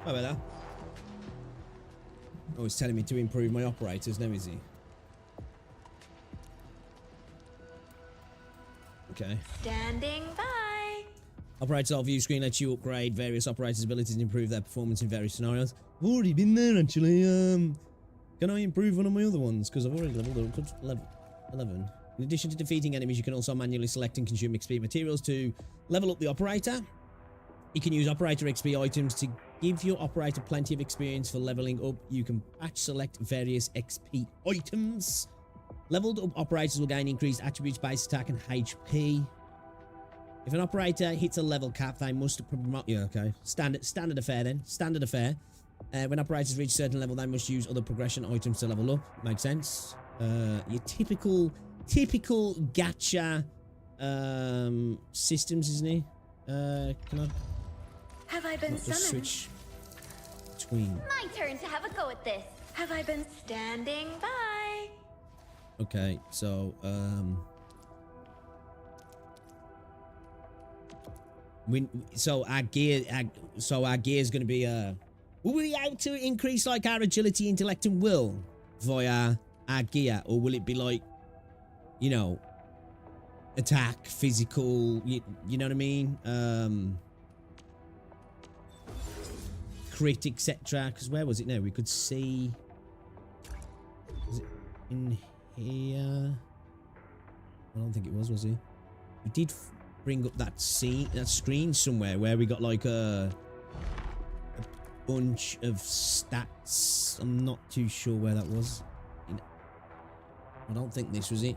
How about that? Oh, he's telling me to improve my operators now, is he? Okay. Standing by. Operator Alt view screen lets you upgrade various operators' abilities and improve their performance in various scenarios. I've already been there, actually. Can I improve one of my other ones? Because I've already leveled up to level 11. In addition to defeating enemies, you can also manually select and consume XP materials to level up the operator. You can use operator XP items to give your operator plenty of experience for leveling up. You can patch select various XP items. Leveled up operators will gain increased attributes, base attack, and HP. If an operator hits a level cap, they must promote. Yeah, okay. Standard affair then. Standard affair. When operators reach a certain level, they must use other progression items to level up. Makes sense. Your typical gacha systems, isn't he? Can I? Have I been summoned? Switch between. My turn to have a go at this. Have I been standing by? Okay, so our gear is going to be will we be able to increase like our agility, intellect, and will via our gear, or will it be like, you know, attack, physical, you know what I mean, crit, etc.? Because where was it now? We could see, was it in here? I don't think it was it? We did bring up that screen somewhere where we got like a bunch of stats. I'm not too sure where that was. I don't think this was it.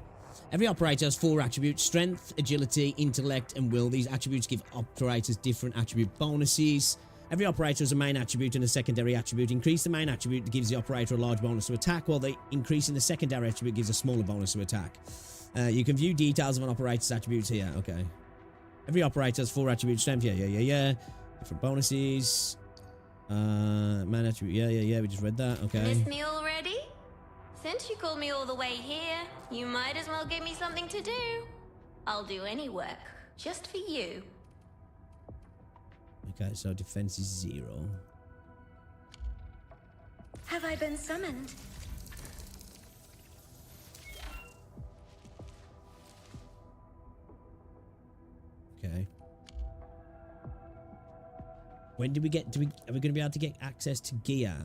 Every operator has 4 attributes: strength, agility, intellect, and will. These attributes give operators different attribute bonuses. Every operator has a main attribute and a secondary attribute. Increase the main attribute gives the operator a large bonus to attack, while the increase in the secondary attribute gives a smaller bonus to attack. You can view details of an operator's attributes here. Okay. Every operator has 4 attributes: strength, yeah. Different bonuses. Man attribute, yeah. We just read that. Okay. Missed me already? Since you called me all the way here, you might as well give me something to do. I'll do any work, just for you. Okay, so defense is 0. Have I been summoned? Okay. When do we get? Are we going to be able to get access to gear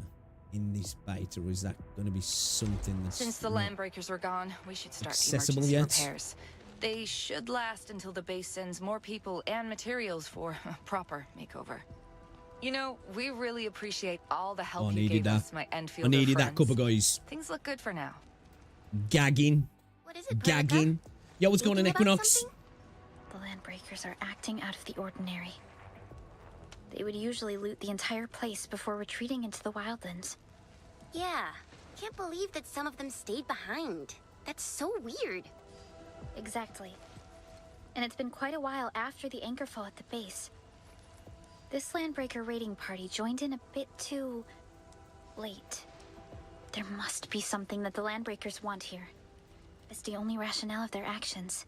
in this beta, or is that going to be something that's Since the land breakers are gone, we should start accessible emergency yet? repairs. They should last until the base sends more people and materials for a proper makeover. You know, we really appreciate all the help you gave us, my Enfield. I needed that couple, guys. Things look good for now. Gagging. What is it, Gagging. Yo, what's going on, Equinox? The land breakers are acting out of the ordinary. They would usually loot the entire place before retreating into the wildlands. Yeah, can't believe that some of them stayed behind. That's so weird. Exactly. And it's been quite a while after the anchorfall at the base. This landbreaker raiding party joined in a bit too late. There must be something that the landbreakers want here. It's the only rationale of their actions.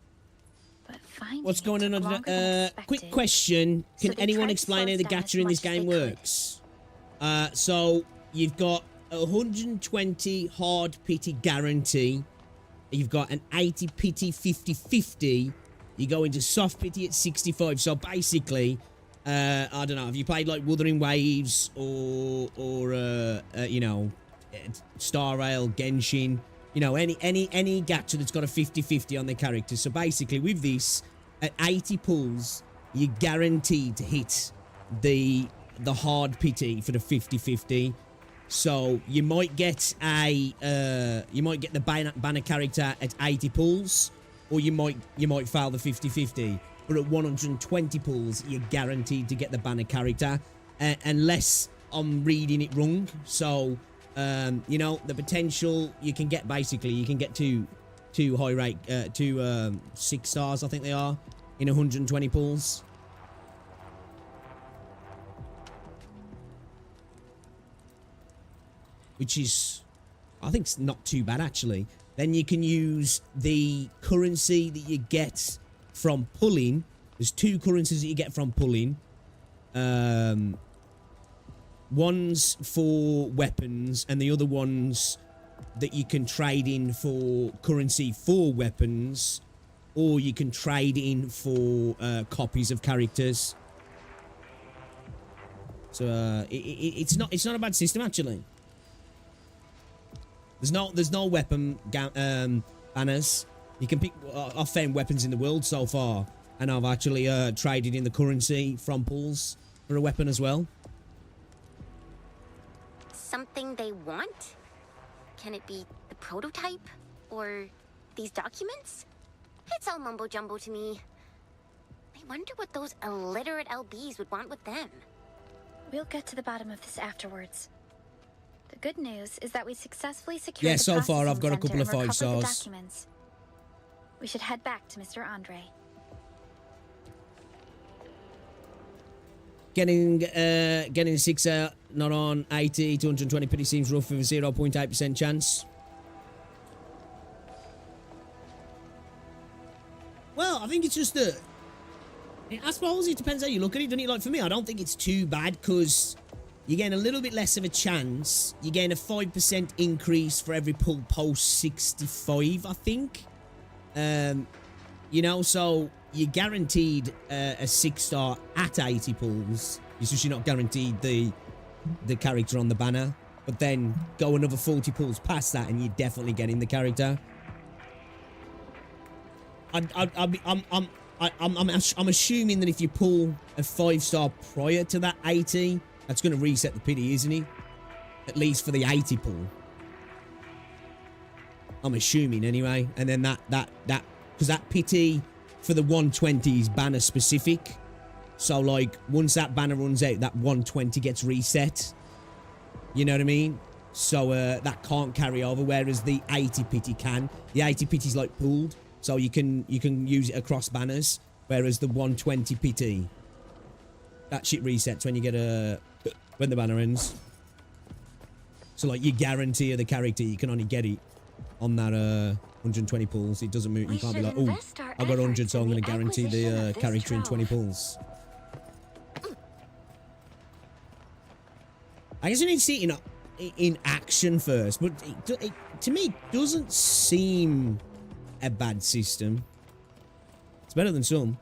But finding What's going on under quick question. Can anyone explain how the gacha in this game works? So you've got 120 hard pity guarantee. You've got an 80 pity 50-50. You go into soft pity at 65. So basically, I don't know, have you played like Wuthering Waves or you know, Star Rail, Genshin? You know, any gacha that's got a 50-50 on their characters. So basically, with this, at 80 pulls, you're guaranteed to hit the hard pity for the 50-50. So you might get the banner character at 80 pulls, or you might fail the 50-50. But at 120 pulls, you're guaranteed to get the banner character, unless I'm reading it wrong. So you know, the potential you can get, basically you can get two high rate 6 stars, I think they are, in 120 pulls. Which is, I think, it's not too bad, actually. Then you can use the currency that you get from pulling. There's 2 currencies that you get from pulling. one's for weapons and the other one's that you can trade in for currency for weapons, or you can trade in for copies of characters. So it's not a bad system actually. There's no weapon banners. You can pick. I've found weapons in the world so far, and I've actually traded in the currency from pools for a weapon as well. Something they want? Can it be the prototype? Or these documents? It's all mumbo-jumbo to me. I wonder what those illiterate LBs would want with them. We'll get to the bottom of this afterwards. The good news is that we successfully secured Yeah, the so far I've got a processing couple of center and 5 recovered the stars. documents. We should head back to Mr. Andre. Getting 6 out, not on 80, 220 pity seems rough with a 0.8% chance. Well, I think it's just that, I suppose it depends how you look at it, doesn't it? Like for me, I don't think it's too bad because you're getting a little bit less of a chance. You're getting a 5% increase for every pull post 65, I think. You know, so you're guaranteed a 6-star at 80 pulls. It's just you're not guaranteed the character on the banner. But then go another 40 pulls past that and you're definitely getting the character. I'm assuming that if you pull a 5-star prior to that 80, that's going to reset the pity, isn't it? At least for the 80 pull. I'm assuming anyway. And then that because that pity for the 120 is banner specific. So like once that banner runs out, that 120 gets reset. You know what I mean? So that can't carry over, whereas the 80 pity can. The 80 pity is like pooled, so you can use it across banners, whereas the 120 pity, that shit resets when you get when the banner ends. So like you guarantee the character, you can only get it on that 120 pulls. It doesn't move. You can't be like, oh, I got 100, so I'm going to guarantee the character in 20 pulls. I guess we need to see it in action first, but to me, it doesn't seem a bad system. It's better than some.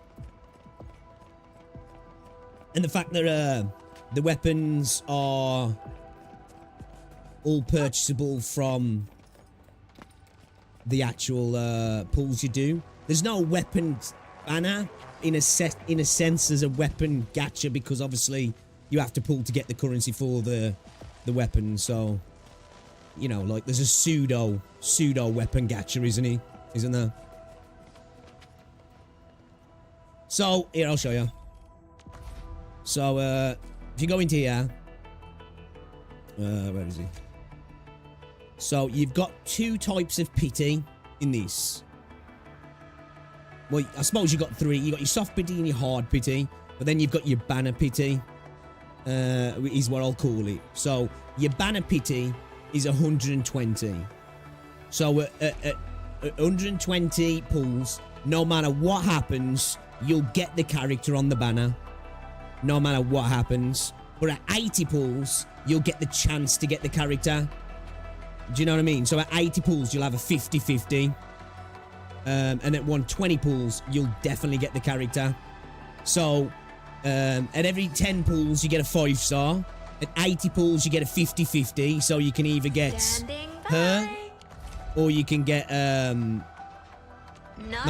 And the fact that the weapons are all purchasable from the actual pulls you do. There's no weapon banner in a sense as a weapon gacha, because obviously you have to pull to get the currency for the weapon. So, you know, like there's a pseudo weapon gacha, isn't there? So here, I'll show you. So if you go into here, where is he? So you've got 2 types of pity in this. Well, I suppose you've got 3. You've got your soft pity and your hard pity. But then you've got your banner pity, is what I'll call it. So your banner pity is 120. So at 120 pulls, no matter what happens, you'll get the character on the banner. No matter what happens. But at 80 pulls, you'll get the chance to get the character. Do you know what I mean? So at 80 pulls, you'll have a 50-50. And at 120 pulls, you'll definitely get the character. So at every 10 pulls, you get a 5-star. At 80 pulls, you get a 50-50. So you can either get her, or you can get no,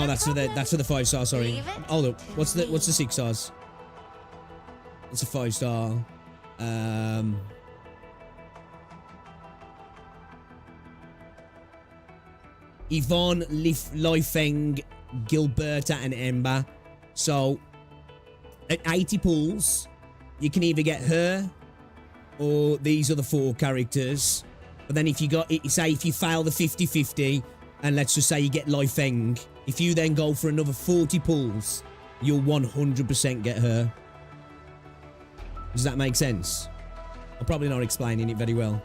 that's for the 5-star. Sorry. Hold up. What's the 6 stars? It's a 5-star. Yvonne, Lifeng, Gilberta, and Ember. So, at 80 pulls, you can either get her or these are the 4 characters. But then if you got, say if you fail the 50-50, and let's just say you get Lifeng, if you then go for another 40 pulls, you'll 100% get her. Does that make sense? I'm probably not explaining it very well.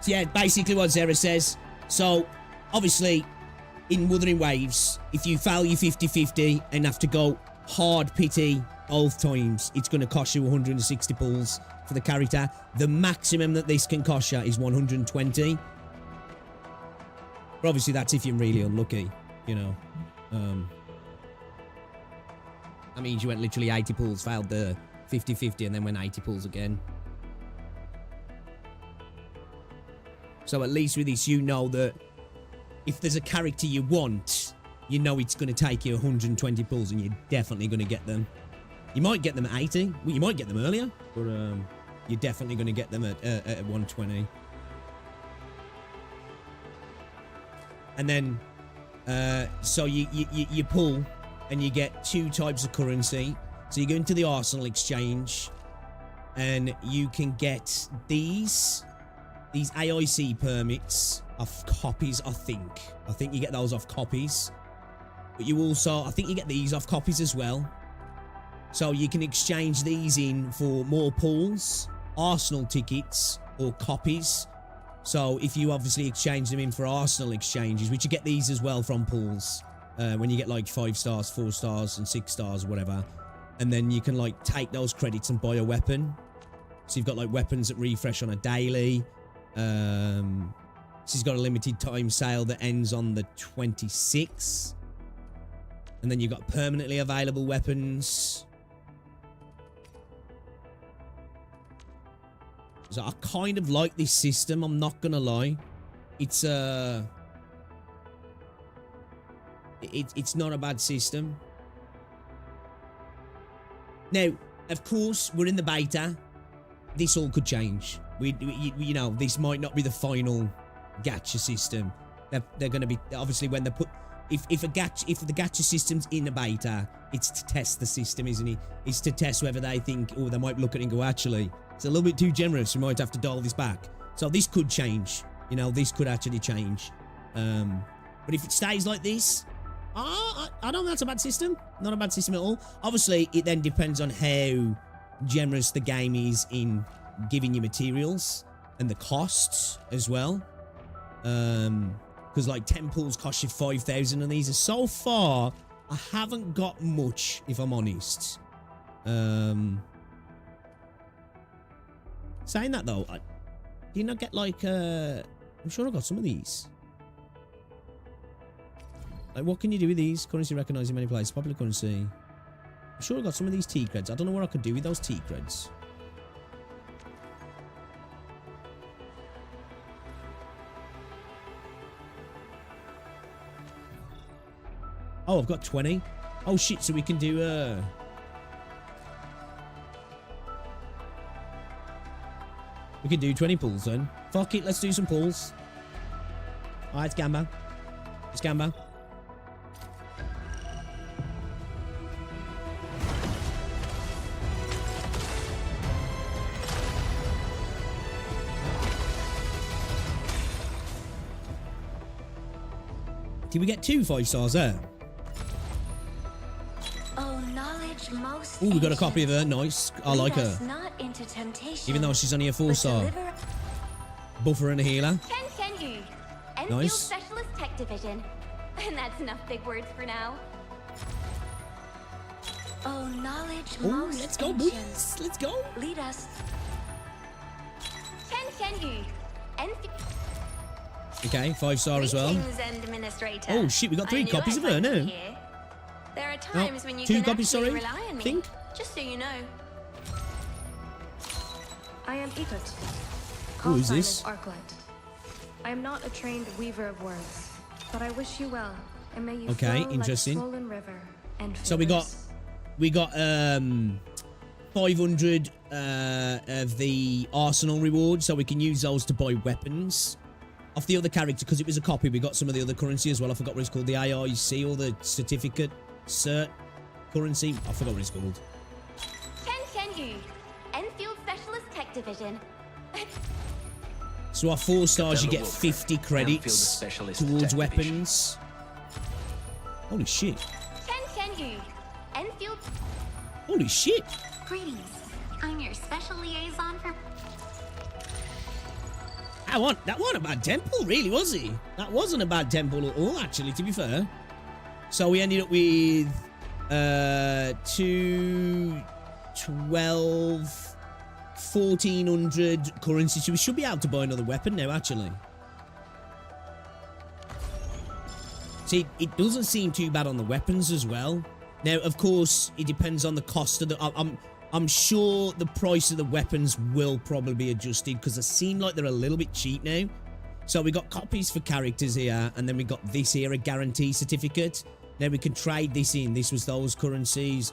So yeah, basically what Zera says. So, obviously, in Wuthering Waves, if you fail your 50-50 and have to go hard pity both times, it's going to cost you 160 pulls for the character. The maximum that this can cost you is 120. But obviously, that's if you're really unlucky, you know. That means you went literally 80 pulls, failed the 50-50, and then went 80 pulls again. So at least with this, you know that if there's a character you want, you know it's going to take you 120 pulls, and you're definitely going to get them. You might get them at 80. Well, you might get them earlier, but you're definitely going to get them at 120. And then, so you pull, and you get 2 types of currency. So you go into the Arsenal exchange, and you can get these AIC permits off copies, I think. I think you get those off copies. But you also, I think you get these off copies as well. So you can exchange these in for more pulls, Arsenal tickets, or copies. So if you obviously exchange them in for Arsenal exchanges, which you get these as well from pulls, when you get like 5 stars, 4 stars, and 6 stars or whatever. And then you can like take those credits and buy a weapon. So you've got like weapons that refresh on a daily. She's got a limited time sale that ends on the 26th. And then you've got permanently available weapons. So I kind of like this system, I'm not gonna lie. It's it's not a bad system. Now, of course, we're in the beta. This all could change. You know, this might not be the final gacha system. They're going to be, obviously, when they put, if the gacha system's in the beta, it's to test the system, isn't it? It's to test whether they think, oh, they might look at it and go, actually, it's a little bit too generous. We might have to dial this back. So this could change. You know, this could actually change. But if it stays like this, I don't think that's a bad system. Not a bad system at all. Obviously, it then depends on how generous the game is in giving you materials and the costs as well. Because like 10 pulls cost you 5,000 on these. And so far, I haven't got much, if I'm honest. Saying that though, do you not get like, I'm sure I got some of these. Like, what can you do with these? Currency recognized in many places. Popular currency. I'm sure I got some of these T-creds. I don't know what I could do with those T-creds. Oh, I've got 20. Oh, shit. So we can do, we can do 20 pulls then. Fuck it. Let's do some pulls. Alright, it's Gamba. It's Gamba. Did we get 2 5-stars there? Oh, knowledge most. Oh, we got a copy of her. Nice. I like her. Not into temptation, even though she's only a 4-star. Buffer and a healer. Enfield Nice. Specialist Tech Division. And that's enough big words for now. Oh, knowledge Oh, most. let's go, boys. Let's go. Lead us. Enfield. Okay, 5-star as well. Oh shit, we got 3 copies of her now. There are times when you 2 can copies, sorry. rely on me. Think. Just so you know. I am Ikut. Who is this? Arknight. I am not a trained weaver of words, but I wish you well, and may you Okay, flow interesting. like a swollen river. So we got 500 of the Arsenal reward, so we can use those to buy weapons. Off the other character, because it was a copy, we got some of the other currency as well. I forgot what it's called. The AIC or the certificate cert currency. I forgot what it's called. Enfield Specialist Tech Division. So our 4 stars, you get 50 credits towards weapons. Holy shit. Enfield. Holy shit. Greetings. I'm your special liaison for... That wasn't a bad temple, really, was it? That wasn't a bad temple at all, actually, to be fair. So we ended up with 1,400 currency. So we should be able to buy another weapon now, actually. See, it doesn't seem too bad on the weapons as well. Now, of course, it depends on the cost of the... I'm sure the price of the weapons will probably be adjusted because they seem like they're a little bit cheap now. So we got copies for characters here, and then we got this here, a guarantee certificate. Now we can trade this in. This was those currencies.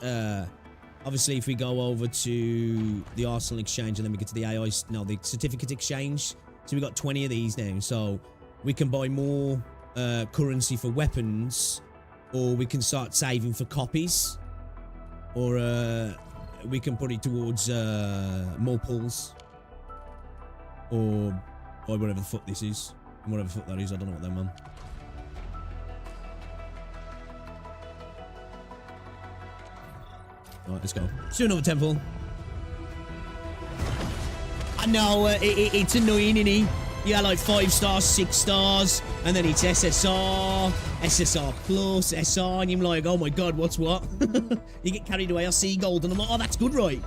Obviously, if we go over to the Arsenal exchange and then we get to the AI, no, the certificate exchange. So we got 20 of these now. So we can buy more currency for weapons, or we can start saving for copies, or we can put it towards more pulls, or whatever the fuck this is, whatever the fuck that is. I don't know what that man. Alright, let's go. Let's do another temple. I know, it's annoying, innit? You got like 5 stars, 6 stars, and then it's SSR, SSR Plus, SR, and you're like, oh my god, what's what? You get carried away, I see gold, and I'm like, oh, that's good, right?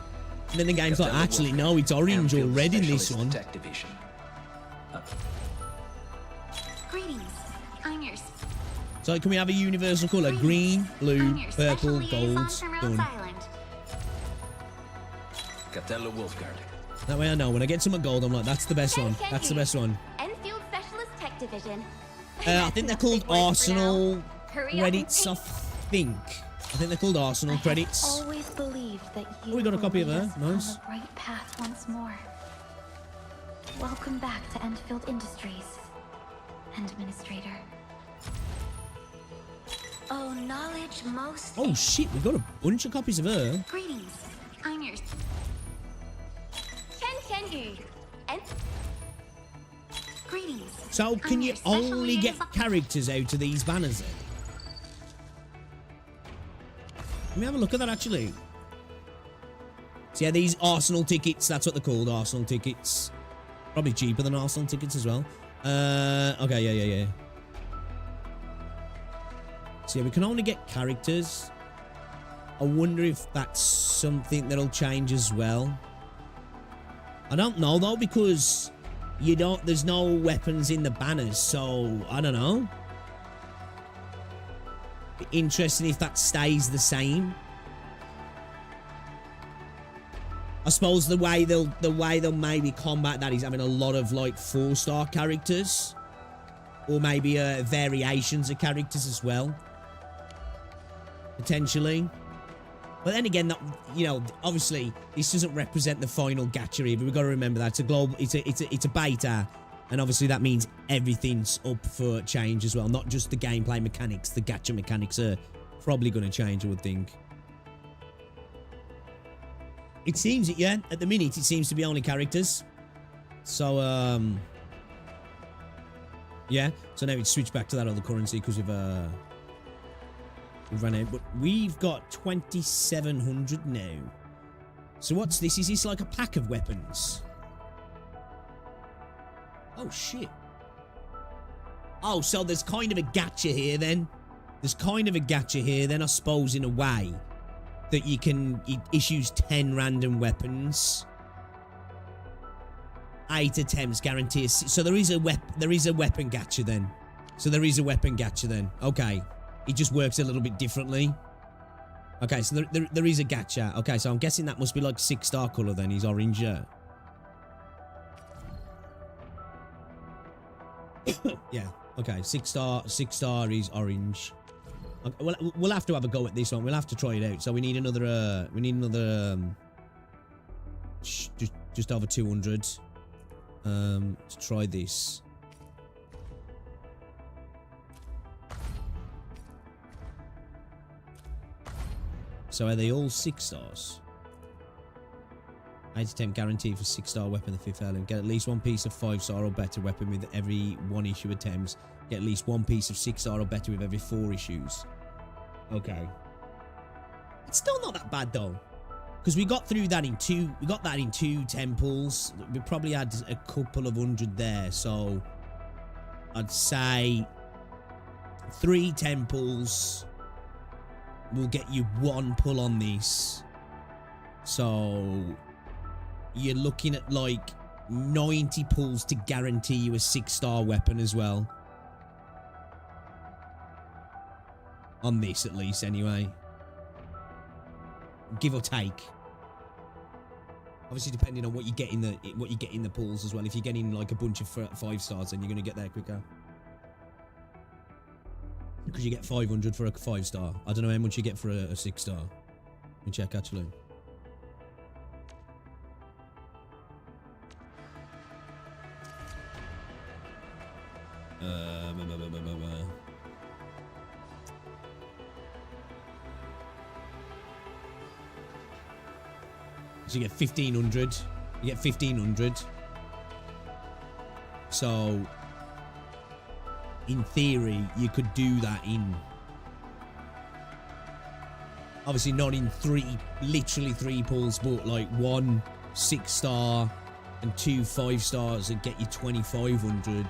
And then the game's like, actually, no, it's orange or red in this one. Greetings. I'm yours. So can we have a universal colour? Green, blue, purple, gold, done. Capella Wolfguard. That way I know. When I get some gold, I'm like, that's the best one. That's the best one. Enfield Specialist Tech Division. I think they're called Arsenal credits, I think. I think they're called Arsenal credits. I always believed that you we got a copy of her. On Nice. the right path once more. Welcome back to Enfield Industries, Administrator. Oh, knowledge most. Oh shit, we got a bunch of copies of her. Greetings. I'm yours. Greetings. So can you only get characters out of these banners then? Let me have a look at that actually. So yeah, these Arsenal tickets, that's what they're called, Arsenal tickets. Probably cheaper than Arsenal tickets as well. Okay, yeah. So yeah, we can only get characters. I wonder if that's something that'll change as well. I don't know though, because there's no weapons in the banners, so I don't know. Be interesting if that stays the same. I suppose the way they'll maybe combat that is having a lot of like 4-star characters, or maybe variations of characters as well, potentially. But then again, obviously this doesn't represent the final gacha either. We've got to remember that it's a global, it's a beta, and obviously that means everything's up for change as well. Not just the gameplay mechanics, the gacha mechanics are probably going to change, I would think. It seems it, yeah. At the minute, it seems to be only characters. So, yeah. So now we switch back to that other currency because we've run out. But we've got 2,700 now. So what's this? Is this like a pack of weapons? Oh, shit. Oh, so there's kind of a gacha here then. There's kind of a gacha here then, I suppose, in a way. That it issues 10 random weapons. 8 attempts guarantees. So there is a weapon gacha then. Okay. It just works a little bit differently. Okay, so there is a gacha. Okay, so I'm guessing that must be like 6-star color then. He's orange, yeah. Yeah. Okay, 6-star is orange. Okay, we'll have to have a go at this one. We'll have to try it out. So we need another just over 200 to try this. So are they all 6 stars? 8 attempt guarantee for 6-star weapon, the 5th element. Get at least 1 piece of 5-star or better weapon with every 1 issue attempts. Get at least 1 piece of 6-star or better with every 4 issues. Okay. It's still not that bad though. Because we got through that in two. We got that in 2 temples. We probably had a couple of 100 there. So I'd say 3 temples will get you 1 pull on this. So you're looking at like 90 pulls to guarantee you a 6-star weapon as well. On this, at least, anyway. Give or take. Obviously, depending on what you get in the pulls as well. If you're getting like a bunch of 5 stars, then you're going to get there quicker. Because you get 500 for a 5-star. I don't know how much you get for a 6-star. Let me check, actually. So you get 1,500. You get 1,500. So, in theory, you could do that in... Obviously not in literally 3 pulls, but like 1 6-star and 2 5-stars that get you 2,500.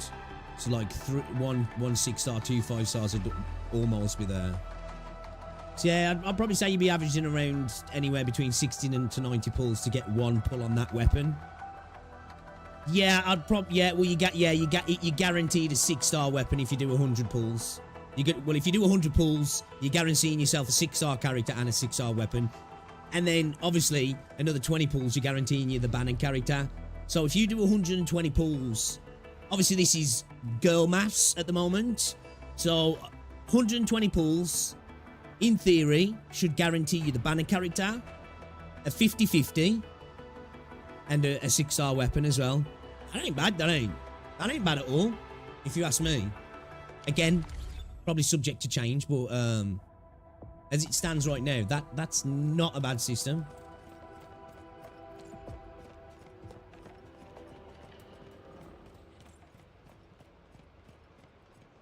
So like 1 6-star, 2 5-stars would almost be there. So yeah, I'd probably say you'd be averaging around anywhere between 60 to 90 pulls to get 1 pull on that weapon. Yeah, I'd probably you guaranteed a 6-star weapon if you do 100 pulls. If you do 100 pulls, you're guaranteeing yourself a 6-star character and a 6-star weapon. And then obviously another 20 pulls, you're guaranteeing you the banner character. So if you do 120 pulls, obviously this is girl maths at the moment. So 120 pulls, in theory, should guarantee you the banner character, a 50-50, and a 6-star weapon as well. That ain't bad, that ain't bad at all, if you ask me. Again, probably subject to change, but as it stands right now, that's not a bad system.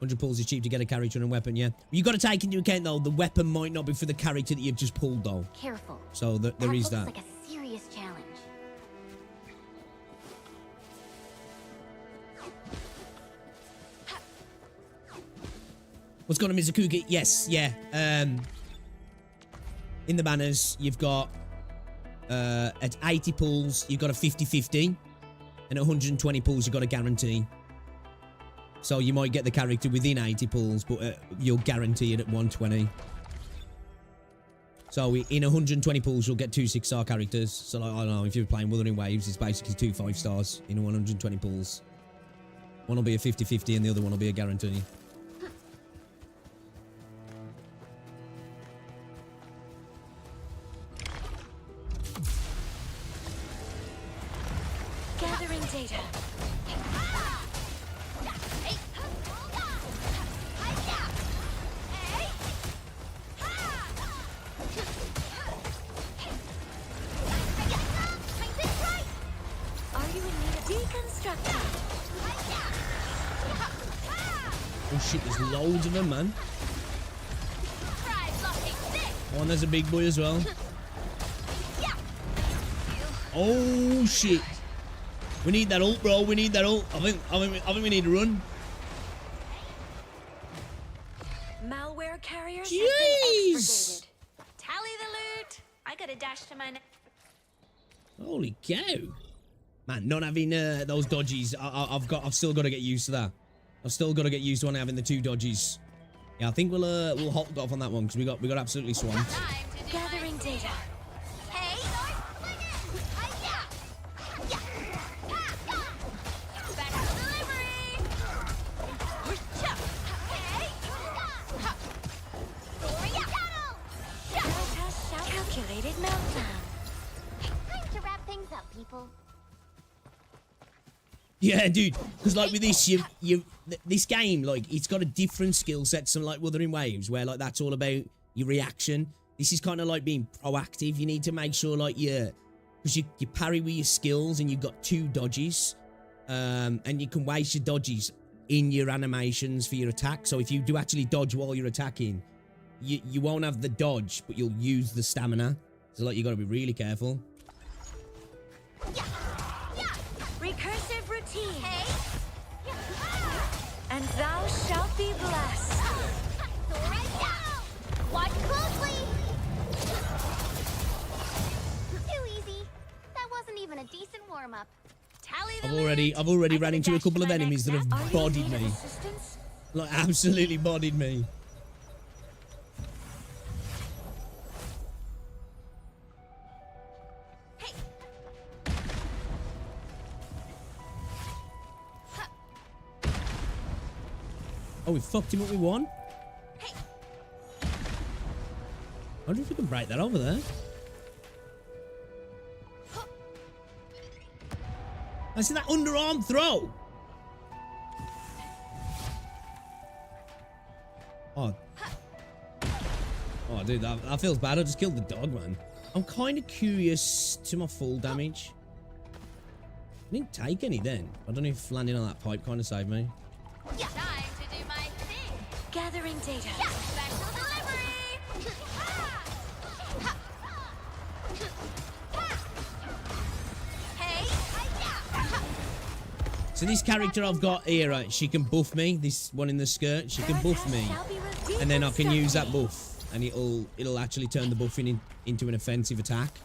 $100 pulls is cheap to get a character and a weapon, yeah. You got to take into account, though, the weapon might not be for the character that you've just pulled, though. Careful. So there is that. Looks like a serious challenge. What's going on, Mizukuki? Yes, yeah. In the banners, you've got at 80 pulls, you've got a 50-50, and at 120 pulls, you've got a guarantee. So you might get the character within 80 pulls, but you'll guarantee it at 120. So in 120 pulls, you'll get 2 6-star characters. So like, I don't know, if you're playing Wuthering Waves, it's basically 2 5-stars in 120 pulls. One will be a 50-50 and the other one will be a guarantee. Gathering data. Oh shit, there's loads of them, man. Oh, and there's a big boy as well. Oh shit. We need that ult, bro. We need that ult. I think we need to run. Malware carriers Jeez. have been expurgated. Tally the loot. I got a dash to my... Holy cow. Man, not having those dodgies, I've still got to get used to that. I've still got to get used to having the 2 dodgies. Yeah, I think we'll hold off on that one because we got absolutely swamped. Gathering data. Calculated meltdown. Time to wrap things up, people. Yeah, dude, because like with this, this game, like it's got a different skill set. Some like Wuthering Waves, where like that's all about your reaction. This is kind of like being proactive. You need to make sure like because you parry with your skills and you've got 2 dodges, and you can waste your dodges in your animations for your attack. So if you do actually dodge while you're attacking, you won't have the dodge, but you'll use the stamina. So like you got to be really careful. Recursive routine. Hey. And thou shalt be blessed. Watch closely. Too easy. That wasn't even a decent warm-up. I've already ran into a couple of enemies that have bodied me. Like absolutely bodied me. Oh, we fucked him up with one. I wonder if we can break that over there. I see that underarm throw. Oh. Oh, dude, that feels bad. I just killed the dog, man. I'm kind of curious to my full damage. I didn't take any then. I don't know if landing on that pipe kind of saved me. Time to do my thing. Gathering data. Special delivery. So this character I've got here, right, she can buff me. This one in the skirt, she can buff me, and then I can use that buff, and it'll actually turn the buffing into an offensive attack.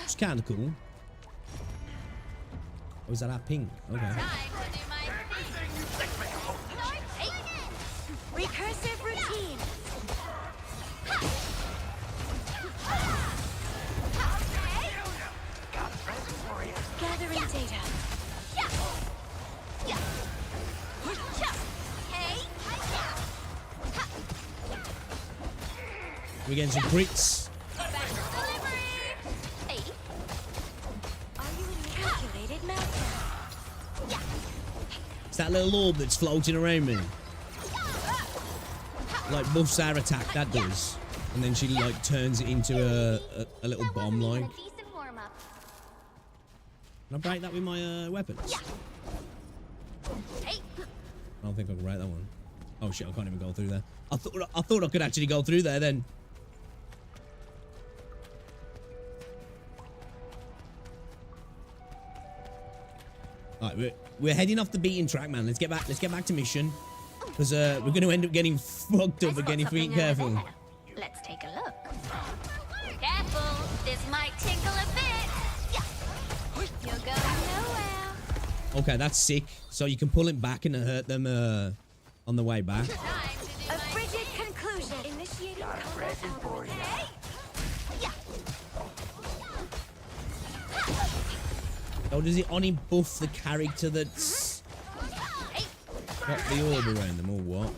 It's kind of cool. Oh, is that our ping? Okay. Recursive routine. Gathering data. We're getting some crits. It's that little orb that's floating around me. Like buffs our attack, that does. And then she like turns it into a little bomb like. Can I break that with my weapons? I don't think I can break that one. Oh shit, I can't even go through there. I thought I could actually go through there then. Alright, we're heading off the beaten track, man. Let's get back to mission. Because we're gonna end up getting fucked up again if we ain't careful. Let's take a look. Careful, this might tinkle a bit. You're going nowhere. Okay, that's sick. So you can pull it back and hurt them on the way back. A frigid conclusion. Initiating combat algorithm. Oh, does it only buff the character that's got the orb around them or what?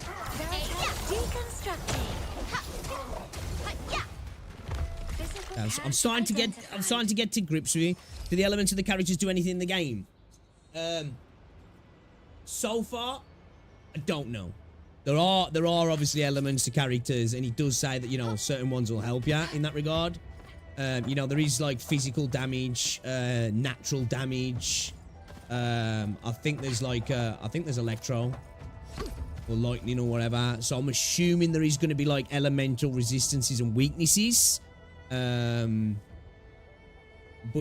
I'm starting to get to grips with it. Do the elements of the characters do anything in the game? So far, I don't know. There are obviously elements to characters, and he does say that, you know, certain ones will help you in that regard. You know, there is like physical damage, natural damage. I think there's like there's electro or lightning or whatever. So I'm assuming there is going to be like elemental resistances and weaknesses. But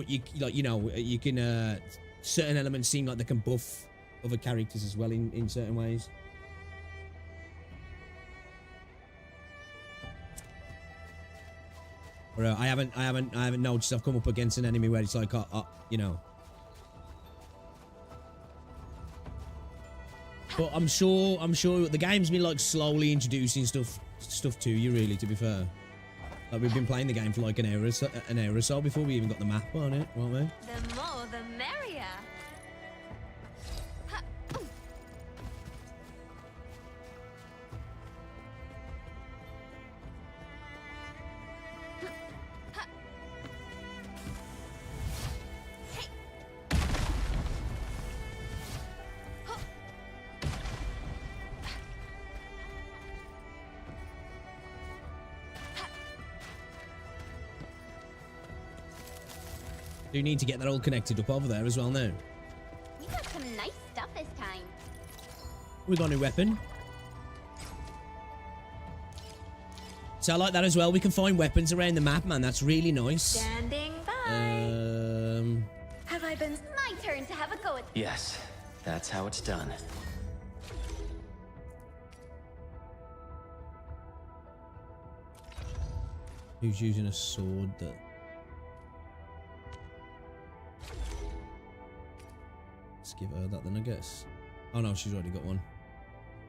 you can certain elements seem like they can buff other characters as well in certain ways. Or I haven't noticed I've come up against an enemy where it's like you know. But I'm sure the game's been like slowly introducing stuff to you, really, to be fair. Like we've been playing the game for like an hour or so before we even got the map on it, weren't we? The more the merrier. Do need to get that all connected up over there as well now. We got some nice stuff this time. We got a new weapon. So I like that as well. We can find weapons around the map, man. That's really nice. Standing by. Have I been... My turn to have a go at Yes, that's how it's done. Who's using a sword that... Let's give her that then, I guess. Oh no, she's already got one.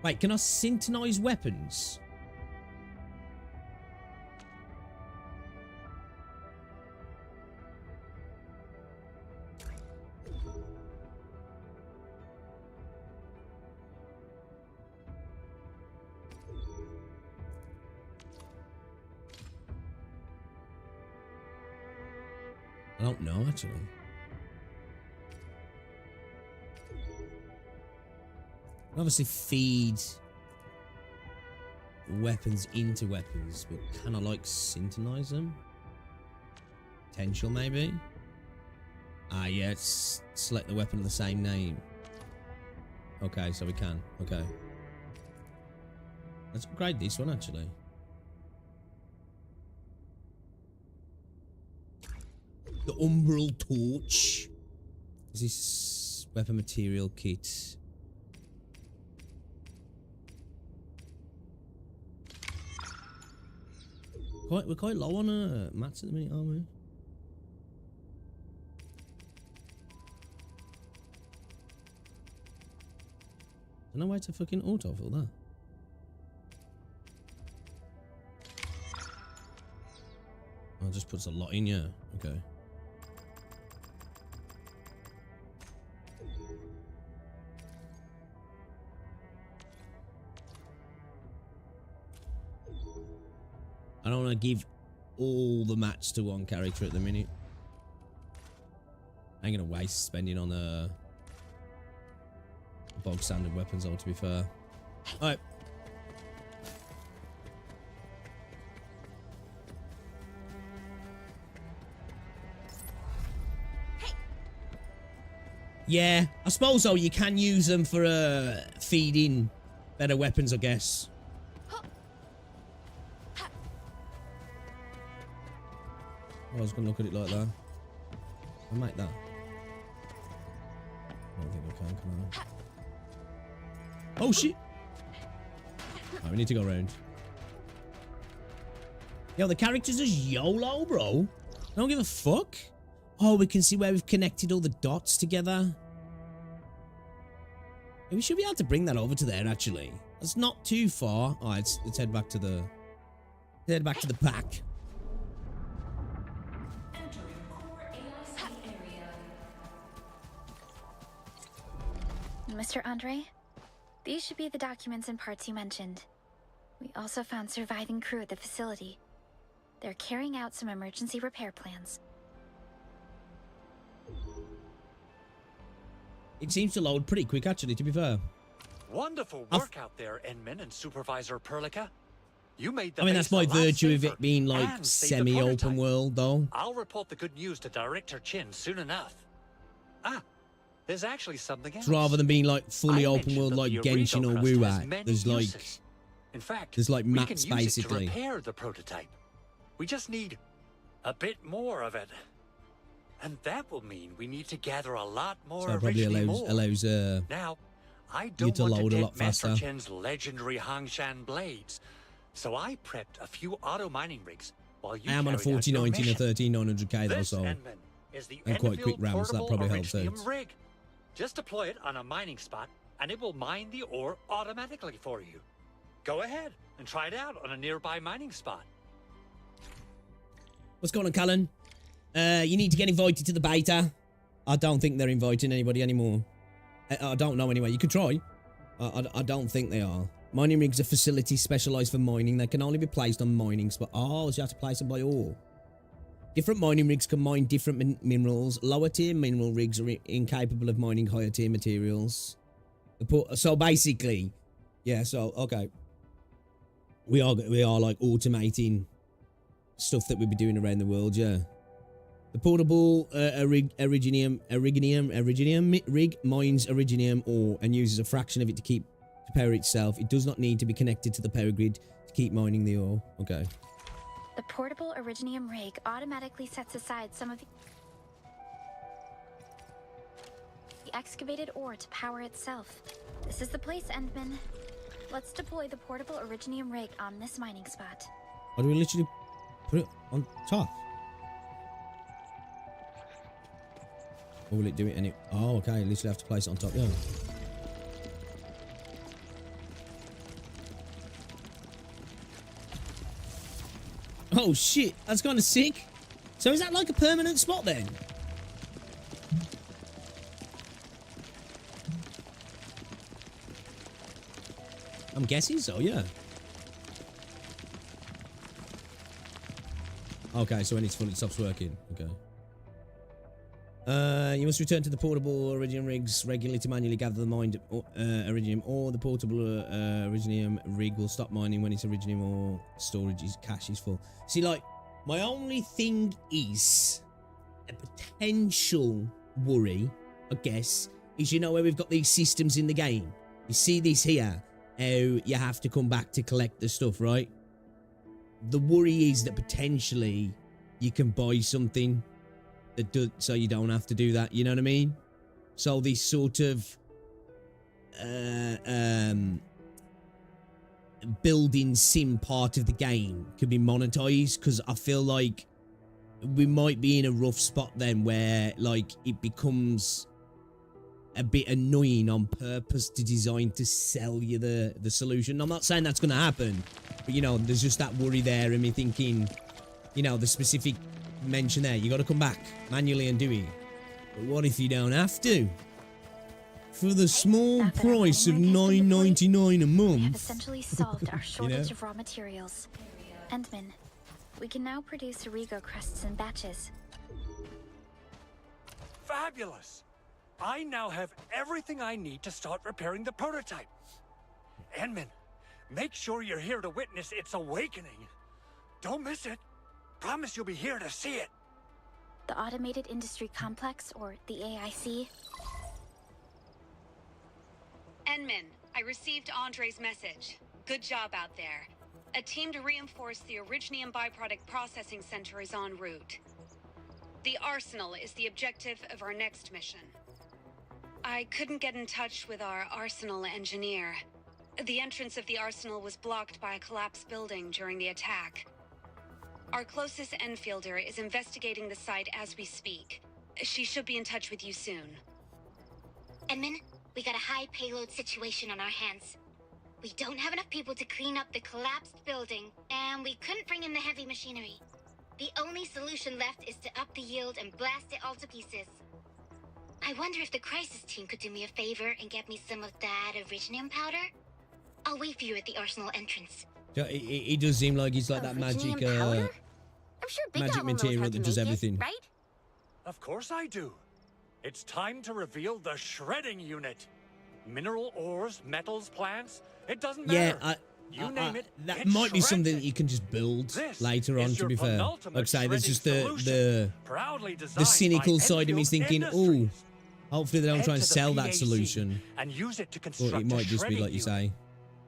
Wait, can I syntonize weapons? I don't know, actually. Obviously feed weapons into weapons, but can I like syntonize them? Potential maybe? Ah yeah, it's select the weapon of the same name. Okay, so we can. Okay. Let's upgrade this one actually. The Umbral Torch. Is this weapon material kit? We're quite low on mats at the minute, aren't we? There's no way to fucking autofill that. Oh, it just puts a lot in, yeah. Okay. I don't want to give all the mats to one character at the minute. I ain't gonna waste spending on bog standard weapons, though, to be fair. Alright. Yeah, I suppose though you can use them for feeding better weapons, I guess. I was gonna look at it like that. I'll make that. I don't think I can I? Oh shit! Right, we need to go around. Yo, the characters is YOLO, bro. I don't give a fuck. Oh, we can see where we've connected all the dots together. Yeah, we should be able to bring that over to there, actually. That's not too far. Alright, let's head back to the... Head back to the pack. Mr. Andre, these should be the documents and parts you mentioned. We also found surviving crew at the facility. They're carrying out some emergency repair plans. It seems to load pretty quick, actually, to be fair. Wonderful work out there, Inman and Supervisor Perlica. You made the I mean, that's by virtue of it being, like, semi-open world, though. I'll report the good news to Director Chin soon enough. Ah, there's actually something else. Rather than being, like, fully open world like Genshin or Wuat, there's, like... In fact, there's, like, maps, we can use basically. it to repair the prototype. We just need a bit more of it. And that will mean we need to gather a lot more. So it probably allows now, I don't to want load to a take lot Master faster. Chen's legendary Hangshan blades. So I prepped a few auto mining rigs while you I am on a carried out your 4090 and a mission. 13900K though, This, so Enman, is the and quite quick Enfield RAM, so that portable probably helps Originium out. rig. Just deploy it on a mining spot, and it will mine the ore automatically for you. Go ahead and try it out on a nearby mining spot. What's going on, Callan? You need to get invited to the beta. I don't think they're inviting anybody anymore. I don't know anyway. You could try. I don't think they are. Mining rigs are facilities specialised for mining. They can only be placed on mining spot. Oh, so you have to place them by ore. Different mining rigs can mine different minerals. Lower tier mineral rigs are incapable of mining higher tier materials. So basically, yeah. So okay, we are like automating stuff that we'd be doing around the world. Yeah. The portable Originium rig mines Originium ore and uses a fraction of it to to power itself. It does not need to be connected to the power grid to keep mining the ore. Okay. The portable Originium rig automatically sets aside some of the excavated ore to power itself. This is the place, Endman. Let's deploy the portable Originium rig on this mining spot. Or do we literally put it on top? Or will it do it any... Oh, okay. Literally have to place it on top, yeah. Oh, shit. That's kind of sick. So is that like a permanent spot then? I'm guessing so, yeah. Okay, so when it's full, it stops working. Okay. You must return to the portable Originium rigs regularly to manually gather the mined Originium, or the portable Originium rig will stop mining when its Originium or storage cache is full. See, like, my only thing is a potential worry, I guess, is, you know, where we've got these systems in the game. You see this here, how you have to come back to collect the stuff, right? The worry is that potentially you can buy something that does, so you don't have to do that, you know what I mean? So this sort of building sim part of the game could be monetized, because I feel like we might be in a rough spot then where, like, it becomes a bit annoying on purpose to design to sell you the solution. I'm not saying that's going to happen, but, you know, there's just that worry there, and me thinking, you know, the specific mention there, you got to come back manually and do it. But what if you don't have to? For the small price of $9.99 a month. We have essentially solved our shortage of raw materials. Endman, we can now produce Origo crusts in batches. Fabulous! I now have everything I need to start repairing the prototype. Endman, make sure you're here to witness its awakening. Don't miss it. Promise you'll be here to see it. The Automated Industry Complex, or the AIC. Enman, I received Andre's message. Good job out there. A team to reinforce the Originium byproduct processing center is en route. The arsenal is the objective of our next mission. I couldn't get in touch with our arsenal engineer. The entrance of the arsenal was blocked by a collapsed building during the attack. Our closest Enfielder is investigating the site as we speak. She should be in touch with you soon. Edmund, we got a high payload situation on our hands. We don't have enough people to clean up the collapsed building, and we couldn't bring in the heavy machinery. The only solution left is to up the yield and blast it all to pieces. I wonder if the crisis team could do me a favor and get me some of that Originium powder? I'll wait for you at the arsenal entrance. It does seem like he's like that magic magic material that does everything. Right? Of course I do. It's time to reveal the shredding unit. Mineral ores, metals, plants, it doesn't matter. You name it. That might be something that you can just build later on, to be fair. Like I say, there's just the cynical side of me thinking, oh, hopefully they don't try and sell that solution. And use it to construct or it might just be like you say.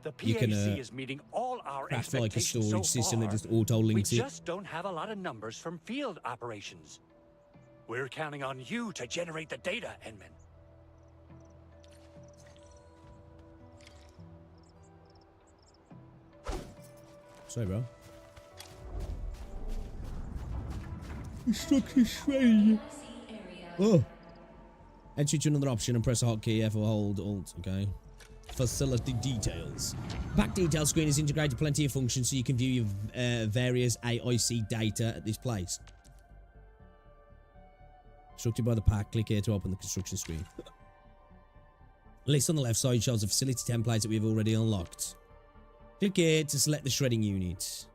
The You can is meeting all our craft like a expectations storage so system that far. just auto-links We it. just don't have a lot of numbers from field operations. We're counting on you to generate the data, Enman. Sorry, bro. Instruction shredding. Oh. Entry to another option and press a hotkey F or hold Alt. Okay. Facility details. Back detail screen is integrated plenty of functions so you can view your various AIC data at this place. Constructed by the pack, click here to open the construction screen. List on the left side shows the facility templates that we've already unlocked. Click here to select the shredding unit.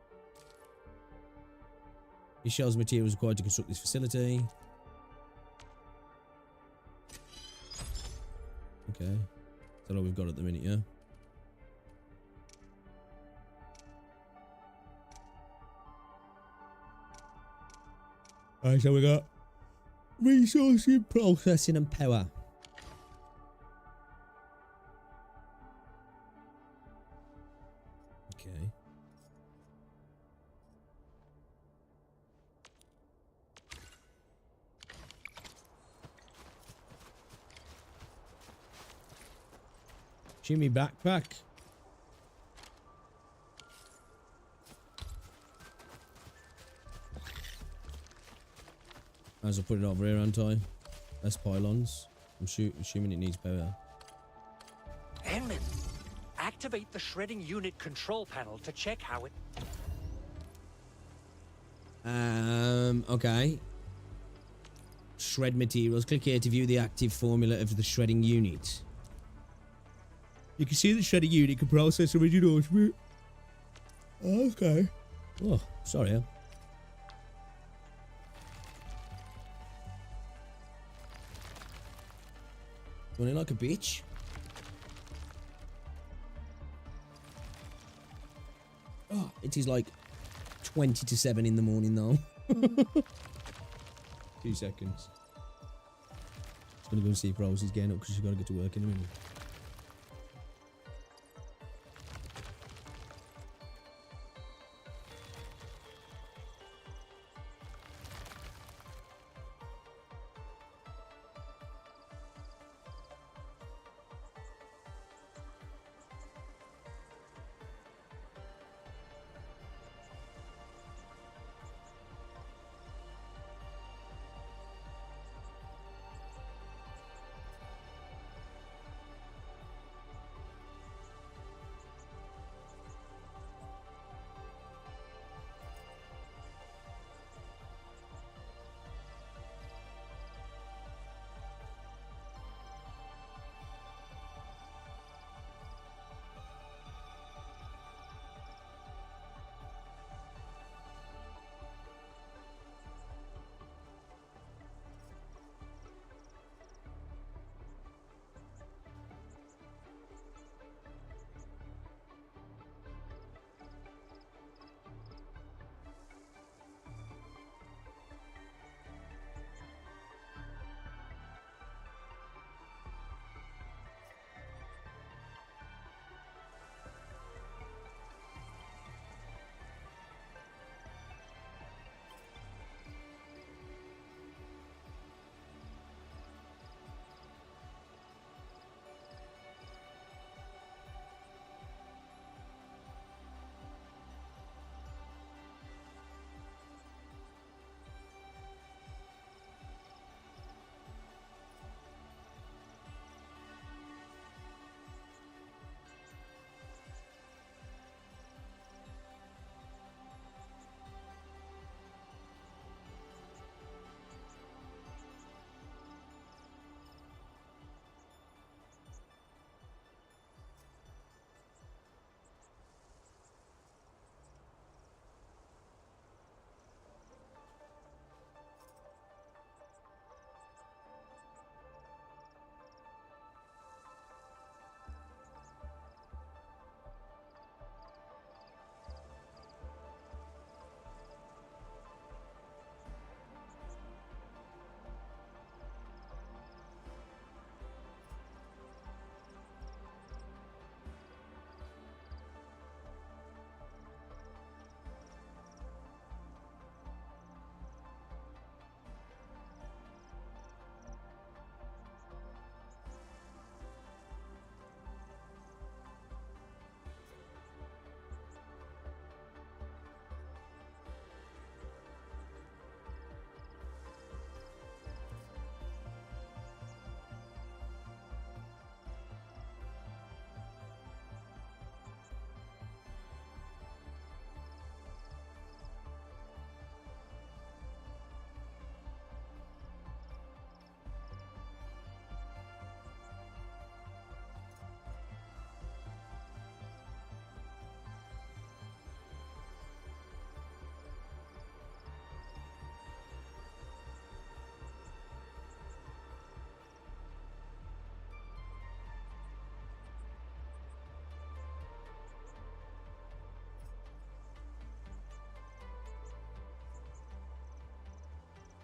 It shows materials required to construct this facility. Okay. That's all we've got at the minute, yeah? Alright, so we got resourcing, processing and power. Jimmy backpack. As I put it over here, aren't I? Less pylons. I'm assuming it needs power. Enmin, activate the shredding unit control panel to check how it... Okay. Shred materials. Click here to view the active formula of the shredding unit. You can see the shredding unit can process original. Okay. Oh, sorry. Running like a bitch. Oh, it is like 20 to 7 in the morning though. 2 seconds. Just gonna go and see if Rosie's getting up because she's gotta get to work in a minute.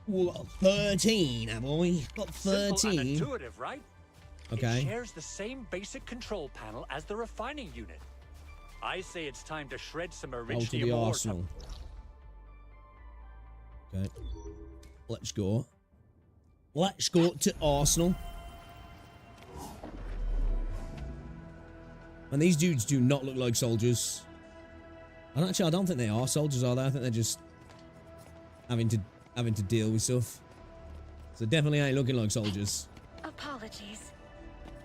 Well, got 13, have I? Got 13. Simple and intuitive, right? Okay. It shares the same basic control panel as the refining unit. I say it's time to shred some Go to the ore. arsenal. Okay. Let's go. Let's go to Arsenal. And these dudes do not look like soldiers. And actually, I don't think they are soldiers, are they? I think they're just having to deal with stuff. So definitely ain't looking like soldiers. Apologies.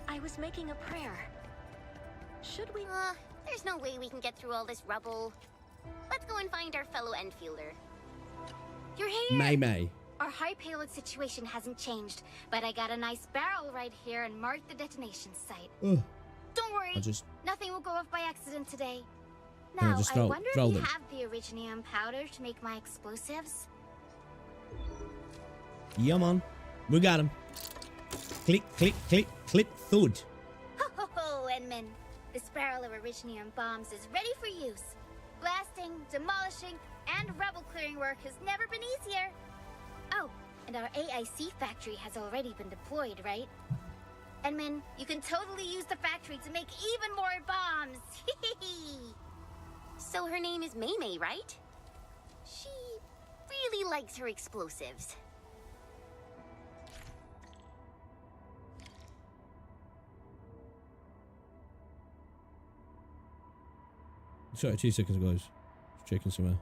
I was making a prayer. Should we? There's no way we can get through all this rubble. Let's go and find our fellow Enfielder. You're here! May. Our high payload situation hasn't changed, but I got a nice barrel right here and marked the detonation site. Ugh. Don't worry, nothing will go off by accident today. Yeah, Now, I wonder if you them. have the Originium powder to make my explosives? Yeah, man. We got him. Click, click, click, click, thud. Ho ho ho, Edmund. This barrel of Originium bombs is ready for use. Blasting, demolishing, and rebel clearing work has never been easier. Oh, and our AIC factory has already been deployed, right? Edmund, you can totally use the factory to make even more bombs. So her name is May, right? She really likes her explosives. Sorry, 2 seconds, guys. Just checking somewhere.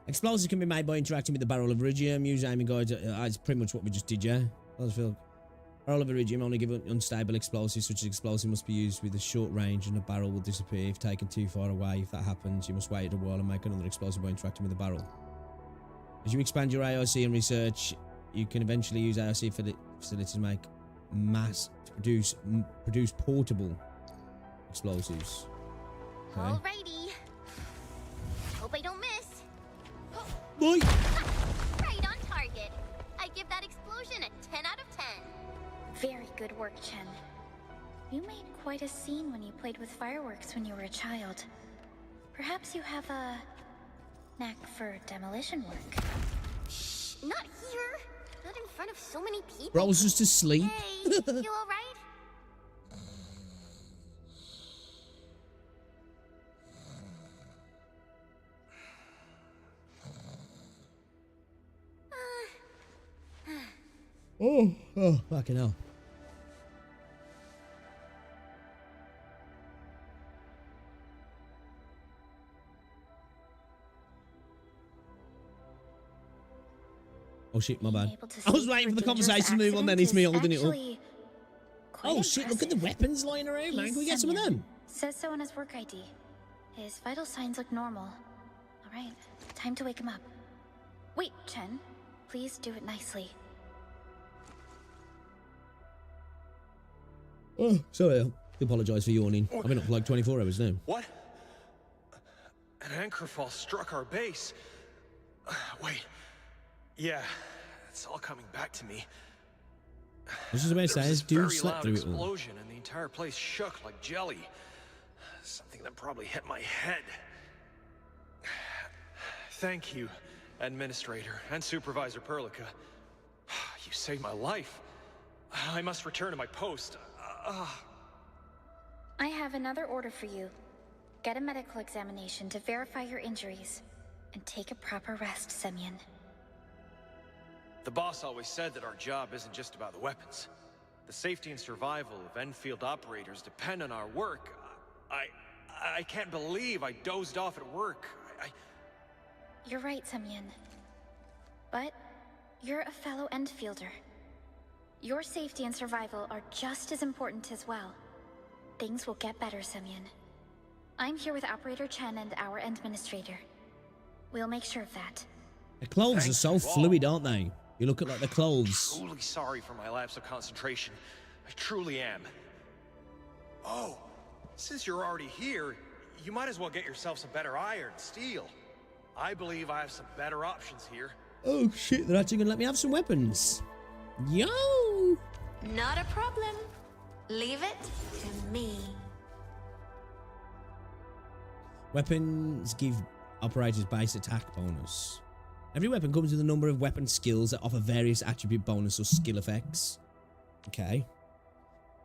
Explosives can be made by interacting with the barrel of iridium. Use aiming guides. That's pretty much what we just did, yeah? Barrel of iridium only give unstable explosives, such as explosive must be used with a short range and the barrel will disappear if taken too far away. If that happens, you must wait a while and make another explosive by interacting with the barrel. As you expand your AIC and research, you can eventually use AIC facilities to make produce portable explosives. Okay. Alrighty. Hope I don't miss. Boy. Right on target. I give that explosion a 10 out of 10. Very good work, Chen. You made quite a scene when you played with fireworks when you were a child. Perhaps you have a knack for demolition work. Shh, not here. Not in front of so many people. Bro's just asleep. Hey, you alright? Oh, fucking hell. Oh shit, my bad. I was waiting for the conversation to move on, then it's me holding it up. Oh shit, look at the weapons lying around, man. Can we get some of them? Says so on his work ID. His vital signs look normal. Alright, time to wake him up. Wait, Chen. Please do it nicely. Oh, sorry. I apologise for yawning. I've been up for like 24 hours now. What? An anchor fall struck our base. Wait. Yeah, it's all coming back to me. I was just about to say, dude slept through it all. Explosion and the entire place shook like jelly. Something that probably hit my head. Thank you, Administrator and Supervisor Perlica. You saved my life. I must return to my post. I have another order for you. Get a medical examination to verify your injuries. And take a proper rest, Semyon. The boss always said that our job isn't just about the weapons. The safety and survival of Enfield operators depend on our work. I can't believe I dozed off at work. You're right, Semyon. But you're a fellow Enfielder. Your safety and survival are just as important as well. Things will get better, Semyon. I'm here with Operator Chen and our Administrator. We'll make sure of that. The clothes are so fluid, aren't they? You look at like the clothes. I'm truly sorry for my lapse of concentration. I truly am. Oh, since you're already here, you might as well get yourself some better iron, steel. I believe I have some better options here. Oh shit, they're actually gonna let me have some weapons. Yo! Not a problem. Leave it to me. Weapons give operators base attack bonus. Every weapon comes with a number of weapon skills that offer various attribute bonus or skill effects. Okay.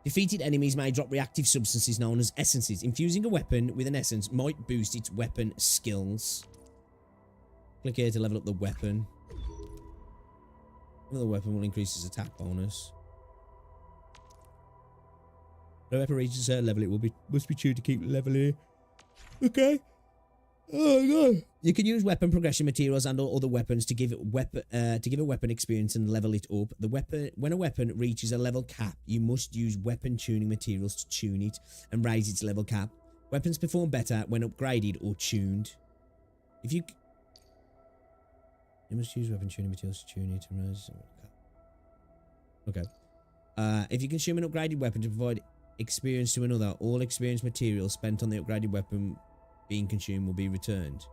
Defeated enemies may drop reactive substances known as essences. Infusing a weapon with an essence might boost its weapon skills. Click here to level up the weapon. Another weapon will increase its attack bonus. When a weapon reaches a certain level, it must be tuned to keep leveling. Okay. Oh god. You can use weapon progression materials and or other weapons to give a weapon experience and level it up. When a weapon reaches a level cap, you must use weapon tuning materials to tune it and raise its level cap. Weapons perform better when upgraded or tuned. You must use weapon tuning materials to tune it and raise its level cap. Okay. If you consume an upgraded weapon to provide experience to another, all experience materials spent on the upgraded weapon being consumed will be returned.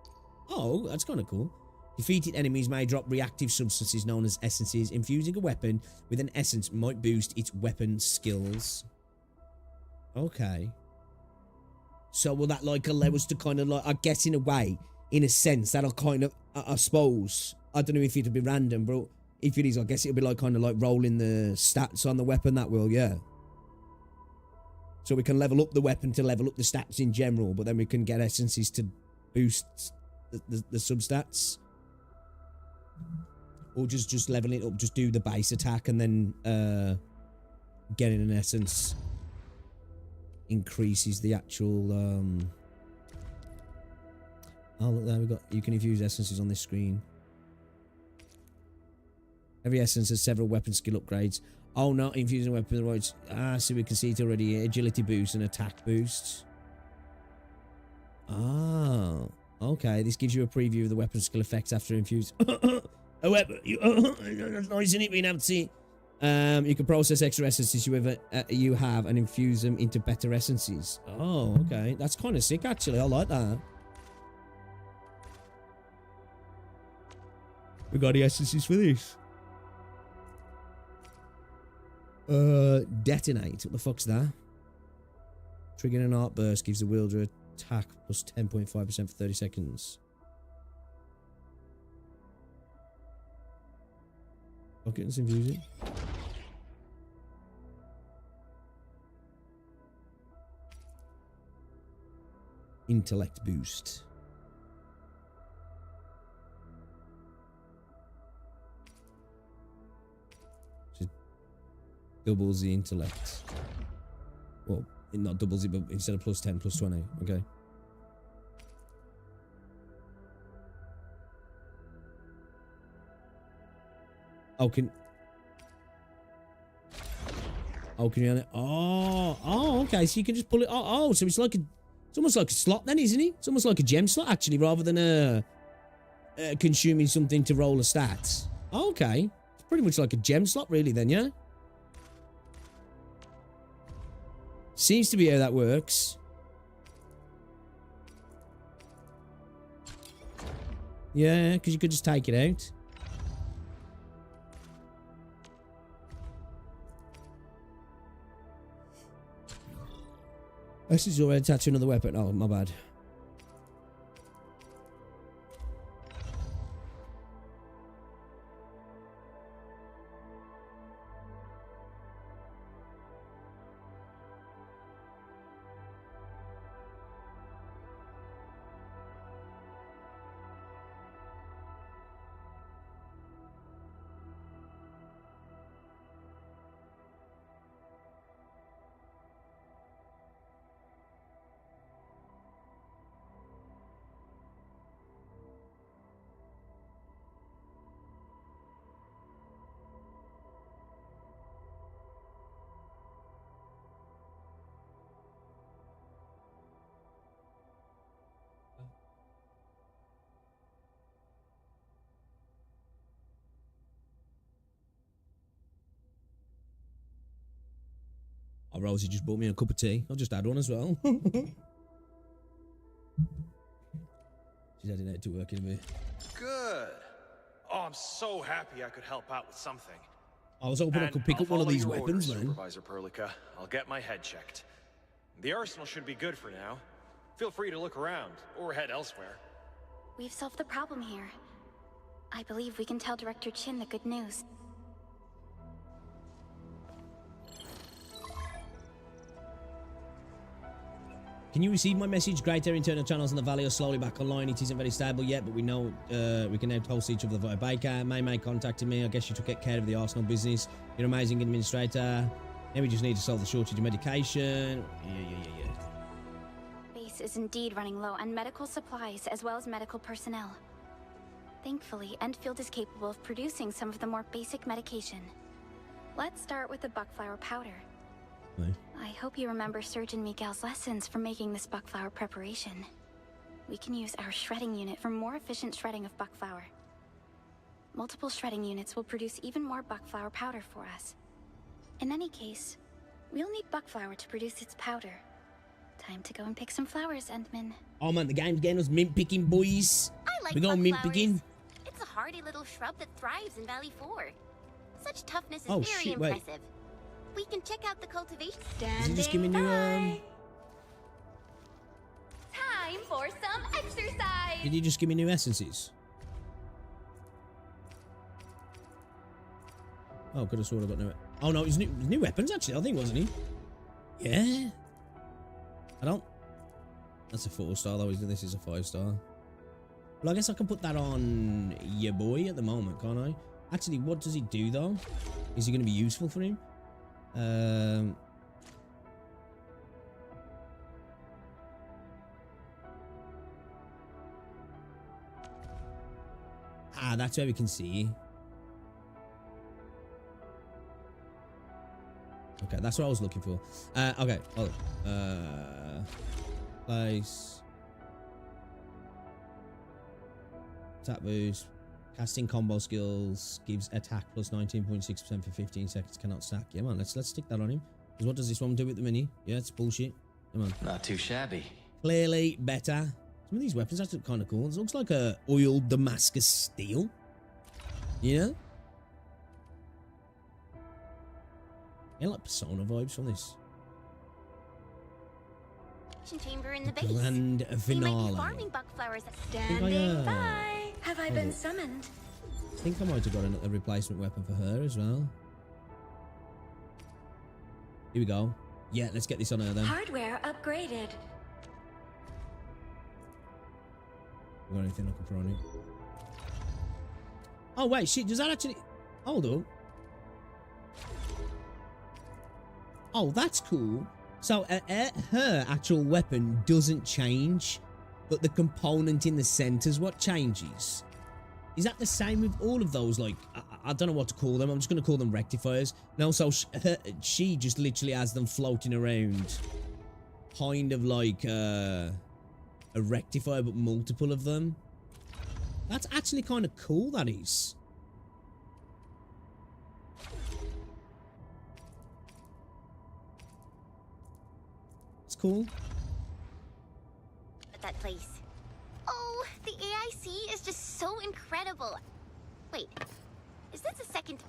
Oh, that's kind of cool. Defeated enemies may drop reactive substances known as essences. Infusing a weapon with an essence might boost its weapon skills. Okay. So will that like allow us to kind of like, I guess in a way, in a sense, that'll kind of, I suppose, I don't know if it'll be random, but if it is, I guess it'll be like kind of like rolling the stats on the weapon, that will, yeah. So we can level up the weapon to level up the stats in general, but then we can get essences to boost the substats. Or just leveling it up, just do the base attack and then getting an essence increases the actual... Oh, look there, you can infuse essences on this screen. Every essence has several weapon skill upgrades. Oh, no, infusing weapon roids. So we can see it already. Agility boost and attack boost. Ah, okay. This gives you a preview of the weapon skill effects after infuse. A weapon. That's nice, isn't it? Being able to see it. You can process extra essences you have and infuse them into better essences. Oh, okay. That's kind of sick, actually. I like that. We got the essences for this. Detonate. What the fuck's that? Triggering an arc burst gives the wielder attack plus 10.5% for 30 seconds. Fuck it, let's infuse it. Intellect boost. Doubles the intellect. Well, it not doubles it, but instead of plus 10, plus 20. Okay. Oh, can you on it? Oh, okay. So you can just pull it. Oh, so it's almost like a slot then, isn't it? It's almost like a gem slot, actually, rather than consuming something to roll a stat. Oh, okay. It's pretty much like a gem slot, really, then, yeah? Seems to be how that works. Yeah, because you could just take it out. This is already attached to another weapon. Oh, my bad. Oh, Rosie just bought me a cup of tea. I'll just add one as well. She's heading out to work in a bit. Good. Oh, I'm so happy I could help out with something. I was hoping I could pick up one of these weapons, man. Supervisor Perlica. I'll get my head checked. The arsenal should be good for now. Feel free to look around or head elsewhere. We've solved the problem here. I believe we can tell Director Chin the good news. Can you receive my message? Great, our internal channels in the valley are slowly back online. It isn't very stable yet, but we know we can now toast each other via Baker. May contacted me. I guess you took care of the Arsenal business. You're an amazing administrator. Now we just need to solve the shortage of medication. Yeah. Base is indeed running low on medical supplies as well as medical personnel. Thankfully, Enfield is capable of producing some of the more basic medication. Let's start with the buckflower powder. Right. I hope you remember Surgeon Miguel's lessons for making this buckflower preparation. We can use our shredding unit for more efficient shredding of buckflower. Multiple shredding units will produce even more buckflower powder for us. In any case, we'll need buckflower to produce its powder. Time to go and pick some flowers, Endman. Oh man, the game's getting us mint picking, boys. I like we going mint buckflowers. picking. It's a hardy little shrub that thrives in Valley 4. Such toughness is Oh, very shit, wait. impressive. We can check out the cultivation. Does it just give me new Time for some exercise. Did you just give me new essences? Oh, could have sworn I got new. Oh no, it was new weapons actually. I think, wasn't he? Yeah. I don't. That's a 4-star though, isn't it? This is a 5-star. Well, I guess I can put that on your boy at the moment, can't I? Actually, what does he do though? Is he going to be useful for him? That's where we can see. Okay, that's what I was looking for. Okay, hold on. Place. Attack boost. Casting combo skills gives attack plus 19.6% for 15 seconds. Cannot stack. Yeah, man, let's stick that on him. Because what does this one do with the mini? Yeah, it's bullshit. Come on. Not too shabby. Clearly better. Some of these weapons actually look kind of cool. It looks like a oiled Damascus steel. Yeah? Yeah, like Persona vibes from this. Chamber in the base. Grand finale. He might be farming buckflowers. Standing by. Have I been summoned? I think I might have got a replacement weapon for her as well. Here we go. Yeah, let's get this on her then. Hardware upgraded. Got anything I can put on it? Oh wait, shit, does that actually... Hold up. Oh, that's cool. So her actual weapon doesn't change, but the component in the center is what changes. Is that the same with all of those? Like, I don't know what to call them. I'm just going to call them rectifiers. No, so she just literally has them floating around. Kind of like a rectifier, but multiple of them. That's actually kind of cool, that is. It's cool. At that place. Oh, the AIC is just so incredible. Wait, is this a second?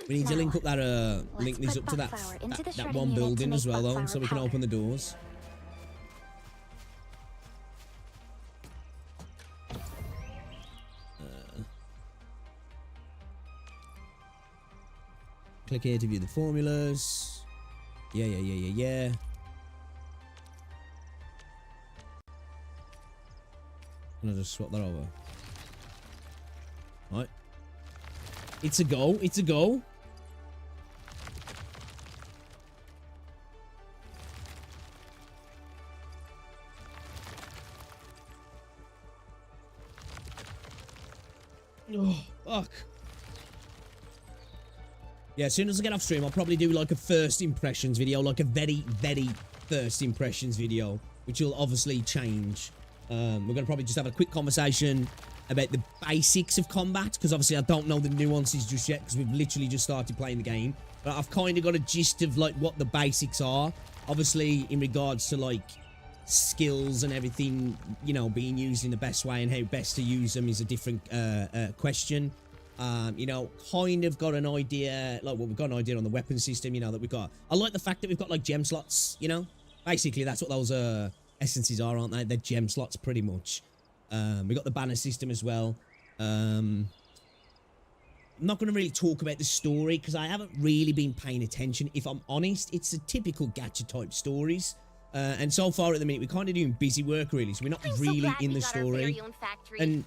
We need to link up that link this up to that one building as well though, so we can open the doors. Click here to view the formulas. Yeah. I'm gonna just swap that over. Right. It's a go. It's a go. Oh, fuck. Yeah, as soon as I get off stream, I'll probably do like a first impressions video, like a very, very first impressions video, which will obviously change. We're going to probably just have a quick conversation about the basics of combat, because obviously I don't know the nuances just yet, because we've literally just started playing the game. But I've kind of got a gist of like what the basics are. Obviously, in regards to like skills and everything, you know, being used in the best way and how best to use them is a different question. You know, kind of got an idea, like, well, we've got an idea on the weapon system, you know, that we've got. I like the fact that we've got like gem slots, you know. Basically, that's what those essences are, aren't they? They're gem slots, pretty much. We got the banner system as well. I'm not going to really talk about the story because I haven't really been paying attention. If I'm honest, it's a typical gacha type stories. And so far at the minute, we're kind of doing busy work, really. So we're not really in the story. And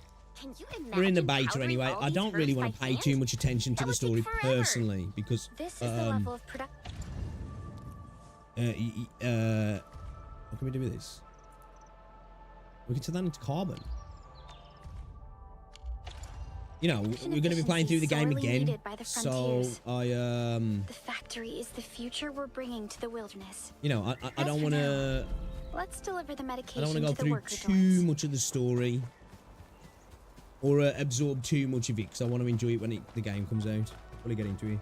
we're in the beta anyway. I don't really want to pay too much attention to the story personally because This is the level of production. what can we do with this? We can turn that into carbon. You know, we're going to be playing through the game again. So The factory is the future we're bringing to the wilderness. You know, I don't want to. Let's deliver the medication I don't want to go through too much of the story or absorb too much of it because I want to enjoy it when the game comes out. Really get into it.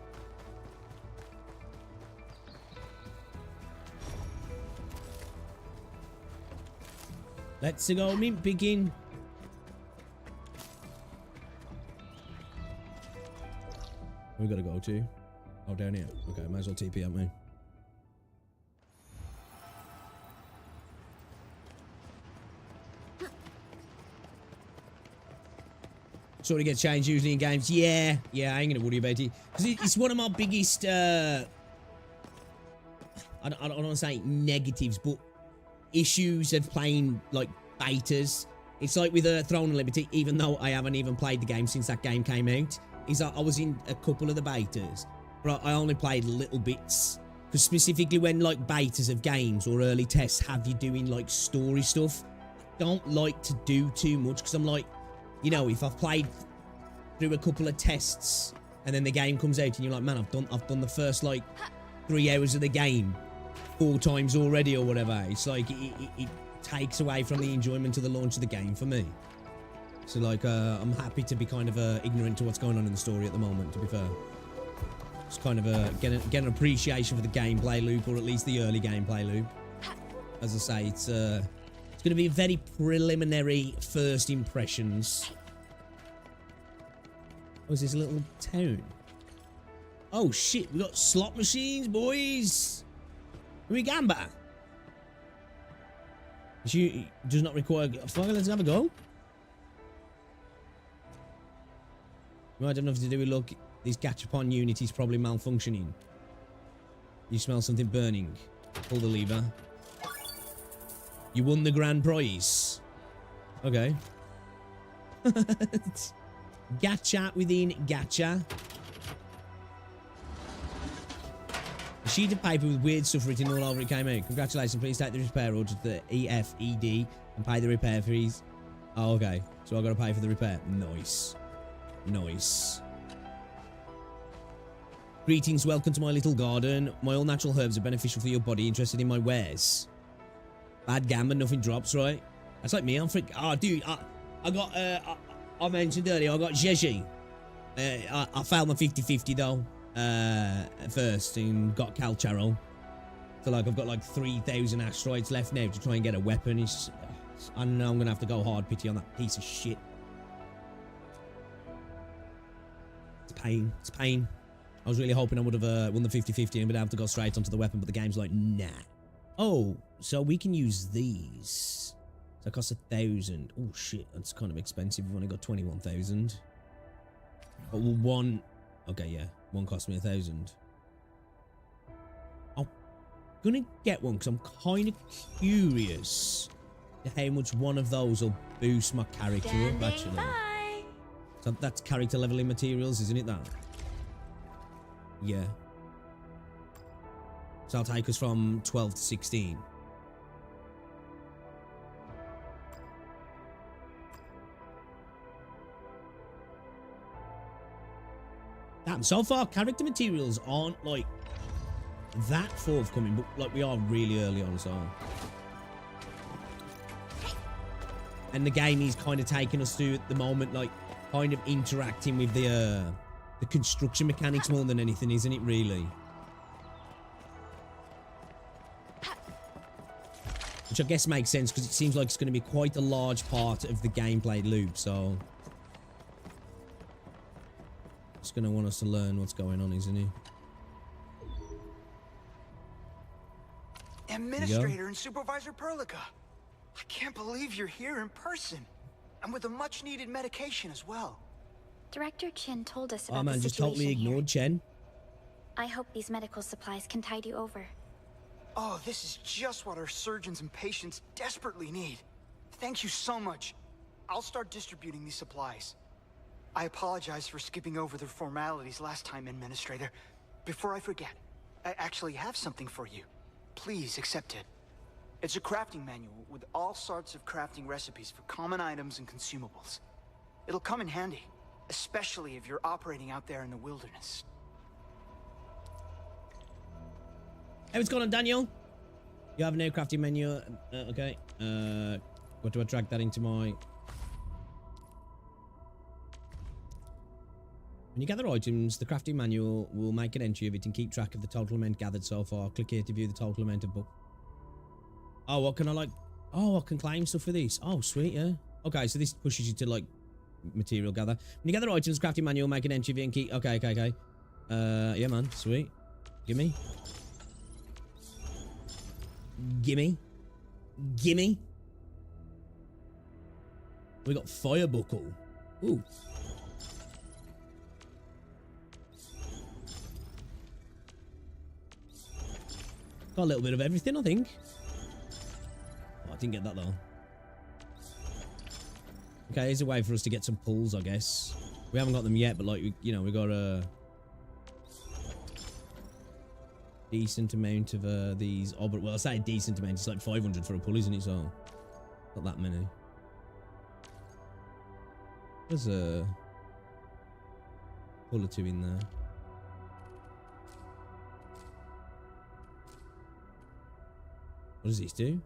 Let's go, mint begin. We gotta go to. Oh, down here. Okay, might as well TP up me. Sort of gets changed usually in games. Yeah, I ain't gonna worry about it because it's one of my biggest. I don't want to say negatives, but issues of playing like betas. It's like with Throne of Liberty. Even though I haven't even played the game since that game came out, is that I was in a couple of the betas, but I only played little bits. Because specifically when like betas of games or early tests have you doing like story stuff, I don't like to do too much because I'm like, you know, if I've played through a couple of tests and then the game comes out and you're like, man, I've done the first like 3 hours of the game 4 times already or whatever. It's like it takes away from the enjoyment of the launch of the game for me. So like I'm happy to be kind of ignorant to what's going on in the story at the moment, to be fair. Just kind of get an appreciation for the gameplay loop, or at least the early gameplay loop. As I say, it's going to be very preliminary first impressions. Oh, is this a little town? Oh shit, we got slot machines, boys. Here we gamba. She does not require. Fuck, let's have a go. Might have nothing to do with look. This Gachapon unit is probably malfunctioning. You smell something burning. Pull the lever. You won the grand prize. Okay. Gacha within gacha. A sheet of paper with weird stuff written all over it came out. Congratulations, please take the repair order to the EFED and pay the repair fees. Oh, okay. So I gotta pay for the repair. Nice. Nice. Greetings, welcome to my little garden. My all-natural herbs are beneficial for your body. Interested in my wares? Bad gamba, nothing drops, right? That's like me, I'm freak. Oh, dude, I got, I mentioned earlier, I got Jeji. I failed my 50-50 though, at first, and got Calcharo. So like, I've got like 3,000 asteroids left now to try and get a weapon. It's, I know I'm gonna have to go hard pity on that piece of shit. It's pain, it's pain. I was really hoping I would have won the 50-50 and been able to go straight onto the weapon, but the game's like, nah. Oh, so we can use these. That costs 1,000. Oh shit, that's kind of expensive. We've only got 21,000. But one, okay, yeah, one cost me 1,000. I'm gonna get one because I'm kind of curious how much one of those will boost my character up, actually. So that's character leveling materials, isn't it? That. Yeah. So I'll take us from 12 to 16. Damn, so far character materials aren't like that forthcoming, but like we are really early on, so. And the game is kind of taking us through at the moment, like kind of interacting with the construction mechanics more than anything, isn't it, really? Which I guess makes sense, because it seems like it's going to be quite a large part of the gameplay loop, so... It's going to want us to learn what's going on, isn't he? Administrator and Supervisor Perlica. I can't believe you're here in person. And with a much-needed medication as well. Director Chen told us about Oh man, the just situation totally ignored here. Chen. I hope these medical supplies can tide you over. Oh, this is just what our surgeons and patients desperately need. Thank you so much. I'll start distributing these supplies. I apologize for skipping over the formalities last time, Administrator. Before I forget, I actually have something for you. Please accept it. It's a crafting manual with all sorts of crafting recipes for common items and consumables. It'll come in handy, especially if you're operating out there in the wilderness. Hey, what's going on, Daniel? You have an crafting menu. Okay. What do I drag that into my... When you gather items, the crafting manual will make an entry of it and keep track of the total amount gathered so far. Click here to view the total amount of book. Oh, what can I like? Oh, I can claim stuff for this. Oh, sweet, yeah. Okay, so this pushes you to like material gather. When you gather items, crafting manual, make an entry of it and keep... Okay. Yeah, man, sweet. Gimme. We got fire buckle. Ooh. Got a little bit of everything, I think. Oh, I didn't get that though. Okay, there's a way for us to get some pulls, I guess. We haven't got them yet, but like, you know, we got a decent amount of these. Oh, but well, I say a decent amount. It's like 500 for a pull, isn't it? So not that many. There's a pull or two in there. What does this do?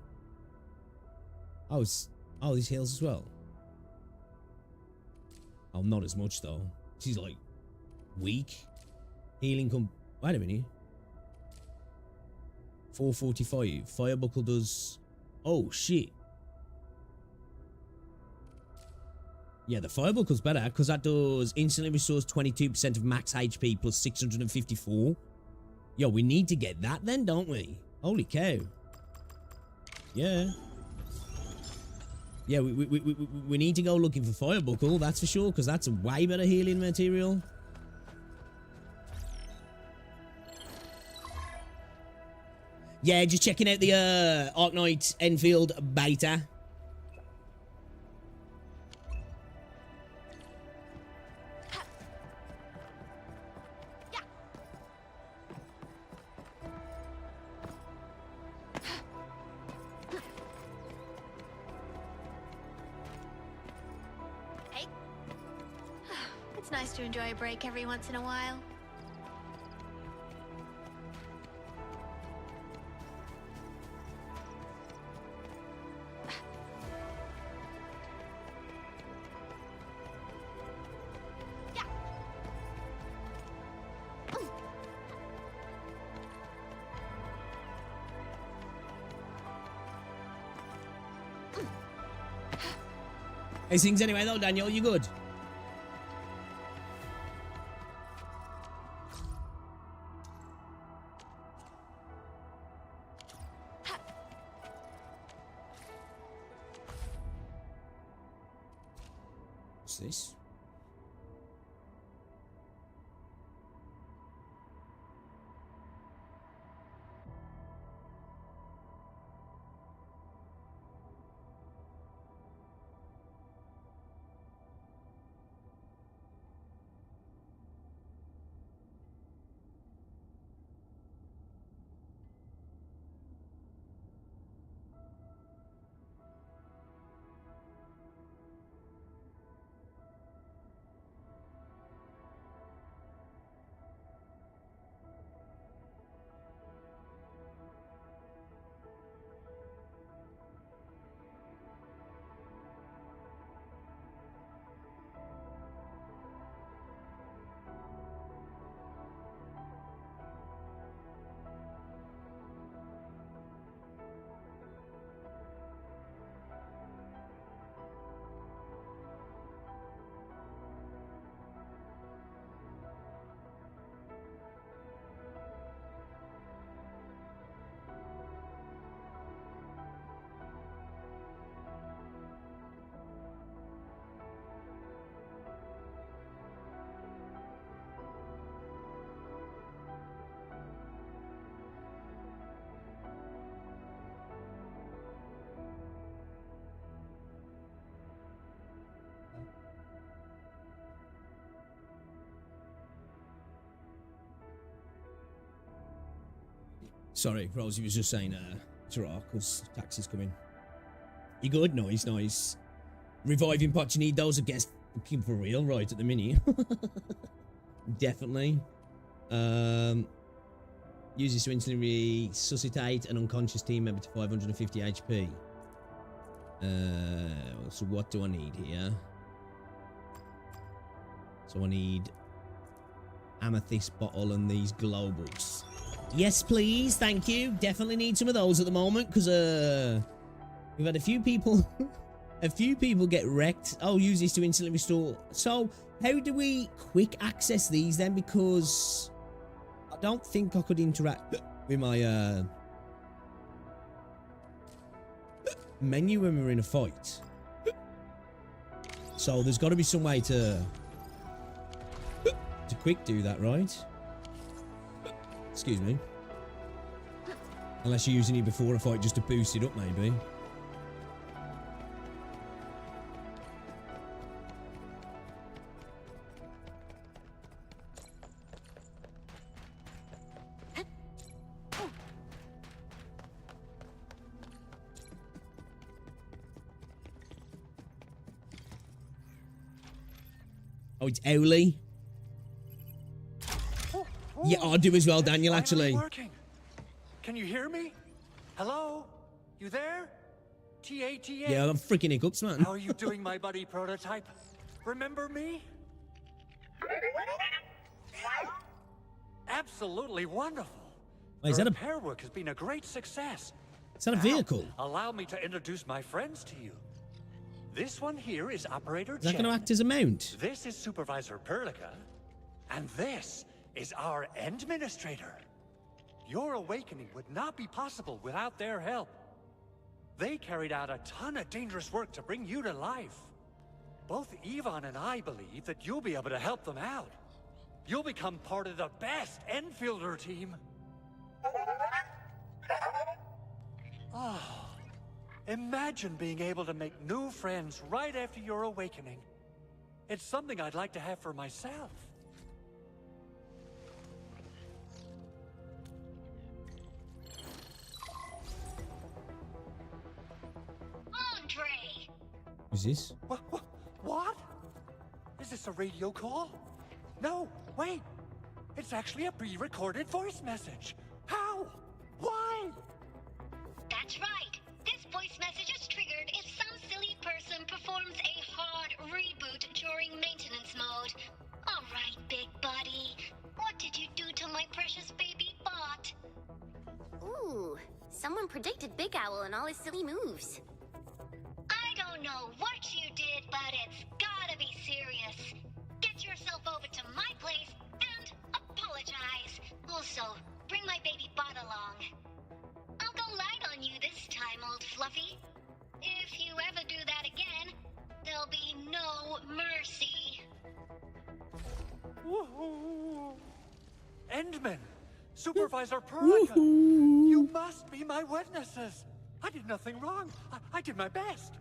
Oh, these heals as well. Oh, not as much though. She's like weak. Healing wait a minute. 445. Fire buckle does... Oh, shit. Yeah, the fire buckle's better because that does instantly restores 22% of max HP plus 654. Yo, we need to get that then, don't we? Holy cow. Yeah. Yeah, we need to go looking for fire buckle, that's for sure, because that's a way better healing material. Yeah, just checking out the Arknights Enfield beta. Hey. It's nice to enjoy a break every once in a while. Hey, things anyway though, Daniel, you good? What's this? Sorry, Rosie was just saying, it's alright, because taxi's coming. You good? Nice, nice. Reviving pots, you need those, I guess, looking for real right at the minute. Definitely. Use this to instantly resuscitate an unconscious team member to 550 HP. So what do I need here? So I need amethyst bottle and these globals. Yes, please. Thank you. Definitely need some of those at the moment because we've had a few people get wrecked. Oh, use this to instantly restore. So how do we quick access these then? Because I don't think I could interact with my menu when we were in a fight. So there's got to be some way to quick do that, right? Excuse me. Unless you're using it before a fight just to boost it up, maybe. Oh, it's Owly. Yeah, I'll do as well, Daniel, actually. Working. Can you hear me? Hello? You there? TATA? Yeah, I'm freaking hiccups, man. How are you doing, my buddy prototype? Remember me? Absolutely wonderful. Wait, is The that repair work has been a great success. Is that a vehicle? Now, allow me to introduce my friends to you. This one here is Operator Is that Chen. going to act as a mount? This is Supervisor Perlica. And this is our Administrator. Your awakening would not be possible without their help. They carried out a ton of dangerous work to bring you to life. Both Yvonne and I believe that you'll be able to help them out. You'll become part of the best Enfielder team. Oh, imagine being able to make new friends right after your awakening. It's something I'd like to have for myself. Andre! Who's this? What? Is this a radio call? No, wait. It's actually a pre-recorded voice message. How? Why? That's right. This voice message is triggered if some silly person performs a hard reboot during maintenance mode. All right, big buddy. What did you do to my precious baby bot? Ooh, someone predicted Big Owl and all his silly moves. I don't know what you did, but it's gotta be serious. Get yourself over to my place and apologize. Also, bring my baby bot along. I'll go light on you this time, old Fluffy. If you ever do that again, there'll be no mercy. Woohoo! Endman! Supervisor Perlica! You must be my witnesses! I did nothing wrong. I did my best.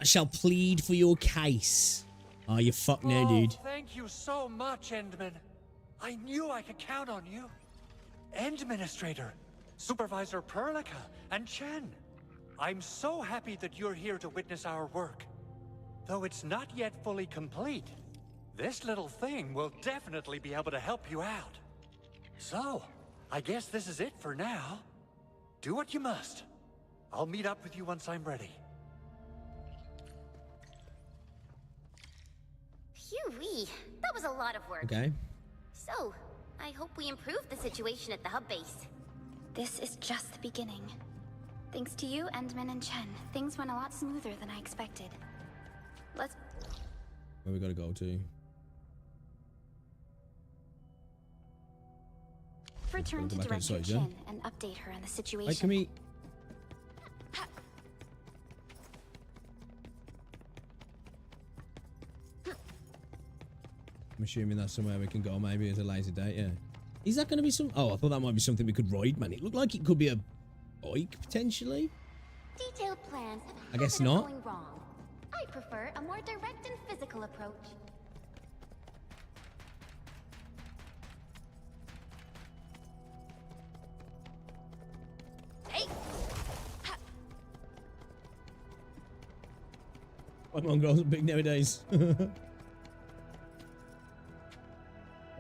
I shall plead for your case. Oh, you fuck no, dude. Thank you so much, Endman. I knew I could count on you. Administrator, Supervisor Perlica, and Chen. I'm so happy that you're here to witness our work. Though it's not yet fully complete, this little thing will definitely be able to help you out. So, I guess this is it for now. Do what you must. I'll meet up with you once I'm ready. Phew-wee, that was a lot of work. Okay. So, I hope we improve the situation at the hub base. This is just the beginning. Thanks to you, Endman and Chen, things went a lot smoother than I expected. Let's... Where we gotta go to? Return to back Director outside, yeah? Chen and update her on the situation. Wait, can we... I'm assuming that's somewhere we can go, maybe as a laser date, yeah. Is that going to be some... Oh, I thought that might be something we could ride, man. It looked like it could be a bike, potentially. Detailed plans I guess have not. going wrong. I prefer a a more direct and physical approach. Hey! My mom girls are big nowadays. I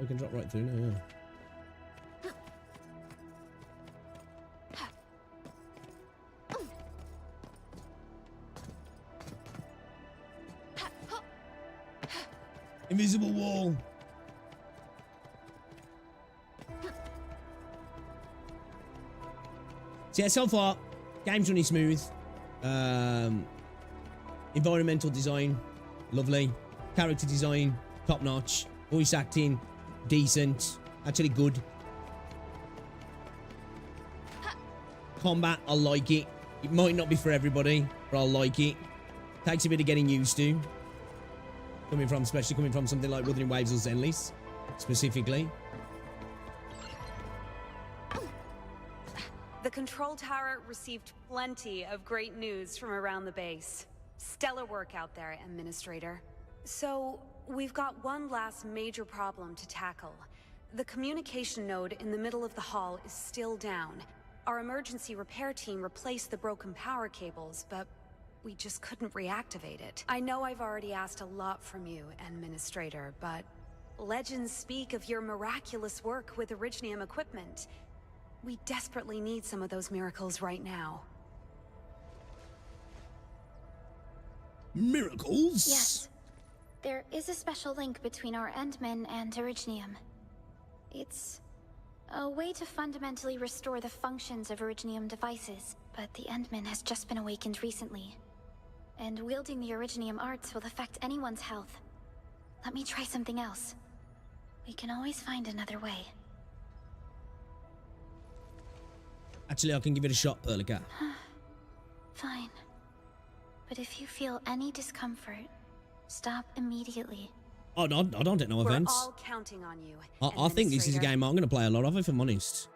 can drop right through now, yeah. Invisible wall. So yeah, so far, game's running smooth. Environmental design, lovely. Character design, top notch. Voice acting, decent. Actually good. Combat, I like it. It might not be for everybody, but I like it. Takes a bit of getting used to. Especially coming from something like Wuthering Waves or Zenless, specifically. The control tower received plenty of great news from around the base. Stellar work out there, Administrator. So, we've got one last major problem to tackle. The communication node in the middle of the hall is still down. Our emergency repair team replaced the broken power cables, but we just couldn't reactivate it. I know I've already asked a lot from you, Administrator, but legends speak of your miraculous work with Originium equipment. We desperately need some of those miracles right now. Miracles? Yes. There is a special link between our Endmen and Originium. It's a way to fundamentally restore the functions of Originium devices, but the Endman has just been awakened recently. And wielding the Originium arts will affect anyone's health. Let me try something else. We can always find another way. Actually, I can give it a shot, Perlica. Fine. But if you feel any discomfort, stop immediately. Oh, no, I don't take no offense. We're all counting on you. I think this is a game I'm going to play a lot of, if I'm honest.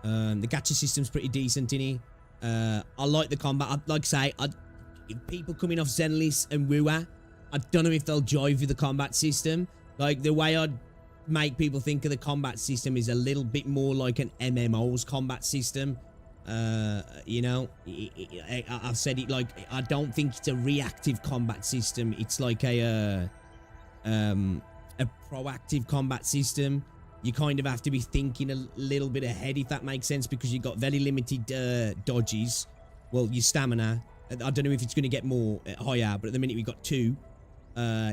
The gacha system's pretty decent in it. I like the combat. Like I say, people coming off Zenless and Wua, I don't know if they'll jive with the combat system. Like, the way I'd make people think of the combat system is a little bit more like an MMO's combat system. You know, I've said it, like, I don't think it's a reactive combat system. It's like a proactive combat system. You kind of have to be thinking a little bit ahead, if that makes sense, because you've got very limited dodges. Well, your stamina, I don't know if it's going to get more higher, but at the minute we've got 2.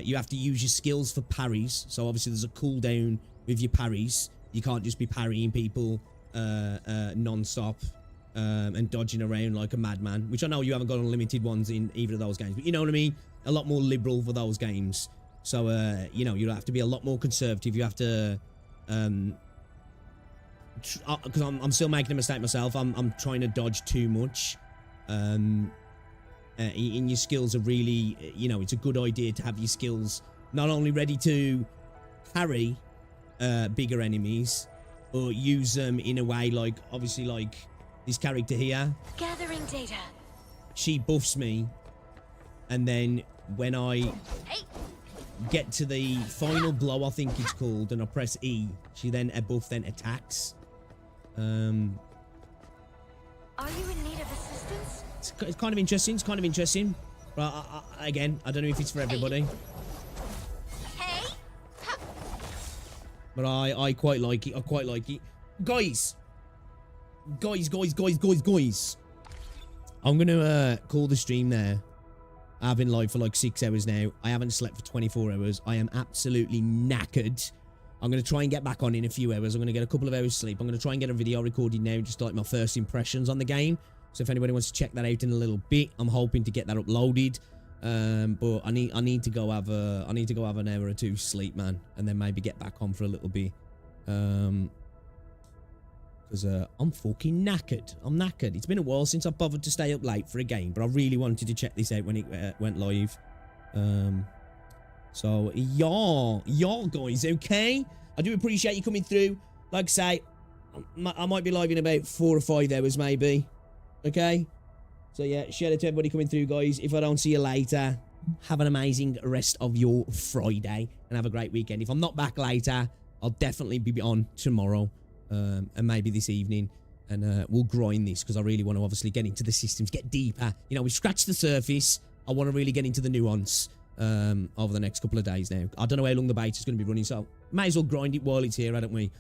You have to use your skills for parries. So obviously there's a cooldown with your parries. You can't just be parrying people non-stop and dodging around like a madman, which I know you haven't got unlimited ones in either of those games, but you know what I mean? A lot more liberal for those games. So, you know, you'll have to be a lot more conservative. You have to, because I'm still making a mistake myself. I'm trying to dodge too much. And your skills are really, you know, it's a good idea to have your skills not only ready to parry bigger enemies, but use them in a way like, obviously, like this character here. Gathering data. She buffs me, and then when I get to the final blow, I think it's called, and I press E, she then, a buff then attacks. Are you in need of assistance? It's kind of interesting. It's kind of interesting. But again, I don't know if it's for everybody. Hey! But I quite like it. I quite like it. Guys! Guys. I'm going to call the stream there. I've been live for like 6 hours now. I haven't slept for 24 hours. I am absolutely knackered. I'm going to try and get back on in a few hours. I'm going to get a couple of hours sleep. I'm going to try and get a video recorded now, just like my first impressions on the game. So if anybody wants to check that out in a little bit, I'm hoping to get that uploaded. But I need to go have an hour or 2 sleep, man, and then maybe get back on for a little bit. Because I'm fucking knackered. I'm knackered. It's been a while since I bothered to stay up late for a game, but I really wanted to check this out when it went live. So y'all guys, okay? I do appreciate you coming through. Like I say, I might be live in about 4 or 5 hours, maybe. Okay? So yeah, shout out to everybody coming through, guys. If I don't see you later, have an amazing rest of your Friday and have a great weekend. If I'm not back later, I'll definitely be on tomorrow and maybe this evening. And we'll grind this because I really want to obviously get into the systems, get deeper. You know, we've scratched the surface. I want to really get into the nuance over the next couple of days now. I don't know how long the beta is going to be running, so may as well grind it while it's here, hadn't we?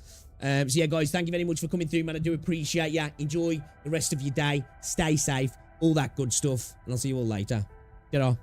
So yeah, guys, thank you very much for coming through, man. I do appreciate you. Enjoy the rest of your day. Stay safe. All that good stuff. And I'll see you all later. Get on.